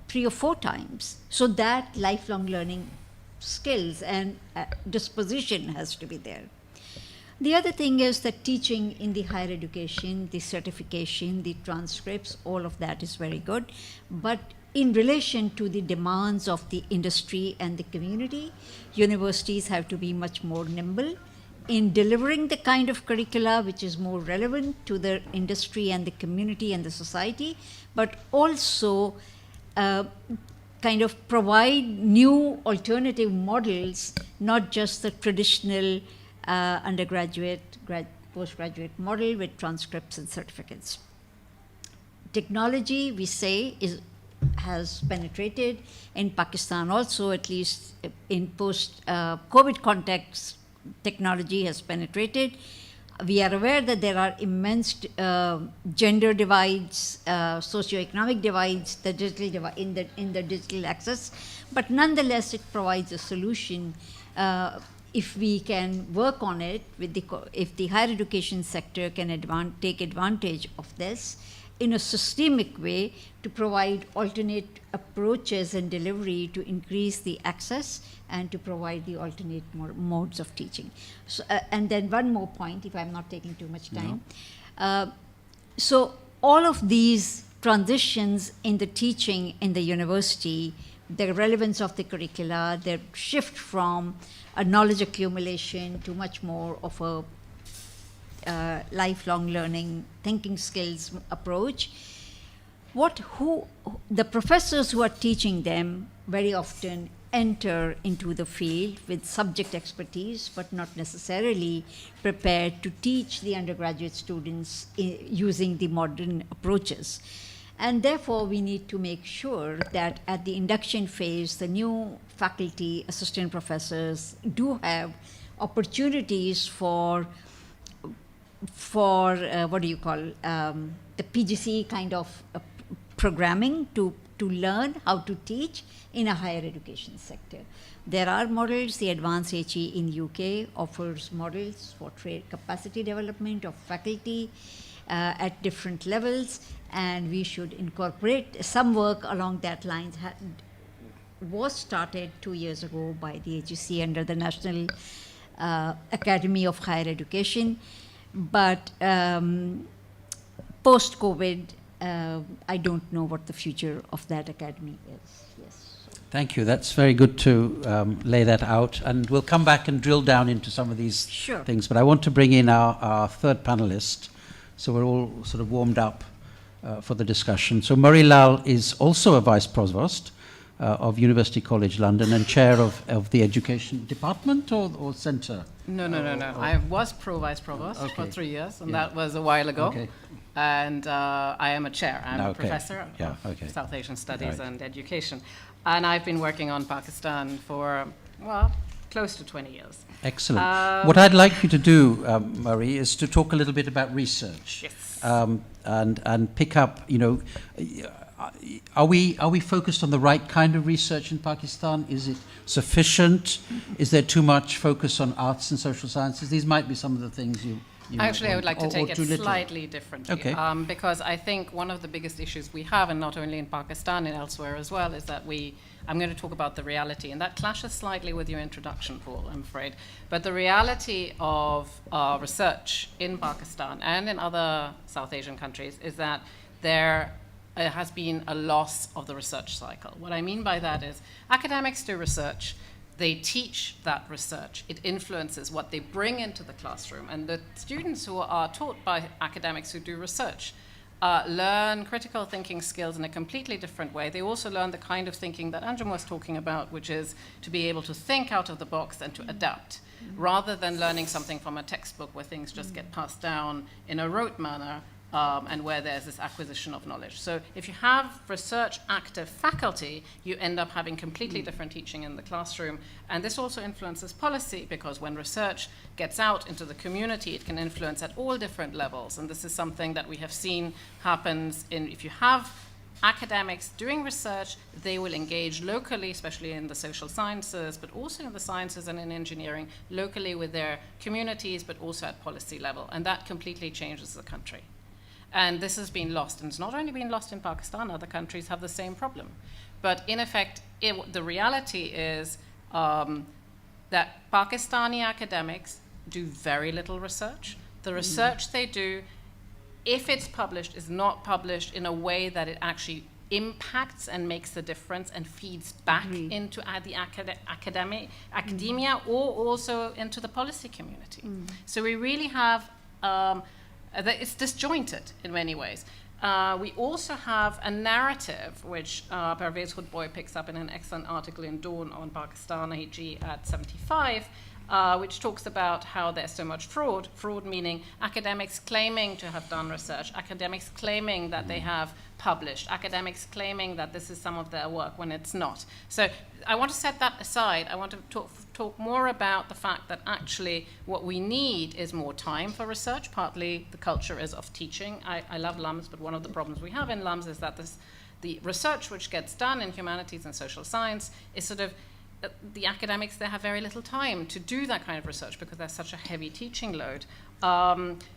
3 or 4 times. So that lifelong learning skills and disposition has to be there. The other thing is that teaching in the higher education, the certification, the transcripts, all of that is very good. But in relation to the demands of the industry and the community, universities have to be much more nimble in delivering the kind of curricula which is more relevant to the industry and the community and the society, but also kind of provide new alternative models, not just the traditional undergraduate, postgraduate model with transcripts and certificates. Technology, we say, has penetrated in Pakistan also, at least in post-COVID context, technology has penetrated. We are aware that there are immense gender divides, socioeconomic divides, the digital in the digital access, but nonetheless it provides a solution if we can work on it, if the higher education sector can take advantage of this in a systemic way to provide alternate approaches and delivery to increase the access and to provide the alternate modes of teaching. So, and then one more point, if I'm not taking too much time. No. So all of these transitions in the teaching in the university, the relevance of the curricula, the shift from a knowledge accumulation to much more of a lifelong learning, thinking skills approach. The professors who are teaching them very often enter into the field with subject expertise, but not necessarily prepared to teach the undergraduate students using the modern approaches. And therefore, we need to make sure that at the induction phase, the new faculty, assistant professors do have opportunities for what do you call, the PGC kind of programming to learn how to teach in a higher education sector. There are models. The Advanced HE in UK offers models for capacity development of faculty at different levels, and we should incorporate some work along that lines. Was started 2 years ago by the HEC under the National Academy of Higher Education. But post-COVID, I don't know what the future of that academy is. Yes. Thank you. That's very good to lay that out. And we'll come back and drill down into some of these things. But I want to bring in our third panelist. So we're all sort of warmed up for the discussion. So Murray Lal is also a Vice Provost of University College London and Chair of the Education Department or Centre? No. I was Vice Provost for 3 years, and that was a while ago. Okay. And I am a chair. I'm a professor of South Asian Studies and Education. And I've been working on Pakistan for, well, close to 20 years. Excellent. What I'd like you to do, Murray, is to talk a little bit about research. Yes. And pick up, you know, are we focused on the right kind of research in Pakistan? Is it sufficient? Is there too much focus on arts and social sciences? These might be some of the things you Actually, I would like to take it too little? slightly differently. Okay. Because I think one of the biggest issues we have, and not only in Pakistan and elsewhere as well, is that I'm going to talk about the reality, and that clashes slightly with your introduction, Paul, I'm afraid. But the reality of research in Pakistan and in other South Asian countries is that there has been a loss of the research cycle. What I mean by that is academics do research, they teach that research, it influences what they bring into the classroom, and the students who are taught by academics who do research learn critical thinking skills in a completely different way. They also learn the kind of thinking that Anjum was talking about, which is to be able to think out of the box and to adapt, rather than learning something from a textbook where things just get passed down in a rote manner, and where there's this acquisition of knowledge. So if you have research active faculty, you end up having completely different teaching in the classroom. And this also influences policy, because when research gets out into the community, it can influence at all different levels. And this is something that we have seen happens if you have academics doing research, they will engage locally, especially in the social sciences, but also in the sciences and in engineering, locally with their communities, but also at policy level. And that completely changes the country. And this has been lost, and it's not only been lost in Pakistan, other countries have the same problem. But in effect, the reality is that Pakistani academics do very little research. The research they do, if it's published, is not published in a way that it actually impacts and makes a difference and feeds back into the academia or also into the policy community. So we really have it's disjointed in many ways. We also have a narrative, which Parvez Khudboy picks up in an excellent article in Dawn on Pakistan AG at 75, which talks about how there's so much fraud meaning academics claiming to have done research, academics claiming that they have published, academics claiming that this is some of their work when it's not. So I want to set that aside. I want to talk more about the fact that actually what we need is more time for research. Partly the culture is of teaching. I love LUMS, but one of the problems we have in LUMS is that the research which gets done in humanities and social science is sort of the academics, they have very little time to do that kind of research because there's such a heavy teaching load.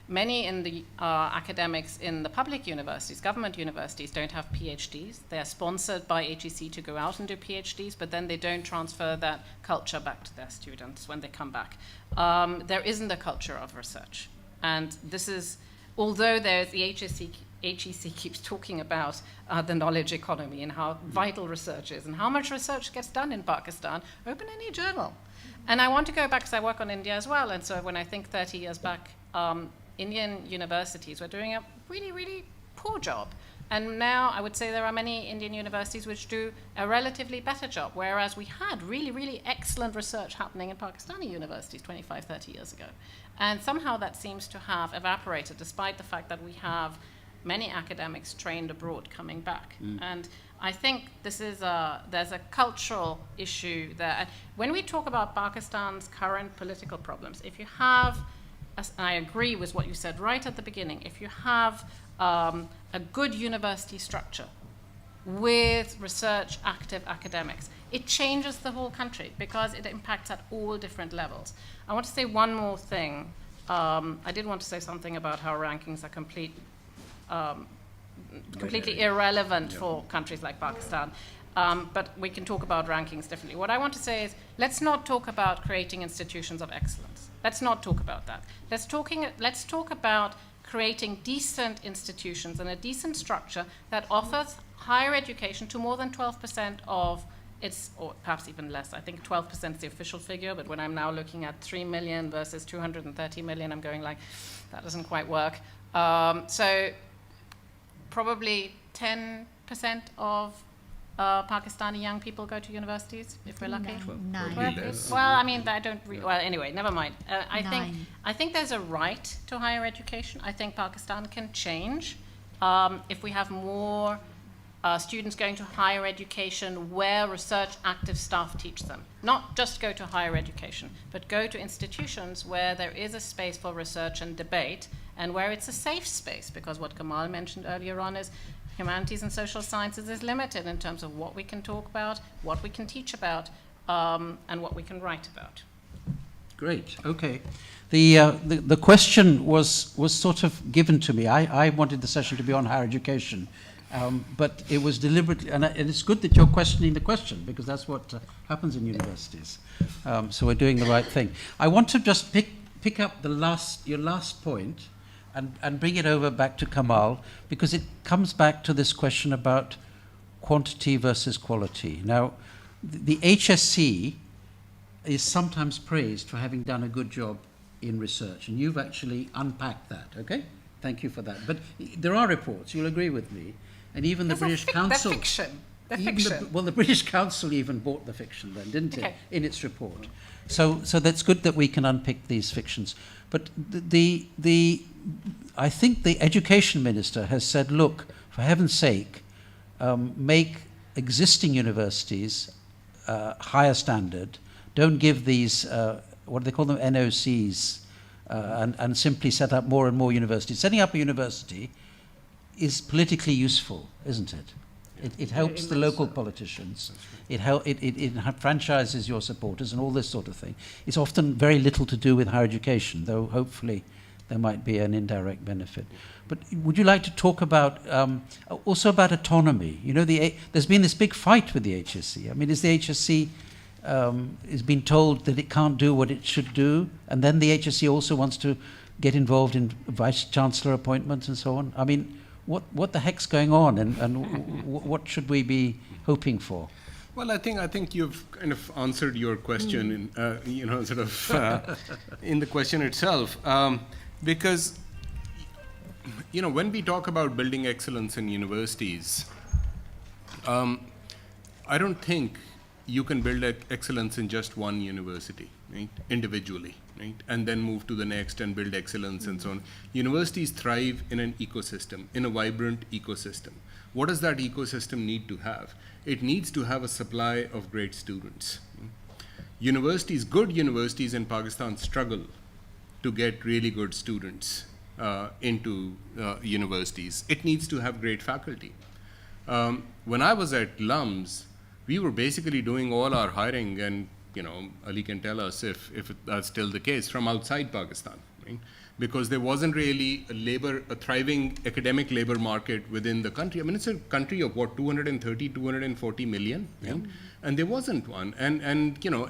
Many in the academics in the public universities, government universities, don't have PhDs. They are sponsored by HEC to go out and do PhDs, but then they don't transfer that culture back to their students when they come back. There isn't a culture of research. And this is, although there's the HEC keeps talking about the knowledge economy and how vital research is and how much research gets done in Pakistan, open any journal. And I want to go back because I work on India as well. And so when I think 30 years back, Indian universities were doing a really, really poor job. And now I would say there are many Indian universities which do a relatively better job, whereas we had really, really excellent research happening in Pakistani universities 25, 30 years ago. And somehow that seems to have evaporated, despite the fact that we have many academics trained abroad coming back. And I think there's a cultural issue there. And when we talk about Pakistan's current political problems, if you have, and I agree with what you said right at the beginning, if you have a good university structure with research active academics, it changes the whole country because it impacts at all different levels. I want to say one more thing. I did want to say something about how rankings are completely irrelevant for countries like Pakistan. But we can talk about rankings differently. What I want to say is, let's not talk about creating institutions of excellence. Let's not talk about that. Let's talk about creating decent institutions and a decent structure that offers higher education to more than 12% of its, or perhaps even less. I think 12% is the official figure, but when I'm now looking at 3 million versus 230 million, I'm going like, that doesn't quite work. So probably 10% of Pakistani young people go to universities, if we're lucky. Well, I mean, I don't. Well, anyway, never mind. I think there's a right to higher education. I think Pakistan can change if we have more students going to higher education where research active staff teach them. Not just go to higher education, but go to institutions where there is a space for research and debate, and where it's a safe space, because what Kamal mentioned earlier on is humanities and social sciences is limited in terms of what we can talk about, what we can teach about, and what we can write about. Great. Okay. The question was sort of given to me. I wanted the session to be on higher education, but it was deliberately, and it's good that you're questioning the question, because that's what happens in universities. So we're doing the right thing. I want to just pick up your last point and bring it over back to Kamal, because it comes back to this question about quantity versus quality. Now, the HSC is sometimes praised for having done a good job in research, and you've actually unpacked that, okay? Thank you for that. But there are reports, you'll agree with me, and even the British Council... They're fiction. They're fiction. The British Council even bought the fiction then, didn't it, in its report? So that's good that we can unpick these fictions. But I think the Education Minister has said, look, for heaven's sake, make existing universities higher standard. Don't give these, what do they call them, NOCs, and simply set up more and more universities. Setting up a university is politically useful, isn't it? It helps the local politicians. It franchises your supporters and all this sort of thing. It's often very little to do with higher education, though hopefully there might be an indirect benefit. But would you like to talk about, also about autonomy? You know, there's been this big fight with the HSC. I mean, is the HSC is being told that it can't do what it should do, and then the HSC also wants to get involved in vice-chancellor appointments and so on? I mean, what the heck's going on, and what should we be hoping for? Well, I think you've kind of answered your question in, sort of in the question itself, because, when we talk about building excellence in universities, I don't think you can build excellence in just one university, right? Individually, right? And then move to the next and build excellence and so on. Universities thrive in an ecosystem, in a vibrant ecosystem. What does that ecosystem need to have? It needs to have a supply of great students. Universities, good universities in Pakistan struggle to get really good students into universities. It needs to have great faculty. When I was at LYON'S, we were basically doing all our hiring, and Ali can tell us if that's still the case, from outside Pakistan, right? Because there wasn't really a thriving academic labor market within the country. I mean, it's a country of what, 230, 240 million, right? And there wasn't one. And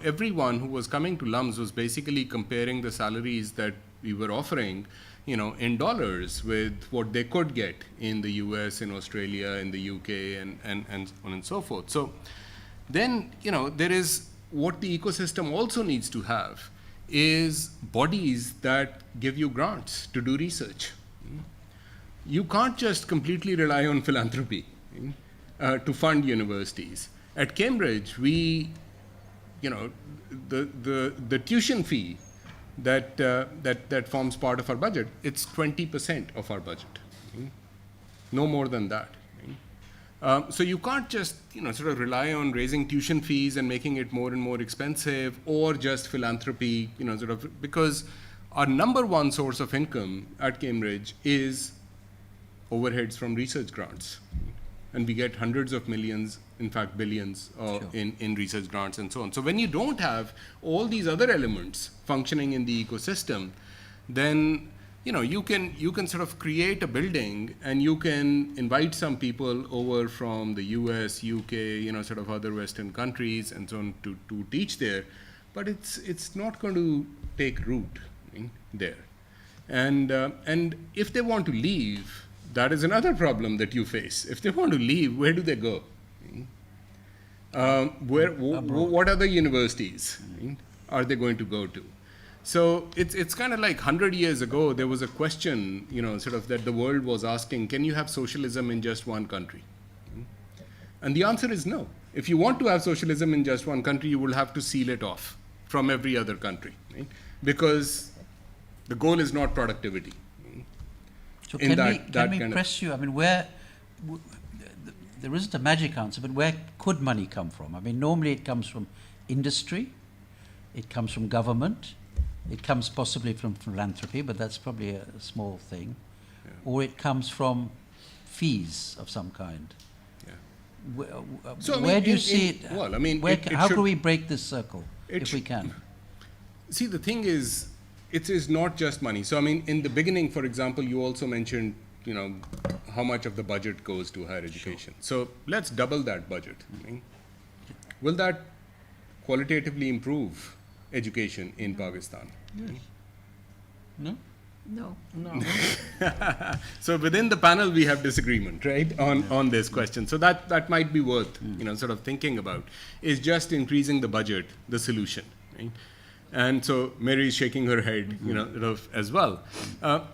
everyone who was coming to LYON'S was basically comparing the salaries that we were offering, in dollars with what they could get in the US, in Australia, in the UK, and on and so forth. So then, there is what the ecosystem also needs to have is bodies that give you grants to do research. You can't just completely rely on philanthropy to fund universities. At Cambridge, we, the tuition fee that forms part of our budget, it's 20% of our budget, no more than that. So you can't just sort of rely on raising tuition fees and making it more and more expensive, or just philanthropy, sort of, because our number one source of income at Cambridge is overheads from research grants. And we get hundreds of millions, in fact billions, in research grants and so on. So when you don't have all these other elements functioning in the ecosystem, then you can sort of create a building, and you can invite some people over from the US, UK, sort of other Western countries and so on to teach there, but it's not going to take root there. And if they want to leave, that is another problem that you face. If they want to leave, where do they go? What other universities are they going to go to? So it's kind of like 100 years ago, there was a question, sort of that the world was asking, can you have socialism in just one country? And the answer is no. If you want to have socialism in just one country, you will have to seal it off from every other country, right? Because the goal is not productivity. So can we press you? I mean, there isn't a magic answer, but where could money come from? I mean, normally it comes from industry, it comes from government, it comes possibly from philanthropy, but that's probably a small thing, or it comes from fees of some kind. So, where do you see it? Well, I mean, how can we break this circle, if we can? see, the thing is, it is not just money. So, I mean, in the beginning, for example, you also mentioned, you know, how much of the budget goes to higher education. So, let's double that budget. Right? Will that qualitatively improve education in Pakistan? Yes. No? No. No. So within the panel we have disagreement, right, on this question. So that might be worth, you know, sort of thinking about. Is just increasing the budget the solution, right? And so Mary is shaking her head, you know, sort of as well,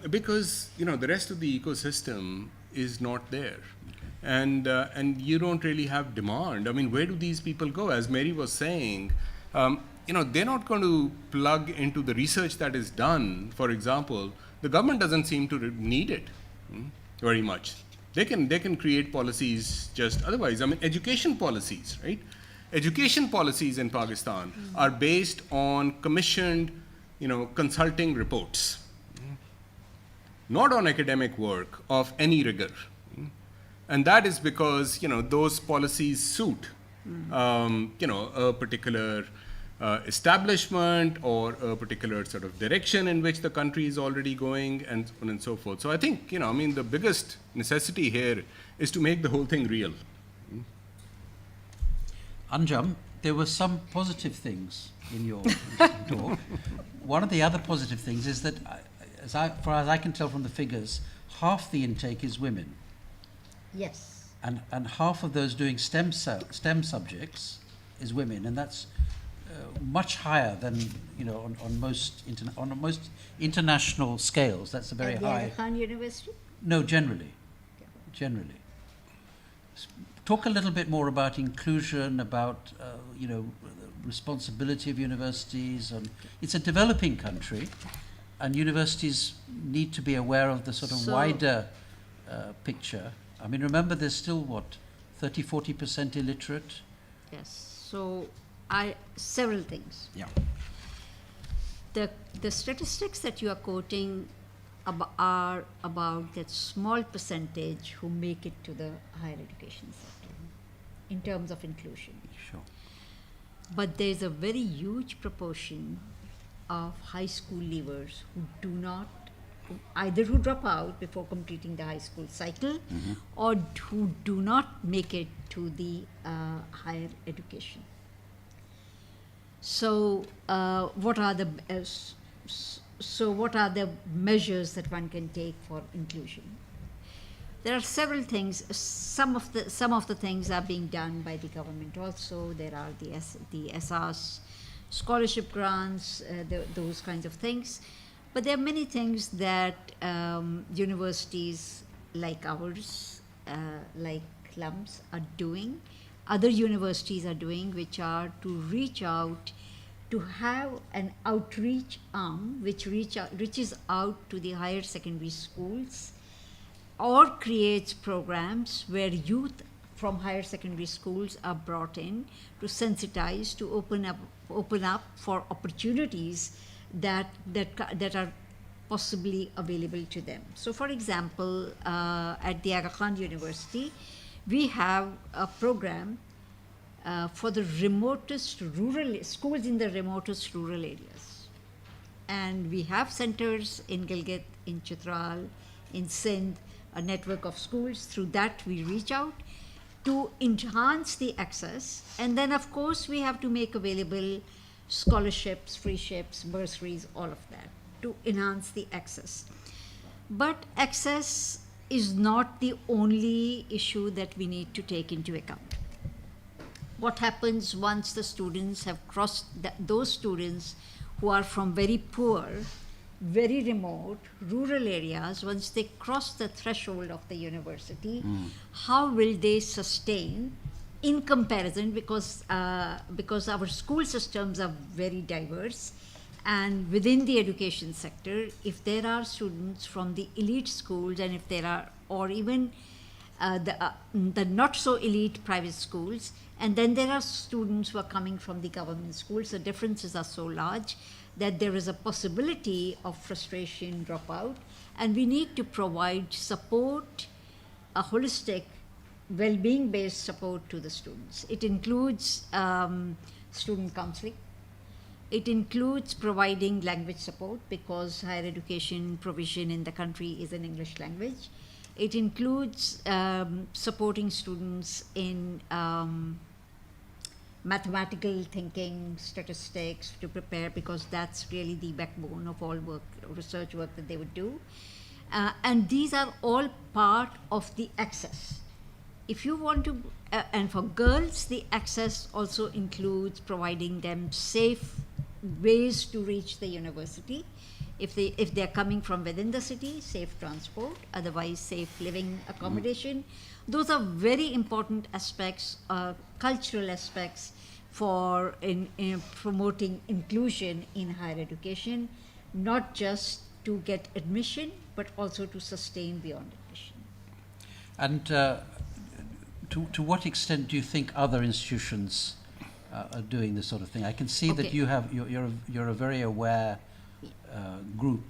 because, you know, the rest of the ecosystem is not there. And you don't really have demand. I mean, where do these people go? As Mary was saying, you know, they're not going to plug into the research that is done. For example, the government doesn't seem to need it very much. They can create policies just otherwise. I mean, education policies, right? Education policies in Pakistan are based on commissioned, you know, consulting reports, not on academic work of any rigor. And that is because, you know, those policies suit, you know, a particular establishment or a particular sort of direction in which the country is already going, and so on and so forth. So I think, you know, I mean, the biggest necessity here is to make the whole thing real. Anjum, there were some positive things in your talk. One of the other positive things is that, as I can tell from the figures, half the intake is women. Yes. And half of those doing STEM subjects is women, and that's much higher than, you know, on most international scales. That's a very At high. the Khan University? No, generally. Generally. Talk a little bit more about inclusion, about you know, responsibility of universities. It's a developing country, and universities need to be aware of the sort of wider picture. I mean, remember, there's still what, 30–40% illiterate. Yes. So several things. Yeah. The statistics that you are quoting are about that small percentage who make it to the higher education sector in terms of inclusion. Sure. But there's a very huge proportion of high school leavers who do not, either who drop out before completing the high school cycle, or who do not make it to the higher education. So what are the measures that one can take for inclusion? There are several things. Some of the things are being done by the government also. There are the SRs, scholarship grants, those kinds of things. But there are many things that universities like ours, like LYON'S, are doing. Other universities are doing, which are to reach out, to have an outreach arm which reaches out to the higher secondary schools, or creates programs where youth from higher secondary schools are brought in to sensitize, to open up for opportunities that are possibly available to them. So, for example, at the Aga Khan University, we have a program for the remotest rural schools in the remotest rural areas, and we have centers in Gilgit, in Chitral, in Sindh, a network of schools. Through that we reach out to enhance the access, and then of course we have to make available scholarships, free ships, bursaries, all of that to enhance the access. But access is not the only issue that we need to take into account. What happens once the students have crossed, those students who are from very poor, very remote, rural areas, once they cross the threshold of the university, how will they sustain in comparison, because our school systems are very diverse, and within the education sector, if there are students from the elite schools, and if there are, or even the not so elite private schools, and then there are students who are coming from the government schools, the differences are so large that there is a possibility of frustration, dropout, and we need to provide support, a holistic, well-being based support to the students. It includes student counseling, It includes providing language support because higher education provision in the country is in English language. It includes supporting students in mathematical thinking, statistics to prepare, because that's really the backbone of all work, research work that they would do. And these are all part of the access. If you want to, and for girls, the access also includes providing them safe ways to reach the university. If they are coming from within the city, safe transport, otherwise safe living accommodation. Those are very important aspects, cultural aspects for in promoting inclusion in higher education, not just to get admission, but also to sustain beyond admission. And to what extent do you think other institutions are doing this sort of thing? I can see that you're a very aware group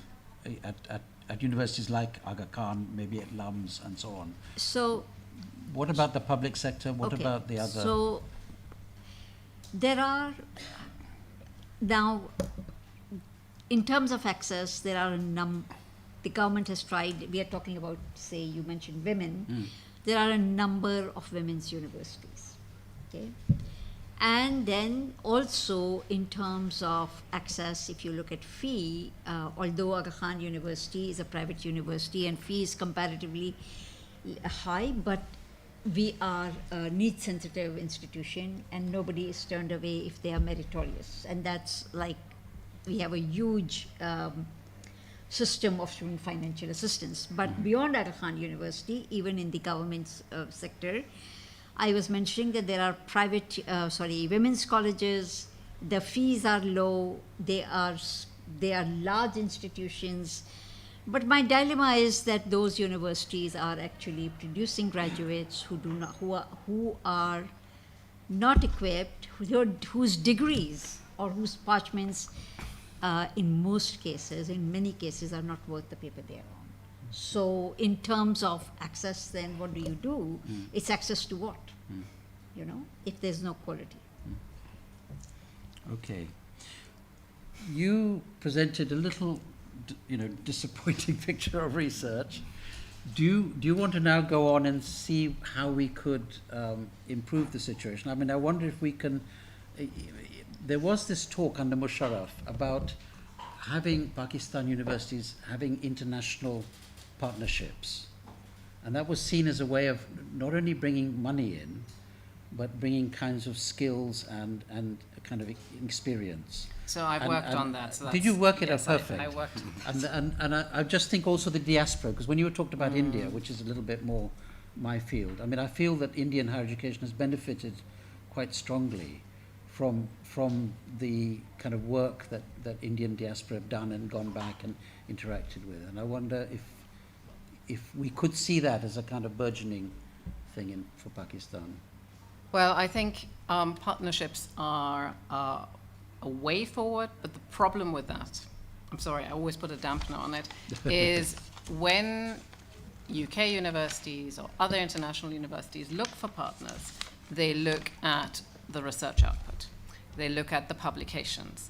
at universities like Aga Khan, maybe at LYON'S and so on. So, what about the public sector? What about the other? So, there are now, in terms of access, there are the government has tried, we are talking about, say, you mentioned women, there are a number of women's universities, okay? And then also in terms of access, if you look at fee, although Aga Khan University is a private university and fee is comparatively high, but we are a need-sensitive institution and nobody is turned away if they are meritorious. And that's like, we have a huge system of student financial assistance. But beyond Aga Khan University, even in the government sector, I was mentioning that there are private, women's colleges. The fees are low. They are large institutions. But my dilemma is that those universities are actually producing graduates who are not equipped, whose degrees or whose parchments, in most cases, in many cases, are not worth the paper they are on. So in terms of access, then what do you do? It's access to what? You know, if there's no quality. Okay. You presented a little, disappointing picture of research. Do you want to now go on and see how we could improve the situation? I mean, I wonder if we can. There was this talk under Musharraf about having Pakistan universities having international partnerships, and that was seen as a way of not only bringing money in, but bringing kinds of skills and a kind of experience. So I've worked on that. So did you work it out? Yes, Perfect. I worked. And I just think also the diaspora, because when you talked about India, which is a little bit more my field, I mean, I feel that Indian higher education has benefited quite strongly from the kind of work that Indian diaspora have done and gone back and interacted with. And I wonder if we could see that as a kind of burgeoning thing for Pakistan. Well, I think partnerships are a way forward, but the problem with that, I'm sorry, I always put a dampener on it, is when UK universities or other international universities look for partners, they look at the research output, they look at the publications,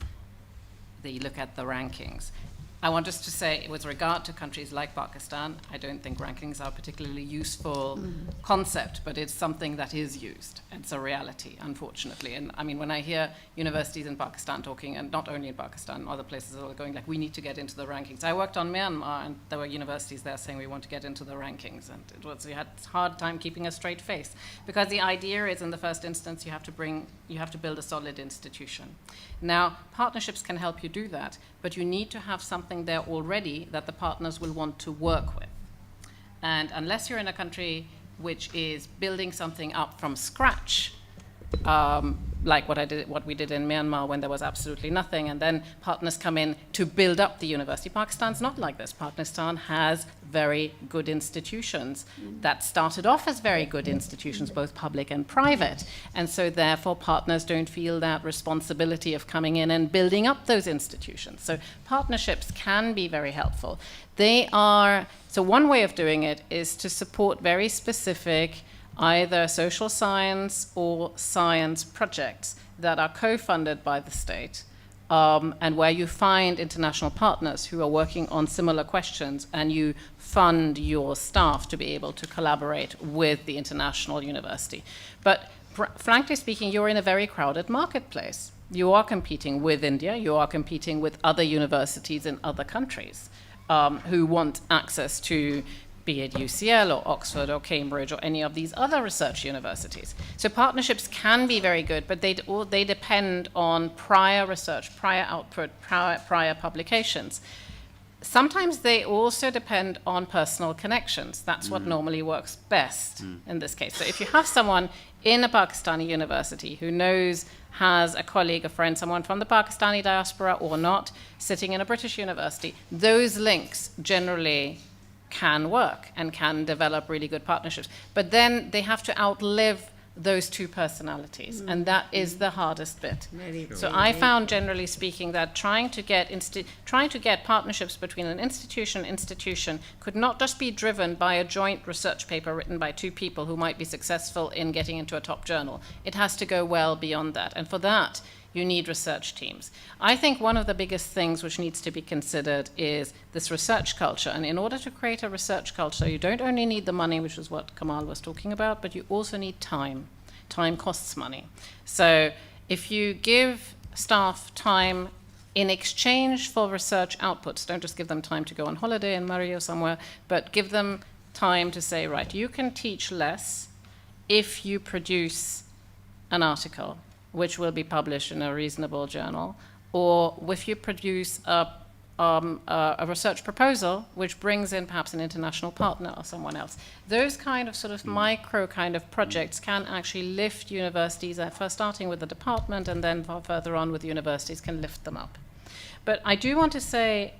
they look at the rankings. I want just to say, with regard to countries like Pakistan, I don't think rankings are a particularly useful concept, but it's something that is used. It's a reality, unfortunately. And I mean, when I hear universities in Pakistan talking, and not only in Pakistan, other places are going like, we need to get into the rankings. I worked on Myanmar, and there were universities there saying we want to get into the rankings, and we had a hard time keeping a straight face, because the idea is, in the first instance, you have to build a solid institution. Now, partnerships can help you do that, but you need to have something there already that the partners will want to work with. And unless you're in a country which is building something up from scratch, like what we did in Myanmar when there was absolutely nothing, and then partners come in to build up the university. Pakistan's not like this. Pakistan has very good institutions that started off as very good institutions, both public and private. And so therefore partners don't feel that responsibility of coming in and building up those institutions. So partnerships can be very helpful. So one way of doing it is to support very specific either social science or science projects that are co-funded by the state and where you find international partners who are working on similar questions, and you fund your staff to be able to collaborate with the international university. But frankly speaking, you're in a very crowded marketplace. You are competing with India, you are competing with other universities in other countries who want access to, be it UCL or Oxford or Cambridge or any of these other research universities. So partnerships can be very good, but they depend on prior research, prior output, prior publications. Sometimes they also depend on personal connections. That's what normally works best in this case. So if you have someone in a Pakistani university who knows, has a colleague, a friend, someone from the Pakistani diaspora or not, sitting in a British university, those links generally can work and can develop really good partnerships. But then they have to outlive those two personalities, and that is the hardest bit. So I found, generally speaking, that trying to get partnerships between an institution could not just be driven by a joint research paper written by two people who might be successful in getting into a top journal. It has to go well beyond that, and for that you need research teams. I think one of the biggest things which needs to be considered is this research culture, and in order to create a research culture, you don't only need the money, which is what Kamal was talking about, but you also need time. Time costs money. So if you give staff time in exchange for research outputs, don't just give them time to go on holiday in Murray or somewhere, but give them time to say, right, you can teach less if you produce an article which will be published in a reasonable journal, or if you produce a research proposal which brings in perhaps an international partner or someone else. Those kind of sort of micro kind of projects can actually lift universities, first starting with the department and then further on with universities, can lift them up. But I do want to say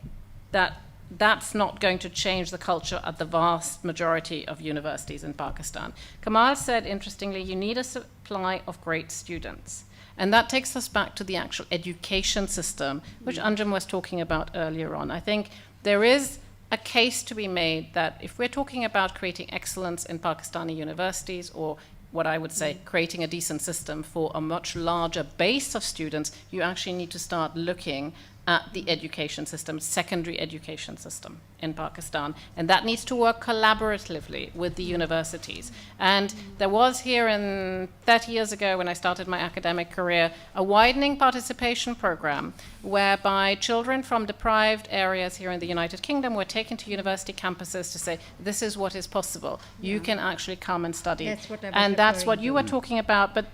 that that's not going to change the culture at the vast majority of universities in Pakistan. Kamal said, interestingly, you need a supply of great students. And that takes us back to the actual education system, which Anjum was talking about earlier on. I think there is a case to be made that if we're talking about creating excellence in Pakistani universities, or what I would say, creating a decent system for a much larger base of students, you actually need to start looking at the education system, secondary education system in Pakistan. And that needs to work collaboratively with the universities. And there was here 30 years ago when I started my academic career, a widening participation program whereby children from deprived areas here in the United Kingdom were taken to university campuses to say, this is what is possible. You can actually come and study. That's what you were talking about, but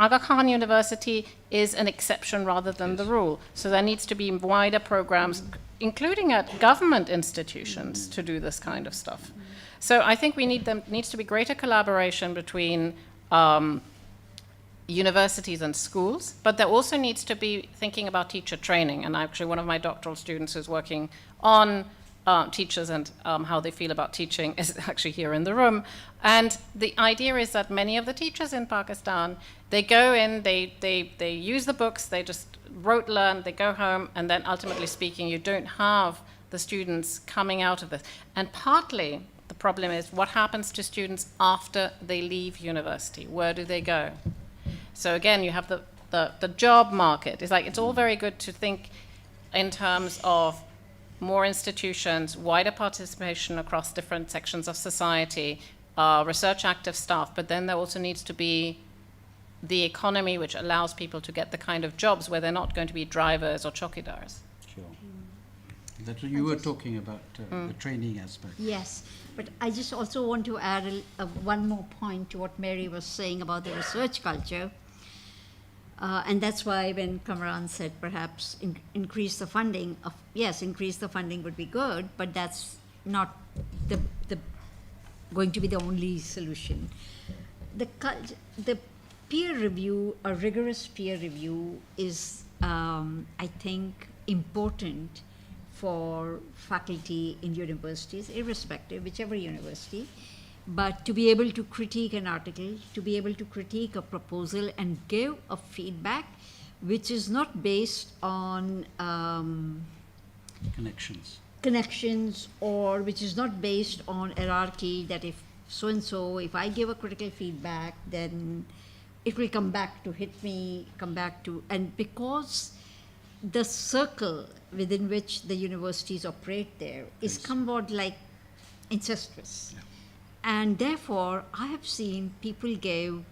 Aga Khan University is an exception rather than the rule. So there needs to be wider programs, including at government institutions, to do this kind of stuff. So I think needs to be greater collaboration between universities and schools, but there also needs to be thinking about teacher training. And actually one of my doctoral students who's working on teachers and how they feel about teaching is actually here in the room. And the idea is that many of the teachers in Pakistan, they go in, they use the books, they just learn, they go home, and then ultimately speaking, you don't have the students coming out of this. And partly the problem is what happens to students after they leave university? Where do they go? So again, you have the job market. It's like, it's all very good to think in terms of more institutions, wider participation across different sections of society, research active staff, but then there also needs to be the economy which allows people to get the kind of jobs where they're not going to be drivers or chowkidars. Sure. That you were talking about the training aspect. Yes, but I just also want to add one more point to what Mary was saying about the research culture. And that's why when Kamran said perhaps increase the funding, yes, increase the funding would be good, but that's not going to be the only solution. The peer review, a rigorous peer review is, I think, important for faculty in universities, irrespective, whichever university. But to be able to critique an article, to be able to critique a proposal and give a feedback which is not based on connections, or which is not based on hierarchy, that if so-and-so, if I give a critical feedback, then it will come back to hit me, and because the circle within which the universities operate there is somewhat like incestuous. And therefore, I have seen people give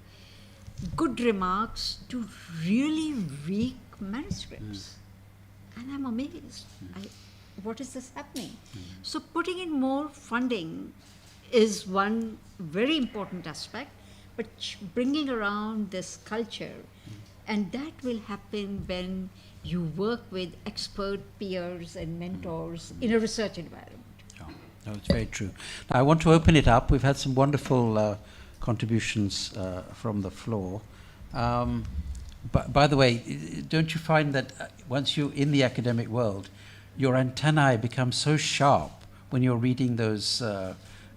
good remarks to really weak manuscripts. And I'm amazed. What is this happening? So putting in more funding is one very important aspect, but bringing around this culture, and that will happen when you work with expert peers and mentors in a research environment. No, it's very true. Now, I want to open it up. We've had some wonderful contributions from the floor. But by the way, don't you find that once you're in the academic world, your antennae become so sharp when you're reading those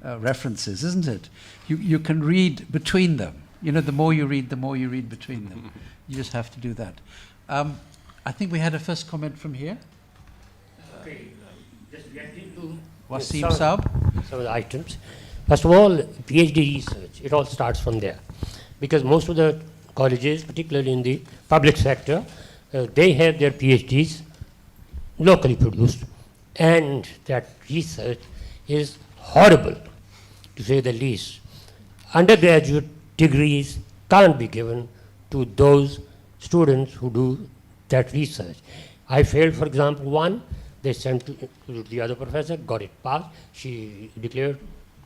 references, isn't it? You can read between them. You know, the more you read between them. You just have to do that. I think we had a first comment from here. Okay, just get into Waseem Saab. Some of the items. First of all, PhD research, it all starts from there. Because most of the colleges, particularly in the public sector, they have their PhDs locally produced. And that research is horrible, to say the least. Undergraduate degrees can't be given to those students who do that research. I failed, for example, one. They sent to the other professor, got it passed, she declared,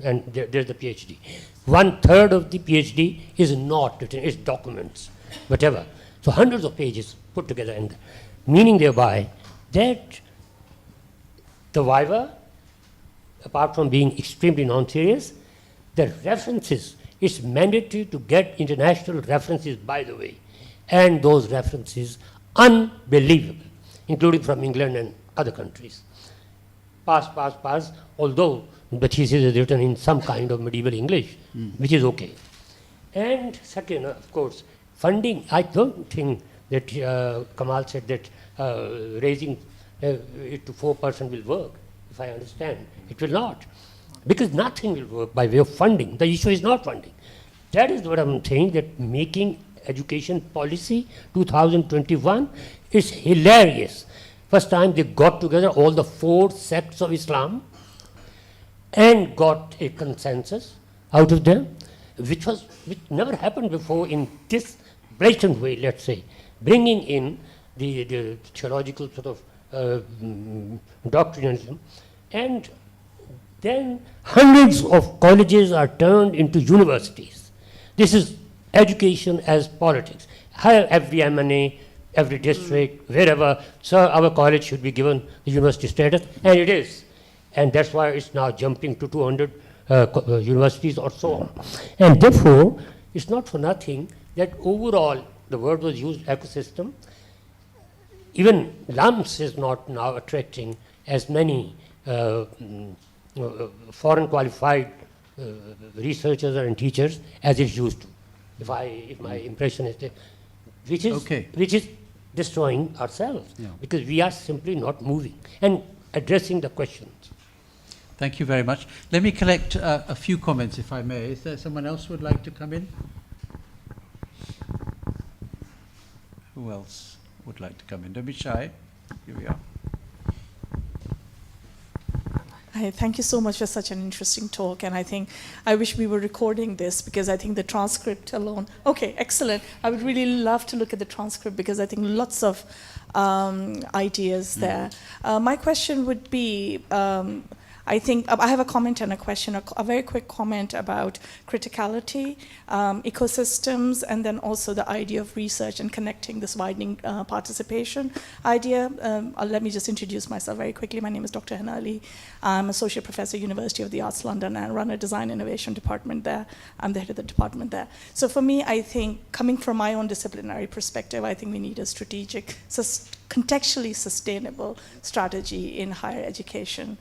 and there's the PhD. 1/3 of the PhD is not written, it's documents, whatever. So hundreds of pages put together, and meaning thereby that the viva, apart from being extremely non-serious, the references, it's mandatory to get international references, by the way, and those references unbelievable, including from England and other countries. Pass, although the thesis is written in some kind of medieval English, which is okay. And second, of course, funding. I don't think that Kamal said that raising it to 4% will work, if I understand. It will not, because nothing will work by way of funding. The issue is not funding. That is what I'm saying, that making education policy 2021 is hilarious. First time they got together all the 4 sects of Islam and got a consensus out of them, which never happened before in this blatant way, let's say, bringing in the theological sort of doctrinalism, and then hundreds of colleges are turned into universities. This is education as politics. Every MNA, every district, wherever, so our college should be given the university status, and it is. And that's why it's now jumping to 200 universities or so on. And therefore, it's not for nothing that overall, the word was used, ecosystem. Even LYON'S is not now attracting as many foreign qualified researchers and teachers as it used to. If my impression is that, which is destroying ourselves, because we are simply not moving and addressing the questions. Thank you very much. Let me collect a few comments, if I may. Is there someone else who would like to come in? Who else would like to come in? Don't be shy. Here we are. Hi, thank you so much for such an interesting talk, and I wish we were recording this, because I think the transcript alone. Okay, excellent. I would really love to look at the transcript, because I think lots of ideas there. My question would be, I think I have a comment and a question, a very quick comment about criticality, ecosystems, and then also the idea of research and connecting this widening participation idea. Let me just introduce myself very quickly. My name is Dr. Hana Ali. I'm Associate Professor, University of the Arts, London, and run a design innovation department there. I'm the head of the department there. So for me, I think, coming from my own disciplinary perspective, I think we need a strategic, contextually sustainable strategy in higher education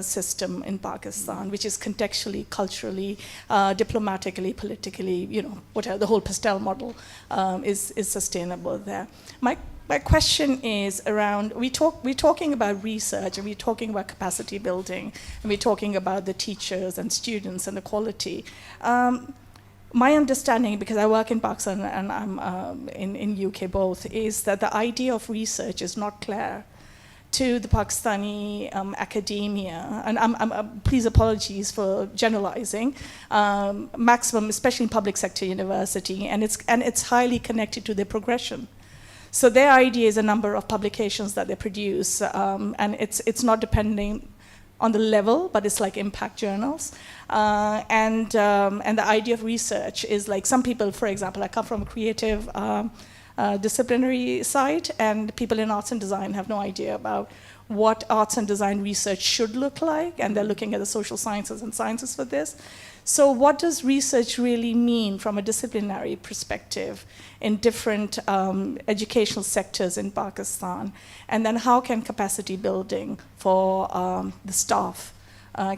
system in Pakistan, which is contextually, culturally, diplomatically, politically, whatever, the whole pastel model is sustainable there. My question is around, we're talking about research, and we're talking about capacity building, and we're talking about the teachers and students and the quality. my understanding, because I work in Pakistan and I'm in UK both, is that the idea of research is not clear to the Pakistani academia, and please apologies for generalizing, maximum, especially in public sector university, and it's highly connected to their progression. So their idea is a number of publications that they produce, and it's not depending on the level, but it's like impact journals. And the idea of research is like, some people, for example, I come from a creative disciplinary side, and people in arts and design have no idea about what arts and design research should look like, and they're looking at the social sciences and sciences for this. So what does research really mean from a disciplinary perspective in different educational sectors in Pakistan? And then how can capacity building for the staff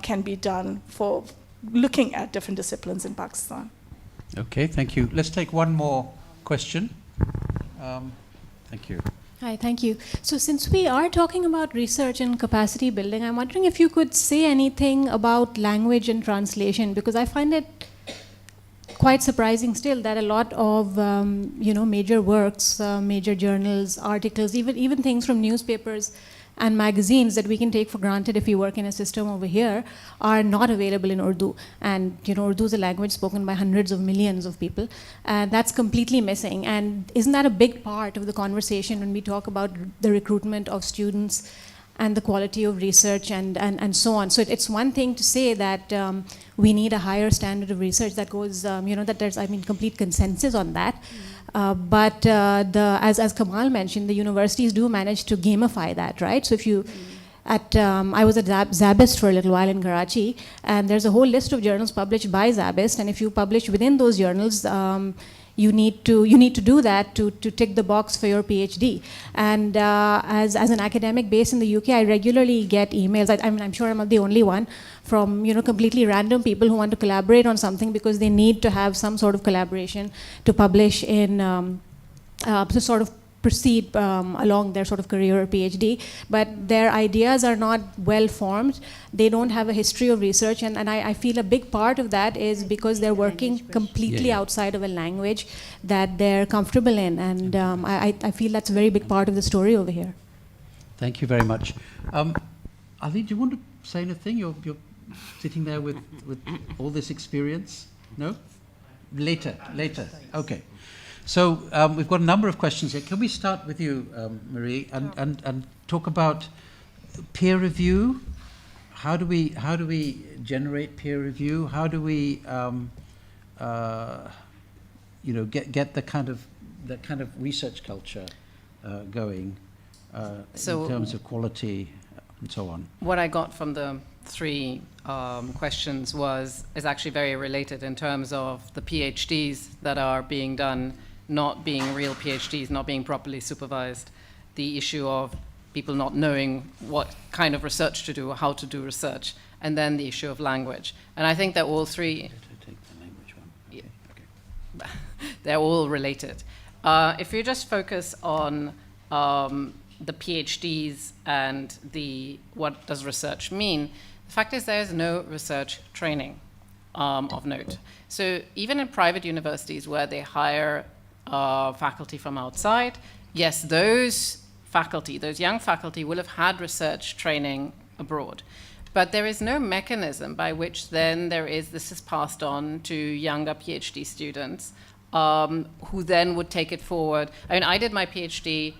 can be done for looking at different disciplines in Pakistan? Okay, thank you. Let's take one more question. Thank you. Hi, thank you. So since we are talking about research and capacity building, I'm wondering if you could say anything about language and translation, because I find it quite surprising still that a lot of major works, major journals, articles, even things from newspapers and magazines that we can take for granted if we work in a system over here are not available in Urdu. And Urdu is a language spoken by hundreds of millions of people, and that's completely missing. And isn't that a big part of the conversation when we talk about the recruitment of students and the quality of research and so on? So it's one thing to say that we need a higher standard of research that goes, that there's, complete consensus on that. But as Kamal mentioned, the universities do manage to gamify that, right? So if you, I was at Zabist for a little while in Karachi, and there's a whole list of journals published by Zabist, and if you publish within those journals, you need to do that to tick the box for your PhD. And as an academic based in the UK, I regularly get emails. I'm sure I'm not the only one, from completely random people who want to collaborate on something because they need to have some sort of collaboration to publish in to sort of proceed along their sort of career or PhD, but their ideas are not well formed. They don't have a history of research, and I feel a big part of that is because they're working completely outside of a language that they're comfortable in, and I feel that's a very big part of the story over here. Thank you very much. Ali, do you want to say anything? You're sitting there with all this experience? No? Later. Okay. So we've got a number of questions here. Can we start with you, Marie, and talk about peer review? How do we generate peer review? How do we get the kind of research culture going in terms of quality and so on? What I got from the three questions is actually very related in terms of the PhDs that are being done not being real PhDs, not being properly supervised, the issue of people not knowing what kind of research to do or how to do research, and then the issue of language. And I think that all three, they're all related. If you just focus on the PhDs and what does research mean, the fact is there is no research training of note. So even in private universities where they hire faculty from outside, yes, those young faculty will have had research training abroad. But there is no mechanism by which then this is passed on to younger PhD students who then would take it forward. I mean, I did my PhD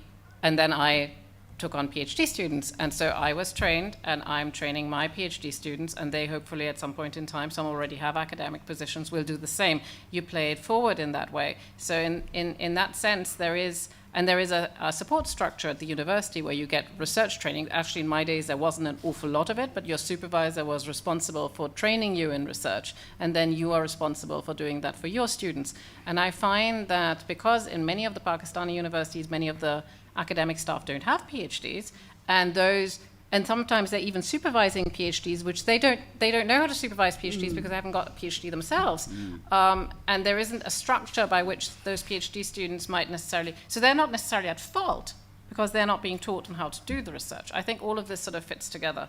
and then I took on PhD students, and so I was trained and I'm training my PhD students, and they hopefully at some point in time, some already have academic positions, will do the same. You play it forward in that way. So in that sense, there is a support structure at the university where you get research training. Actually, in my days, there wasn't an awful lot of it, but your supervisor was responsible for training you in research, and then you are responsible for doing that for your students. And I find that because in many of the Pakistani universities, many of the academic staff don't have PhDs, and sometimes they're even supervising PhDs, which they don't know how to supervise PhDs because they haven't got a PhD themselves. And there isn't a structure by which those PhD students might necessarily, so they're not necessarily at fault because they're not being taught on how to do the research. I think all of this sort of fits together.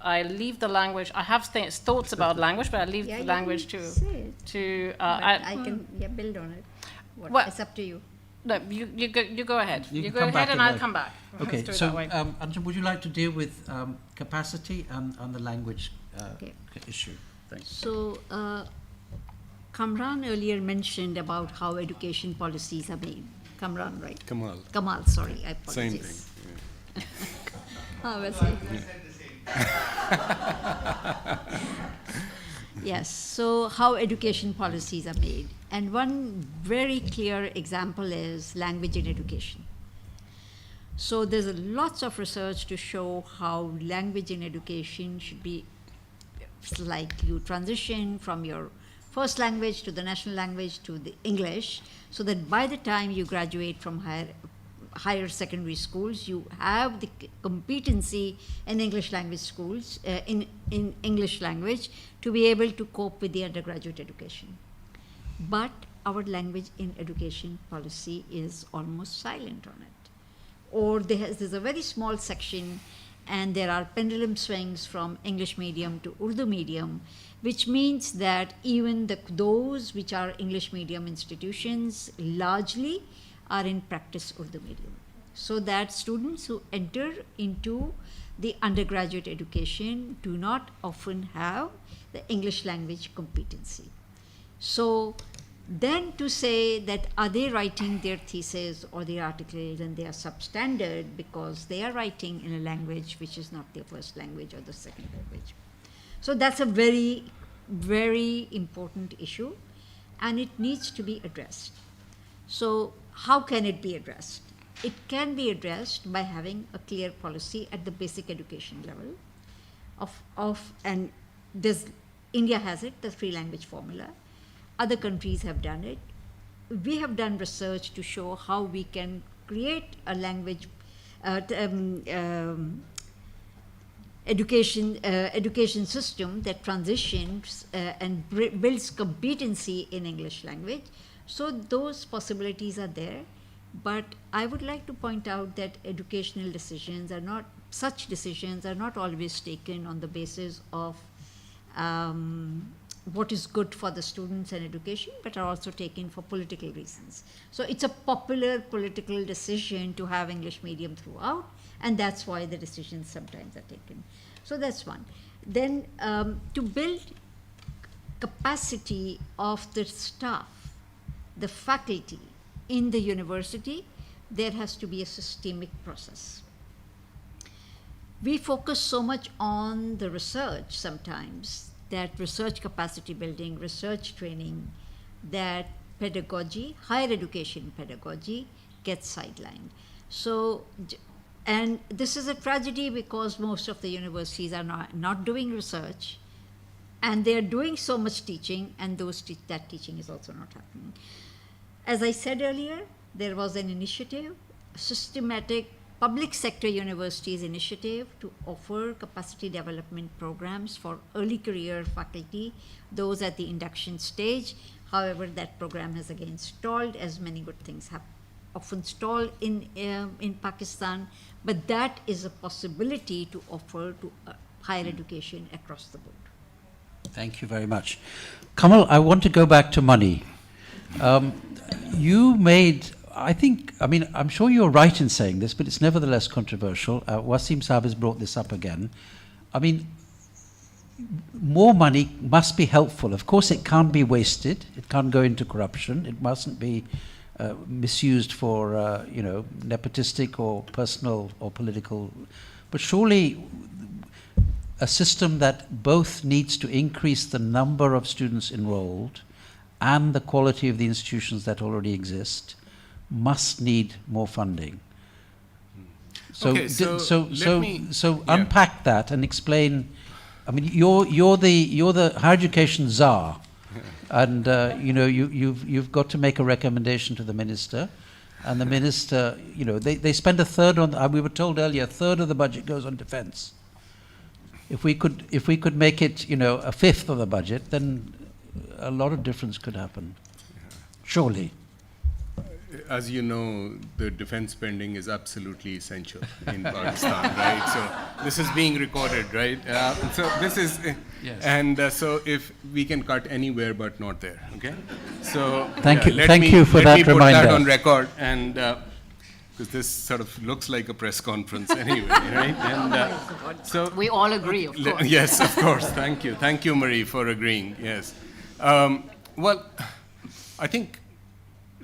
I leave the language. I have thoughts about language, but I leave the language to. I can build on it. Well, it's up to you. No, you go ahead. You go come ahead, back and I'll come back. Okay, Let's do it so that way. Anjan, would you like to deal with capacity and the language issue? Thanks. So, Kamran earlier mentioned about how education policies are made. Kamran, right? Kamal, sorry, I apologize. Same thing. Yes, so how education policies are made. And one very clear example is language in education. So there's lots of research to show how language in education should be, like you transition from your first language to the national language to the English, so that by the time you graduate from higher secondary schools, you have the competency in English language schools, in English language, to be able to cope with the undergraduate education. But our language in education policy is almost silent on it. Or there's a very small section, and there are pendulum swings from English medium to Urdu medium, which means that even those which are English medium institutions largely are in practice Urdu medium. So that students who enter into the undergraduate education do not often have the English language competency. So then to say that are they writing their thesis or their articles and they are substandard because they are writing in a language which is not their first language or the second language. So that's a very, very important issue, and it needs to be addressed. So how can it be addressed? It can be addressed by having a clear policy at the basic education level and India has it, the free language formula. Other countries have done it. We have done research to show how we can create a language education system that transitions and builds competency in English language. So those possibilities are there, but I would like to point out that educational decisions are not, such decisions are not always taken on the basis of what is good for the students and education, but are also taken for political reasons. So it's a popular political decision to have English medium throughout, and that's why the decisions sometimes are taken. So that's one. Then to build capacity of the staff, the faculty in the university, there has to be a systemic process. We focus so much on the research sometimes, that research capacity building, research training, that pedagogy, higher education pedagogy gets sidelined. So, and this is a tragedy because most of the universities are not doing research, and they're doing so much teaching, and that teaching is also not happening. As I said earlier, there was an initiative, a systematic public sector universities initiative to offer capacity development programs for early career faculty, those at the induction stage. However, that program has again stalled, as many good things have often stalled in Pakistan, but that is a possibility to offer to higher education across the board. Thank you very much. Kamal, I want to go back to money. You made, I'm sure you're right in saying this, but it's nevertheless controversial. Waseem Saab has brought this up again. I mean, more money must be helpful. Of course, it can't be wasted. It can't go into corruption. It mustn't be misused for, nepotistic or personal or political. But surely a system that both needs to increase the number of students enrolled and the quality of the institutions that already exist must need more funding. So, Okay, so unpack that and explain. I mean, you're the higher education czar, and you've got to make a recommendation to the minister, and the minister, they spend a third on. We were told earlier, a third of the budget goes on defence. If we could make it, a fifth of the budget, then a lot of difference could happen. Surely. as you know, the defense spending is absolutely essential in Pakistan, right? So this is being recorded, right? So this is, yes. And so if we can cut anywhere but not there, okay? So thank you for let that me put reminder. that on record, and because this sort of looks like a press conference anyway, right? And so we all agree, of course. Yes, of course. Thank you, Marie, for agreeing. Yes. Well, I think.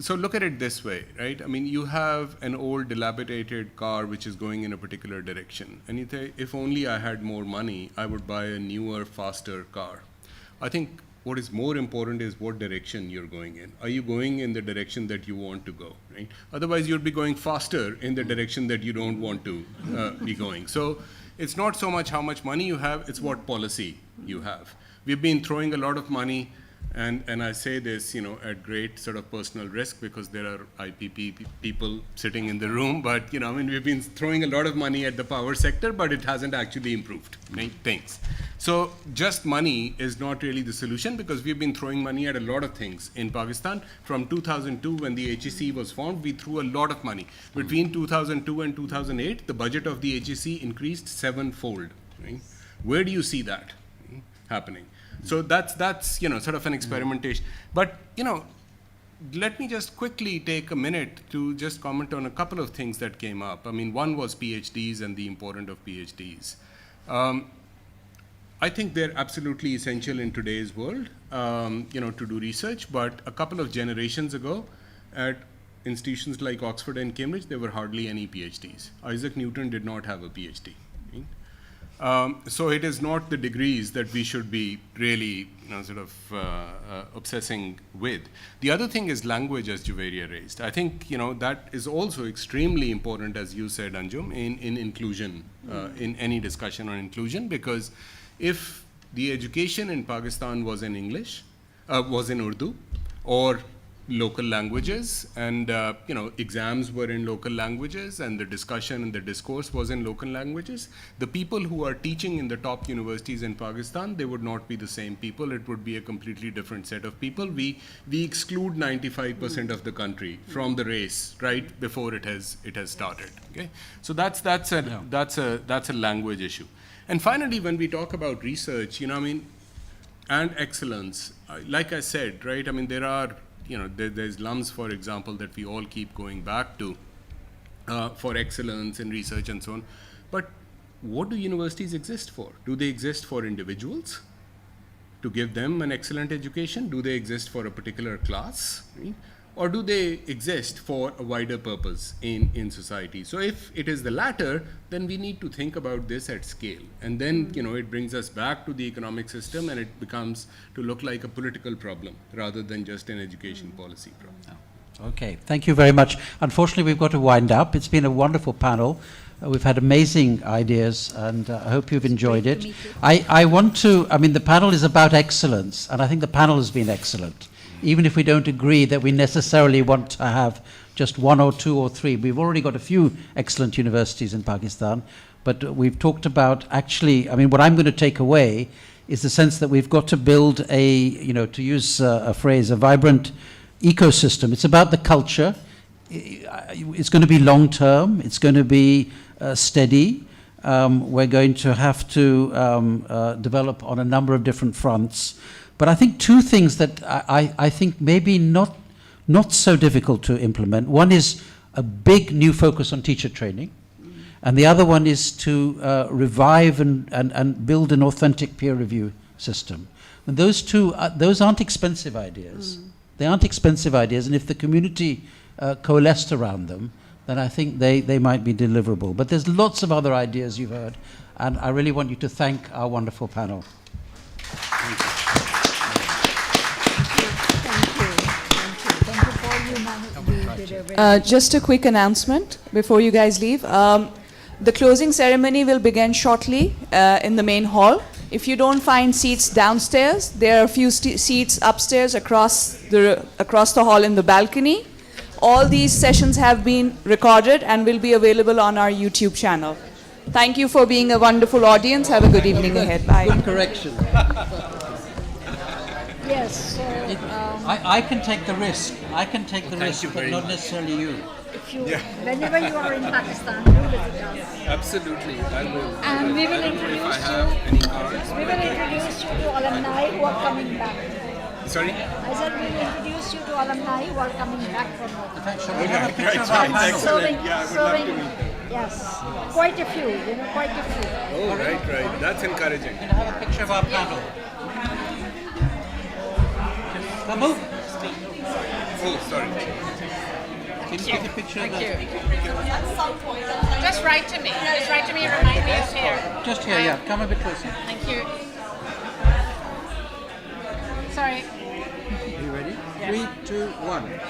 So look at it this way, right? I mean, you have an old dilapidated car which is going in a particular direction. And you say, if only I had more money, I would buy a newer, faster car. I think what is more important is what direction you're going in. Are you going in the direction that you want to go, right? Otherwise, you'll be going faster in the direction that you don't want to be going. So it's not so much how much money you have, it's what policy you have. We've been throwing a lot of money. And I say this, at great sort of personal risk because there are IPP people sitting in the room, but, we've been throwing a lot of money at the power sector, but it hasn't actually improved things. So just money is not really the solution because we've been throwing money at a lot of things in Pakistan. From 2002, when the HEC was formed, we threw a lot of money. Between 2002 and 2008, the budget of the HEC increased 7-fold. Right? Where do you see that happening? So that's sort of an experimentation. But, let me just quickly take a minute to just comment on a couple of things that came up. I mean, one was PhDs and the importance of PhDs. I think they're absolutely essential in today's world, to do research. But a couple of generations ago, at institutions like Oxford and Cambridge, there were hardly any PhDs. Isaac Newton did not have a PhD. So it is not the degrees that we should be really obsessing with. The other thing is language, as Juveria raised. I think that is also extremely important, as you said, Anjum, in inclusion, in any discussion on inclusion, because if the education in Pakistan was in English, was in Urdu, or local languages, and exams were in local languages, and the discussion and the discourse was in local languages, the people who are teaching in the top universities in Pakistan, they would not be the same people. It would be a completely different set of people. We exclude 95% of the country from the race right before it has started. Okay, so that's a language issue. And finally, when we talk about research, and excellence, like I said, right? I mean, there are there's LYON'S, for example, that we all keep going back to for excellence in research and so on. But what do universities exist for? Do they exist for individuals to give them an excellent education? Do they exist for a particular class? Right? Or do they exist for a wider purpose in society? So if it is the latter, then we need to think about this at scale. And then, it brings us back to the economic system, and it becomes to look like a political problem rather than just an education policy problem. Okay, thank you very much. Unfortunately, we've got to wind up. It's been a wonderful panel. We've had amazing ideas, and I hope you've enjoyed it. The panel is about excellence, and I think the panel has been excellent. Even if we don't agree that we necessarily want to have just one or two or three. We've already got a few excellent universities in Pakistan, but we've talked about what I'm going to take away is the sense that we've got to build to use a phrase, a vibrant ecosystem. It's about the culture. It's going to be long term. It's going to be steady. We're going to have to develop on a number of different fronts. But I think two things that I think maybe not so difficult to implement. One is a big new focus on teacher training. And the other one is to revive and build an authentic peer review system. And those aren't expensive ideas. They aren't expensive ideas. And if the community coalesced around them, then I think they might be deliverable. But there's lots of other ideas you've heard. And I really want you to thank our wonderful panel. Thank you. Just a quick announcement before you guys leave. The closing ceremony will begin shortly in the main hall. If you don't find seats downstairs, there are a few seats upstairs across the hall in the balcony. All these sessions have been recorded and will be available on our YouTube channel. Thank you for being a wonderful audience. Have a good evening ahead. Bye. Good correction. Yes. So, I can take the risk. I can take the risk, but not necessarily you. if you, whenever you are in Pakistan, do visit us. Absolutely, I will. And we will If I introduce have any cards. We will introduce you to alumni who are coming back. Sorry? I said we will introduce you to alumni who are coming back from home. Excellent. Yeah, I would love to meet. Yes, quite a few, quite a few. Oh, right. That's encouraging. Can I have a picture of our panel? Come on. Oh, sorry. Can you take a picture of that? Just write to me. Just write to me and remind me it's here. Just here, yeah. Come a bit closer. Thank you. Sorry. Are you ready? Yes. 3, 2, 1.